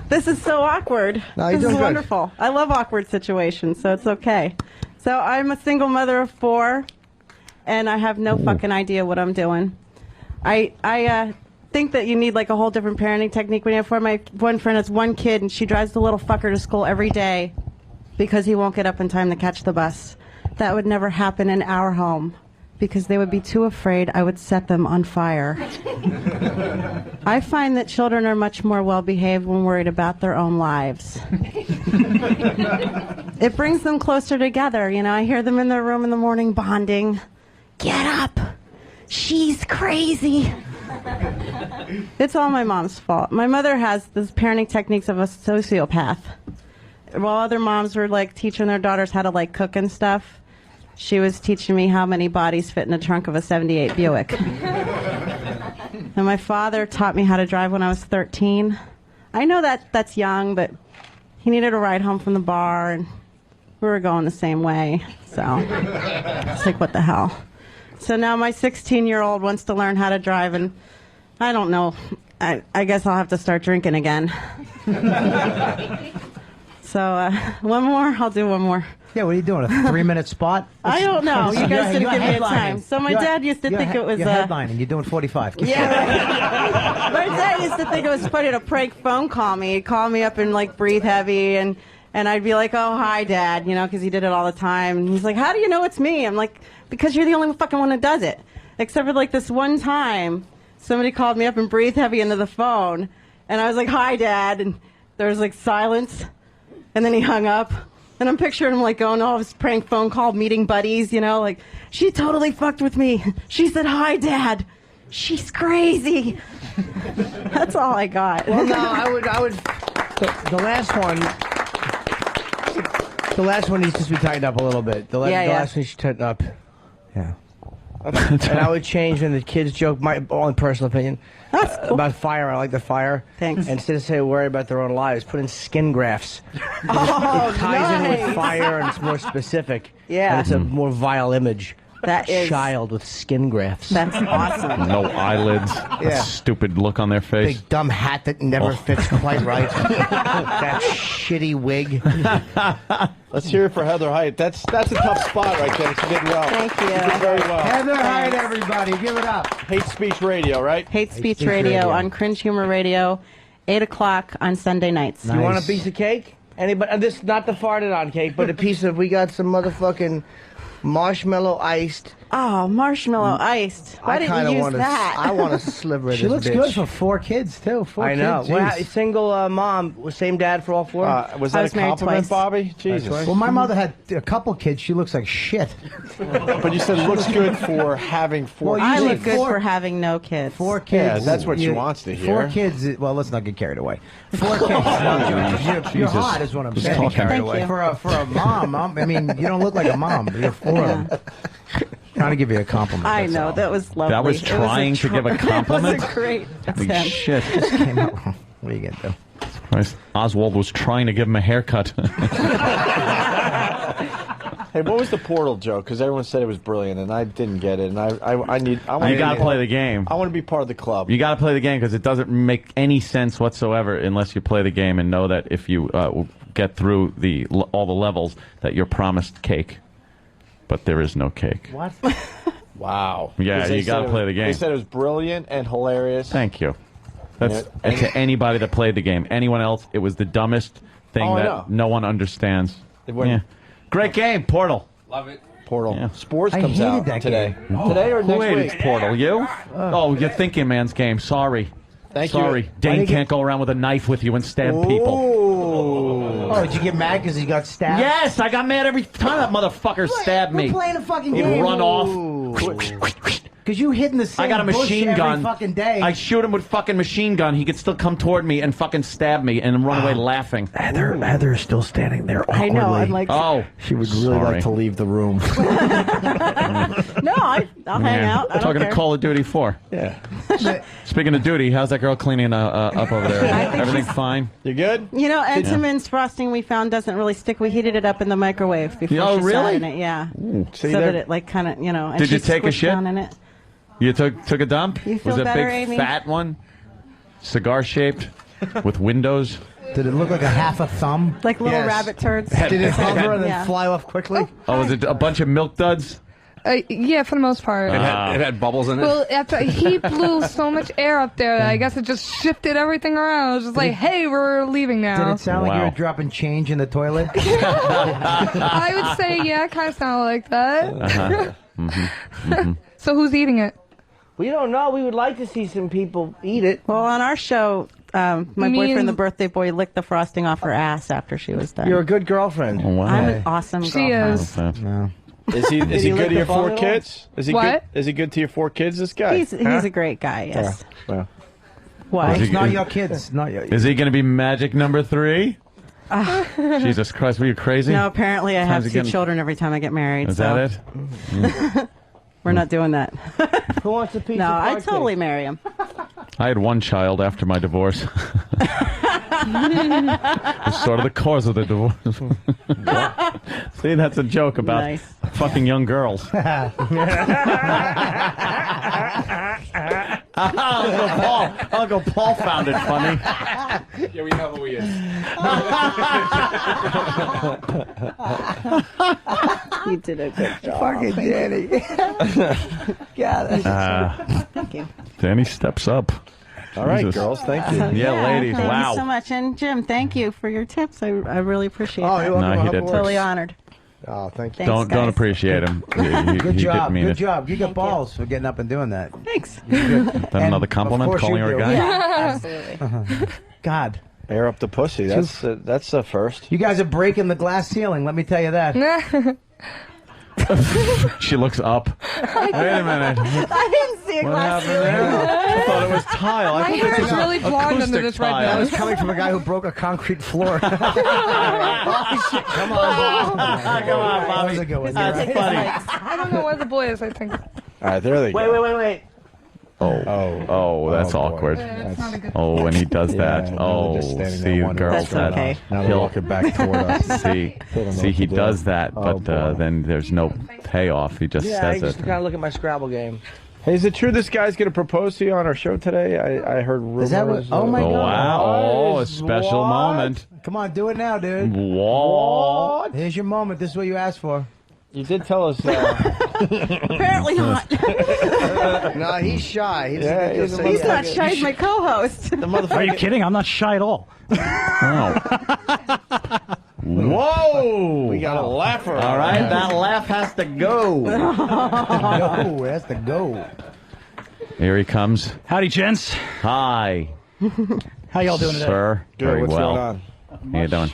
This is so awkward. No, you're this is doing good. wonderful. I love awkward situations, so it's okay. So I'm a single mother of 4, and I have no fucking idea what I'm doing. I think that you need like a whole different parenting technique. When you have 4, my one friend has 1 kid, and she drives the little fucker to school every day because he won't get up in time to catch the bus. That would never happen in our home. because they would be too afraid I would set them on fire. I find that children are much more well-behaved when worried about their own lives. It brings them closer together. You know, I hear them in their room in the morning bonding. Get up. She's crazy. It's all my mom's fault. My mother has the parenting techniques of a sociopath. While other moms were like teaching their daughters how to like cook and stuff, she was teaching me how many bodies fit in the trunk of a 78 Buick. And my father taught me how to drive when I was 13. I know that's young, but he needed a ride home from the bar, and we were going the same way. So it's like, what the hell? So now my 16-year-old wants to learn how to drive, and I don't know. I guess I'll have to start drinking again. So one more? I'll do one more. Yeah, what are you doing? A 3-minute spot? I don't know. You guys didn't give me a time. So my dad used to think it was... You're headlining. You're doing 45. Yeah. My dad used to think it was funny to prank phone call me. He'd call me up and like breathe heavy, and I'd be like, oh, hi, Dad, you know, because he did it all the time. And he's like, how do you know it's me? I'm like, because you're the only fucking one that does it. Except for like this one time, somebody called me up and breathed heavy into the phone, and I was like, hi, Dad, and there was like silence, and then he hung up. And I'm picturing him like going, oh, this prank phone call, meeting buddies, you know, like, she totally fucked with me. She said, hi, Dad. She's crazy. That's all I got. Well, no, I would. The last one needs to be tightened up a little bit. The last one should tighten up. Yeah. And I would change when the kids joke, my own personal opinion, about fire. I like the fire. Thanks. Instead of saying worry about their own lives, put in skin grafts. Oh, it ties in with fire, and it's more specific. Yeah. And it's a more vile image. That is... child with skin grafts. That's awesome. No eyelids. Yeah. A stupid look on their face. Big dumb hat that never fits quite right. That shitty wig. Let's hear it for Heather Height. That's a tough spot right there. She did well. Thank you. You did very well. Heather Height, everybody. Give it up. Hate Speech Radio, right? Hate Speech Radio on Cringe Humor Radio, 8 o'clock on Sunday nights. You want a piece of cake? Anybody? This not the farted on cake, but a piece of. We got some motherfucking marshmallow iced. Oh, marshmallow iced. Why didn't you use that? I want a sliver of She this looks bitch. good for 4 kids, too. 4 I know. kids. Well, Jeez. single mom, same dad for all 4? Was that a compliment, Bobby? Jesus. Well, my mother had a couple kids. She looks like shit. But you said looks good for having 4 Well, I kids. look good for having no kids. 4 kids. Yeah, that's what she wants to hear. 4 kids. Well, let's not get carried away. 4 kids. You're hot, is what I'm saying. Thank you. For a mom, I mean, you don't look like a mom. You're 4 of them. Trying to give you a compliment. I that's know. all. That was lovely. That was trying to give a compliment? It was a great Holy attempt. shit. Just came out wrong. What are you going to do? Christ. Oswald was trying to give him a haircut. Hey, what was the portal joke? Because everyone said it was brilliant, and I didn't get it. And I want You got to play the game. I want to be part of the club. You got to play the game because it doesn't make any sense whatsoever unless you play the game and know that if you get through all the levels that you're promised cake, but there is no cake. What? Wow. Yeah, 'Cause they you got to said play it- the game. They said it was brilliant and hilarious. Thank you. That's Yeah, to anybody that played the game. Anyone else, it was the dumbest thing Oh, I that know. no one understands. It went- Yeah. Great game, Portal. Love it. Portal. Yeah. Sports I comes hated out that today. game. Today or Who next hated week? Portal? You? Oh, you're thinking man's game. Sorry. Thank you. Sorry. Dane can't go around with a knife with you and stab people. Oh, did you get mad because he got stabbed? Yes, I got mad every time that motherfucker stabbed me. We're playing a fucking He'd game. run off. Because you hid in the same I got a bush machine every gun. fucking day. I shoot him with fucking machine gun. He could still come toward me and fucking stab me and run away laughing. Heather is still standing there I awkwardly. know. I'm like, Oh, She would really Sorry. like to leave the room. no, I'll hang out. I don't Talking care. to Call of Duty 4. Yeah. Speaking of duty, how's that girl cleaning up over there? I think Everything she's- fine? You good? You know, Entenmann's frosting we found doesn't really stick. We heated it up in the microwave before Oh, she really? started it. Yeah. See, So there- that it like kind of, you know. And Did she you take a squished shit? down in it. You took a dump? You feel Was it better, big, Amy? fat one? Cigar shaped? With windows? Did it look like a half a thumb? Like little Yes. rabbit turds. Did it hover and then Yeah. fly off quickly? Oh, was it a bunch of milk duds? Yeah, for the most part. It had bubbles in it. Well, after he blew so much air up there that I guess it just shifted everything around. It was just like, hey, we're leaving now. Did it sound like you were dropping change in the toilet? I would say, yeah, it kind of sounded like that. So who's eating it? We don't know. We would like to see some people eat it. Well, on our show, my boyfriend, the birthday boy, licked the frosting off her ass after she was done. You're a good girlfriend. Oh, wow. I'm an awesome girlfriend. She is. No. Is he good to your 4 kids? Is he What? good? Is he good to your 4 kids? This guy. He's a great guy. Yes. Yeah. Why? It's not your kids. Not your. Is he going to be magic number 3? Jesus Christ, were you crazy? No, apparently I have Time's 2 getting- children every time I get married. Is so. that it? We're not doing that. Who wants a piece No, of I'd totally marry him. I had 1 child after my divorce. It's sort of the cause of the divorce. See, that's a joke about Nice. fucking young girls. Uncle Paul found it funny. Yeah, we know who he is. You did a good job. Fucking Danny. Got it. Thank you. Danny steps up. All right, Jesus. girls, thank you. Yeah, ladies, thank wow. you so much. And Jim, thank you for your tips. I really appreciate Oh, that. you're welcome. No, he Of did. course. Totally honored. Oh, thank you. Thanks, Don't guys. appreciate him. Good He job. didn't mean Good it. job. You got balls for getting up and doing that. Thanks. That another compliment, course calling you her a do. guy? Yeah, absolutely. God. Air up the pussy. That's the first. You guys are breaking the glass ceiling, let me tell you that. She looks up. Wait a minute. I didn't see a What glass happened there? ceiling. I thought it was tile. My hair is really blonde under this red That was nose. coming from a guy who broke a concrete floor. Oh, shit. Come on, Bob. Come on, That was a good one. I'll take this mic. I don't know where the boy is, I think. All right, there they go. Wait. Oh, that's boy. awkward. That's not a good Oh, when he does that. Yeah, Oh, they're just standing see, there wondering girls, what's going that on. Okay. Now they're walking back toward us. See, They don't know see, what he to do. does that, Oh, but boy. then there's no payoff. He just Yeah, I says just it. kind of look at my Scrabble game. Hey, is it true this guy's going to propose to you on our show today? I heard rumors. Is that what? Oh, my Oh, God. wow. Oh, a special What? moment. Come on, do it now, dude. What? Here's your moment. This is what you asked for. You did tell us. Apparently not. No, he's shy. He doesn't Yeah, think you'll he's a say He's yes. not shy. He's my co-host. The motherfucker. Are you kidding? I'm not shy at all. Whoa! We got a laugher. All right, that laugh has to go. Go. That's the go. Here he comes. Howdy, gents. Hi, How y'all doing today? sir. Good, Very what's well. going on? How you doing?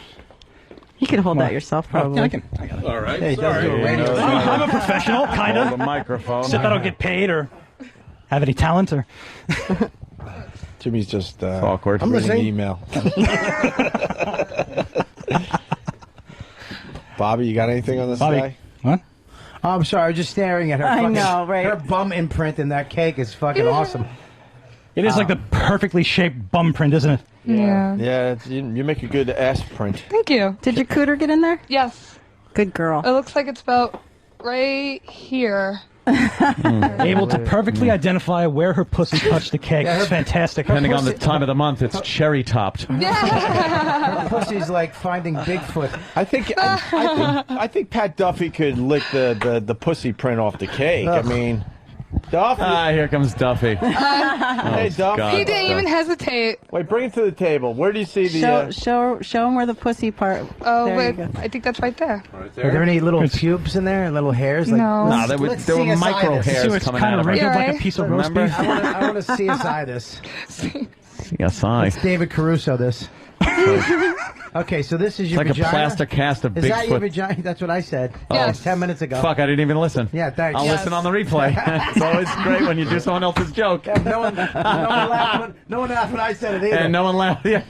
You can hold that yourself, probably. I got it. All right. Hey, he does do a radio. I'm a professional, kind Hold the of. microphone. Except I don't get paid or have any talent or. Jimmy's just It's awkward. I'm reading listening. email. Bobby, you got anything on this Bobby. guy? What? Oh, I'm sorry. I was just staring at her. I fucking- know, right? Her bum imprint in that cake is fucking awesome. It is like the perfectly shaped bum print, isn't it? Yeah. Yeah, you make a good ass print. Thank you. Did your cooter get in there? Yes. Good girl. It looks like it's about right here. Able to perfectly identify where her pussy touched the cake. Yeah, It's fantastic. Depending on the time of the month, it's cherry topped. Her pussy's like finding Bigfoot. I think Pat Duffy could lick the pussy print off the cake. I mean, Duffy. Ah, here comes Duffy. Hey, Duffy. God. He didn't even hesitate. Wait, bring it to the table. Where do you see the? Show him where the pussy part. Oh, there you wait. go. I think that's right there. Right Are there any little pubes in there? Little hairs? Like, No. No, there were micro See, hairs it's coming kind out of of her. wrinkled like right? a piece of roast Remember? beef. I want to CSI this. CSI. It's David Caruso, this. Okay, so this is It's your like vagina? a plaster cast of Is that your Bigfoot. vagina? That's what I said. Yes. 10 minutes ago. Fuck, I didn't even listen. Yeah, thanks. I'll Yes. listen on the replay. It's always great when you do someone else's joke. Yeah, no one laughed when I said it either. And no one laughed. Yeah.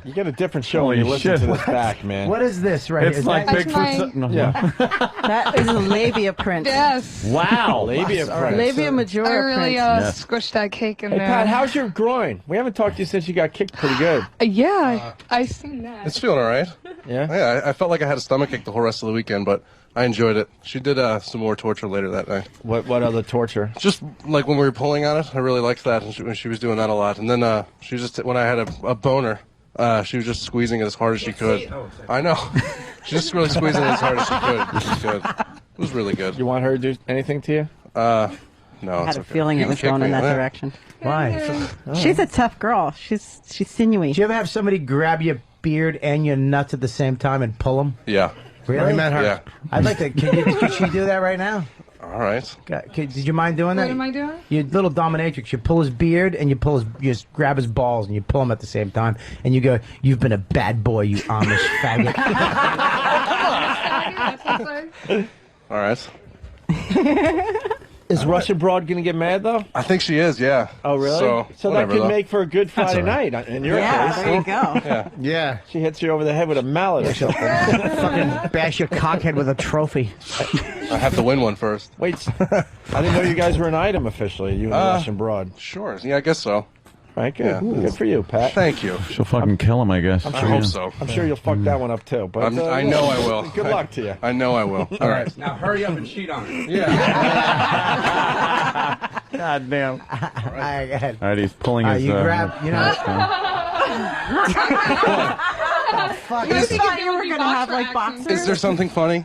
You get a different show when Holy you listen shit. to this back, man. What is this right It's here? Is like that- That's Bigfoot. my- No. Yeah. That is a labia print. Yes. Wow. Labia print. Labia I majora really print. Yes. squished that cake in Hey there. Pat, how's your groin? We haven't talked to you since you got kicked pretty good. Yeah, I seen that. It's feeling all right. Yeah. Yeah, I felt like I had a stomachache the whole rest of the weekend, but I enjoyed it. She did some more torture later that night. What other torture? Just like when we were pulling on it, I really liked that, and she was doing that a lot. And then she was just when I had a boner, she was just squeezing it as hard as she could. I know. She's just really squeezing it as hard as she could. Which is good. It was really good. You want her to do anything to you? No. I had it's a okay. feeling You it can was kick going me in that there. direction. Why? She's a tough girl. She's sinewy. Do you ever have somebody grab your beard and your nuts at the same time and pull them? Yeah. Really? I met her. Yeah. I'd like to. Could she do that right now? All right. Did you mind doing that? What am I doing? You little dominatrix. You pull his beard and you just grab his balls and you pull them at the same time and you go, "You've been a bad boy, you Amish faggot." All right. Is Russian Broad going to get mad, though? I think she is, yeah. Oh, really? So that whatever, could though. make for a good Friday all right. night in your Yeah, case. there you go. Yeah. Yeah. She hits you over the head with a mallet or something. Fucking bash your cockhead with a trophy. I have to win one first. Wait, I didn't know you guys were an item officially, you and the Russian Broad. Sure. Yeah, I guess so. Right, good. Yeah. Good for you, Pat. Thank you. She'll fucking kill him, I guess. I hope so. I'm sure you'll fuck that one up, too. But I know I will. Good luck to you. I know I will. All right. Now hurry up and cheat on her. Yeah. God damn. All right, go ahead. All right, he's pulling his... You grab, you know. You thought you were going to have like boxers? Is there something funny?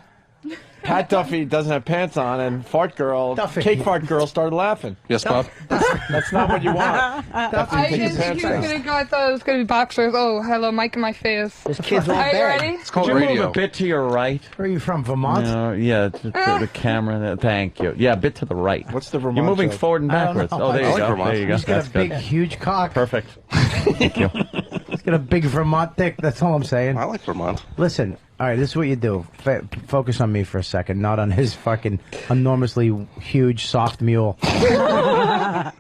Pat Duffy doesn't have pants on, and Fart Girl, Duffy. Cake Fart Girl started laughing. Yes, Bob. That's not what you want. I didn't think he was going to go. I thought it was going to be boxers. Oh, hello, mic in my face. This kid's all Are you bad. ready? It's called Could you radio. move a bit to your right? Where are you from, Vermont? No, yeah, the camera. Thank you. Yeah, a bit to the right. What's the Vermont You're moving joke? forward and I don't backwards. know. Oh, there I you like go. Vermont. There you go. He's got That's a big, good. huge cock. Perfect. Thank you. He's got a big Vermont dick. That's all I'm saying. I like Vermont. Listen, all right, this is what you do. Focus on me for a second, not on his fucking enormously huge soft mule. What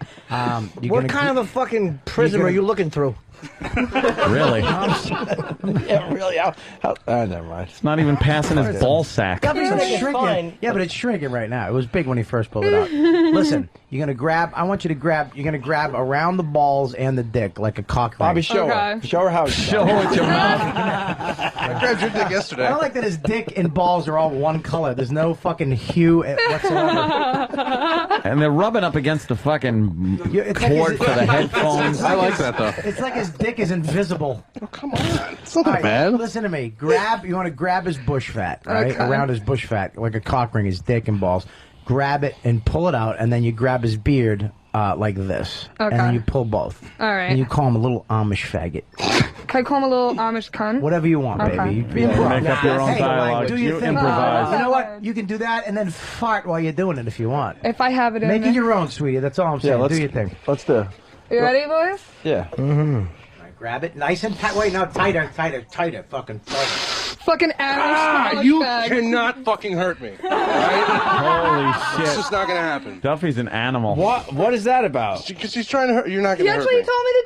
kind of a fucking prism are you looking through? Really? Yeah, really. Never mind. It's not even passing his ball sack. Duffy's It's making shrinking. fine. Yeah, but it's shrinking right now. It was big when he first pulled it out. Listen, you're gonna grab. I want you to grab. You're gonna grab around the balls and the dick like a cock ring. Bobby, show her. Okay. Show her how it's Show her with your mouth. I grabbed your dick yesterday. I don't like that his dick and balls are all one color. There's no fucking hue whatsoever. And they're rubbing up against the fucking It's like cord his- for the headphones. I like that, though. It's like his dick is invisible. Oh, come on. It's not All that right, bad. listen to me. You want to grab his bush fat, right? Okay. Around his bush fat, like a cock ring, his dick and balls. Grab it and pull it out, and then you grab his beard like this. Okay. And then you pull both. All right. And you call him a little Amish faggot. Can I call him a little Amish cunt? Whatever you want, Okay. baby. Yeah, Improv. make up your own Hey, dialogue. do your You thing. improvise. You know what? You can do that and then fart while you're doing it if you want. If I have it in Make me. it your own, sweetie. That's all I'm saying. Do your thing. Let's do. You ready, boys? Yeah. Mm-hmm. Grab it nice and tight. Wait, no, tighter, fucking tighter. Fucking Amish You bag. cannot fucking hurt me. All right? Holy It's shit. just not going to happen. Duffy's an animal. What is that about? Because she's trying to hurt. You're not going to That's hurt what me. he told me to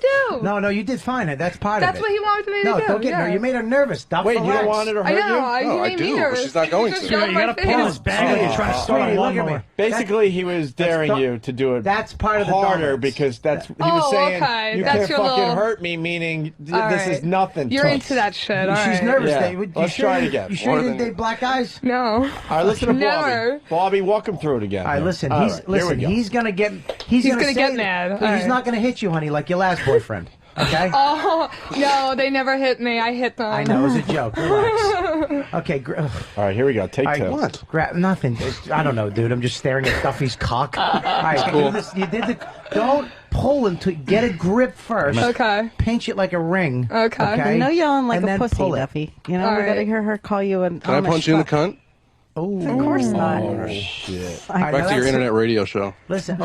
do. No, you did fine. That's part That's of it. what he wanted me to No, do. don't get yeah. You made her nervous. Stop. Wait, you relax. don't want her to I hurt know. you? No, I You made me do, but nervous. she's not going He just to. got You my gotta face. pull his bag. You're trying to start Sweetie, a look at lawnmower. me. Basically, he was daring you to do it. That's part of the harder dominance. because he was Oh, saying okay. you That's can't your fucking little- hurt me, meaning All this right. is nothing. You're Toots. into that shit. All She's right. nervous. Yeah. Dave. Let's try it again. You sure More you didn't than- date black guys? No. All right, listen to Never. Bobby. Bobby, walk him through it again. All right, listen. All He's right, here we go. he's gonna get. He's gonna say get that- mad. but All he's right. not gonna hit you, honey, like your last boyfriend. Okay. Oh, no, they never hit me. I hit them. I know it was a joke. Relax. Okay. All right, here we go. Take All two. right, What? Grab nothing. I don't know, dude. I'm just staring at Duffy's cock. All right, cool. you did the. Don't pull until get a grip first. Okay. Pinch it like a ring. Okay. You know yelling like And a then pussy, pull it. Duffy. You know, All we gotta right. hear her call you an Can I Amish punch you in the fuck. cunt? Oh, Of course not. Oh, shit. All right, Back now to your that's- internet radio show. Listen.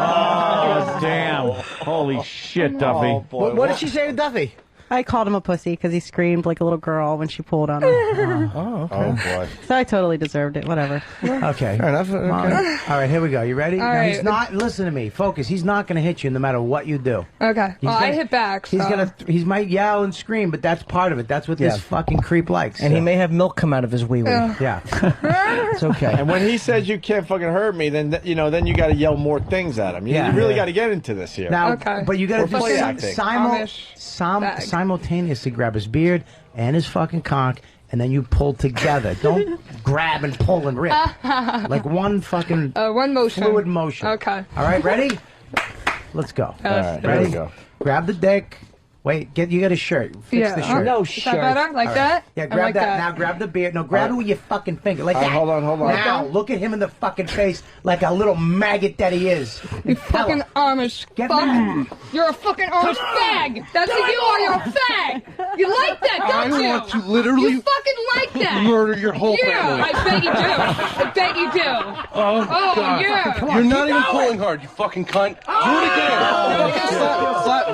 Oh, damn. Holy shit, Duffy. Oh, boy. What did she say to Duffy? I called him a pussy because he screamed like a little girl when she pulled on him. Oh, okay. Oh, boy. So I totally deserved it. Whatever. Okay. Fair enough. Okay. All right, here we go. You ready? All Now, right. he's not. Listen to me. Focus. He's not going to hit you no matter what you do. Okay. He's Well, I gonna- hit back. So. He might yell and scream, but that's part of it. That's what this Yeah. fucking creep likes. And he may have milk come out of his wee wee. Yeah. It's okay. And when he says you can't fucking hurt me, then then you got to yell more things at him. You, Yeah. you really Yeah. got to get into this here. Now, Okay. but you got to Or do play some acting. Bag. simultaneously grab his beard and his fucking cock, and then you pull together. Don't grab and pull and rip. Like one fucking one motion. fluid motion. Okay. All right, ready? Let's go. All right, here ready? we go. Grab the dick, Wait, you got a shirt. Fix Yeah. the shirt. No Is that better? Like that? Yeah, I grab like that. that. Now grab the beard. No, grab it with your fucking finger. Like All right, that. hold on. Now, look at him in the fucking face like a little maggot that he is. You fucking Amish fuck. You're a fucking Amish fag. That's what you are. You're a fag. You like that, don't you? I want to literally You fucking like that. murder your whole family. I bet you do. I bet you do. Oh, God. Yeah. You're not even pulling hard, you fucking cunt. Do it again. Slap me.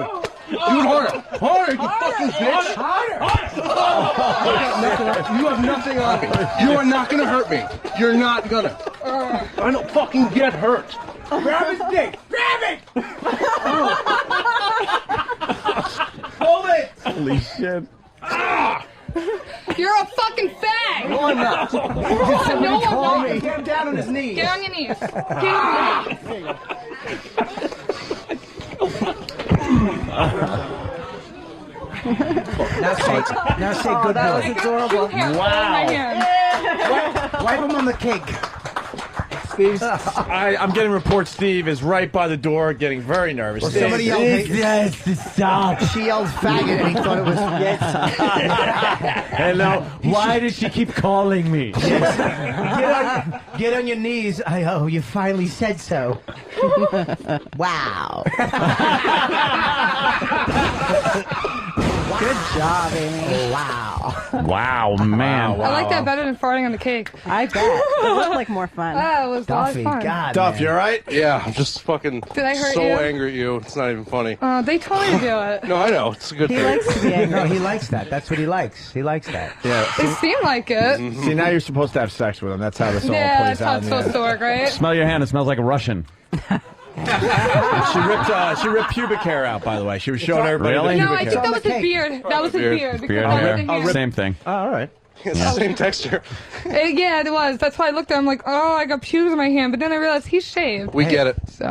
Do it harder. Harder, you fucking bitch. You have nothing on me. You are not going to hurt me. You're not going to. I don't fucking get hurt. Grab his dick. Grab it. Hold it. Holy shit. You're a fucking fag. No, I'm not. No, I'm not. Get him down on his knees. Get on your knees. Get on your knees. Now say good that boy. was adorable. Wow. Wipe him on the cake. I'm getting reports Steve is right by the door getting very nervous. Well, somebody yelled, Steve. stop. She yelled faggot and he thought it was yes. Hello. Why did she keep calling me? Get on your knees. Oh, you finally said so. Wow. Good job, Amy. Wow. Wow, man. I like that better than farting on the cake. I bet. It looked like more fun. Oh, it was a lot of fun. Duff, you all right? Yeah, I'm just fucking Did I hurt so you? angry at you. It's not even funny. They told me to do it. No, I know. It's a good He thing. likes to be angry. No, he likes that. That's what he likes. He likes that. Yeah. They seem like it. See, now you're supposed to have sex with him. That's how this all Yeah, plays that's how out. it's in the supposed to work, right? Smell your hand. It smells like a Russian. She ripped pubic hair out, by the way. She was showing everybody Really? the No, pubic I hair. think that was his beard. That was his beard. Beard because hair. that was his Same thing. Oh, all right. It's the same texture. Yeah, it was. That's why I looked at him like, oh, I got pubes in my hand. But then I realized he's shaved. We get it. So.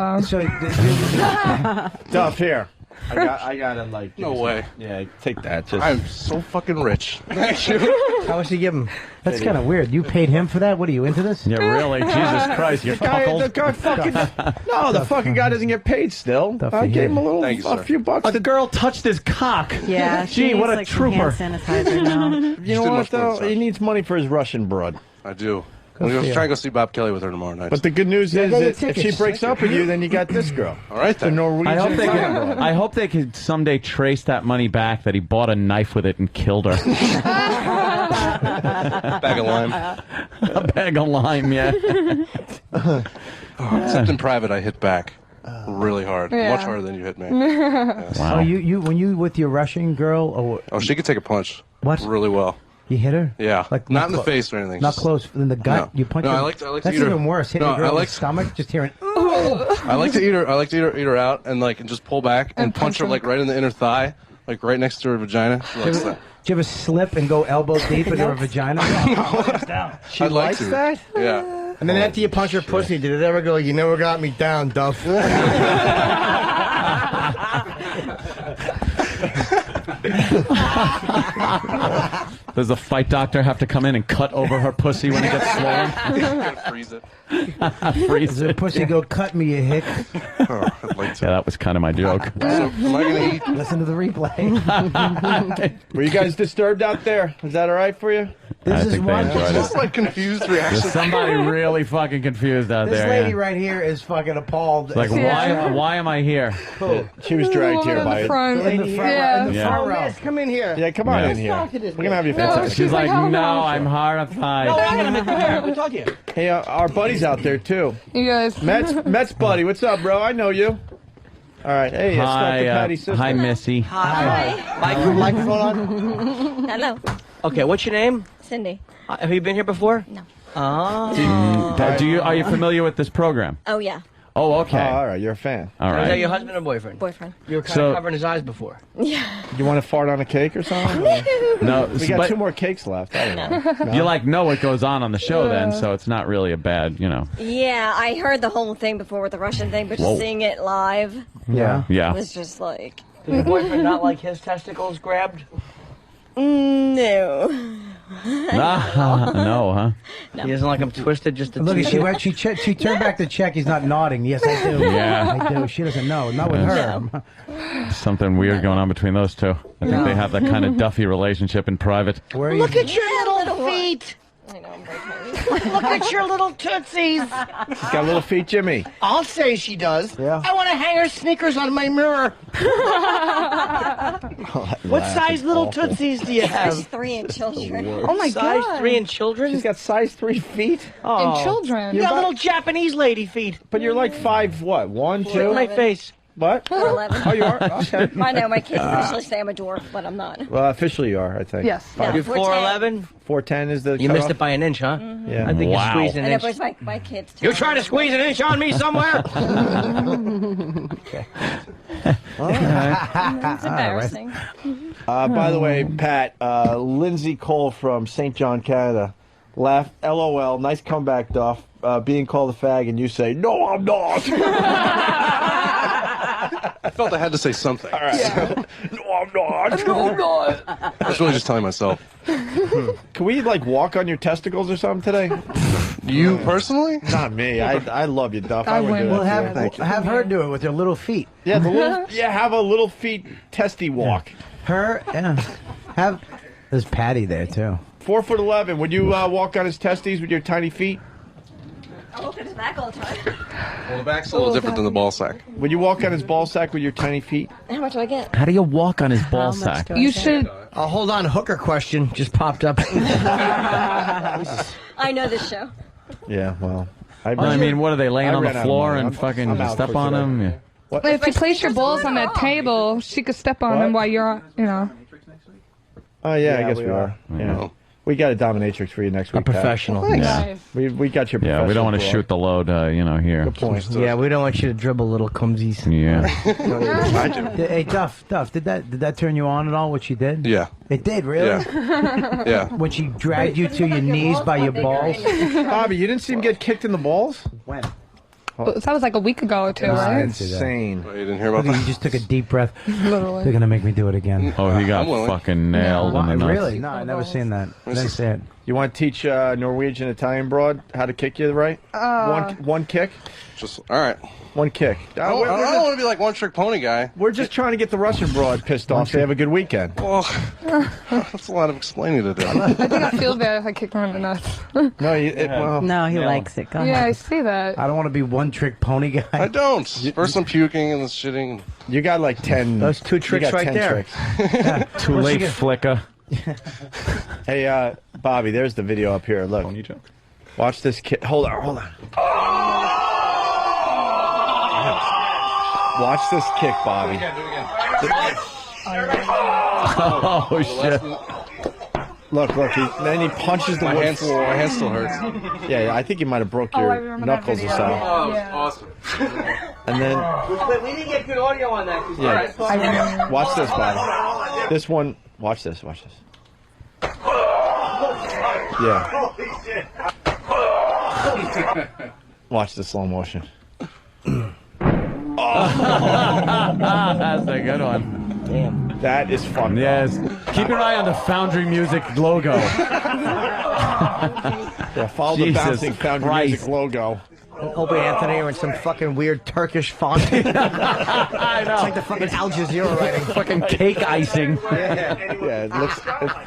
Duff, here. I got him like. No way. Yeah, take that. Just. I'm so fucking rich. Thank you. How much did you give him? That's kind of weird. You paid him for that? What are you into this? Yeah, really? Jesus Christ, you The guy fucking. No, the fucking guy doesn't get paid still. I gave him a few bucks. A girl touched his cock. Yeah, Gee, she what needs, a like, some trooper. hand sanitizer now. You know what, though? He needs money for his Russian broad. I do. I'm going to try and go see Bob Kelly with her tomorrow night. But the good news is get your that if she tickets. breaks up with you, then you got this girl. All right, The then. Norwegian. I hope they could someday trace that money back that he bought a knife with it and killed her. Bag of lime. A bag of lime, yeah. Except in private, I hit back really hard. Yeah. Much harder than you hit me. Yes. Wow. Oh, you when you with your Russian girl? Or, Oh, she could take a punch. What? Really well. you hit her? Yeah. Like not in the clo- face or anything. Not just- close in the gut. No. You punch No, her. I like to That's eat her- even worse. Hitting No, a girl I in like- the stomach, just hearing. I like to eat her. I like to eat her out and just pull back and punch her her. like right in the inner thigh, like right next to her vagina. She likes that. Do you ever slip and go elbow deep in her vagina? She I'd like likes to. that? Yeah. And then after you punch her pussy, did it ever go, you never got me down, Duff? Does the fight doctor have to come in and cut over her pussy when it gets swollen? Gotta freeze it. Freeze Does her it. pussy go, cut me, you hick? Oh, I'd like to. Yeah, that was kind of my joke. So, am I gonna eat? Listen to the replay. Were you guys disturbed out there? Is that all right for you? I This is think they one. enjoyed Just it. like confused reaction. There's somebody really fucking confused out This there. lady yeah. right here is fucking appalled. Like, why am I here? She was dragged Woman here in by the it. front. In the front, Yeah. in the Yeah. front Oh, row. miss, come in here. Yeah, come on Yeah. in here. Talk to this We're gonna have you No, fix She's like, hell no, no. I'm horrified. No, wait a minute. Come here. We'll talk to you. Hey, our buddy's out there too. You guys. Mets buddy, what's up, bro? I know you. All right, hey, it's not the Patty sister. Hi, Missy. Microphone on. Hello, Okay, what's your name? Cindy. Have you been here before? No. Oh. Are you familiar with this program? Oh, yeah. Oh, okay. Oh, all right, you're a fan. All Was that right. your husband or boyfriend? Boyfriend. You were kind So- of covering his eyes before. Yeah. You want to fart on a cake or something? No, We got but 2 more cakes left. I don't know. you know what goes on the show then, so it's not really a bad, Yeah, I heard the whole thing before with the Russian thing, but Whoa. just seeing it live Yeah. Yeah. was just like, Did your boyfriend not like his testicles grabbed? no. No, huh? He doesn't like him twisted just a Look, teeny she turned back the check. He's not nodding. Yes, I do. Yeah. I do. She doesn't know. Not with her. Something weird going on between those two. I think they have that kind of Duffy relationship in private. Look at your little feet. I know, I'm very tired. Look at your little tootsies. She's got little feet, Jimmy. I'll say she does. Yeah. I want to hang her sneakers on my mirror. What size little tootsies do you have? Size 3 in children. Oh my God. Size 3 in children? She's got size 3 feet. In children. You got little Japanese lady feet. But you're like 5, what? 1, 2? Look at my face. What? 4'11". Oh, you are? Okay. I know, my kids officially say I'm a dwarf, but I'm not. Well, officially you are, I think. Yes. Five. No, You're 4'11"? 4'10" is the You missed cutoff? it by an inch, huh? Mm-hmm. Yeah. I think Wow. you squeezed an And inch. it was my kids, too. You're trying to squeeze an inch on me somewhere? It's embarrassing. By the way, Pat, Lindsay Cole from St. John, Canada, laughed, LOL, nice comeback, Duff, being called a fag, and you say, no, I'm not. I felt I had to say something. All right. So, no, I'm not. No, I'm not. I was really just telling myself. Can we, like, walk on your testicles or something today? You personally? Not me. I love you, Duff. I would win. do Well, that to you. have her do it with her little feet. Yeah, the little, have a little feet testy walk. Her, have. There's Patty there too. 4'11". Would you walk on his testes with your tiny feet? I look at his back all the time. Well, the back's a little different than the ball sack. Would you walk on his ball sack with your tiny feet? How much do I get? How do you walk on his ball sack? You should. Hold on, hooker question just popped up. I know this show. Yeah, well. I mean, what are they laying I on the ran out of floor money. and fucking I'm out step for on today. him? Yeah. What? But if you place your balls on that table, she could step on them while you're, Oh, yeah, I guess we are. Yeah. We got a dominatrix for you next week. A professional. Pat. Yeah. We got your Yeah, we don't want to professional shoot the load, here. Good point. Yeah, we don't want you to dribble little cumsies. Yeah. Hey, Duff, did that turn you on at all? What she did? Yeah. It did, really? Yeah. Yeah. When she dragged you to your knees by your balls? Bobby, you didn't see him get kicked in the balls? When? that was like a week ago or two, right? Insane. Oh, you didn't hear about Look, that? you just took a deep breath. Literally. They're gonna make me do it again. Oh, he got I'm willing. fucking nailed in the nuts. Really? No, I never seen that. I didn't see it. You want to teach Norwegian Italian broad how to kick you right? One kick? Just all right. One kick. I don't want to be like one trick pony guy. We're just trying to get the Russian broad pissed off so they have a good weekend. Well, that's a lot of explaining to do. I think I feel bad if I kick her in the nuts. No, No, he likes it. Go Yeah, ahead. I see that. I don't want to be one-trick pony guy. I don't. First I'm puking and then shitting. You got like 10. Those two tricks you got right 10 there. Tricks. Too late, flicker. Hey, Bobby, there's the video up here. Look. Watch this kid. Hold on. Watch this kick, Bobby. Oh, shit. Look. Then he punches the wood floor. My hand still hurts. Yeah, I think you might have broke I your remember that knuckles or video. something. Oh, Yeah. awesome. And then, But we didn't get good audio on that. yeah. Watch this, Bobby. This one. Watch this. Yeah. Watch the slow motion. That's a good one. Damn. That is fun. Yes. Keep your eye on the Foundry Music logo. Yeah, follow the Jesus bouncing Foundry Christ. Music logo. Opie Anthony are in some fucking weird Turkish font. I It's know. like the fucking Al Jazeera writing. Fucking cake icing. Yeah, it looks.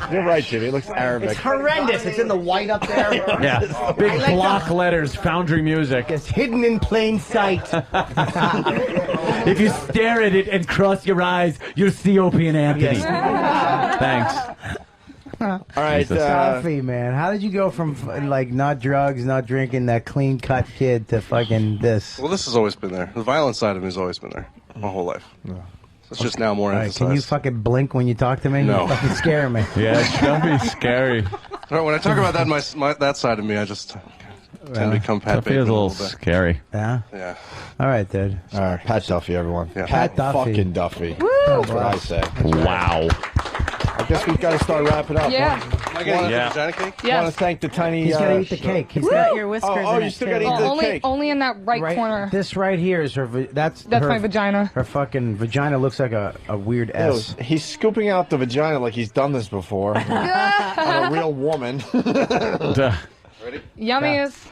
You're right, Jimmy. It looks Arabic. It's horrendous. It's in the white up there. Yeah. Big block letters, Foundry Music. It's hidden in plain sight. If you stare at it and cross your eyes, you'll see Opie and Anthony. Thanks. All right, Duffy, man, how did you go from like not drugs, not drinking, that clean cut kid to fucking this? Well, this has always been there. The violent side of me has always been there. My whole life. It's just now more All right, emphasized. can you fucking blink when you talk to me? No. You're fucking scaring me. Yeah, don't be scary. No, when I talk about that, that side of me, I just tend to become Pat Duffy Bateman is a little bit. scary. Yeah. Yeah. All right, dude. All right, Pat Duffy, everyone. Yeah. Pat Duffy. fucking Duffy. Woo! That's what I say. Wow. I guess we've got to start wrapping up. Yeah. Am I going to eat the vagina cake? Yes. Want to thank the tiny... He's got to eat the cake. He's got your whiskers Oh, in you it, still too. got to eat the cake. Only in that right corner. This right here is her. That's That's her, my vagina. Her fucking vagina looks like a weird S. Ew, he's scooping out the vagina like he's done this before. On a real woman. Ready? Yummies.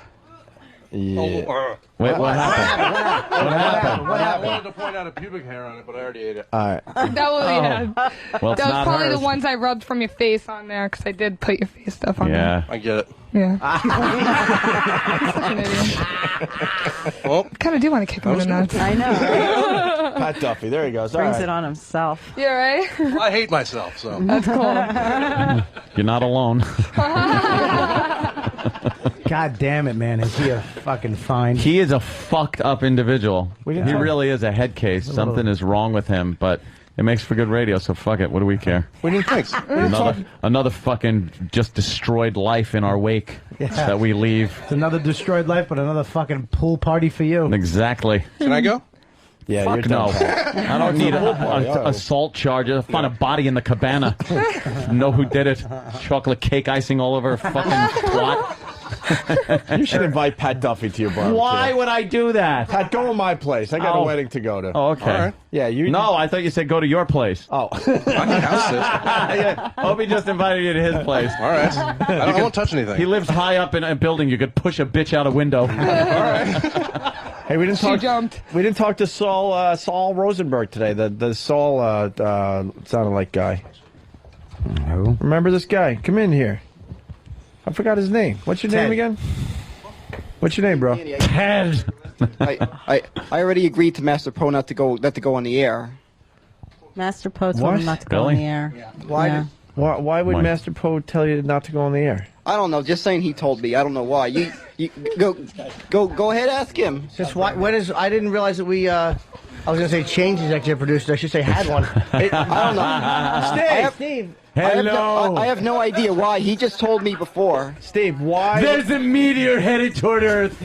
Yeah. Wait, what happened? What happened? I wanted to point out a pubic hair on it, but I already ate it. All right. That was, yeah. Well, it's That was not probably hers. the ones I rubbed from your face on there, because I did put your face stuff on Yeah. I get it. there. Yeah. Such an idiot. Well, Kind of do want to kick him in the nuts. I know, right? Pat Duffy, there he goes. All Brings right. it on himself. Yeah, right? I hate myself, so. That's cool. You're not alone. God damn it, man! Is he a fucking fine? He is a fucked up individual. He really is a head case. Something is wrong with him, but it makes for good radio, so fuck it. What do we care? What do you think? Another fucking just destroyed life in our wake that we leave. It's another destroyed life, but another fucking pool party for you. Exactly. Can I go? Yeah, Fuck you're no. done. I don't need a assault charge. I'll find a body in the cabana. Know who did it. Chocolate cake icing all over her fucking twat. You should invite Pat Duffy to your barbecue. Why would I do that? Pat, go to my place. I got a wedding to go to. Oh, okay. All right. Yeah, you. No, I thought you said go to your place. Oh. I can house it. Yeah, Opie just invited you to his place. All right. I won't touch anything. He lives high up in a building. You could push a bitch out a window. All right. Hey, we didn't She talk. jumped. We didn't talk to Saul Rosenberg today. The Saul sounded like guy. Who? Remember this guy? Come in here. I forgot his name. What's your name again? What's your name, bro? Ted. I already agreed to Master Poe not to go on the air. Master Poe told him not to go on the air. Why? Yeah. Why would Mike. Master Poe tell you not to go on the air? I don't know. Just saying he told me. I don't know why. You go ahead, ask him. Just why? When is? I didn't realize that we. I was gonna say changed executive producer. I should say had one. I don't know. Steve. Hello. I have no idea why. He just told me before. Steve, why? There's a meteor headed toward Earth.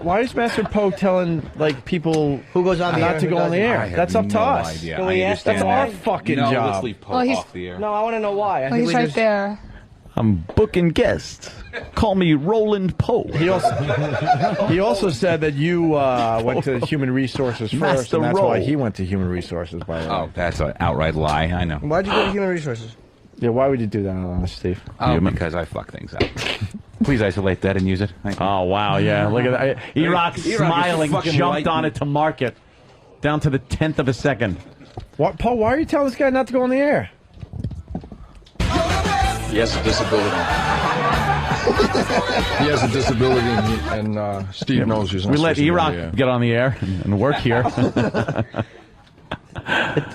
Why is Master Poe telling people who goes on the not air, to who go on the doesn't? air? I have That's up to no us. idea. Can we I ask That's understand our that. fucking No, job. let's leave Poe Well, he's- off the air. No, I want to know why. I Oh, think he's we right just- there. I'm booking guests. Call me Roland Poe. He also said that you went to Human Resources first, Master and that's Roll. why he went to Human Resources, by the way. Oh, that's an outright lie. I know. Why'd you go to Human Resources? Yeah, why would you do that on us, Steve? Oh, because I fuck things up. Please isolate that and use it. Thank you. Oh, wow, yeah. Look at that. Iraq Iraq is smiling, fucking jumped on light. it to mark it. Down to the 10th of a second. What, Paul, why are you telling this guy not to go on the air? He has a disability. He has a disability, and Steve knows he's not We let supposed to go on Iraq the air. get on the air and work here.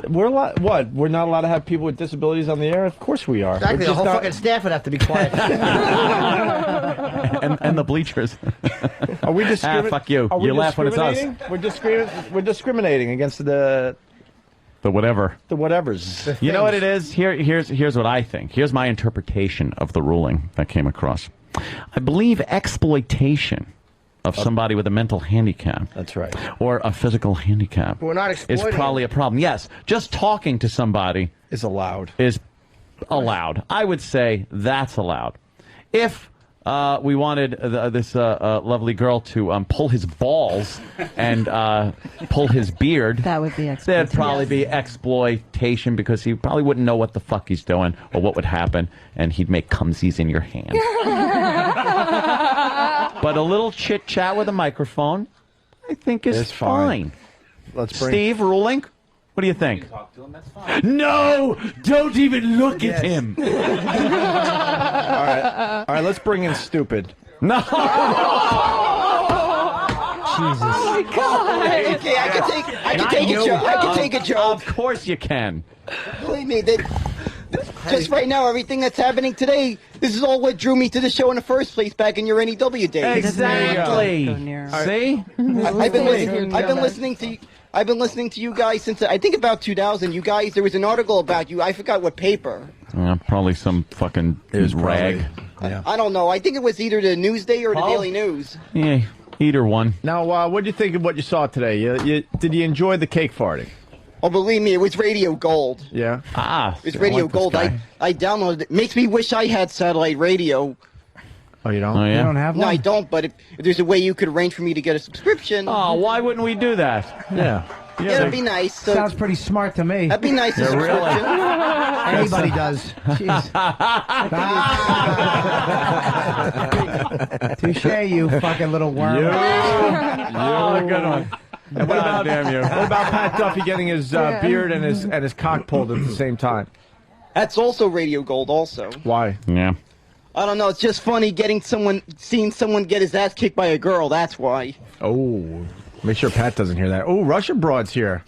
We're not allowed to have people with disabilities on the air? Of course we are. Exactly. We're The just whole not- fucking staff would have to be quiet. and the bleachers. Are we fuck you. Are we You laugh when it's us. discriminating? We're discriminating against the whatever. The whatevers. You know what it is? Here's what I think. Here's my interpretation of the ruling that came across. I believe exploitation of somebody with a mental handicap. That's right. Or a physical handicap. We're not is exploiting. probably a problem. Yes, just talking to somebody is allowed. I would say that's allowed. If we wanted this lovely girl to pull his balls and pull his beard, That would be there'd probably be exploitation because he probably wouldn't know what the fuck he's doing or what would happen, and he'd make cumsies in your hand. But a little chit chat with a microphone, I think is It's fine. fine. Let's bring Steve ruling. What do you think? No, don't even look at him. All right, let's bring in stupid. No. Jesus. Oh my God! Okay, I can take a joke. Of course you can. Believe me, just right now, everything that's happening today, this is all what drew me to the show in the first place back in your NEW days. Exactly. See? I've been listening to you guys since I think about 2000. You guys, there was an article about you. I forgot what paper. Probably some fucking rag. Yeah. I don't know. I think it was either the Newsday or the Daily News. Yeah, either one. Now, what do you think of what you saw today? Did you enjoy the cake farting? Oh, believe me, it was Radio Gold. Yeah. It's Radio Gold. I downloaded it. Makes me wish I had satellite radio. Oh, you don't? Oh, yeah? You don't have No, one? I don't, but if there's a way you could arrange for me to get a subscription. Oh, why wouldn't we do that? Yeah. Yeah, that'd be nice. So Sounds pretty smart to me. that'd be nice. A subscription. Anybody does. Jeez. Touche, you fucking little worm. Oh, good one. And what about, damn you. What about Pat Duffy getting his beard and his cock pulled at the same time? That's also Radio Gold. Also, Why? Yeah. I don't know. It's just funny seeing someone get his ass kicked by a girl. That's why. Oh. Make sure Pat doesn't hear that. Oh, Russian broad's here.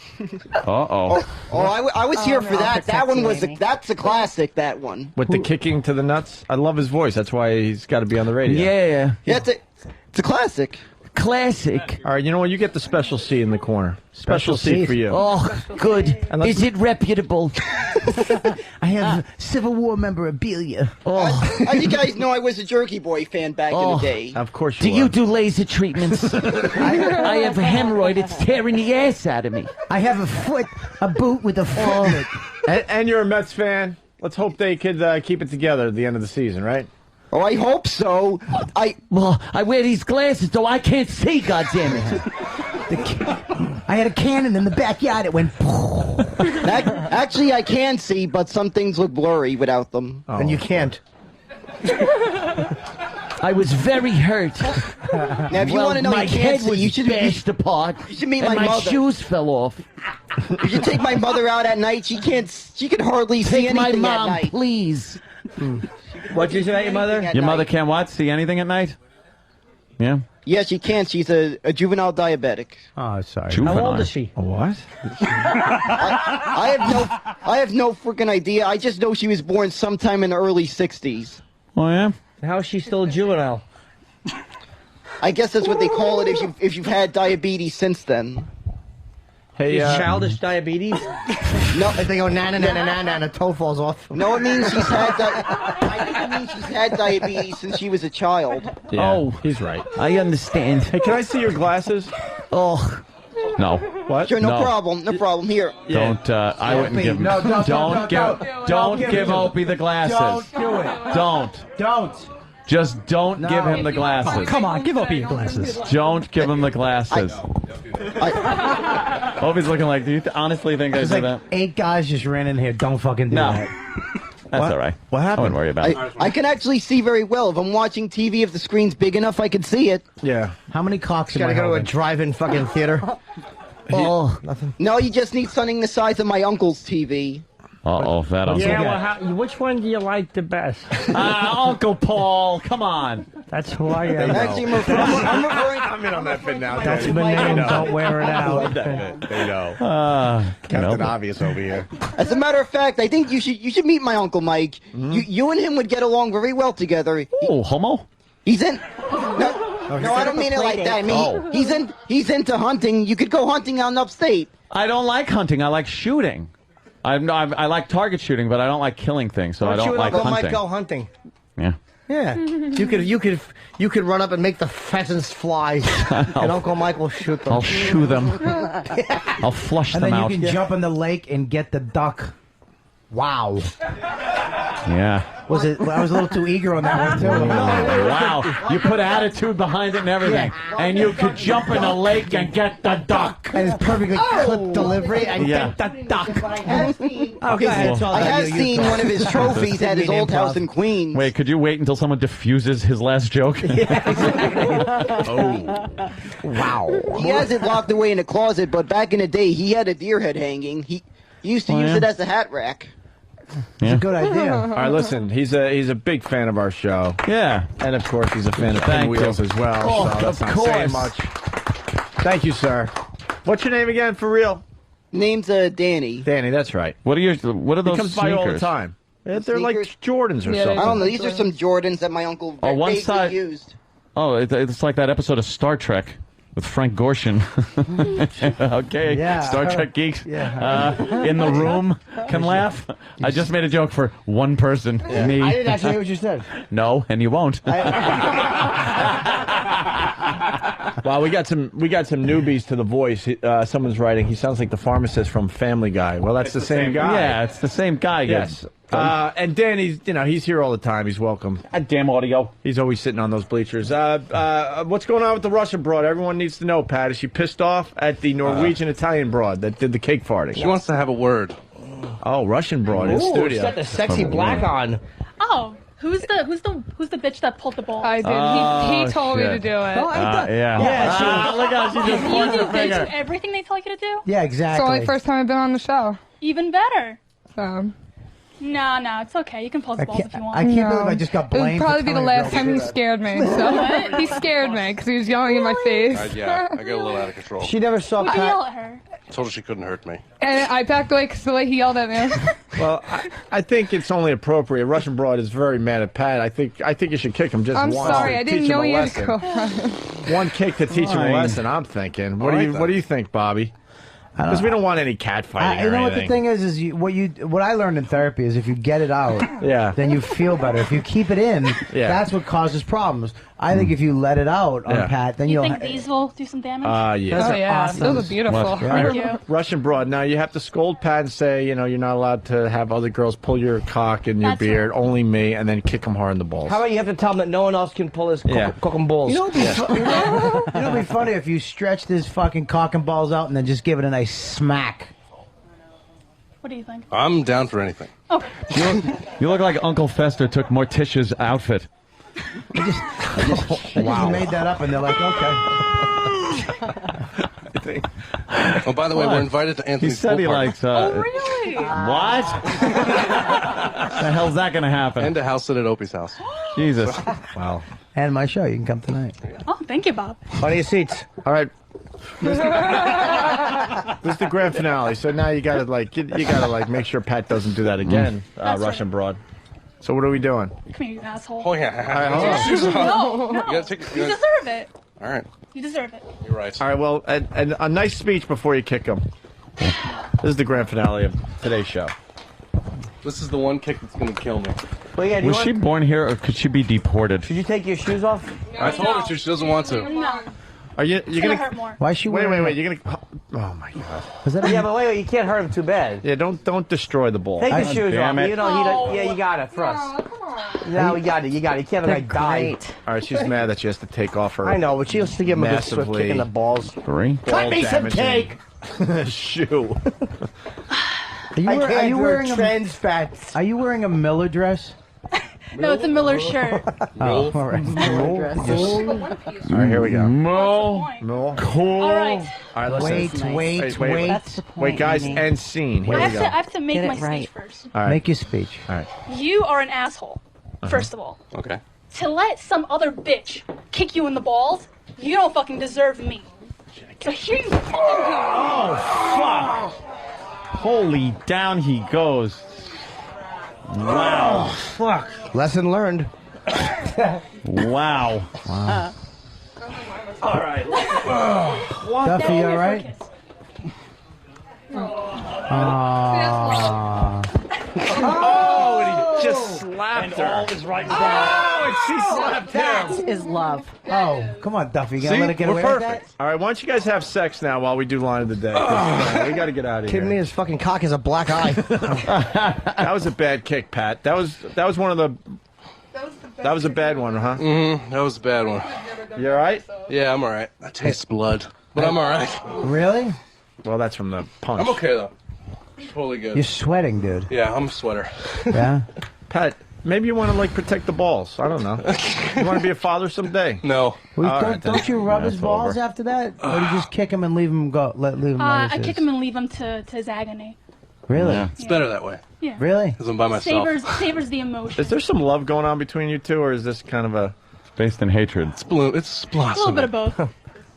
Uh-oh. I was here for that. That one was Amy. that's a classic. That one. With the kicking to the nuts. I love his voice. That's why he's got to be on the radio. Yeah. Yeah, it's a classic. Classic. All right, you know what? You get the special C in the corner. Special C for you. Oh, good. let's- Is it reputable? I have Civil War memorabilia. As you guys know, I was a Jerky Boy fan back in the day. Of course Do you you are. do laser treatments? I have a hemorrhoid. It's tearing the ass out of me. I have a boot with a foot in it. And you're a Mets fan. Let's hope they could keep it together at the end of the season, right? Oh, I hope so. I wear these glasses, though I can't see, goddammit. I had a cannon in the backyard. It went. Actually, I can see, but some things look blurry without them. And you can't. I was very hurt. Now, if you want to know, my you can't head see. was You should bashed apart. You should meet and my my mother. shoes fell off. You should take my mother out at night. She can hardly see Take my anything at mom, night. please. What'd you say about your mother? Your mother can't what? See anything at night? Yeah. Yeah, she can. She's a juvenile diabetic. Oh, sorry. Juvenile. How old is she? What? I have no freaking idea. I just know she was born sometime in the early 60s. Oh, yeah? How is she still a juvenile? I guess that's what they call it if you've had diabetes since then. Hey, childish diabetes? No, If they go na na na na na na, and the toe falls off. no, it means she's had. I think it means she's had diabetes since she was a child. Yeah, Oh. he's right. I understand. Hey, can I see your glasses? Oh, No. What? Sure, no No. problem. No problem. Here. Don't, I wouldn't give him. No, don't give Opie the glasses. Don't do it. Don't. Just don't No. give him the glasses. Oh, come on, give Opie your glasses. Don't give him the glasses. Opie's looking like, do you honestly think I It's did like that? 8 guys just ran in here. Don't fucking do No. that. That's all right. What I happened? wouldn't worry about it. I can actually see very well. If I'm watching TV, if the screen's big enough, I can see it. Yeah. How many cocks am Gotta I go to a holding? drive-in fucking theater. oh. Nothing. No, you just need something the size of my uncle's TV. Uh-oh, that Uncle. Yeah, well, which one do you like the best? Uncle Paul, come on. That's who I am. Actually, I'm referring. I'm in on that bit now. That's my name. Don't wear it out. They know. Captain Obvious over here. As a matter of fact, I think you should meet my uncle Mike. You and him would get along very well together. Oh, homo? He's in. No, I don't mean it like that. I mean he's into hunting. You could go hunting out in upstate. I don't like hunting. I like shooting. I like target shooting, but I don't like killing things, so I don't like Uncle hunting. Mike go hunting. Yeah. Yeah, you could run up and make the pheasants fly, and Uncle Mike will shoot them. I'll shoo them. I'll flush And them then out. you can jump in the lake and get the duck. Wow. Yeah. I was a little too eager on that one too. Wow. You put attitude behind it and everything. And you could jump in the lake and get the duck. And it's perfectly clipped delivery and Yeah. get the duck. Okay, I have seen one of his trophies at his old house in Queens. Wait, could you wait until someone diffuses his last joke? Oh. Wow. He has it locked away in a closet, but back in the day, he had a deer head hanging. He used to use it as a hat rack. It's a good idea. All right, listen. He's a big fan of our show. Yeah. And of course, he's a fan of Thank Pinwheels you. as well. Oh, so that's of not saying course. much. Thank you, sir. What's your name again, for real? Name's Danny. Danny, that's right. What are those He comes by all the sneakers? time. They're like Jordans or something. I don't know. These are some Jordans that my uncle Oh, one vaguely side- used. Oh, it's like that episode of Star Trek with Frank Gorshin. Okay, Yeah, Star Trek geeks yeah. in the room can laugh. I just made a joke for one person, me. I didn't actually hear what you said. No, and you won't. Well, we got some newbies to the voice. Someone's writing. He sounds like the pharmacist from Family Guy. Well, that's the same guy. Yeah, it's the same guy. Yes. And Dan, he's here all the time. He's welcome. Damn audio. He's always sitting on those bleachers. What's going on with the Russian broad? Everyone needs to know, Pat. Is she pissed off at the Norwegian Italian broad that did the cake farting? She wants to have a word. Oh, Russian broad in studio. She's got the sexy black on. Oh, who's the bitch that pulled the ball? I did. He told me to do it. Look how she just You points her do finger. everything they tell you to do? Yeah, It's exactly. the only first time I've been on the show. Even better. So. No, it's okay. You can pull the balls if you want. I can't believe I just got blamed. It would probably for be the telling a last girl time to he do that. scared me. So he scared me because he was yelling in my face. Yeah, I got a little out of control. She never saw What'd you Pat. yell at her? Told her she couldn't hurt me. And I backed away because the way he yelled at me. Well, I think it's only appropriate. Russian broad is very mad at Pat. I think you should kick him just I'm once. sorry, to I didn't teach know him he a had a lesson. girlfriend. One kick to teach him a Fine. lesson. I'm thinking. What All do right, you think, Bobby? Because we don't want any cat fighting You or know what the anything. thing is what I learned in therapy is if you get it out, Yeah. then you feel better. If you keep it in, Yeah. that's what causes problems. I think if you let it out on Yeah. Pat, then You you'll. think these will do some damage? Yeah. Oh yeah, those are beautiful. Thank you. Russian broad. Now you have to scold Pat and say, you're not allowed to have other girls pull your cock and your That's beard. Only me, and then kick him hard in the balls. How about you have to tell him that no one else can pull his cock and balls? You know, it'd be funny if you stretched his fucking cock and balls out and then just give it a nice smack. What do you think? I'm down for anything. Okay. You look like Uncle Fester took Morticia's outfit. I just made that up, and they're like, okay. Oh, by the way, we're invited to He Anthony's said he pool party. likes. Oh, really? What? the hell's that gonna happen? And a house sit at Opie's house. Jesus. Wow. And my show, you can come tonight. Oh, thank you, Bob. Plenty of seats. All right. This is the grand finale. So now you gotta make sure Pat doesn't do that again, That's Russian broad. So what are we doing? Come here, you asshole. Oh, yeah. All right, hold on. Shoes off. No. You gotta take You deserve it. All right. You deserve it. You're right. All right. Well, and a nice speech before you kick him. This is the grand finale of today's show. This is the one kick that's going to kill me. Well, yeah, Was she born here, or could she be deported? Should you take your shoes off? I told her to. She doesn't want to. No. Are you? It's You're gonna gonna? hurt more. Why is she Wait. wearing? You're gonna? Oh my God. Yeah, but wait, you can't hurt him too bad. Yeah. Don't destroy the ball. Take the shoes damn off. it. You know, yeah, you got it for us. No, we got it. You got it. You can't let a guy die. All right. She's mad that she has to take off her. I know, but she has to give him a good swift Massively. kick in the balls. 3. Cut me some cake. Shoe. Are you wearing a trans fats? Are you wearing a Miller dress? No, it's a Miller shirt. Oh, all right. All right. Here we go. Mo. Cool. All right. All right. Listen. Wait. That's the point. Wait, guys. Amy. End scene. Here I we have, go. to, I have to make Get it my right. speech first. All right. Make your speech. All right. You are an asshole, first of all. Okay. To let some other bitch kick you in the balls, you don't fucking deserve me. So here you fucking go. Fuck. Holy, down he goes. Wow. Fuck. Lesson learned. Wow. All right. Duffy, you all right? Oh, and he just slapped her. All is right. Oh, and she slapped him. That is love. Oh, come on, Duffy. You gonna See, let it get we're away perfect. with All right, why don't you guys have sex now while we do line of the day? 'Cause, we got to get out of here. Kidding me? His fucking cock has a black eye. That was a bad kick, Pat. That was one of the. That was a bad one, huh? Mm-hmm. That was a bad one. You all right? Yeah, I'm all right. I taste blood, but I'm all right. that? Really? Well, that's from the punch. I'm okay though. Totally good. You're sweating, dude. Yeah, I'm a sweater. Yeah. Pat, maybe you want to protect the balls. I don't know. You want to be a father someday? No. Well, All right, don't you rub his That's balls over. after that, or do you just kick him and leave him go? Leave him. I kick him and leave him to his agony. Really? Yeah. It's better that way. Yeah. Really? Because I'm by myself. Savors the emotion. Is there some love going on between you two, or is this kind of a Based in hatred. It's bloom. It's A blossoming. little bit of both.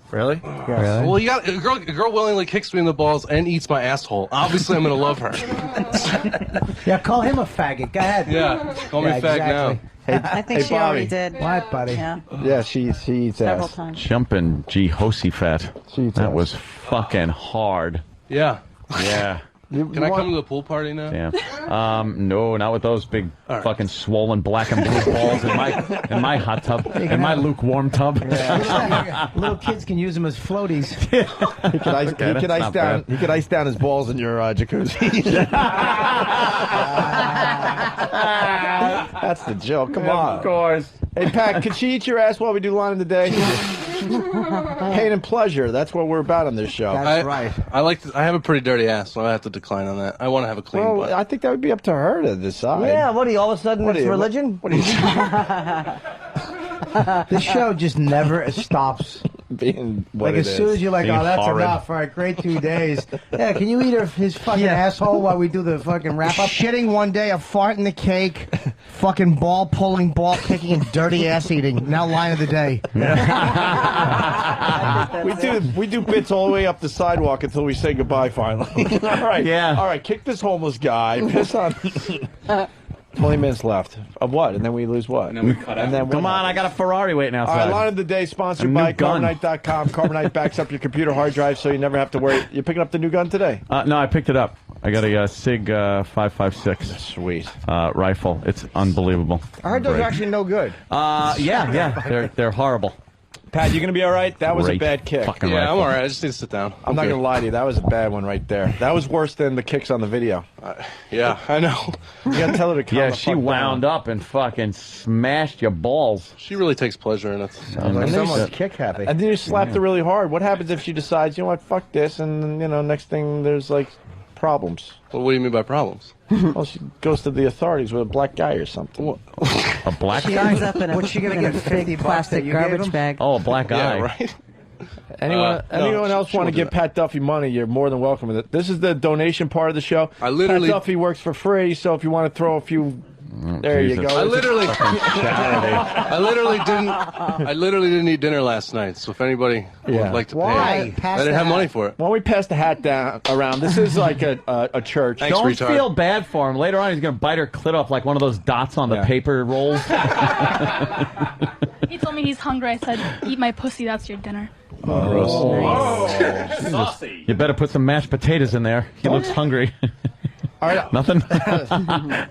really? Really? Well, you got a girl willingly kicks me in the balls and eats my asshole. Obviously, I'm gonna love her. Yeah, call him a faggot. Go ahead. Yeah, call me Yeah, fag exactly. Hey, I think hey, she already Bobby. did. What, buddy? Yeah, Yeah, she eats several ass. times. Jumping Jehoshaphat. She eats That ass. was fucking hard. Yeah. Yeah. Can I come to the pool party now? Damn. No, not with those big fucking swollen black and blue balls in my hot tub, in my lukewarm tub. Little kids can use them as floaties. He could ice down his balls in your jacuzzi. That's the joke. Come on. Of course. Hey, Pat, could she eat your ass while we do line of the day? Pain and pleasure. That's what we're about on this show. I have a pretty dirty ass, so I have to decline on that. I want to have a clean butt. I think that would be up to her to decide. Yeah, what are you, all of a sudden it's religion? What are you? This show just never stops being like as soon as you're like, oh, that's enough. All right, great 2 days. Yeah, can you eat his fucking asshole while we do the fucking wrap up? Shitting one day, a fart in the cake, fucking ball pulling, ball kicking, and dirty ass eating. Now line of the day. we do bits all the way up the sidewalk until we say goodbye finally. All right. Yeah. All right, kick this homeless guy. Piss on 20 minutes left. Of what? And then we lose what? And then we cut out. Come on, I got a Ferrari waiting outside. All right, line of the day sponsored by Carbonite.com. Carbonite backs up your computer hard drive so you never have to worry. You're picking up the new gun today? No, I picked it up. I got a SIG 5.56. Sweet. Rifle. It's unbelievable. I heard those are actually no good. Yeah. They're horrible. Pat, you going to be all right? That was a bad kick. Fucking Yeah, rifle. I'm all right. I just need to sit down. I'm not going to lie to you. That was a bad one right there. That was worse than the kicks on the video. Yeah, I know. You got to tell her to calm Yeah, the she fuck wound down. up and fucking smashed your balls. She really takes pleasure in it. Someone's kick happy. And then you slapped her really hard. What happens if she decides, you know what, fuck this, and, next thing there's, like, problems? Well, what do you mean by problems? Well, she goes to the authorities with a black guy or something. A black She guy? ends up in What's she gonna get? 50 plastic garbage bag. Oh, a black guy. Yeah, right? Anyone else want to give Pat Duffy money, you're more than welcome. This is the donation part of the show. I literally- Pat Duffy works for free, so if you want to throw a few... There Jesus. you go. I literally didn't eat dinner last night. So if anybody would like to pay, I didn't have money for it. Why don't we pass the hat down around? This is like a church. Thanks, Don't retard. feel bad for him. Later on, he's going to bite her clit off like one of those dots on the paper rolls. He told me he's hungry. I said, eat my pussy, that's your dinner. Saucy. You better put some mashed potatoes in there. He looks hungry. All right. Nothing?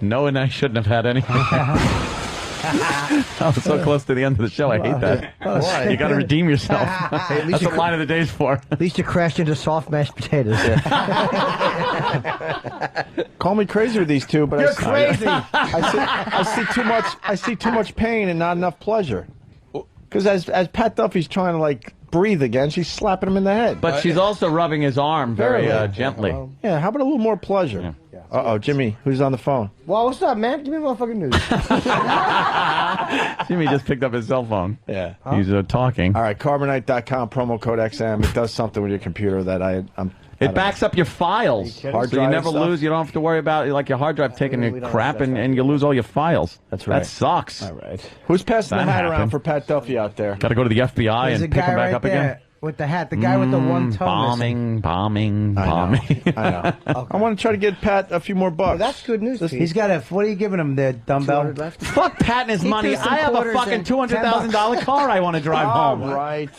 No, and I shouldn't have had any. I was so close to the end of the show. I hate that. Why? You got to redeem yourself. At least That's you what line of the day's for. At least you crashed into soft mashed potatoes. Call me crazy with these two, but You're crazy. I see too much pain and not enough pleasure. Because as Pat Duffy's trying to like breathe again, she's slapping him in the head. But she's also rubbing his arm very gently. Yeah, how about a little more pleasure? Uh-oh, Jimmy, who's on the phone? Well, what's up, man? Give me motherfucking news. Jimmy just picked up his cell phone. Yeah. He's talking. All right, Carbonite.com, promo code XM. It does something with your computer that It backs up your files, Hard so you drive never stuff? lose. You don't have to worry about like your hard drive taking a crap and you lose all your files. That's right. That sucks. All right. Who's passing That the hat around happened. for Pat Duffy out there? Got to go to the FBI There's a and pick guy him back right up there again. with the hat. The guy with the one toe missing. Bombing. I know. I want to try to get Pat a few more bucks. Well, that's good news. He's got a. What are you giving him there, dumbbell? Fuck Pat and his He money. threw some I have a quarters fucking in. $200,000 car I want to drive home. Right.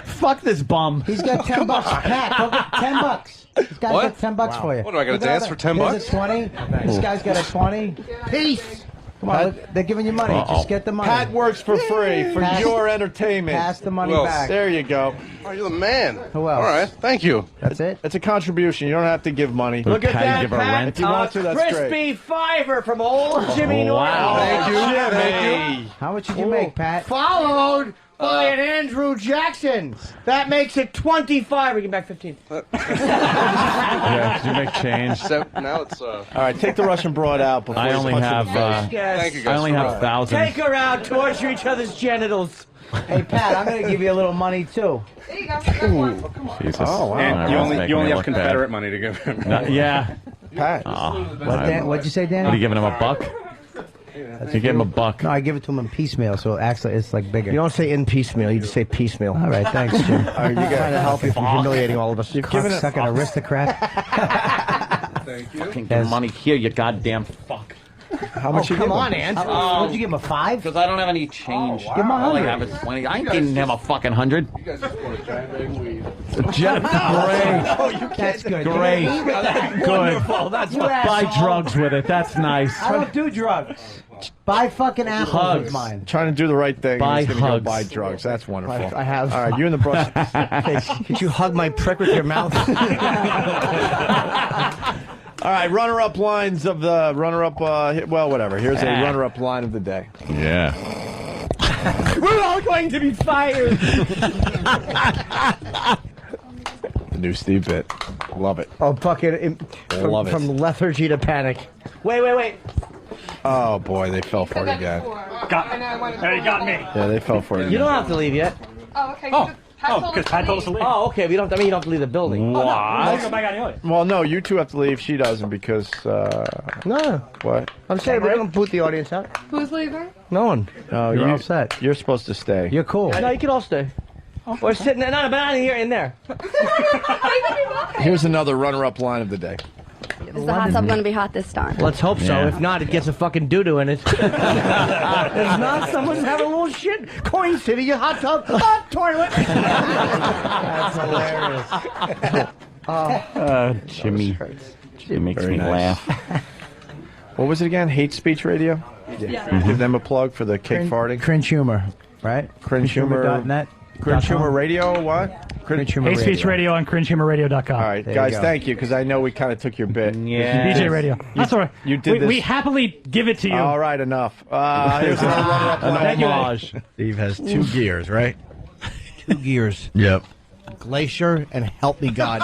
Fuck this bum. He's got $10. Pat, go get $10. This guy's What? got $10 for you. What, do I gotta Look at dance that. for 10 There's bucks? a 20. This guy's got a 20. Peace. Come on, look, they're giving you money. Just get the money. Pat works for free for Pass- your entertainment. Pass the money Well, back. There you go. Oh, you're the man. Who else? All right, thank you. That's it. It's a contribution. You don't have to give money. Look at that, give her Pat. Rent. If you want to, that's great. Crispy fiver from old Jimmy Norton. Wow. Thank you, Jimmy. How much did you make, Pat? Followed by an Andrew Jackson. That makes it 25. We get back 15. Yeah, did you make change? So now it's All right, take the Russian broad out before I you only punch him have in the face. thank you I guys. only for have running. thousands. Take her out, torture each other's genitals. Hey, Pat, I'm going to give you a little money, too. There you go. Jesus. Oh, wow. And You only have Confederate money to give him. Yeah. Pat. What'd you say, Danny? What are you giving him, a buck? You gave him a buck. No, I give it to him in piecemeal, so actually it's like bigger. You don't say in piecemeal, you just say piecemeal. All right, thanks, Jim. All right, you got to help you from humiliating all of us. You've given sucking aristocrat. Thank you. Fucking give money here, you goddamn fuck. How much you come give on, him? Ant. What'd you give him, a 5? Because I don't have any change. Give him All I 100. have is 20. I ain't giving him a fucking 100. You guys just want to try and weed. Great. Oh, you That's good. Great. Good. Wonderful. That's You Buy asshole. drugs with it. That's nice. I don't do drugs. Buy fucking apples Hugs. with mine. Trying to do the right thing. Buy He's gonna go hugs. buy drugs. That's wonderful. I have. All right, you and the brush. Could you hug my prick with your mouth? All right, runner-up lines of the runner-up. Well, whatever. Here's a runner-up line of the day. Yeah. We're all going to be fired. The new Steve bit. Love it. Oh, fucking Love it. from lethargy to panic. Wait. Oh boy, they fell for it again. They got me. Yeah, they fell for it. You don't have to leave yet. Oh, okay. Because Pat told us to leave. Oh, okay. But you don't. I mean, you don't have to leave the building. What? I'll go back out anyway. Well, no, you two have to leave. She doesn't because. No. What? I'm saying we're gonna boot the audience out. Who's leaving? No one. Oh, You're all set. You're supposed to stay. You're cool. No, you can all stay. Or sitting there. No, but out of here, in there. Here's another runner-up line of the day. Is the hot tub going to be hot this time? Let's hope so. Yeah. If not, it gets a fucking doo-doo in it. If not, someone's having a little shit. Coin City, your hot tub, hot toilet. That's hilarious. Jimmy. It makes Very me nice. laugh. What was it again? Hate Speech Radio? Yeah. Give them a plug for the cake farting. Cringe humor, right? Cringe.net. Cringe Humor Radio, what? Cringe Humor Hate Speech Radio on cringehumorradio.com. All right, guys, thank you, because I know we kind of took your bit. Yeah. BJ Radio. That's all right. You did this. We happily give it to you. All right, enough. Here's another runner-up line. homage. Steve has 2 gears, right? 2 gears. Yep. Glacier and help me God.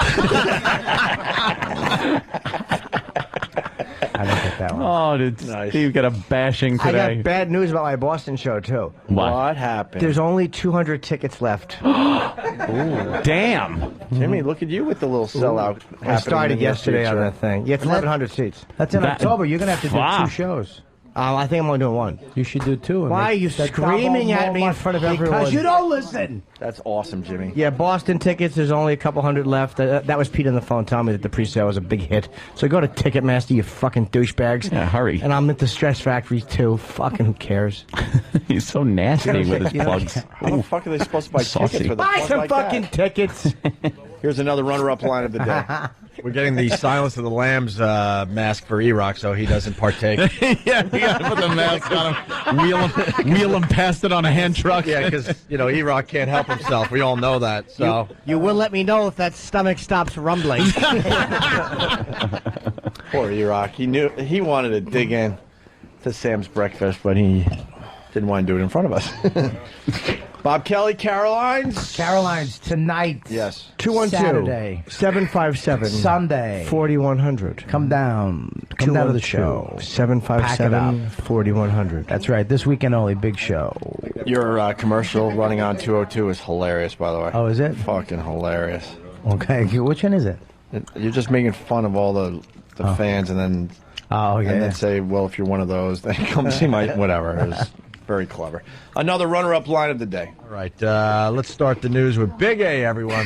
I don't get that one. Oh, did Steve get a bashing I today? got bad news about my Boston show, too. What happened? There's only 200 tickets left. Damn. Jimmy, look at you with the little sellout. I started in your yesterday on future. that thing. Yeah, it's 1,100 seats. That's in That- October. You're gonna have to do Wow. 2 shows. I think I'm only doing 1. You should do 2. and Why are make you that screaming double at me in more front of money. everyone? Because you don't listen. That's awesome, Jimmy. Yeah, Boston tickets, there's only a couple hundred left. That was Pete on the phone telling me that the pre-sale was a big hit. So go to Ticketmaster, you fucking douchebags. Yeah, hurry. And I'm at the Stress Factory, too. Fucking who cares? He's so nasty with his plugs. How the fuck are they supposed to buy Saucy. tickets for the Buy plug some like fucking that? tickets. Here's another runner-up line of the day. We're getting the Silence of the Lambs mask for E-Rock so he doesn't partake. Yeah, you gotta put the mask on him. Wheel him past it on a hand truck. Yeah, because, E-Rock can't help himself. We all know that. So You will let me know if that stomach stops rumbling. Poor E-Rock. He wanted to dig in to Sam's breakfast, but he didn't want to do it in front of us. Bob Kelly, Caroline's. Caroline's tonight. Yes. 212 Saturday. 757 Sunday. 4100. Come down. Come down to the show. 757 4100. That's right. This weekend only. Big show. Your commercial running on 202 is hilarious, by the way. Oh, is it? Fucking hilarious. Okay. Which one is it? You're just making fun of all the fans and then yeah. and then say, well, if you're one of those, then come see my whatever. It was very clever. Another runner-up line of the day. All right, let's start the news with Big A, everyone.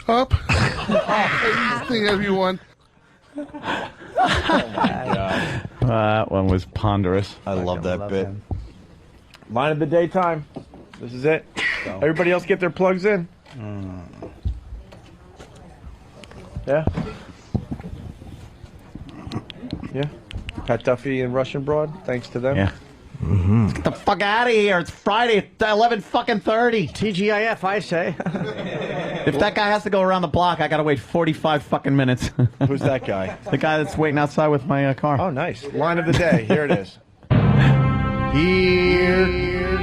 Up. Hey, everyone. That one was ponderous. I love that bit. Line of the day time. This is it. Everybody else get their plugs in. Yeah? Yeah? Pat Duffy and Russian Broad, thanks to them. Yeah. Get the fuck out of here. It's Friday at 11:30. TGIF, I say. If that guy has to go around the block, I gotta wait 45 fucking minutes. Who's that guy? The guy that's waiting outside with my car. Oh, nice. Line of the day. Here it is. Here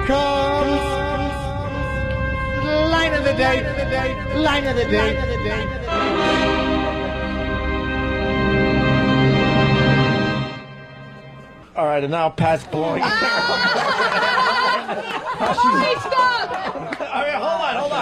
comes line of the day. Line of the day. All right, and now Pat's blowing. Stop! Hold on.